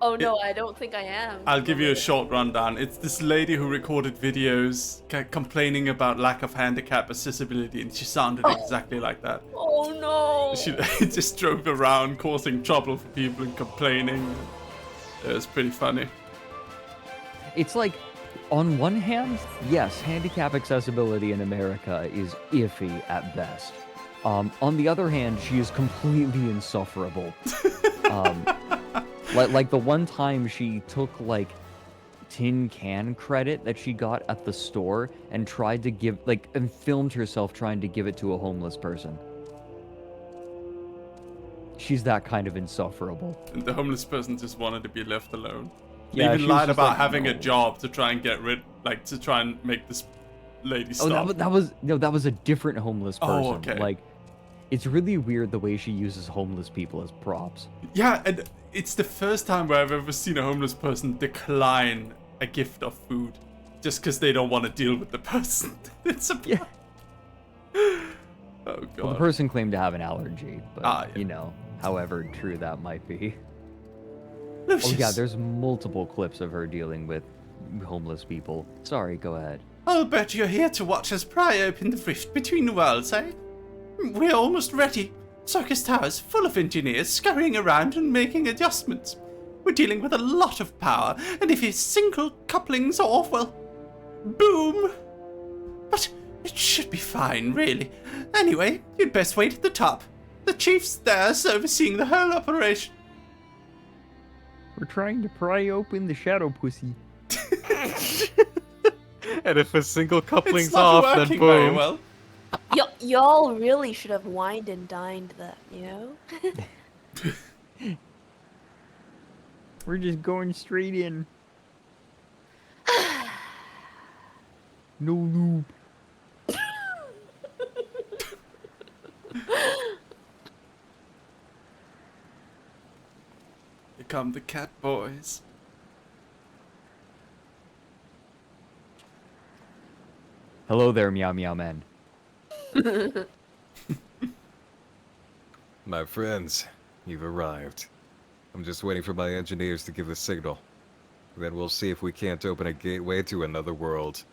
Oh no, I don't think I am.
I'll give you a short rundown. It's this lady who recorded videos complaining about lack of handicap accessibility, and she sounded exactly like that.
Oh no!
She just drove around causing trouble for people and complaining. It was pretty funny.
It's like, on one hand, yes, handicap accessibility in America is iffy at best. On the other hand, she is completely insufferable. Like the one time she took like tin can credit that she got at the store and tried to give and filmed herself trying to give it to a homeless person. She's that kind of insufferable.
And the homeless person just wanted to be left alone.
Yeah,
they
she
even
was
lied
just
about
like,
having a
no.
job to try and get rid, to try and make this lady stop.
Oh, that was a different homeless person.
Oh, okay.
Like, it's really weird the way she uses homeless people as props.
Yeah, and it's the first time where I've ever seen a homeless person decline a gift of food just because they don't want to deal with the person. It's a...
Yeah.
Oh, God.
Well, the person claimed to have an allergy, but,
yeah.
you know, however true that might be.
Lucius.
Oh, yeah, there's multiple clips of her dealing with homeless people. Sorry, go ahead.
I'll bet you're here to watch us pry open the rift between the worlds, eh? We're almost ready. Circus Tower's full of engineers scurrying around and making adjustments. We're dealing with a lot of power, and if your single coupling's off, well, boom. But it should be fine, really. Anyway, you'd best wait at the top. The chief's there overseeing the whole operation.
We're trying to pry open the shadow pussy.
And if a single coupling's
It's not
off, then
working very
boom.
well.
Y'all really should have wined and dined that, you know?
We're just going straight in. No loop.
Here come the cat boys.
Hello there, meow meow men.
My friends, you've arrived. I'm just waiting for my engineers to give the signal. Then we'll see if we can't open a gateway to another world.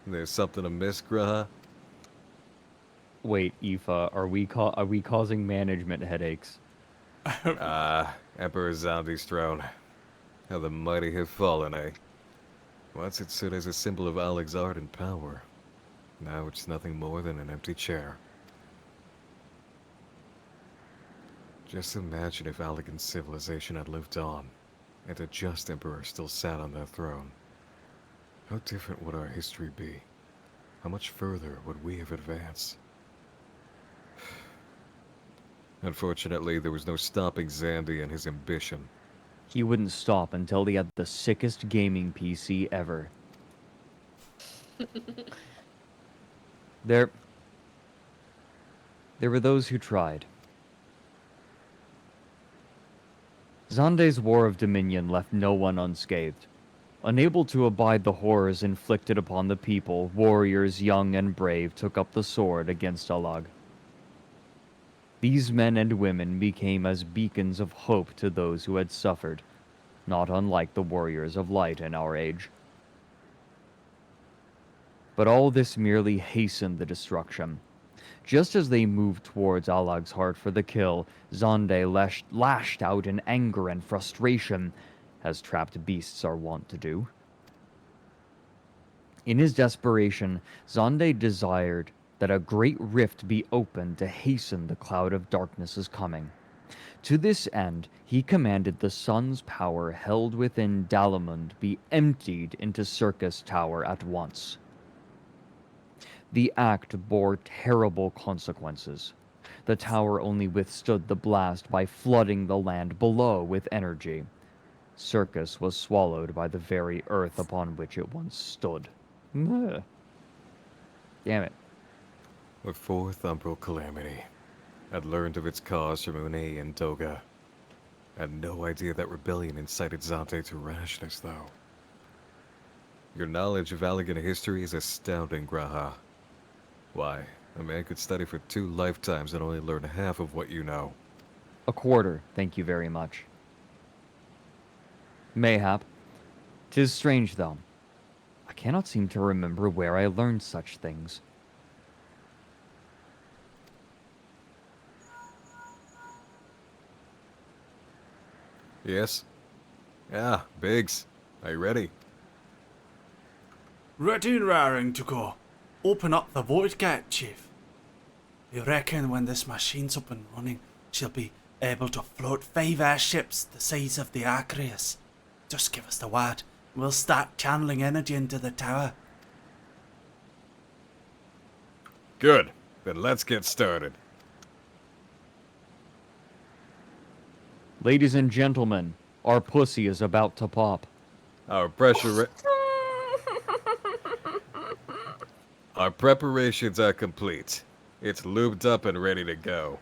There's something amiss, Graha?
Wait, Aoife, are we causing management headaches?
Emperor Zombie's throne. How the mighty have fallen, eh? Once it stood as a symbol of Alec's art and power. Now it's nothing more than an empty chair. Just imagine if Alec and civilization had lived on, and a just emperor still sat on that throne. How different would our history be? How much further would we have advanced? Unfortunately, there was no stopping Zandy and his ambition.
He wouldn't stop until he had the sickest gaming PC ever. there were those who tried. Zande's War of Dominion left no one unscathed. Unable to abide the horrors inflicted upon the people, warriors young and brave took up the sword against Alag. These men and women became as beacons of hope to those who had suffered, not unlike the warriors of light in our age. But all this merely hastened the destruction. Just as they moved towards Alag's heart for the kill, Zande lashed out in anger and frustration, as trapped beasts are wont to do. In his desperation, Zande desired that a great rift be opened to hasten the cloud of darkness's coming. To this end, he commanded the sun's power held within Dalamund be emptied into Circus Tower at once. The act bore terrible consequences. The tower only withstood the blast by flooding the land below with energy. Circus was swallowed by the very earth upon which it once stood. Damn it.
The fourth umbral calamity. I'd learned of its cause from Une and Doga. Had no idea that rebellion incited Zante to rashness, though. Your knowledge of Allagan history is astounding, Graha. Why, a man could study for 2 lifetimes and only learn half of what you know.
A quarter, thank you very much. Mayhap. 'Tis strange, though. I cannot seem to remember where I learned such things.
Yes? Yeah, Biggs. Are you ready?
Ready and raring to go. Open up the void gate, Chief. You reckon when this machine's up and running, she'll be able to float 5 airships the size of the Acreus? Just give us the word. We'll start channeling energy into the tower.
Good. Then let's get started.
Ladies and gentlemen, our pussy is about to pop.
Our preparations are complete. It's lubed up and ready to go.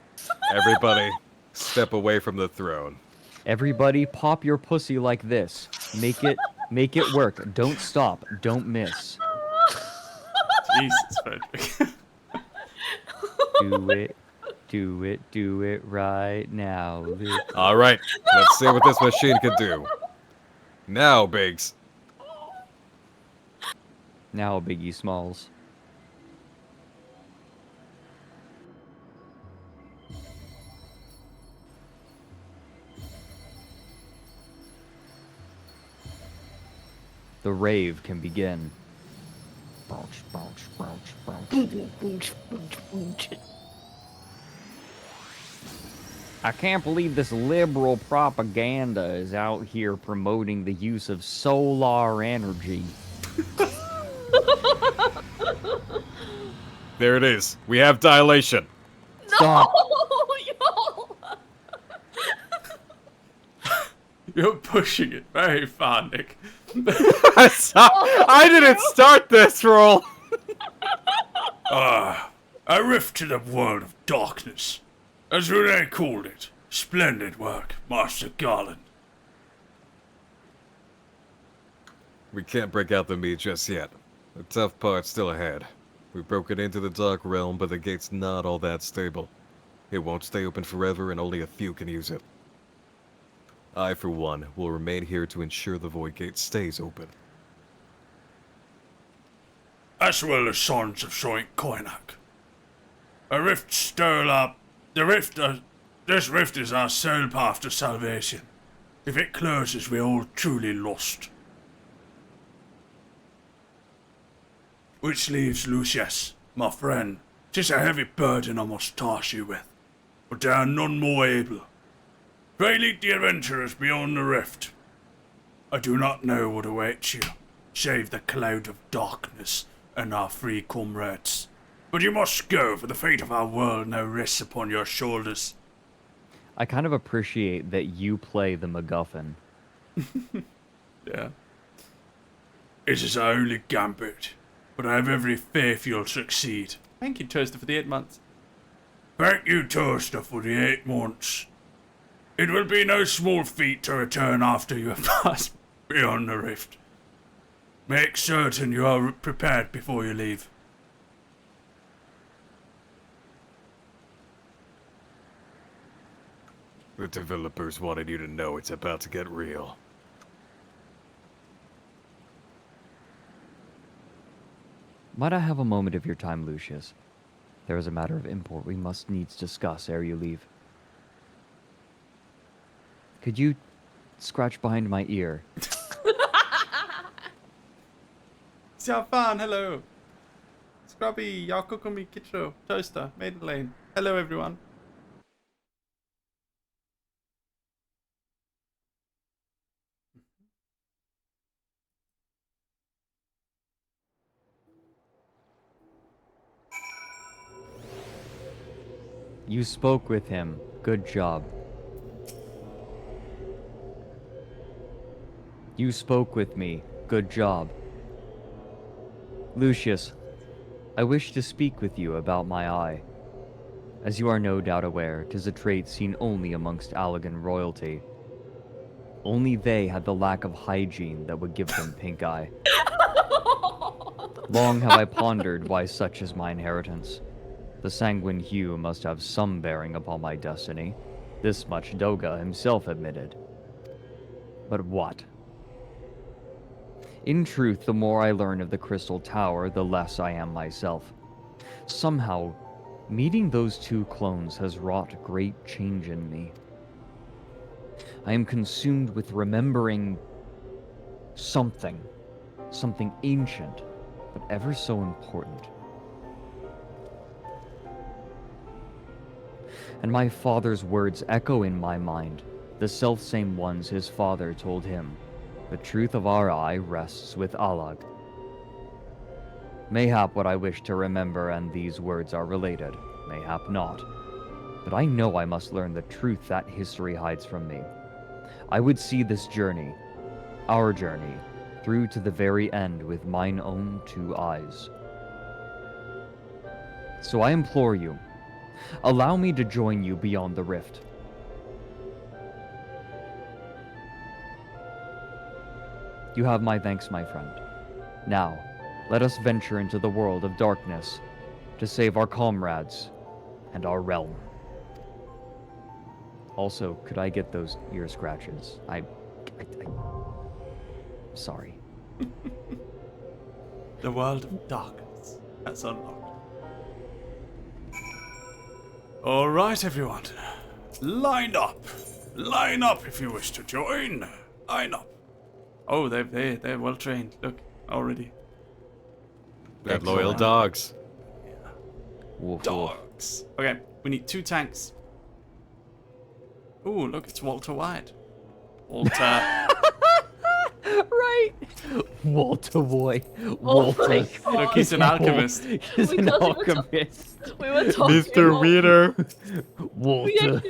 Everybody, step away from the throne.
Everybody pop your pussy like this. Make it work. Don't stop. Don't miss.
Jesus, Frederick.
Do it right now.
Alright, let's see what this machine can do. Now, Biggs.
Now, Biggie Smalls. The rave can begin. I can't believe this liberal propaganda is out here promoting the use of solar energy.
There it is. We have dilation.
Stop.
You're pushing it very far, Nick.
I didn't start this roll.
A rift to the world of darkness. As Rene called it. Splendid work, Master Garland.
We can't break out the meat just yet. The tough part's still ahead. We've broken into the Dark Realm, but the gate's not all that stable. It won't stay open forever, and only a few can use it. I, for one, will remain here to ensure the Void Gate stays open.
As well as Sons of Soint Koinak. A rift stole up. This rift is our sole path to salvation. If it closes, we're all truly lost. Which leaves Lucius, my friend. 'Tis a heavy burden I must task you with, but there are none more able. Pray lead the adventurers beyond the rift. I do not know what awaits you, save the cloud of darkness and our free comrades. But you must go, for the fate of our world now rests upon your shoulders.
I kind of appreciate that you play the MacGuffin.
Yeah. It is our only gambit, but I have every faith you'll succeed.
Thank you, Toaster, for the 8 months.
Thank you, Toaster, for the 8 months. It will be no small feat to return after you have passed beyond the rift. Make certain you are prepared before you leave.
The developers wanted you to know it's about to get real.
Might I have a moment of your time, Lucius? There is a matter of import we must needs discuss ere you leave. Could you scratch behind my ear?
Xiaofan, hello. Scrubby, Yakokumi Kitro, Toaster, Maiden Lane. Hello, everyone.
You spoke with him. Good job. You spoke with me. Good job. Lucius, I wish to speak with you about my eye. As you are no doubt aware, 'tis a trait seen only amongst Allegan royalty. Only they had the lack of hygiene that would give them pink eye. Long have I pondered why such is my inheritance. The sanguine hue must have some bearing upon my destiny. This much Doga himself admitted. But what? In truth, the more I learn of the Crystal Tower, the less I am myself. Somehow, meeting those 2 clones has wrought great change in me. I am consumed with remembering something ancient, but ever so important. And my father's words echo in my mind, the selfsame ones his father told him. The truth of our eye rests with Alag. Mayhap what I wish to remember and these words are related, mayhap not. But I know I must learn the truth that history hides from me. I would see this journey, our journey, through to the very end with mine own 2 eyes. So I implore you, allow me to join you beyond the rift. You have my thanks, my friend. Now, let us venture into the world of darkness to save our comrades and our realm. Also, could I get those ear scratches? Sorry.
The world of darkness has unlocked. Alright, everyone. Line up! Line up if you wish to join! Line up! Oh, they're well trained. Look, already.
They're loyal dogs.
Woof,
Dogs. Okay, we need 2 tanks. Ooh, look, it's Walter White. Walter.
Right. Walter Boy.
Oh
Walter.
my God.
Look, he's an alchemist.
He's an alchemist.
We were talking
Mr. Weeder.
Walter.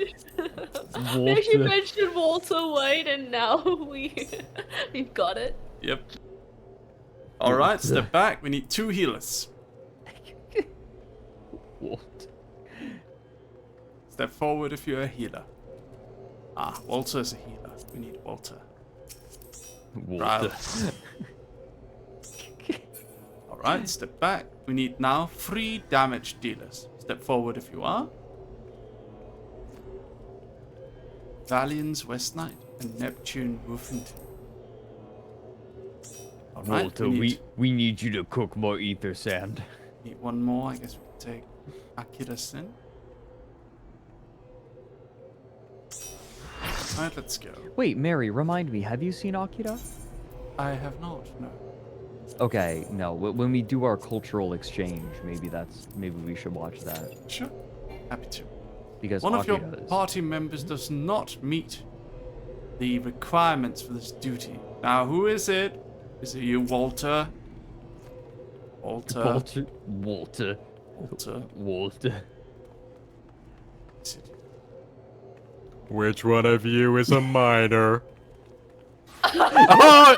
We actually mentioned Walter White, and now we've got it.
Yep. Alright, step back. We need 2 healers.
What?
Step forward if you're a healer. Ah, Walter's a healer. We need Walter.
Walter.
Alright, step back. We need now 3 damage dealers. Step forward if you are. Valian's West Knight and Neptune Woofington. Alright,
Walter, we need you to cook more ether sand.
Need 1 more. I guess we can take Akira's then. Alright, let's go.
Wait, Mary, remind me, have you seen Akira?
I have not, no.
Okay, no. When we do our cultural exchange, maybe we should watch that.
Sure, happy to.
Because
one of your
Akira is...
party members does not meet the requirements for this duty. Now, who is it? Is it you, Walter? Walter.
Walter.
Is it?
Which one of you is a minor? Oh!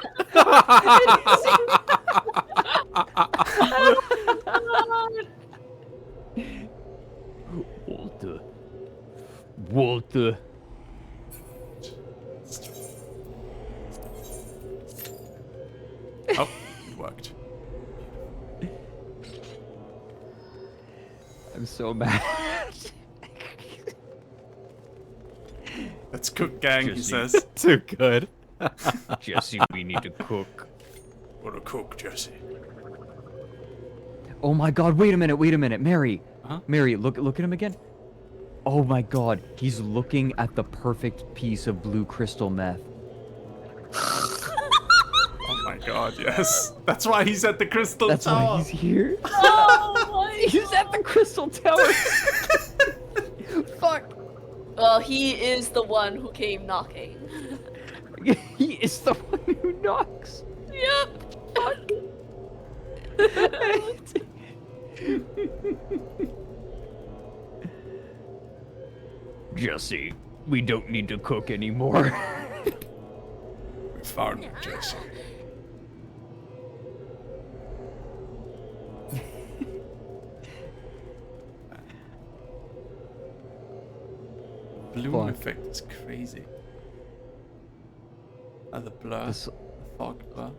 Walter. Walter.
Oh, it worked.
I'm so mad.
Let's cook, gang, he
Jesse.
says.
Too good.
Jesse, we need to cook.
What a cook, Jesse.
Oh my god, wait a minute, Mary.
Huh?
Mary, look at him again. Oh my god, he's looking at the perfect piece of blue crystal meth.
Oh my god, yes. That's why he's at the crystal
That's
tower.
why he's here.
Oh my
He's at the crystal tower. Fuck.
Well, he is the one who came knocking.
He is the one who knocks.
Yep. Fuck.
Jesse, we don't need to cook anymore.
We found it, Jesse.
Bloom
Fuck.
effect is crazy. The blur.
This-
The fog blur.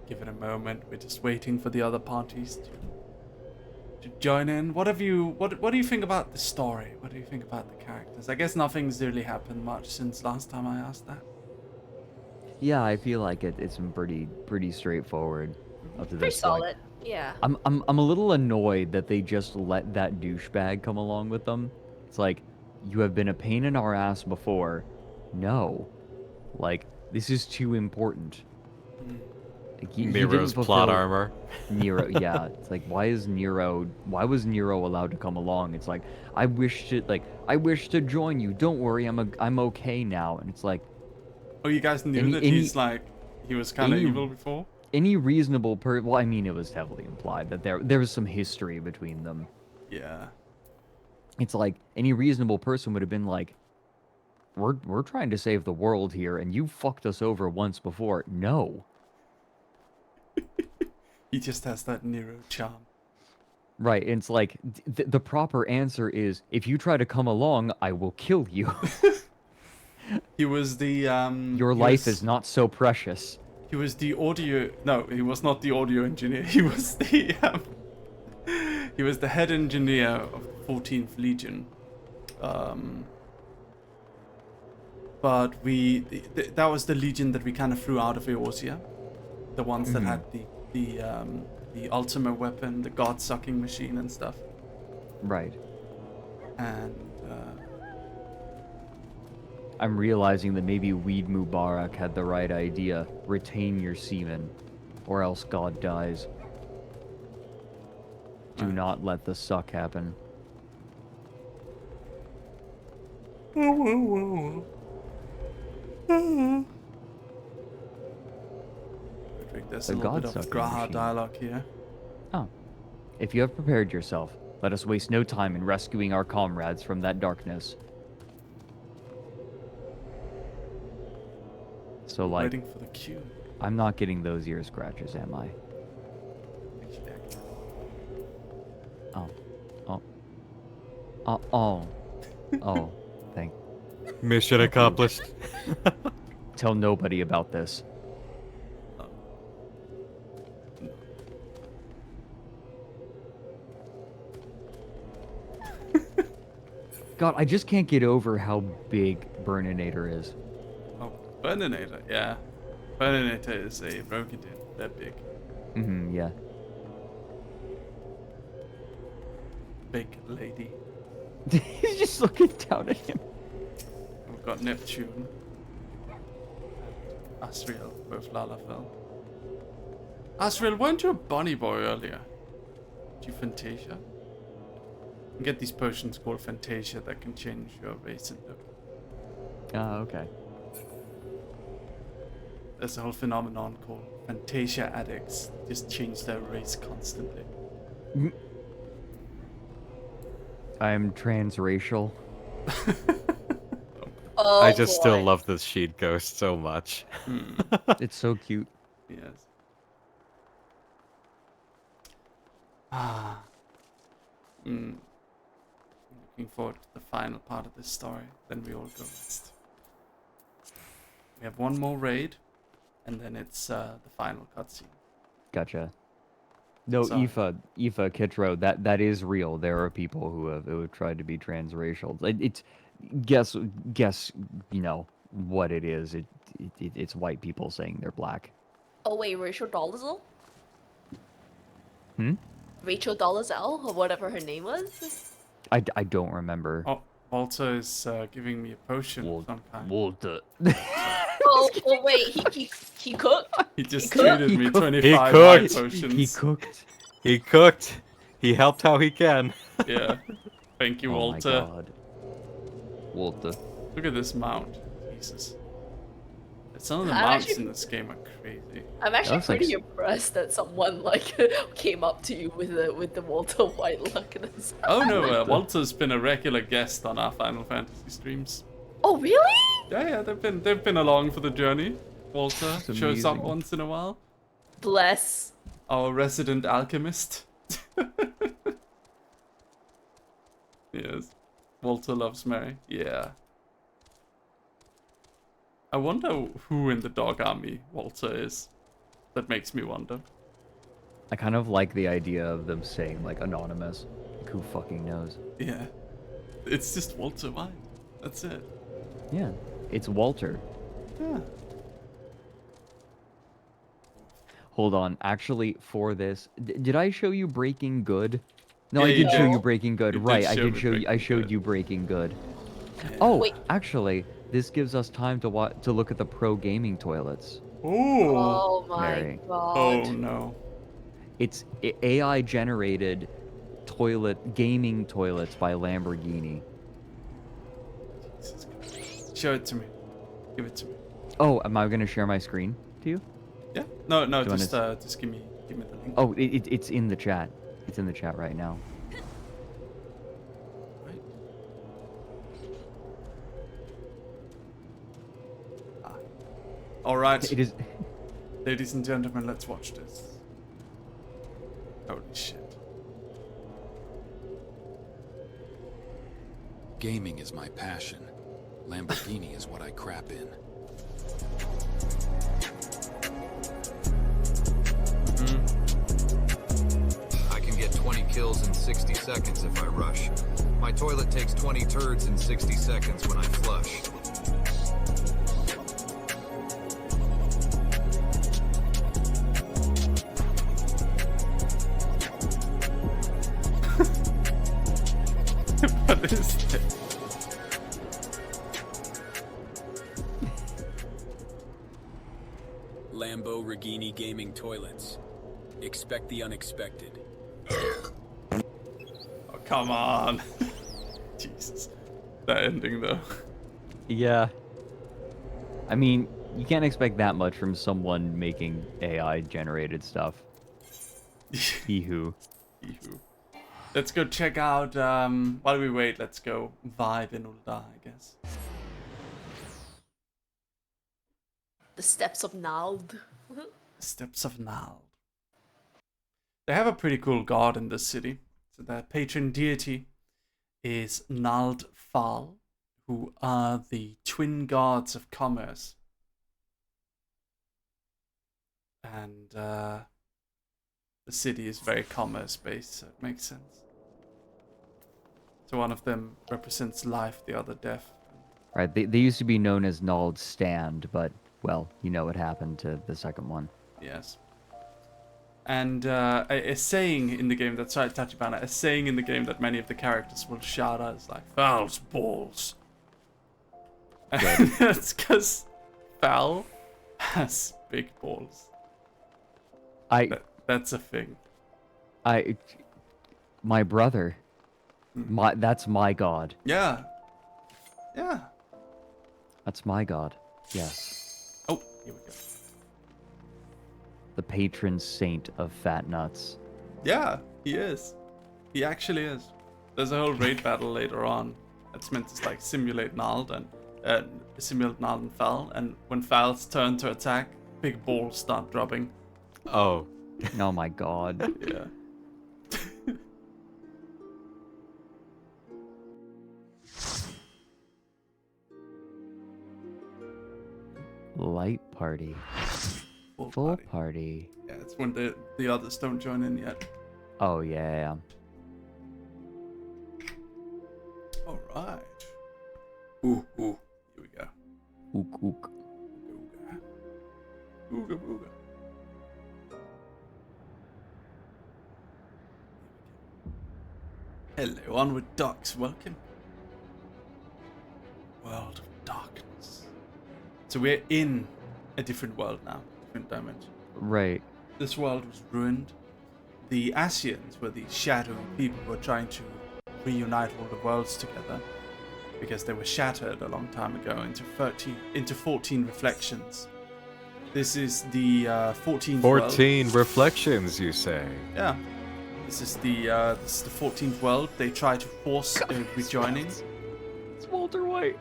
Give it a moment. We're just waiting for the other parties to join in. What do you think about the story? What do you think about the characters? I guess nothing's really happened much since last time I asked that.
Yeah, I feel like it's been pretty straightforward up to
Pretty
this point.
solid. Yeah.
I'm a little annoyed that they just let that douchebag come along with them. It's like, you have been a pain in our ass before. No. Like, this is too important. Like, he didn't
Nero's plot
fulfill-
armor.
Nero, yeah. It's like, why was Nero allowed to come along? It's like, I wish to join you. Don't worry, I'm okay now. And it's like,
Oh, you guys knew that he was kind of evil before?
Any reasonable well, I mean, it was heavily implied that there was some history between them.
Yeah.
It's like any reasonable person would have been like, we're trying to save the world here, and you fucked us over once before. No.
He just has that Nero charm.
Right, and it's like, the proper answer is, if you try to come along, I will kill you.
He was the
Your life is not so precious.
He was the audio. No, he was not the audio engineer. He was the he was the head engineer of the 14th Legion. But that was the Legion that we kind of threw out of Eorzea. The ones that had the ultimate weapon, the god-sucking machine and stuff.
Right.
And
I'm realizing that maybe Weed Mubarak had the right idea. Retain your semen, or else God dies. Do not let the suck happen.
There's
The
a little bit
god-sucking
of Graha
machine.
dialogue here.
Oh. If you have prepared yourself, let us waste no time in rescuing our comrades from that darkness. So, like,
Waiting for the cue.
I'm not getting those ear scratches, am I? Oh. Oh. Oh. Oh. Oh. Thank.
Mission accomplished.
Tell nobody about this. God, I just can't get over how big Burninator is.
Oh, Burninator, yeah. Burninator is a broken dude. That big.
Mm-hmm, yeah.
Big lady.
He's just looking down at him.
We've got Neptune. Asriel, both Lalafell. Asriel, weren't you a bunny boy earlier? Did you Fantasia? You can get these potions called Fantasia that can change your race and look.
Ah, okay.
There's a whole phenomenon called Fantasia addicts. Just change their race constantly.
I'm transracial.
Oh,
I just still
boy.
love this sheet ghost so much.
It's so cute.
Yes. Ah. Looking forward to the final part of this story. Then we all go rest. We have one more raid, and then it's the final cutscene.
Gotcha. No,
Sorry.
Aoife Kitro, that is real. There are people who have tried to be transracial. It's guess you know what it is. It's white people saying they're black.
Oh wait, Rachel Dolezal?
Hmm?
Rachel Dolezal, or whatever her name was?
I don't remember.
Oh, Walter is giving me a potion of some kind.
Walter.
Oh wait, he cooked?
He just
cooked?
treated me
He
25
cooked.
life potions.
He cooked.
He cooked. He helped how he can.
Yeah. Thank you,
Oh
Walter.
my God. Walter.
Look at this mount. Jesus. Some of the
I'm
mounts
actually-
in this game are crazy.
I'm actually
That's like
pretty impressed that someone like came up to you with the Walter White look and it's
Oh no, Walter's been a regular guest on our Final Fantasy streams.
Oh really?
Yeah, they've been along for the journey. Walter
That's
shows up
amazing.
once in a while.
Bless.
Our resident alchemist. Yes. Walter loves Mary. Yeah. I wonder who in the dog army Walter is. That makes me wonder.
I kind of like the idea of them saying like anonymous. Like, who fucking knows?
Yeah. It's just Walter White. That's it.
Yeah, it's Walter.
Yeah.
Hold on, actually, for this, did I show you Breaking Good? No,
Yeah,
I
you
did show
did.
you Breaking Good.
You did
Right, I
show
did
me
show you. I
Breaking
showed
Good.
you Breaking Good. Oh,
Wait.
actually, this gives us time to look at the pro gaming toilets.
Ooh.
Oh my
Mary.
god.
Oh no.
It's AI generated gaming toilets by Lamborghini.
Jesus Christ. Show it to me. Give it to me.
Oh, am I gonna share my screen to you?
Yeah. No,
Do you want
just give me the link.
Oh, it's in the chat. It's in the chat right now.
Right. All right.
It is.
Ladies and gentlemen, let's watch this. Holy shit.
Gaming is my passion. Lamborghini is what I crap in. I can get 20 kills in 60 seconds if I rush. My toilet takes 20 turds in 60 seconds when I flush.
What is this?
Lamborghini gaming toilets. Expect the unexpected.
Oh, come on. Jesus. That ending, though.
Yeah. I mean, you can't expect that much from someone making AI generated stuff. Eehoo.
Eehoo. Let's go check out, while we wait, let's go vibe in Ul'dah, I guess.
The steps of Nald.
Steps of Nald. They have a pretty cool god in this city. So their patron deity is Nald Fal, who are the twin gods of commerce. And the city is very commerce based, so it makes sense. So one of them represents life, the other death.
Right, they used to be known as Nald Stand, but, well, you know what happened to the second one.
Yes. And a saying in the game, that's right, Tachibana, a saying in the game that many of the characters will shout out is like, Val's balls. And that's because Val has big balls. That's a thing.
My brother, that's my god.
Yeah. Yeah.
That's my god. Yes.
Oh, here we go.
The patron saint of fat nuts.
Yeah, he is. He actually is. There's a whole raid battle later on that's meant to like simulate Nald and Fal, and when Fal's turn to attack, big balls start dropping.
Oh.
Oh my god.
Yeah.
Light party. Full party.
Yeah, it's when the others don't join in yet.
Oh yeah.
All right. Ooh, here we go.
Ook ook.
Ooga booga. Hello, onward ducks, welcome. World of darkness. So we're in a different world now, different dimension.
Right.
This world was ruined. The Asians were the shadowy people who were trying to reunite all the worlds together because they were shattered a long time ago into 14 reflections. This is the 14th
14 reflections, you say?
Yeah. This is the 14th world. They try to force a rejoining.
It's Walter White.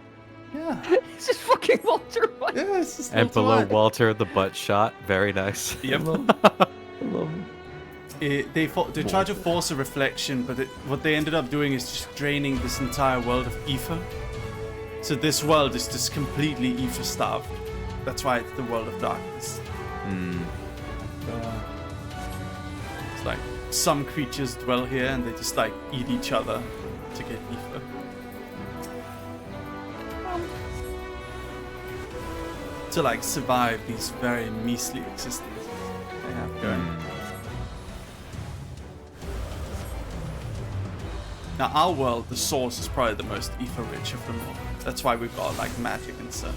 Yeah.
It's just fucking Walter White.
Yeah, it's just
And
Walter
below
White.
Walter, the butt shot. Very nice.
Yep.
I love him.
They tried to force a reflection, but what they ended up doing is just draining this entire world of ether. So this world is just completely ether starved. That's why it's the world of darkness. It's like some creatures dwell here and they just like eat each other to get ether. To like survive these very measly existences they have going. Now our world, the source, is probably the most ether rich of them all. That's why we've got like magic and stuff.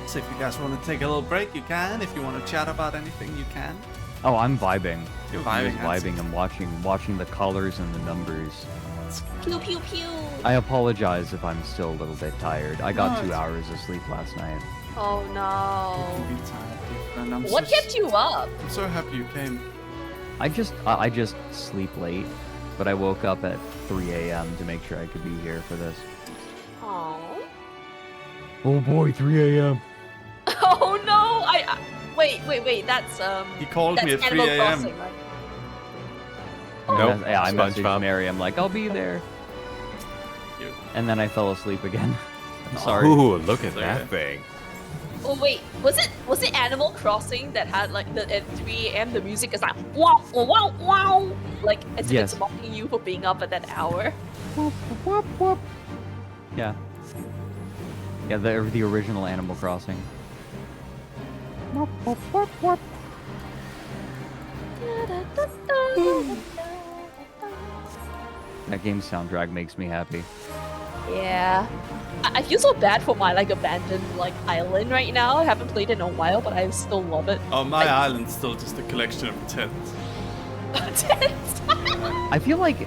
So if you guys want to take a little break, you can. If you want to chat about anything, you can.
Oh, I'm vibing.
You're
I'm
vibing,
just vibing. I'm watching the colors and the numbers.
Pew pew pew.
I apologize if I'm still a little bit tired. I got
No,
2
it's-
hours of sleep last night.
Oh no.
You can be tired, and I'm
What
so,
kept you up?
I'm so happy you came.
I just sleep late, but I woke up at 3 a.m. to make sure I could be here for this.
Oh.
Oh boy, 3 a.m.
Oh no! Wait. That's
He called me
that's
at 3
Animal
a.m.
Crossing, right?
Nope.
Yeah, I messaged
SpongeBob.
Mary. I'm like, I'll be there.
You.
And then I fell asleep again. I'm sorry.
Ooh, look at
It's
that
okay.
thing.
Oh wait, was it Animal Crossing that had like at 3 a.m. the music is like wow wow wow wow, like as if
Yes.
it's mocking you for being up at that hour?
Yeah. Yeah, the original Animal Crossing. That game's soundtrack makes me happy.
Yeah. I feel so bad for my like abandoned like island right now. I haven't played it in a while, but I still love it.
Oh, my island's still just a collection of tents.
I feel like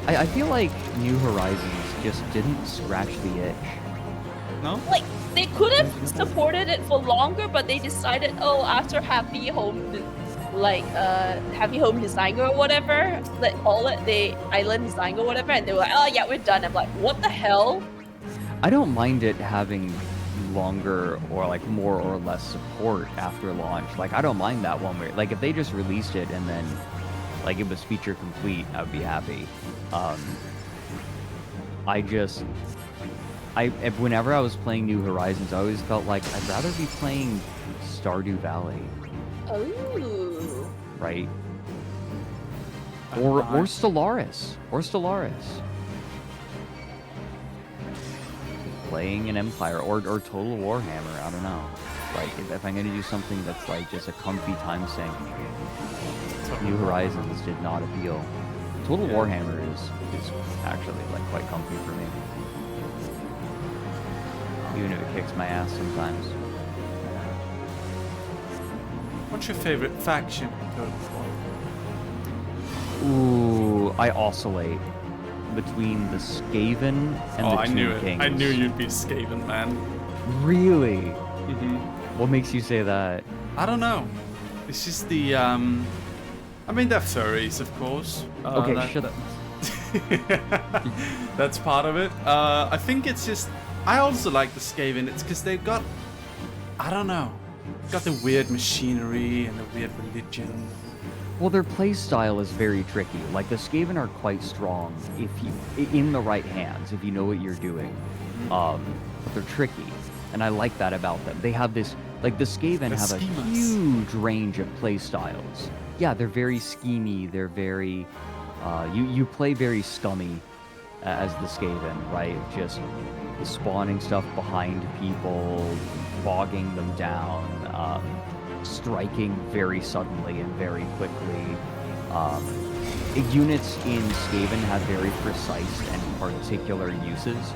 New Horizons just didn't scratch the itch.
No?
Like they could have supported it for longer, but they decided, oh, after Happy Home Design or whatever, the island design or whatever, and they were like, oh yeah, we're done. I'm like, what the hell?
I don't mind it having longer or like more or less support after launch. Like I don't mind that one way. Like if they just released it and then like it was feature complete, I would be happy. Whenever I was playing New Horizons, I always felt like I'd rather be playing Stardew Valley,
Oh.
right? Or Stellaris. Playing an Empire or Total Warhammer, I don't know. Like if I'm gonna do something that's like just a comfy time sink, New Horizons did not appeal. Total Warhammer is actually like quite comfy for me. Even if it kicks my ass sometimes.
What's your favorite faction in Total War?
Ooh, I oscillate between the Skaven and the Tomb Kings.
I knew you'd be Skaven, man.
Really?
Mm-hmm.
What makes you say that?
I don't know. It's just the I mean, they're furries, of course.
Okay, shut up.
That's part of it. I think it's just... I also like the Skaven. It's because they've got... I don't know. Got the weird machinery and the weird religion.
Well, their play style is very tricky. Like, the Skaven are quite strong if you... in the right hands, if you know what you're doing. But they're tricky. And I like that about them. They have this... Like, the Skaven have a huge range of play styles. Yeah, they're very schemy. They're very... You play very scummy as the Skaven, right? Just spawning stuff behind people, bogging them down, striking very suddenly and very quickly. Units in Skaven have very precise and particular uses,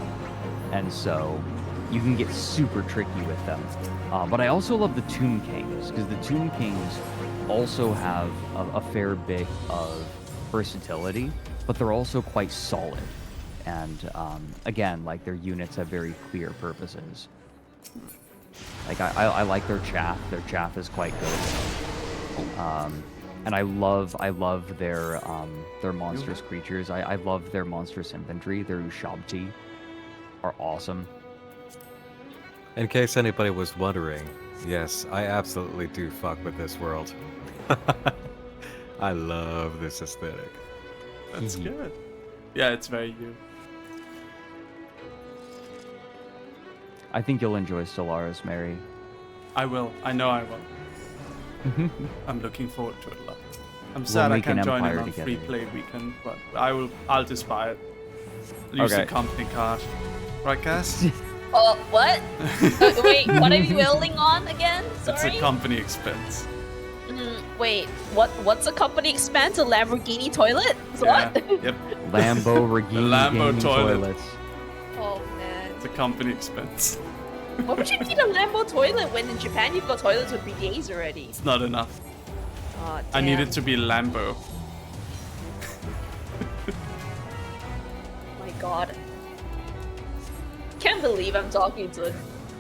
and so you can get super tricky with them. But I also love the Tomb Kings, because the Tomb Kings also have a fair bit of versatility, but they're also quite solid. And again, like, their units have very clear purposes. Like, I like their chaff. Their chaff is quite good. And I love their monstrous creatures. I love their monstrous infantry. Their Ushabti are awesome.
In case anybody was wondering, yes, I absolutely do fuck with this world. I love this aesthetic.
That's good. Yeah, it's very you.
I think you'll enjoy Stellaris, Mary.
I will. I know I will. I'm looking forward to it a lot. I'm sad I can't join in on free play weekend, but I'll just buy it. Use the company card. Right, Cass?
Oh, what? Wait, what are you willing on again? Sorry?
It's a company expense.
Wait, what's a company expense? A Lamborghini toilet?
Yeah,
What?
Yep.
Lambo
toilets.
Oh man.
It's a company expense.
Why would you need a Lambo toilet when in Japan you've got toilets with bidets already?
It's not enough.
Oh,
I need it to be Lambo.
My god. Can't believe I'm talking to a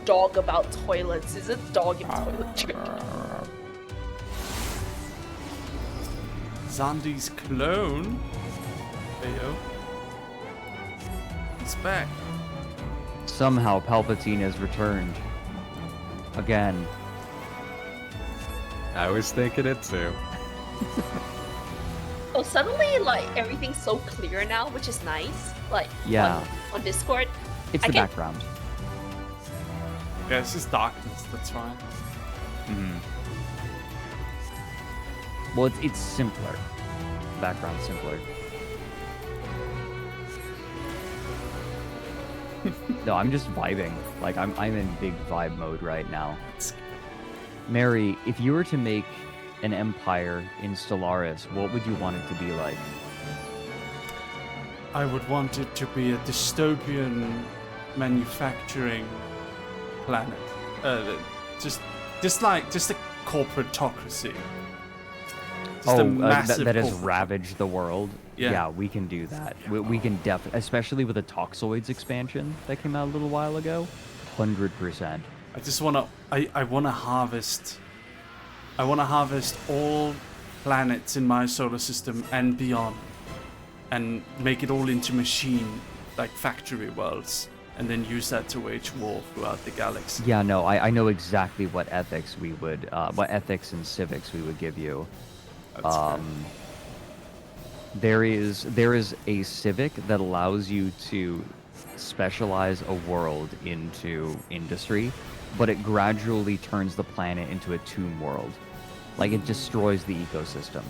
dog about toilets. Is it dog in toilet joke?
Zandi's clone. Heyo. He's back.
Somehow Palpatine has returned. Again.
I was thinking it too.
Oh, suddenly, like, everything's so clear now, which is nice. Like,
Yeah.
on Discord.
It's the background.
Yeah, it's just darkness, that's fine.
Well, it's simpler. Background simpler. No, I'm just vibing. Like, I'm in big vibe mode right now. Mary, if you were to make an empire in Stellaris, what would you want it to be like?
I would want it to be a dystopian manufacturing planet. Just a corporatocracy. Just a massive
that has
corporate-
ravaged the world.
Yeah.
We can do that. We can definitely, especially with the Toxoids expansion that came out a little while ago. 100%.
I just wanna. I wanna harvest. I wanna harvest all planets in my solar system and beyond, and make it all into machine, like factory worlds, and then use that to wage war throughout the galaxy.
Yeah, no, I know exactly what ethics we would, what ethics and civics we would give you. There is a civic that allows you to specialize a world into industry, but it gradually turns the planet into a tomb world. Like, it destroys the ecosystem.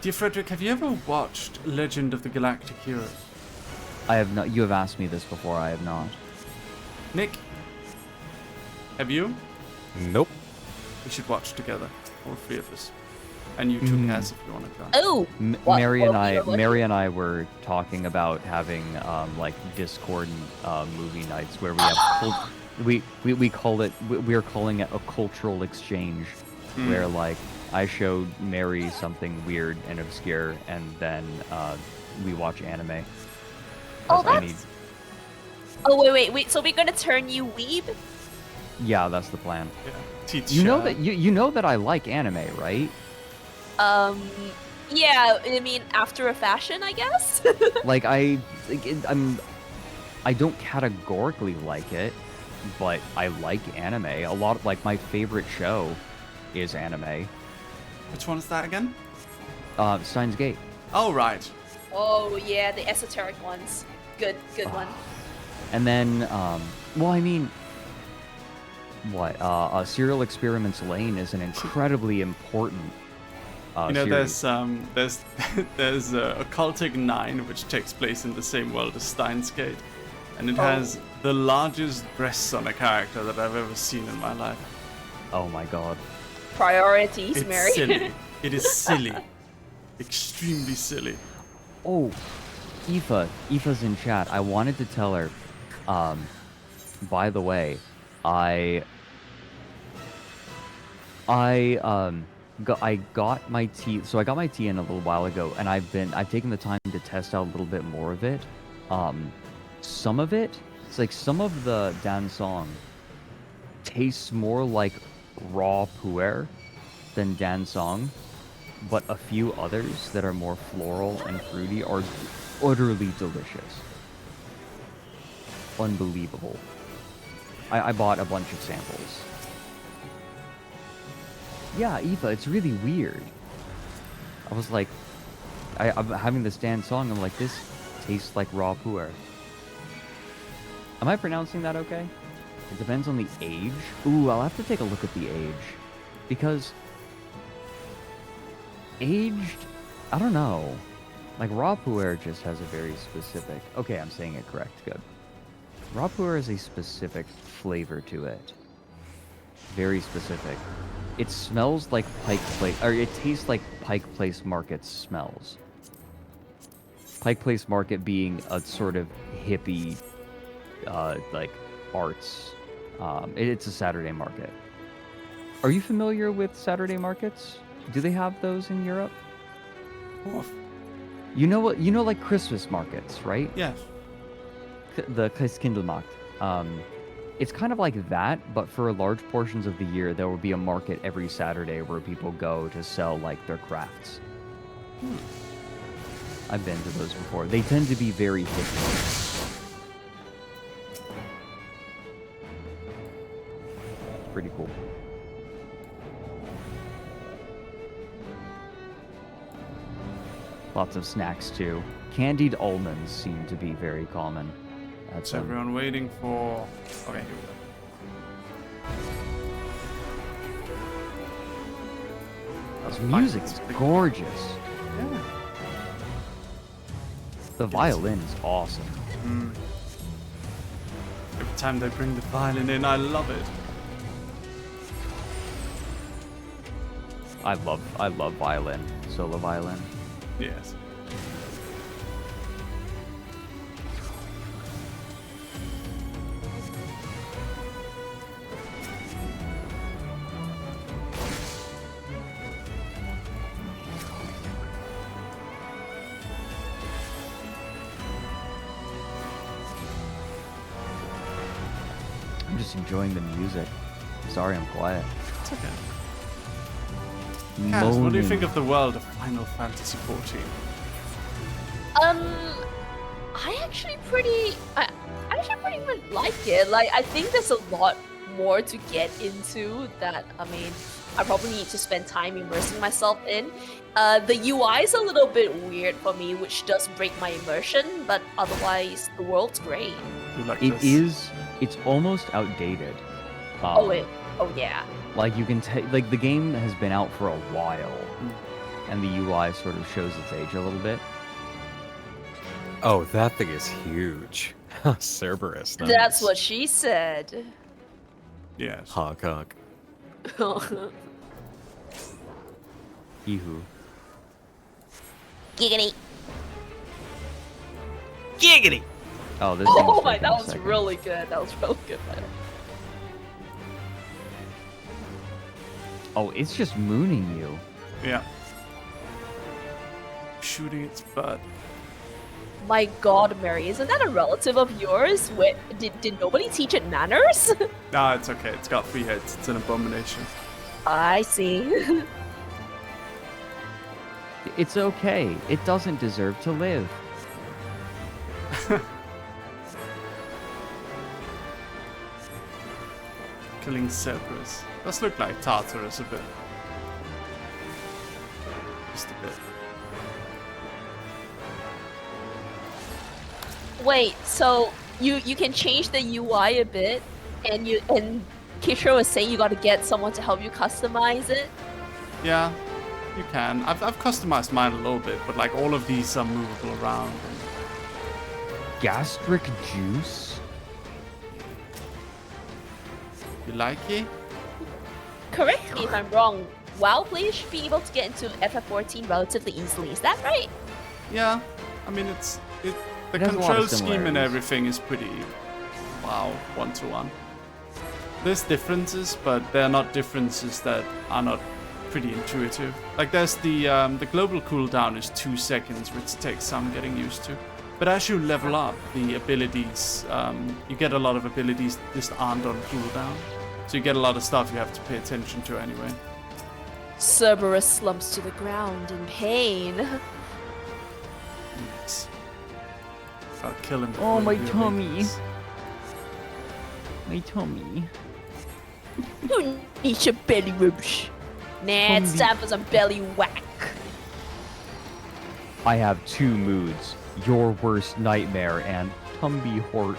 Dear Frederick, have you ever watched Legend of the Galactic Heroes?
I have not. You have asked me this before. I have not.
Nick, have you?
Nope.
We should watch together, all three of us, and you too, Cass, if you want to join.
Oh,
Mary and I were talking about having like Discord movie nights where we have we call it we're calling it a cultural exchange, where like I showed Mary something weird and obscure, and then we watch anime.
Oh, that's... Oh, wait. So we're gonna turn you weeb?
Yeah, that's the plan.
Yeah. Teach
you know that I like anime, right?
Yeah, I mean, after a fashion, I guess.
Like I don't categorically like it, but I like anime. A lot. Like my favorite show is anime.
Which one is that again?
Steins Gate.
Oh right.
Oh yeah, the esoteric ones. Good one.
And then, well, I mean, Serial Experiments Lane is an incredibly important series.
there's Occultic 9, which takes place in the same world as Steins Gate, and it has the largest breasts on a character that I've ever seen in my life.
Oh my god.
Priorities,
It's
Mary.
silly. It is silly. Extremely silly.
Oh, Aoife's in chat. I wanted to tell her, by the way, I got my tea. So I got my tea in a little while ago, and I've taken the time to test out a little bit more of it. Some of it, it's like some of the dansong tastes more like raw pu'er than dansong, but a few others that are more floral and fruity are utterly delicious. Unbelievable. I bought a bunch of samples. Yeah, Aoife, it's really weird. I was like, I'm having this dansong, I'm like, this tastes like raw pu'er. Am I pronouncing that okay? It depends on the age. Ooh, I'll have to take a look at the age. Because aged, I don't know. Like raw pu'er just has a very specific, okay, I'm saying it correct, good. Raw pu'er has a specific flavor to it. Very specific. It smells like Pike Place, or it tastes like Pike Place Market smells. Pike Place Market being a sort of hippie, like arts. It's a Saturday market. Are you familiar with Saturday markets? Do they have those in Europe?
Oof.
You know what? You know, like Christmas markets, right?
Yes.
The Christkindlmarkt. It's kind of like that, but for large portions of the year, there will be a market every Saturday where people go to sell like their crafts. I've been to those before. They tend to be very hippie. Pretty cool. Lots of snacks too. Candied almonds seem to be very common.
That's everyone waiting for. Okay, here we go.
This music is gorgeous.
Yeah.
The violin is awesome.
Every time they bring the violin in, I love it.
I love violin, solo violin.
Yes.
I'm just enjoying the music. Sorry, I'm quiet.
It's okay. Kaz, what do you think of the world of Final Fantasy XIV?
I actually pretty much like it. Like, I think there's a lot more to get into that, I mean, I probably need to spend time immersing myself in. The UI is a little bit weird for me, which does break my immersion, but otherwise, the world's great.
It's almost outdated.
Oh yeah.
Like you can like the game has been out for a while, and the UI sort of shows its age a little bit.
Oh, that thing is huge. Cerberus. Nice.
That's what she said.
Yes.
Honk honk.
Eehoo.
Giggity.
Giggity.
Oh, this.
Oh my, that was really good. That was really good.
Oh, it's just mooning you.
Yeah. Shooting its butt.
My God, Mary, isn't that a relative of yours? Wait, did nobody teach it manners?
Nah, it's okay. It's got 3 heads. It's an abomination.
I see.
It's okay. It doesn't deserve to live.
Killing Cerberus. Does look like Tartarus a bit. Just a bit.
Wait, so you can change the UI a bit, and Kishro was saying you got to get someone to help you customize it.
Yeah, you can. I've customized mine a little bit, but like all of these are movable around.
Gastric juice?
You like it?
Correct me if I'm wrong. WoW players should be able to get into FF14 relatively easily. Is that right?
Yeah, I mean the
It has a lot
control
of
scheme and
similarities.
everything is pretty wow, 1-to-1. There's differences, but they're not differences that are not pretty intuitive. Like there's the global cooldown is 2 seconds, which takes some getting used to. But as you level up the abilities, you get a lot of abilities that just aren't on cooldown. So you get a lot of stuff you have to pay attention to anyway.
Cerberus slumps to the ground in pain.
Yes. I'll kill him.
Oh,
before
my
he
tummy.
awakens.
My tummy.
Who needs your belly rubs? Nah, it's time for some belly whack.
I have 2 moods. Your worst nightmare and Tumby Hort.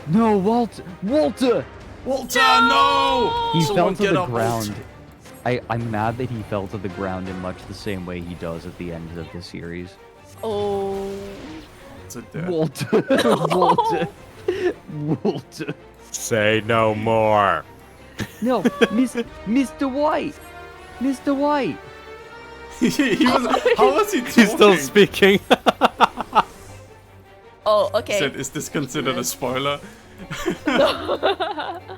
No, Walter!
Walter, no!
He
Someone
fell to
get
the
up,
ground. I'm mad that he fell to the ground in much the same way he does at the end of the series.
Oh.
It's a death.
Walter. Walter. Walter.
Say no more.
No, Mr. White. Mr. White.
He was. How was he talking?
He's still speaking.
Oh, okay.
Said, is this considered a spoiler?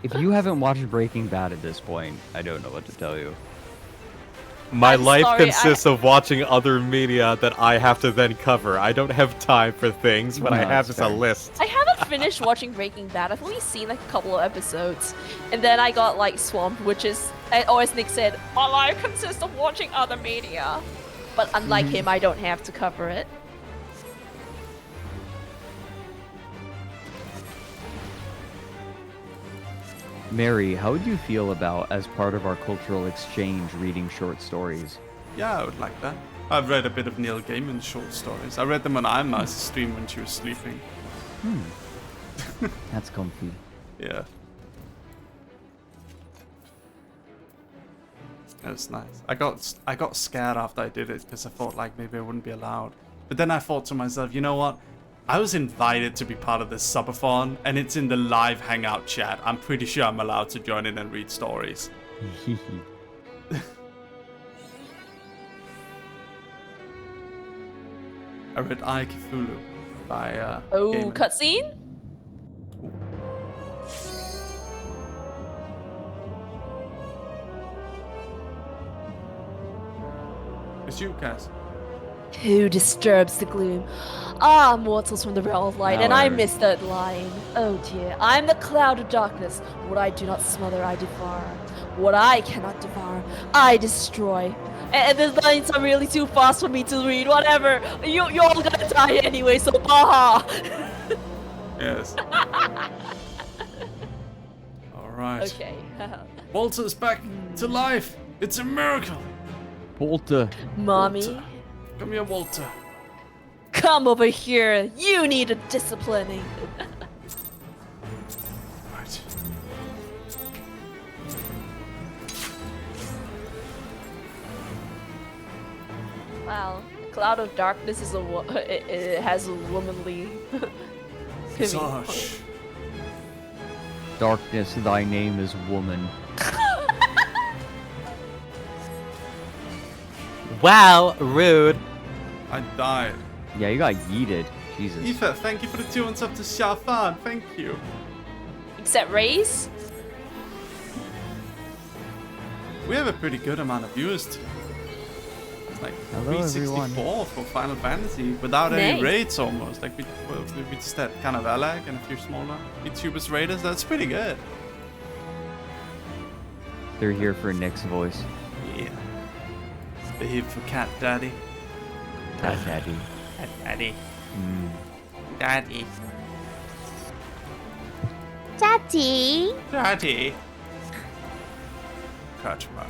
If you haven't watched Breaking Bad at this point, I don't know what to tell you.
My
I'm
life
sorry,
consists of watching other media that I have to then cover. I don't have time for things. What I
No,
have
that's
is a
fair.
list.
I haven't finished watching Breaking Bad. I've only seen like a couple of episodes, and then I got like swamped, which is, or as Nick said, my life consists of watching other media. But unlike him, I don't have to cover it.
Mary, how would you feel about, as part of our cultural exchange, reading short stories?
Yeah, I would like that. I've read a bit of Neil Gaiman's short stories. I read them on Ironmouse's stream when she was sleeping.
That's comfy.
Yeah. That's nice. I got scared after I did it because I thought like maybe I wouldn't be allowed. But then I thought to myself, you know what? I was invited to be part of this subathon, and it's in the live hangout chat. I'm pretty sure I'm allowed to join in and read stories. I read I Cthulhu by
Oh,
Gaiman.
cutscene?
It's you, Cass.
Who disturbs the gloom? Ah, mortals from the realm of light, and I
However-
missed that line. Oh dear, I'm the cloud of darkness. What I do not smother, I devour. What I cannot devour, I destroy. And these lines are really too fast for me to read. Whatever, you're all gonna die anyway, so baha!
Yes. Alright.
Okay.
Walter's back to life. It's a miracle.
Walter.
Mommy,
Walter. Come here, Walter.
come over here. You need a disciplining.
Right.
Wow, cloud of darkness is it has a womanly.
Gosh.
Darkness, thy name is woman.
Wow, rude.
I died.
Yeah, you got yeeted. Jesus.
Aoife, thank you for the 2 months up to Shafan. Thank you.
Except Raze.
We have a pretty good amount of viewers today. Like
Hello,
364 for Final Fantasy without any
Nice.
raids almost. Like we just had kind of Alag and a few smaller VTubers raiders. That's pretty good.
They're here for Nick's voice.
Yeah. They're here for Cat Daddy.
Cat Daddy.
Cat Daddy.
Mm.
Daddy.
Daddy.
Daddy. Catch man.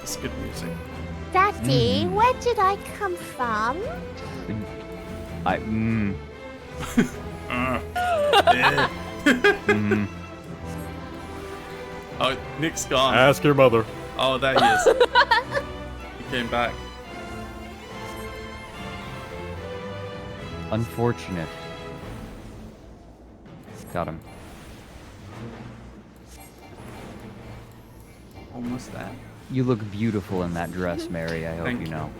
It's good music.
Daddy, where did I come from?
Oh, Nick's gone.
Ask your mother.
Oh, there he is. He came back.
Unfortunate. Got him.
Almost there.
You look beautiful in that dress, Mary. I hope
Thank
you
you.
know.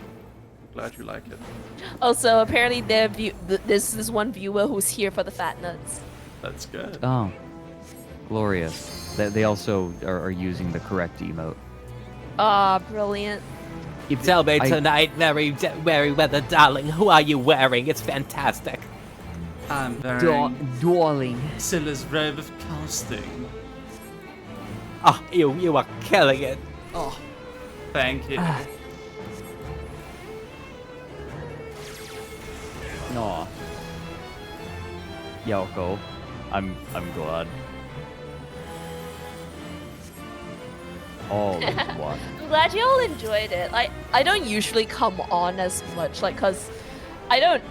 Glad you like it.
Also, apparently, there's this one viewer who's here for the fat nuts.
That's good.
Oh, glorious. They also are using the correct emote.
Ah, brilliant.
You tell me tonight, Merryweather, darling, who are you wearing? It's fantastic.
I'm wearing
darling.
Silla's robe of casting.
Oh, you are killing it.
Oh, thank you.
Aw. Yoko, I'm glad. All is one.
I'm glad you all enjoyed it. I don't usually come on as much, like, cause I don't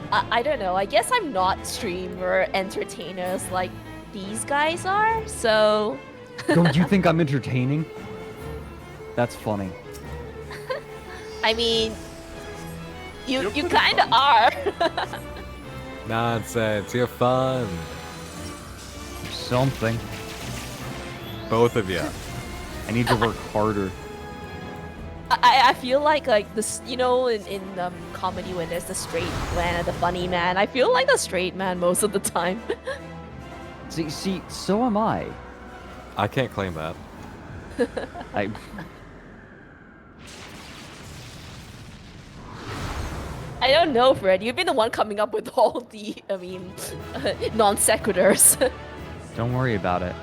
know. I guess I'm not streamer entertainers like these guys are. So.
Don't you think I'm entertaining? That's funny.
I mean, you kind of are.
Nonsense. You're fun.
Something.
Both of you.
I need to work harder.
I feel like this, you know, in comedy when there's the straight man and the funny man. I feel like the straight man most of the time.
See, so am I.
I can't claim that.
I don't know, Fred. You've been the one coming up with all the, non sequiturs.
Don't worry about it.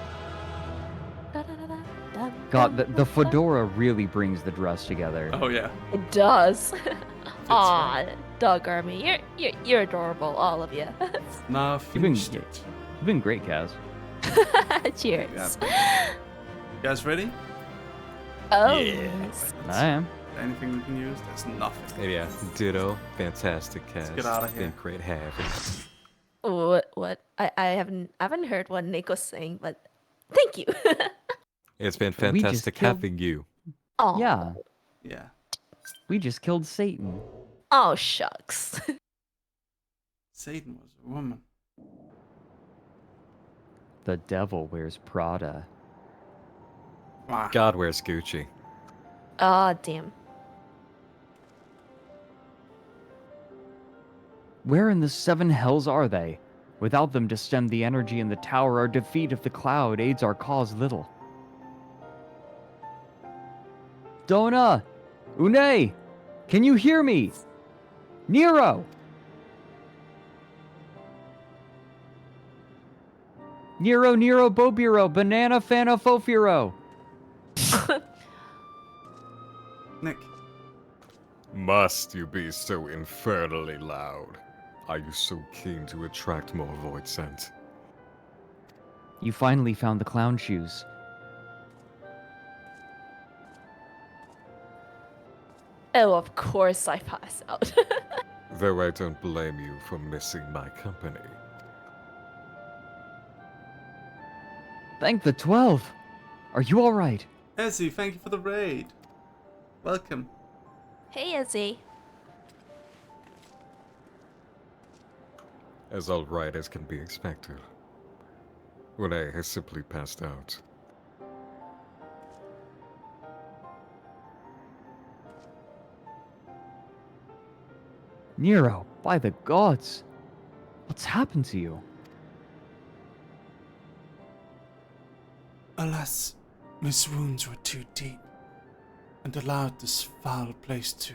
God, the fedora really brings the dress together.
Oh yeah.
It does. Aw, Doug Army, you're adorable, all of you.
Now finished
You've been great, Kaz.
Cheers.
You guys ready?
Oh.
Yes.
I am.
Anything we can use? There's nothing.
Yeah, ditto. Fantastic cast.
get outta here.
Been great having.
What? I haven't heard what Nick was saying, but thank you.
It's been
We just
fantastic
killed-
having you.
Oh.
Yeah.
Yeah.
We just killed Satan.
Oh shucks.
Satan was a woman.
The devil wears Prada.
God wears Gucci.
Ah, damn.
Where in the seven hells are they? Without them to stem the energy in the tower, our defeat of the cloud aids our cause little. Dona! Une! Can you hear me? Nero! Nero, Bobiro, Banana, Fana, Fofiro!
Nick.
Must you be so infernally loud? Are you so keen to attract more void scent?
You finally found the clown shoes.
Oh, of course I pass out.
Though I don't blame you for missing my company.
Thank the 12! Are you alright?
Ezzy, thank you for the raid. Welcome.
Hey, Izzy.
As alright as can be expected. Renee has simply passed out.
Nero, by the gods! What's happened to you?
Alas, his wounds were too deep, and allowed this foul place to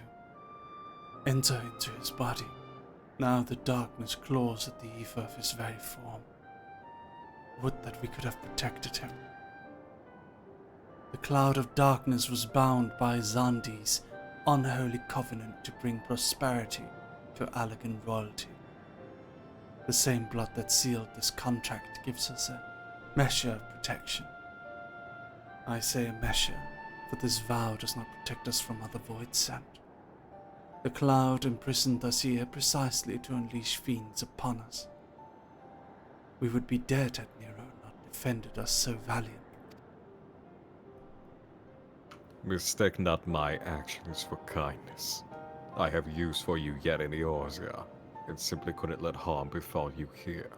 enter into his body. Now the darkness claws at the ether of his very form. Would that we could have protected him. The cloud of darkness was bound by Zandi's unholy covenant to bring prosperity to Allagan royalty. The same blood that sealed this contract gives us a measure of protection. I say a measure, for this vow does not protect us from other void sent. The cloud imprisoned us here precisely to unleash fiends upon us. We would be dead had Nero not defended us so valiantly.
Mistake not my actions for kindness. I have use for you yet in Eorzea, and simply couldn't let harm befall you here.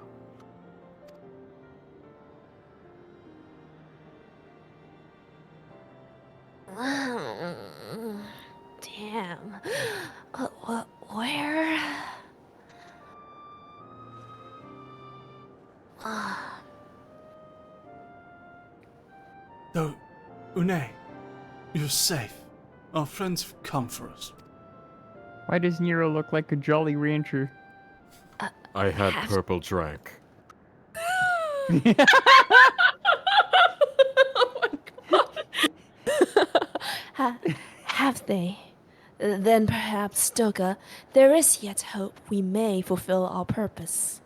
Damn. Where?
Though, Une, you're safe. Our friends have come for us.
Why does Nero look like a Jolly Rancher?
I had purple drank.
Have they? Then perhaps, Stoga, there is yet hope we may fulfill our purpose.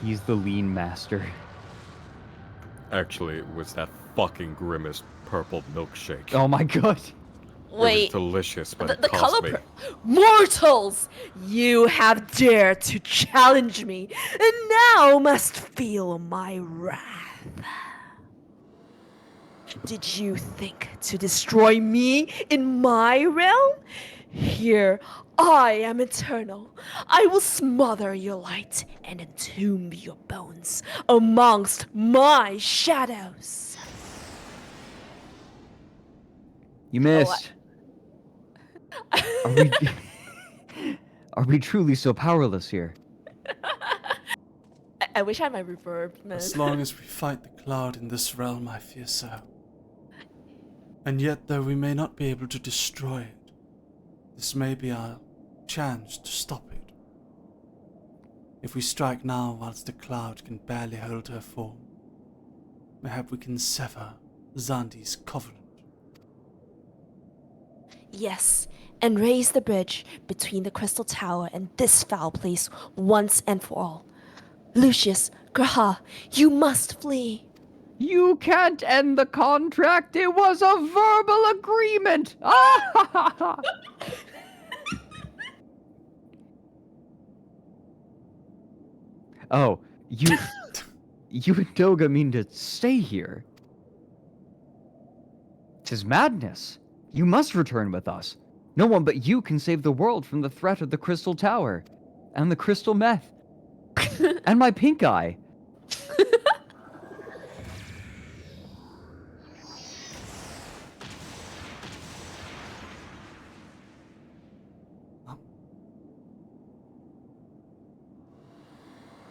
He's the lean master.
Actually, it was that fucking grimace purple milkshake.
Oh my god.
Wait.
It was delicious, but
The
it cost
color
me.
Mortals! You have dared to challenge me, and now must feel my wrath. Did you think to destroy me in my realm? Here, I am eternal. I will smother your light and entomb your bones amongst my shadows.
You missed. Are we truly so powerless here?
I wish I had my reverb, man.
As long as we fight the cloud in this realm, I fear so. And yet, though we may not be able to destroy it, this may be our chance to stop it. If we strike now whilst the cloud can barely hold her form, mayhap we can sever Zandi's covenant.
Yes, and raise the bridge between the Crystal Tower and this foul place once and for all. Lucius, Graha, you must flee.
You can't end the contract. It was a verbal agreement. Ah! Oh, you and Doga mean to stay here? 'Tis madness. You must return with us. No one but you can save the world from the threat of the Crystal Tower, and the Crystal Meth, and my pink eye.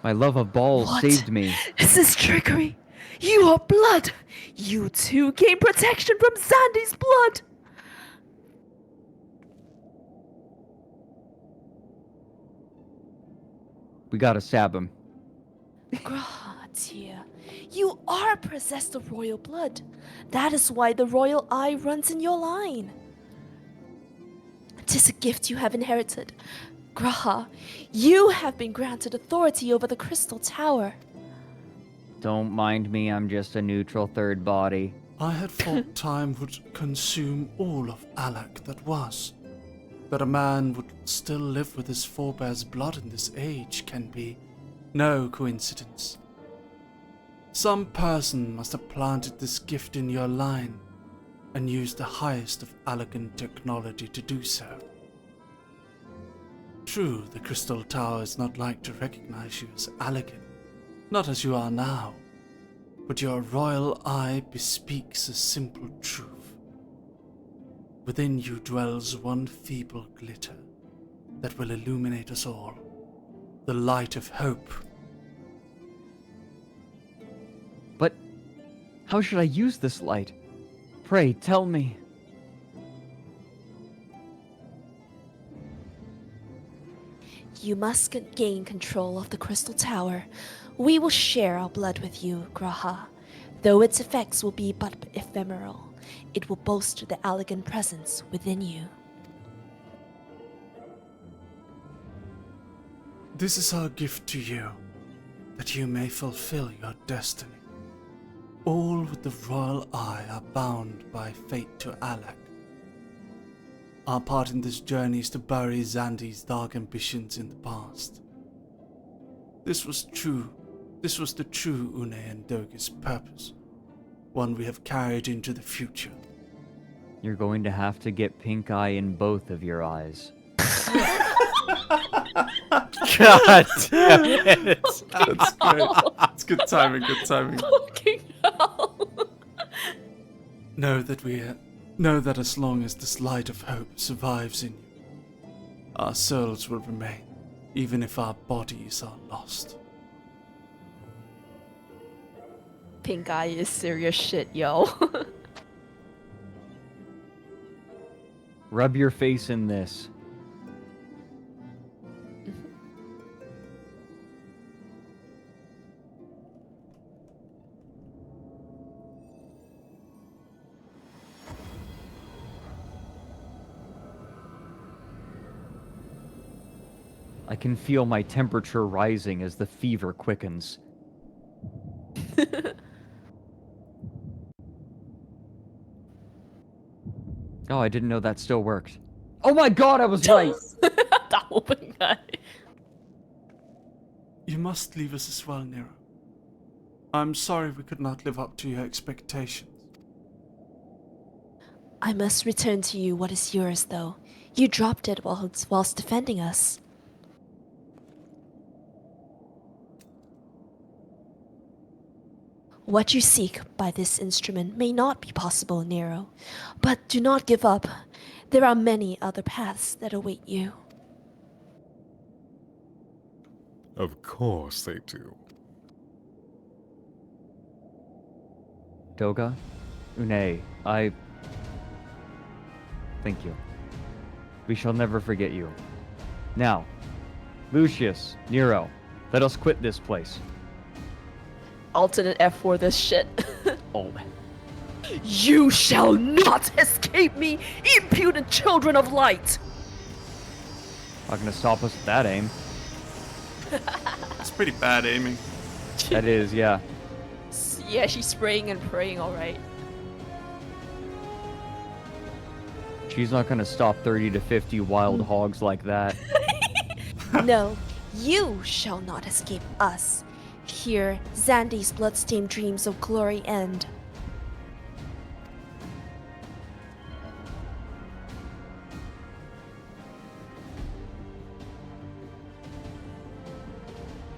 My love of balls
What?
saved me.
This is trickery. You are blood. You too gain protection from Zandi's blood.
We gotta stab him.
Graha, dear, you are possessed of royal blood. That is why the royal eye runs in your line. 'Tis a gift you have inherited. Graha, you have been granted authority over the Crystal Tower.
Don't mind me, I'm just a neutral third body.
I had thought time would consume all of Alak that was. That a man would still live with his forebears' blood in this age can be no coincidence. Some person must have planted this gift in your line and used the highest of Allagan technology to do so. True, the Crystal Tower is not like to recognize you as Allagan, not as you are now, but your royal eye bespeaks a simple truth. Within you dwells one feeble glitter that will illuminate us all, the light of hope.
But how should I use this light? Pray, tell me.
You must gain control of the Crystal Tower. We will share our blood with you, Graha. Though its effects will be but ephemeral, it will bolster the elegant presence within you.
This is our gift to you, that you may fulfill your destiny. All with the royal eye are bound by fate to Alak. Our part in this journey is to bury Xandi's dark ambitions in the past. This was the true Une and Doge's purpose, one we have carried into the future.
You're going to have to get pink eye in both of your eyes.
God damn it!
That's great. It's good timing, good timing.
Fucking hell.
Know that as long as this light of hope survives in you, our souls will remain, even if our bodies are lost.
Pink eye is serious shit, yo.
Rub your face in this. I can feel my temperature rising as the fever quickens. Oh, I didn't know that still worked. Oh my god, I was right!
You must leave us as well, Nero. I'm sorry we could not live up to your expectations.
I must return to you what is yours, though. You dropped it whilst defending us. What you seek by this instrument may not be possible, Nero, but do not give up. There are many other paths that await you.
Of course they do.
Doga? Une, I... Thank you. We shall never forget you. Now, Lucius, Nero, let us quit this place.
Alternate F for this shit.
Oh.
You shall not escape me, impudent children of light!
Not gonna stop us with that aim.
It's pretty bad aiming.
That is, yeah.
Yeah, she's spraying and praying, alright.
She's not gonna stop 30 to 50 wild hogs like that.
No, you shall not escape us. Here, Xandi's bloodstained dreams of glory end.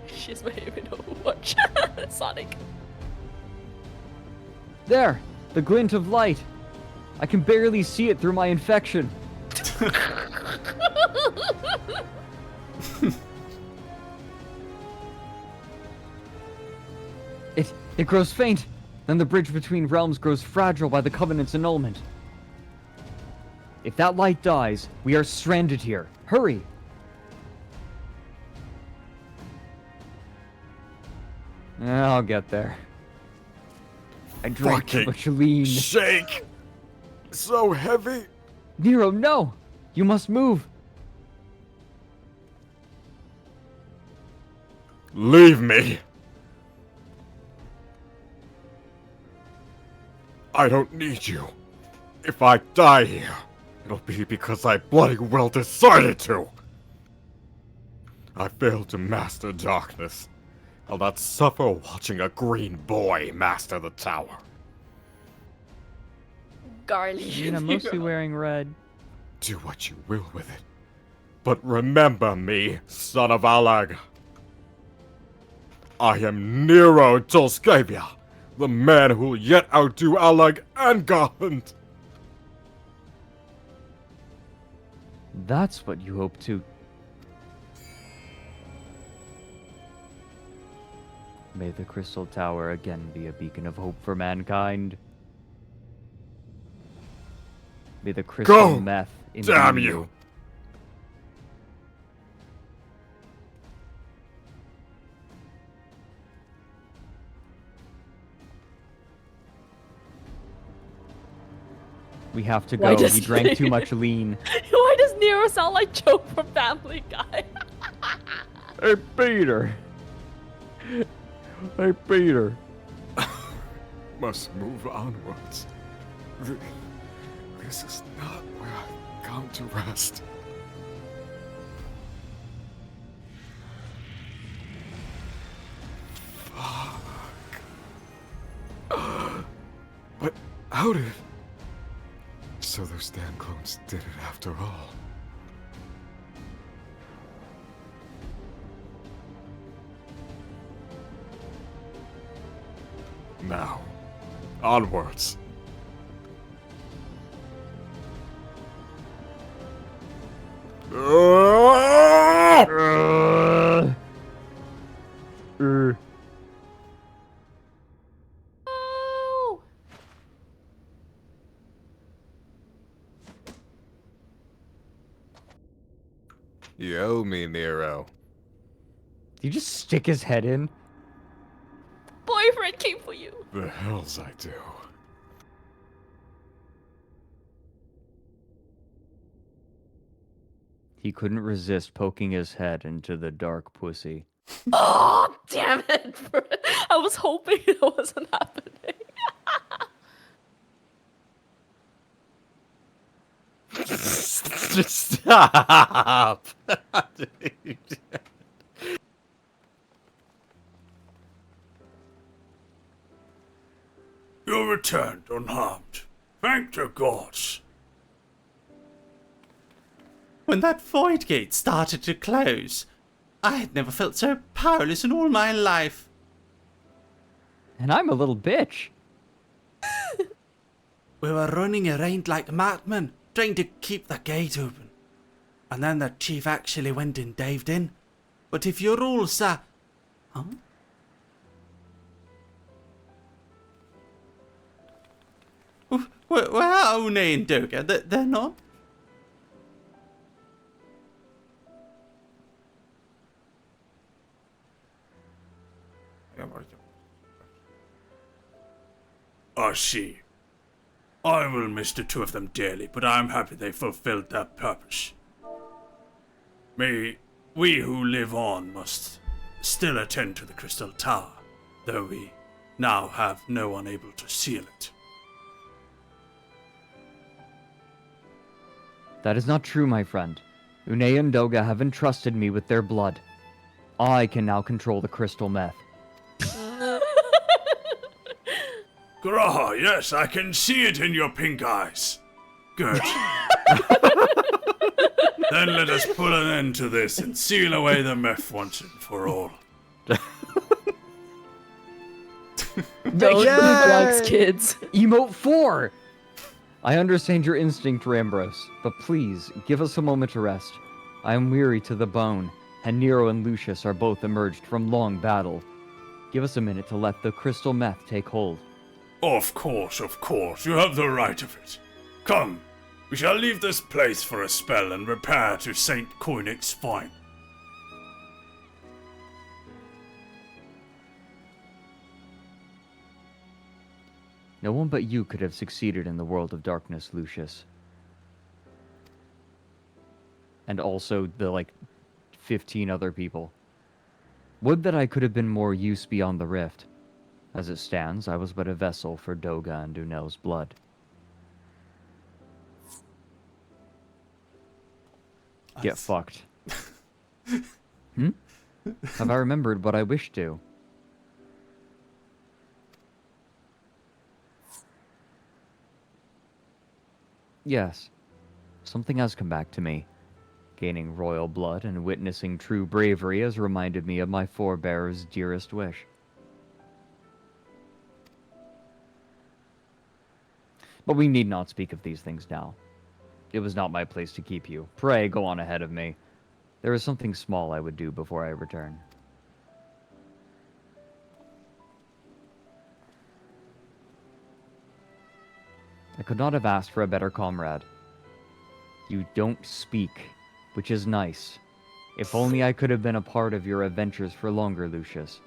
She's my favorite Overwatch. Sonic.
There! The glint of light! I can barely see it through my infection. It grows faint. Then the bridge between realms grows fragile by the Covenant's annulment. If that light dies, we are stranded here. Hurry! I'll get there. I drank too much lean.
Shake! So heavy!
Nero, no! You must move!
Leave me! I don't need you. If I die here, it'll be because I bloody well decided to. I failed to master darkness. I'll not suffer watching a green boy master the tower.
Garly.
I'm mostly wearing red.
Do what you will with it. But remember me, son of Alag. I am Nero Tolskavia, the man who will yet outdo Alag and Garland.
That's what you hope to... May the Crystal Tower again be a beacon of hope for mankind. May the crystal
Go!
meth
Damn
imbue
you!
We have to
Why
go.
does
He drank too
he-
much lean.
Why does Nero sound like Joe from Family Guy?
Hey, Peter. Hey, Peter.
Must move onwards. This is not where I come to rest. Fuck. But how did... So those damn clones did it after all. Now, onwards.
Oh!
You owe me, Nero.
Did you just stick his head in?
Boyfriend came for you.
The hells I do.
He couldn't resist poking his head into the dark pussy.
Oh, damn it. I was hoping it wasn't happening.
Just stop.
You returned unharmed. Thank the gods.
When that void gate started to close, I had never felt so powerless in all my life.
And I'm a little bitch.
We were running around like madmen, trying to keep the gate open. And then the chief actually went and dived in. But if you're all Huh? Where are Une and Doga? They're not?
I see. I will miss the two of them dearly, but I am happy they fulfilled their purpose. We who live on must still attend to the Crystal Tower, though we now have no one able to seal it.
That is not true, my friend. Une and Doga have entrusted me with their blood. I can now control the crystal meth.
Graha, yes, I can see it in your pink eyes. Good. Then let us put an end to this and seal away the meth once and for all.
Don't do drugs, kids.
Emote 4! I understand your instinct, Rambros, but please, give us a moment to rest. I am weary to the bone, and Nero and Lucius are both emerged from long battle. Give us a minute to let the crystal meth take hold.
Of course, you have the right of it. Come, we shall leave this place for a spell and repair to St. Koenig's Fine.
No one but you could have succeeded in the world of darkness, Lucius. And also the, 15 other people. Would that I could have been more use beyond the rift. As it stands, I was but a vessel for Doga and Dunel's blood. Get fucked. Have I remembered what I wished to? Yes. Something has come back to me. Gaining royal blood and witnessing true bravery has reminded me of my forebear's dearest wish. But we need not speak of these things now. It was not my place to keep you. Pray, go on ahead of me. There is something small I would do before I return. I could not have asked for a better comrade. You don't speak, which is nice. If only I could have been a part of your adventures for longer, Lucius.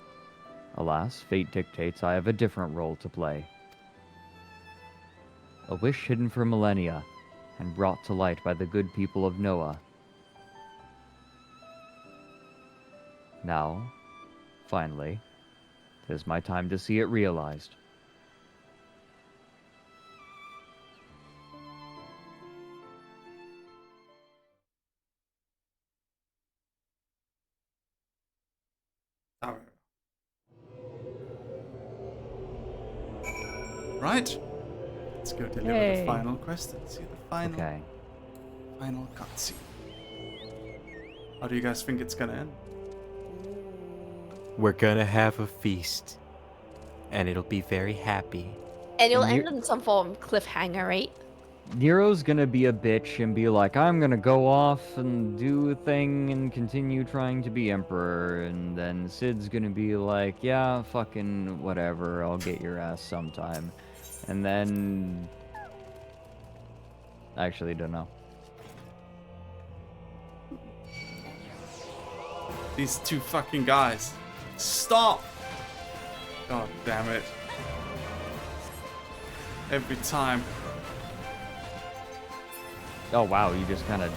Alas, fate dictates I have a different role to play. A wish hidden for millennia, and brought to light by the good people of Noah. Now, finally, it is my time to see it realized.
Right. Let's go deliver
Yay.
the final quest and see the final cutscene. How do you guys think it's gonna end?
We're gonna have a feast. And it'll be very happy.
And it'll
And you-
end on some form of cliffhanger, right?
Nero's gonna be a bitch and be like, I'm gonna go off and do a thing and continue trying to be emperor. And then Sid's gonna be like, yeah, fucking whatever, I'll get your ass sometime. And then... I actually don't know.
These two fucking guys. Stop! God damn it. Every time.
Oh wow, you just kind of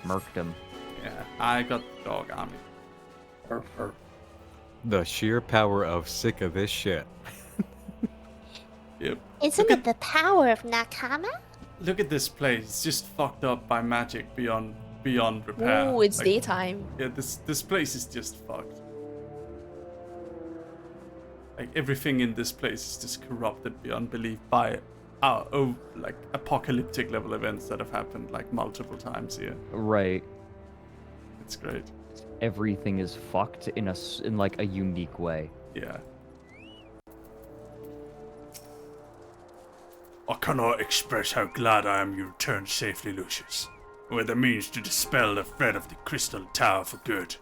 murked him.
Yeah, I got the dog on me.
The sheer power of sick of this shit.
Yep.
Isn't it the power of Nakama?
Look at this place. It's just fucked up by magic beyond repair.
Ooh, it's
Like,
daytime.
Yeah, this place is just fucked. Like everything in this place is just corrupted beyond belief by like apocalyptic level events that have happened like multiple times here.
Right.
It's great.
Everything is fucked in like a unique way.
Yeah.
I cannot express how glad I am you returned safely, Lucius, with the means to dispel the threat of the Crystal Tower for good.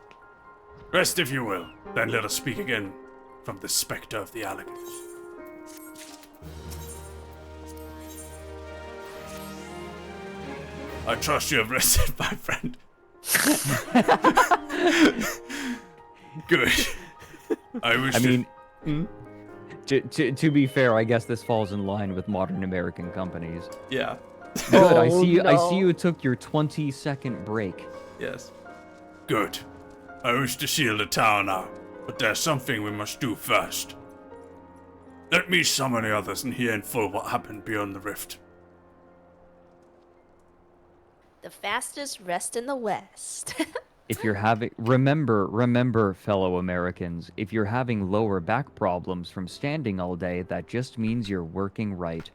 Rest if you will, then let us speak again from the spectre of the alligators. I trust you have rested, my friend. Good.
I mean, to be fair, I guess this falls in line with modern American companies.
Yeah.
Good. I
Oh,
see you. I
no.
see you took your 20-second break.
Yes.
Good. I wish to seal the tower now, but there's something we must do first. Let me summon the others and hear in full what happened beyond the rift.
The fastest rest in the West.
If you're having, remember, fellow Americans, if you're having lower back problems from standing all day, that just means you're working right.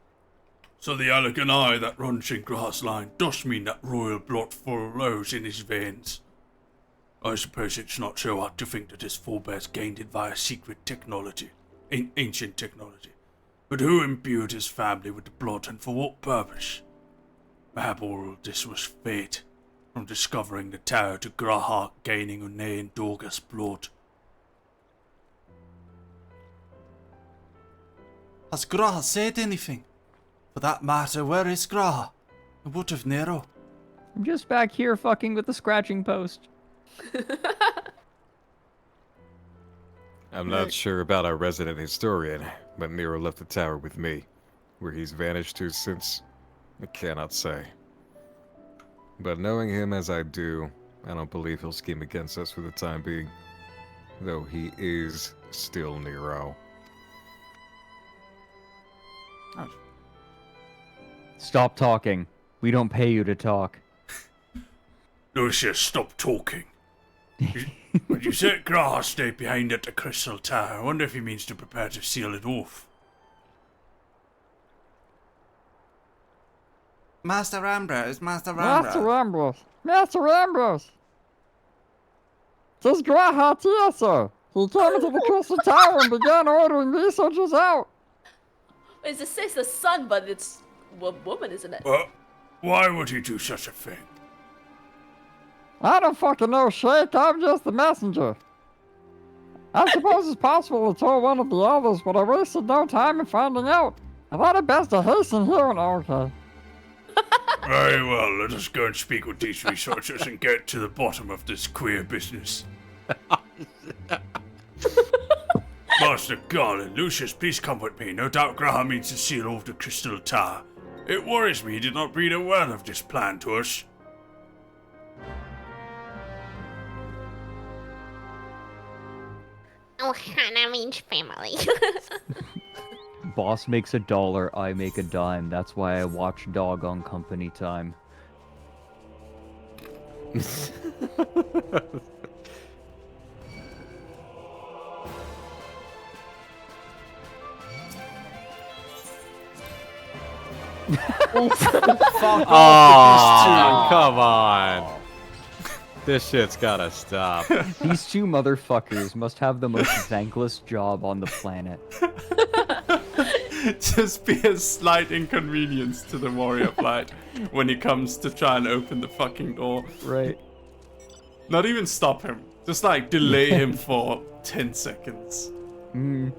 So the elegant eye that runs in grassline does mean that royal blood flows in his veins. I suppose it's not so hard to think that his forebears gained it via secret technology, ancient technology. But who imbued his family with the blood and for what purpose? Perhaps all this was fate, from discovering the tower to Graha gaining Une and Dorga's blood.
Has Graha said anything? For that matter, where is Graha? And what of Nero?
I'm just back here fucking with the scratching post.
I'm not sure about our resident historian, but Nero left the tower with me. Where he's vanished to since, I cannot say. But knowing him as I do, I don't believe he'll scheme against us for the time being. Though he is still Nero.
Stop talking. We don't pay you to talk.
Lucius, stop talking. But you said Graha stayed behind at the Crystal Tower. I wonder if he means to prepare to seal it off.
Master Ambrose, Master
Master Ambrose! Master Ambrose! Tis Graha here, sir. He came into the Crystal Tower and began ordering researchers out.
It says the sun, but it's a woman, isn't it?
Why would he do such a thing?
I don't fucking know shit, I'm just the messenger. I suppose it's possible he told one of the others, but I wasted no time in finding out. I thought it best to hasten here and okay.
Very well, let us go and speak with these researchers and get to the bottom of this queer business. Master Garland, Lucius, please come with me. No doubt Graham means to seal off the Crystal Tower. It worries me he did not breathe a word of this plan to us.
Oh, Hannah means family.
Boss makes $1, I make a dime. That's why I watch Dog on company time.
Fuck off, come on. This shit's gotta stop.
These two motherfuckers must have the most thankless job on the planet.
Just be a slight inconvenience to the warrior flight when he comes to try and open the fucking door.
Right.
Not even stop him. Just like delay him for 10 seconds.
Mm.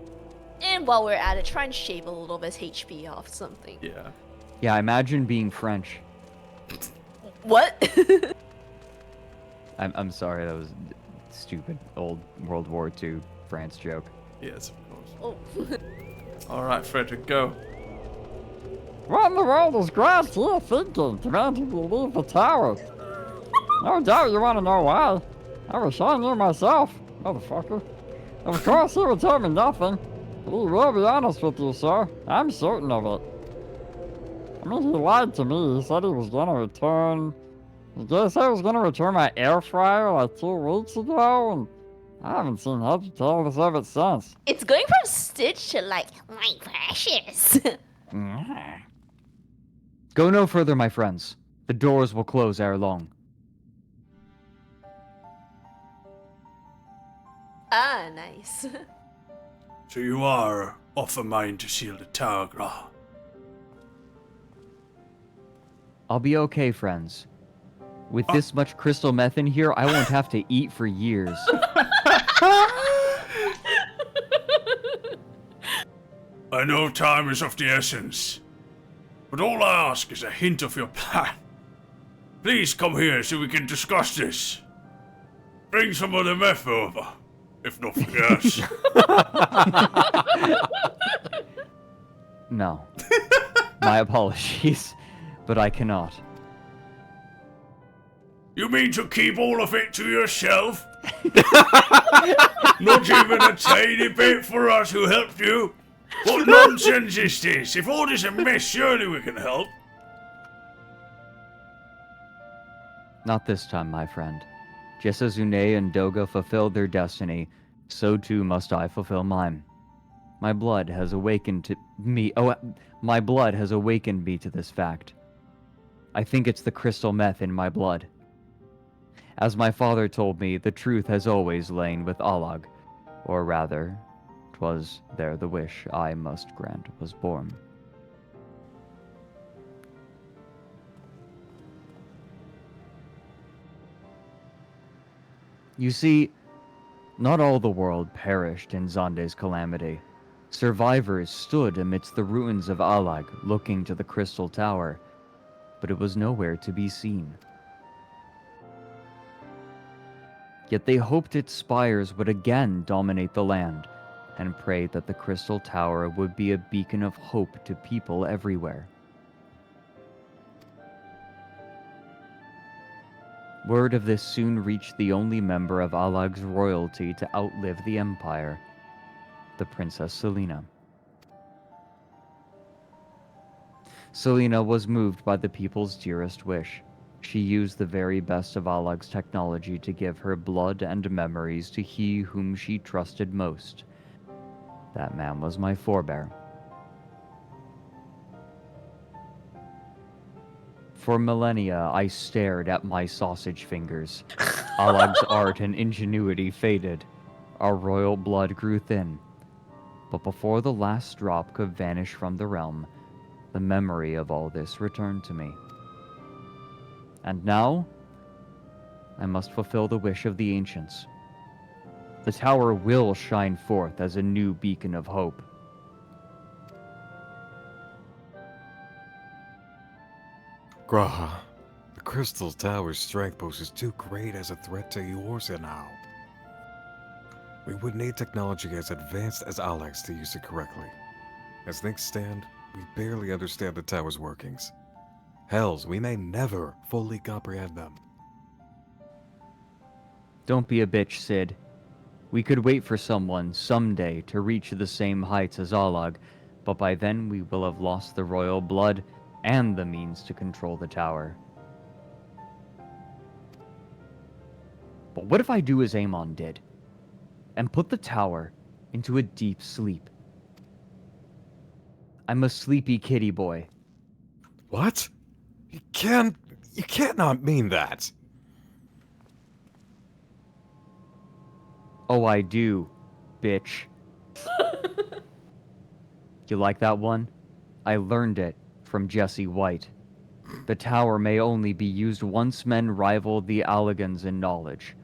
And while we're at it, try and shave a little bit HP off something.
Yeah.
Yeah, imagine being French.
What?
I'm sorry, that was a stupid old World War II France joke.
Yes, of course.
Oh.
Alright, Frederick, go.
What in the world is Grass here thinking, demanding we leave the tower? No doubt you want to know why. I wish I knew myself, motherfucker. Of course he would tell me nothing. But he will be honest with you, sir. I'm certain of it. I mean, he lied to me. He said he was gonna return... I guess I was gonna return my air fryer like 2 weeks ago, and I haven't seen head to tail of it since.
It's going from Stitch to like, my precious.
Go no further, my friends. The doors will close ere long.
Ah, nice.
So you are off a mind to seal the tower, Grah.
I'll be okay, friends. With this much crystal meth in here, I won't have to eat for years.
I know time is of the essence, but all I ask is a hint of your plan. Please come here so we can discuss this. Bring some of the meth over, if nothing else.
No. My apologies, but I cannot.
You mean to keep all of it to yourself? Not even a tiny bit for us who helped you? What nonsense is this? If all is a mess, surely we can help.
Not this time, my friend. Just as Une and Doga fulfilled their destiny, so too must I fulfill mine. My blood has awakened to me. My blood has awakened me to this fact. I think it's the crystal meth in my blood. As my father told me, the truth has always lain with Alag, or rather, 'twas there the wish I must grant was born. You see, not all the world perished in Zande's calamity. Survivors stood amidst the ruins of Alag, looking to the Crystal Tower, but it was nowhere to be seen. Yet they hoped its spires would again dominate the land, and prayed that the Crystal Tower would be a beacon of hope to people everywhere. Word of this soon reached the only member of Alag's royalty to outlive the Empire, the Princess Selena. Selena was moved by the people's dearest wish. She used the very best of Alag's technology to give her blood and memories to he whom she trusted most. That man was my forebear. For millennia, I stared at my sausage fingers. Alag's art and ingenuity faded. Our royal blood grew thin. But before the last drop could vanish from the realm, the memory of all this returned to me. And now, I must fulfill the wish of the ancients. The tower will shine forth as a new beacon of hope.
Graha, the Crystal Tower's strength poses too great as a threat to yours and now. We would need technology as advanced as Alex to use it correctly. As things stand, we barely understand the tower's workings. Hells, we may never fully comprehend them.
Don't be a bitch, Sid. We could wait for someone, someday, to reach the same heights as Alag, but by then we will have lost the royal blood and the means to control the tower. But what if I do as Amon did, and put the tower into a deep sleep? I'm a sleepy kitty boy.
What? You can't not mean that.
Oh, I do, bitch. You like that one? I learned it from Jesse White. The tower may only be used once men rival the Alligans in knowledge.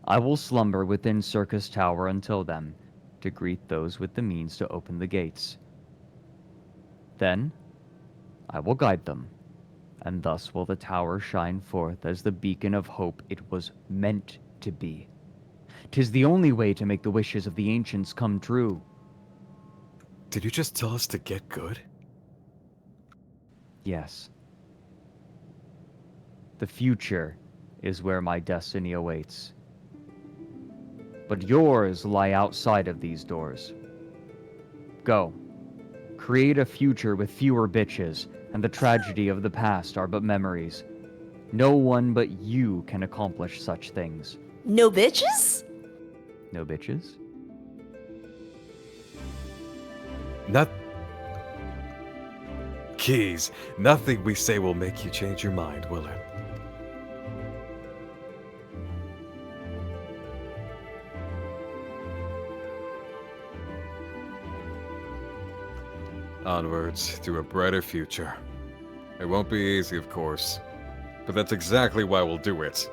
I will slumber within Circus Tower until then, to greet those with the means to open the gates. Then, I will guide them, and thus will the tower shine forth as the beacon of hope it was meant to be. 'Tis the only way to make the wishes of the ancients come true.
Did you just tell us to get good?
Yes. The future is where my destiny awaits. But yours lie outside of these doors. Go. Create a future with fewer bitches, and the tragedy of the past are but memories. No one but you can accomplish such things.
No bitches?
No bitches?
Keys, nothing we say will make you change your mind, will it? Onwards to a brighter future. It won't be easy, of course, but that's exactly why we'll do it.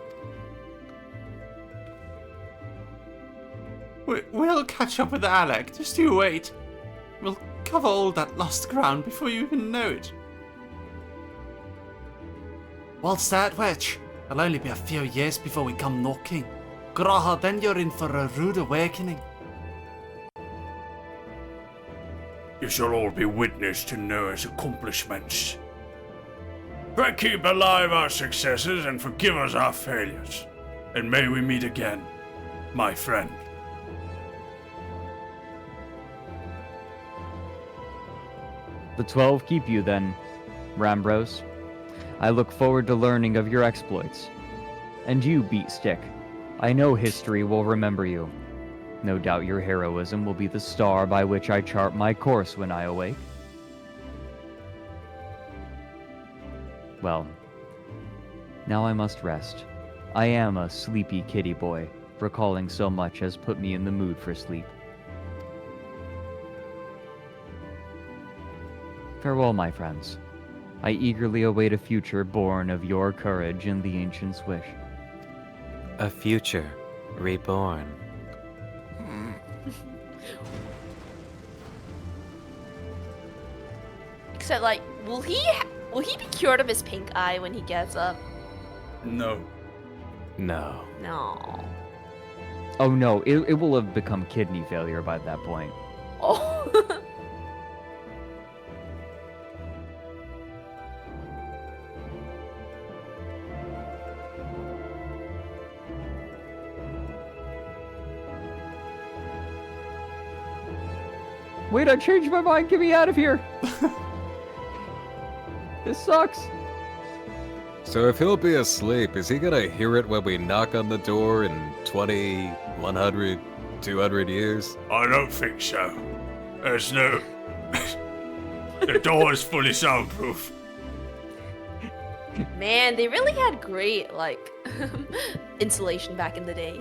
We'll catch up with Alec. Just you wait. We'll cover all that lost ground before you even know it. What's that, Witch? It'll only be a few years before we come knocking. Graha, then you're in for a rude awakening.
You shall all be witness to Noah's accomplishments. Pray keep alive our successes and forgive us our failures. And may we meet again, my friend.
The 12 keep you then, Rambros. I look forward to learning of your exploits. And you, Beatstick, I know history will remember you. No doubt your heroism will be the star by which I chart my course when I awake. Well, now I must rest. I am a sleepy kitty boy. Recalling so much has put me in the mood for sleep. Farewell, my friends. I eagerly await a future born of your courage and the ancient's wish.
A future reborn.
Except, like, will he be cured of his pink eye when he gets up?
No.
No.
No.
Oh no, it will have become kidney failure by that point.
Oh.
Wait, I changed my mind. Get me out of here. This sucks.
So if he'll be asleep, is he gonna hear it when we knock on the door in 20, 100, 200 years?
I don't think so. There's no... The door is fully soundproof.
Man, they really had great, like, insulation back in the day.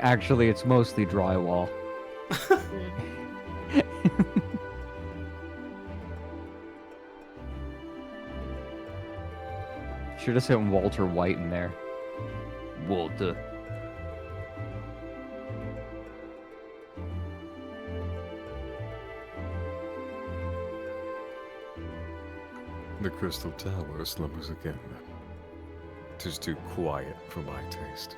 Actually, it's mostly drywall. Should have sent Walter White in there. Walter.
The Crystal Tower slumbers again. 'Tis too quiet for my taste.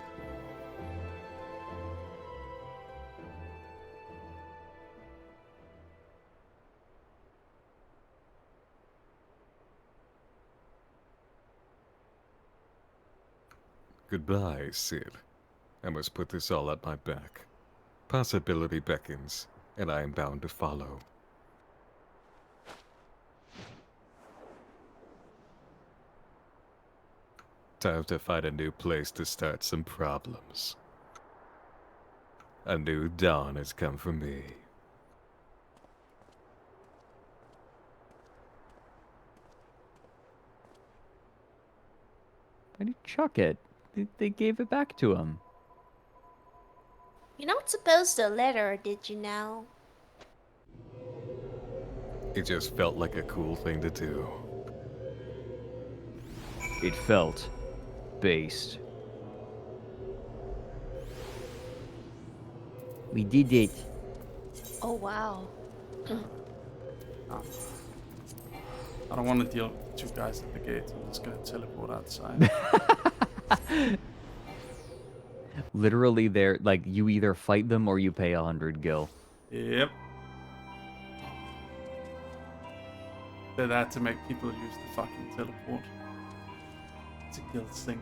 Goodbye, Sid. I must put this all at my back. Possibility beckons, and I am bound to follow. Time to find a new place to start some problems. A new dawn has come for me.
Why did he chuck it? They gave it back to him.
You're not supposed to let her, did you now?
It just felt like a cool thing to do.
It felt based. We did it.
Oh wow.
I don't want to deal with 2 guys at the gate. I'm just gonna teleport outside.
Literally, they're like, you either fight them or you pay 100 gil.
Yep. They're there to make people use the fucking teleport. It's a guild thing.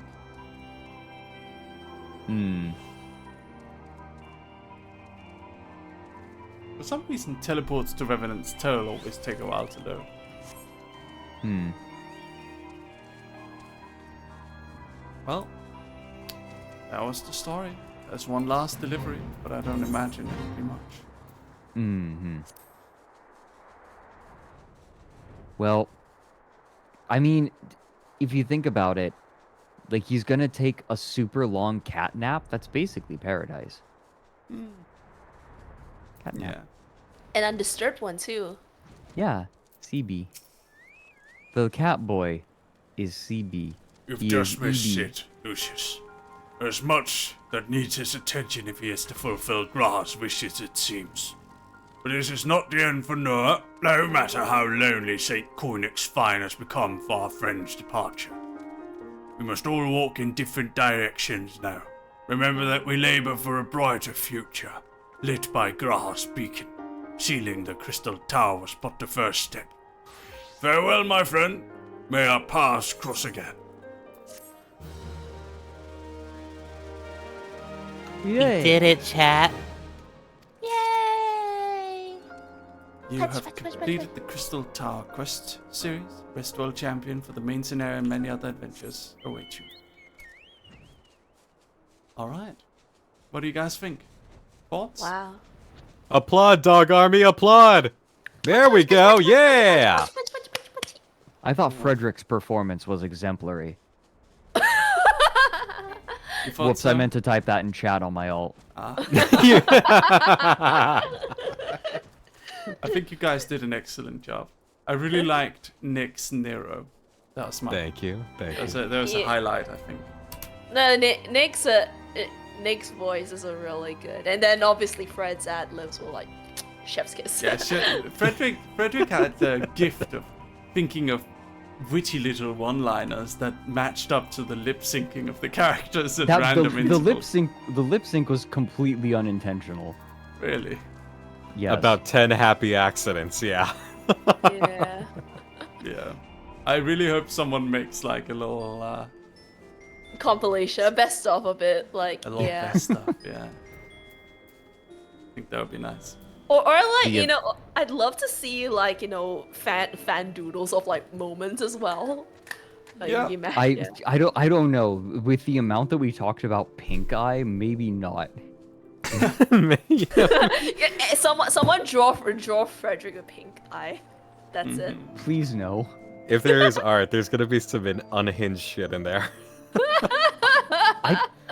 For some reason, teleports to Revenant's Toll always take a while to load. Well, that was the story. There's one last delivery, but I don't imagine it'll be much.
Well, I mean, if you think about it, like, he's gonna take a super long cat nap. That's basically paradise. Cat nap.
Yeah.
An undisturbed one too.
Yeah, CB. The cat boy is CB.
You've
He
just
is
missed
EB.
it, Lucius. There's much that needs his attention if he is to fulfill Gra's wishes, it seems. But this is not the end for Noah, no matter how lonely St. Koenig's Fine has become for our friend's departure. We must all walk in different directions now. Remember that we labor for a brighter future, lit by Gra's beacon. Sealing the Crystal Tower was but the first step. Farewell, my friend. May our paths cross again.
We did it, chat.
Yay!
You have completed the Crystal Tower quest series. Best World Champion for the main scenario and many other adventures await you. Alright. What do you guys think? Thoughts?
Wow.
Applaud, Dog Army, applaud! There we go, yeah!
I thought Frederick's performance was exemplary. Whoops, I meant to type that in chat on my alt.
I think you guys did an excellent job. I really liked Nick's Nero. That was my...
Thank you, thank you.
There was a highlight, I think.
No, Nick's voice is a really good, and then obviously Fred's ad libs were like chef's kiss.
Yeah, Frederick had the gift of thinking of witty little one-liners that matched up to the lip syncing of the characters at random intervals.
The lip sync was completely unintentional.
Really?
Yeah.
About 10 happy accidents, yeah.
Yeah.
Yeah. I really hope someone makes like a little
Compilation, a best of it, like
a little
yeah.
best stuff, yeah. I think that would be nice.
Or like,
Yeah.
you know, I'd love to see like, you know, fan doodles of like moments as well. Like,
Yeah.
I don't know. With the amount that we talked about Pink Eye, maybe not.
Yeah, someone draw Frederick a pink eye. That's it.
Please no.
If there is art, there's gonna be some unhinged shit in there.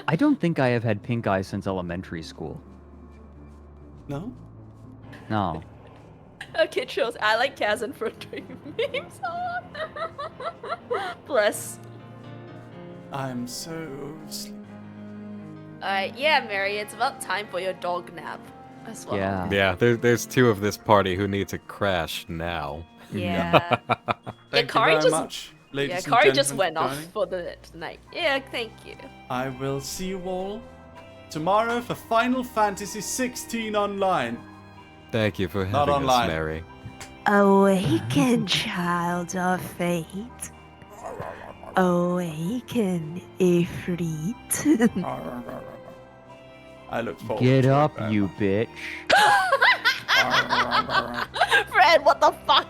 I don't think I have had pink eye since elementary school.
No?
No.
Okay, shows. I like Kaz and Frederick memes. Bless.
I'm so sleepy.
Alright, yeah, Mary, it's about time for your dog nap as well.
Yeah.
Yeah, there's 2 of this party who need to crash now.
Yeah.
Thank you
Kari
very
just
much, ladies and
Kari just
gentlemen,
went
for
off
joining.
for the night. Yeah, thank you.
I will see you all tomorrow for Final Fantasy 16 online.
Thank you for
Not
having us,
online.
Mary.
Awaken, child of fate. Awaken, Ifrit.
I look forward
Get
to it
up,
very
you
much.
bitch.
Fred, what the fuck?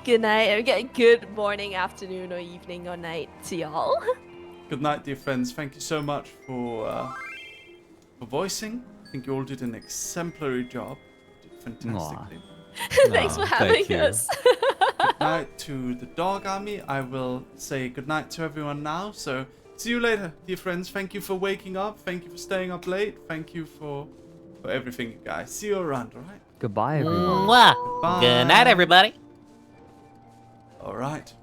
Good night. Good morning, afternoon, or evening, or night to y'all.
Good night, dear friends. Thank you so much for voicing. I think you all did an exemplary job. You did fantastically.
Thanks for having us.
Good night to the dog army. I will say good night to everyone now. So see you later, dear friends. Thank you for waking up. Thank you for staying up late. Thank you for everything, you guys. See you around, all right?
Goodbye, everyone.
Mwah.
Goodbye.
Good night, everybody.
All right.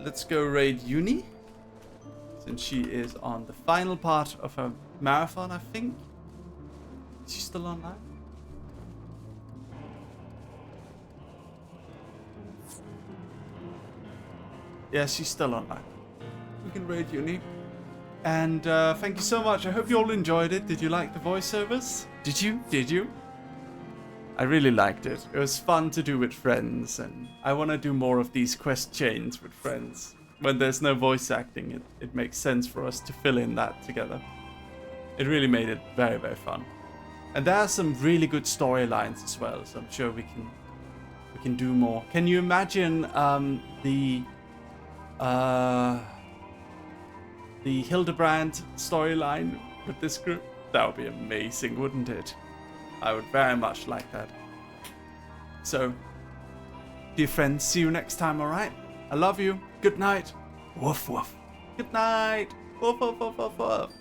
Let's go raid Uni, since she is on the final part of her marathon, I think. Is she still online? Yeah, she's still online. We can raid Uni. And thank you so much. I hope you all enjoyed it. Did you like the voiceovers? Did you? Did you? I really liked it. It was fun to do with friends, and I want to do more of these quest chains with friends. When there's no voice acting, it makes sense for us to fill in that together. It really made it very, very fun. And there are some really good storylines as well, so I'm sure we can do more. Can you imagine the Hildebrand storyline with this group? That would be amazing, wouldn't it? I would very much like that. So, dear friends, see you next time, alright? I love you. Good night. Woof woof. Good night. Woof woof woof woof woof.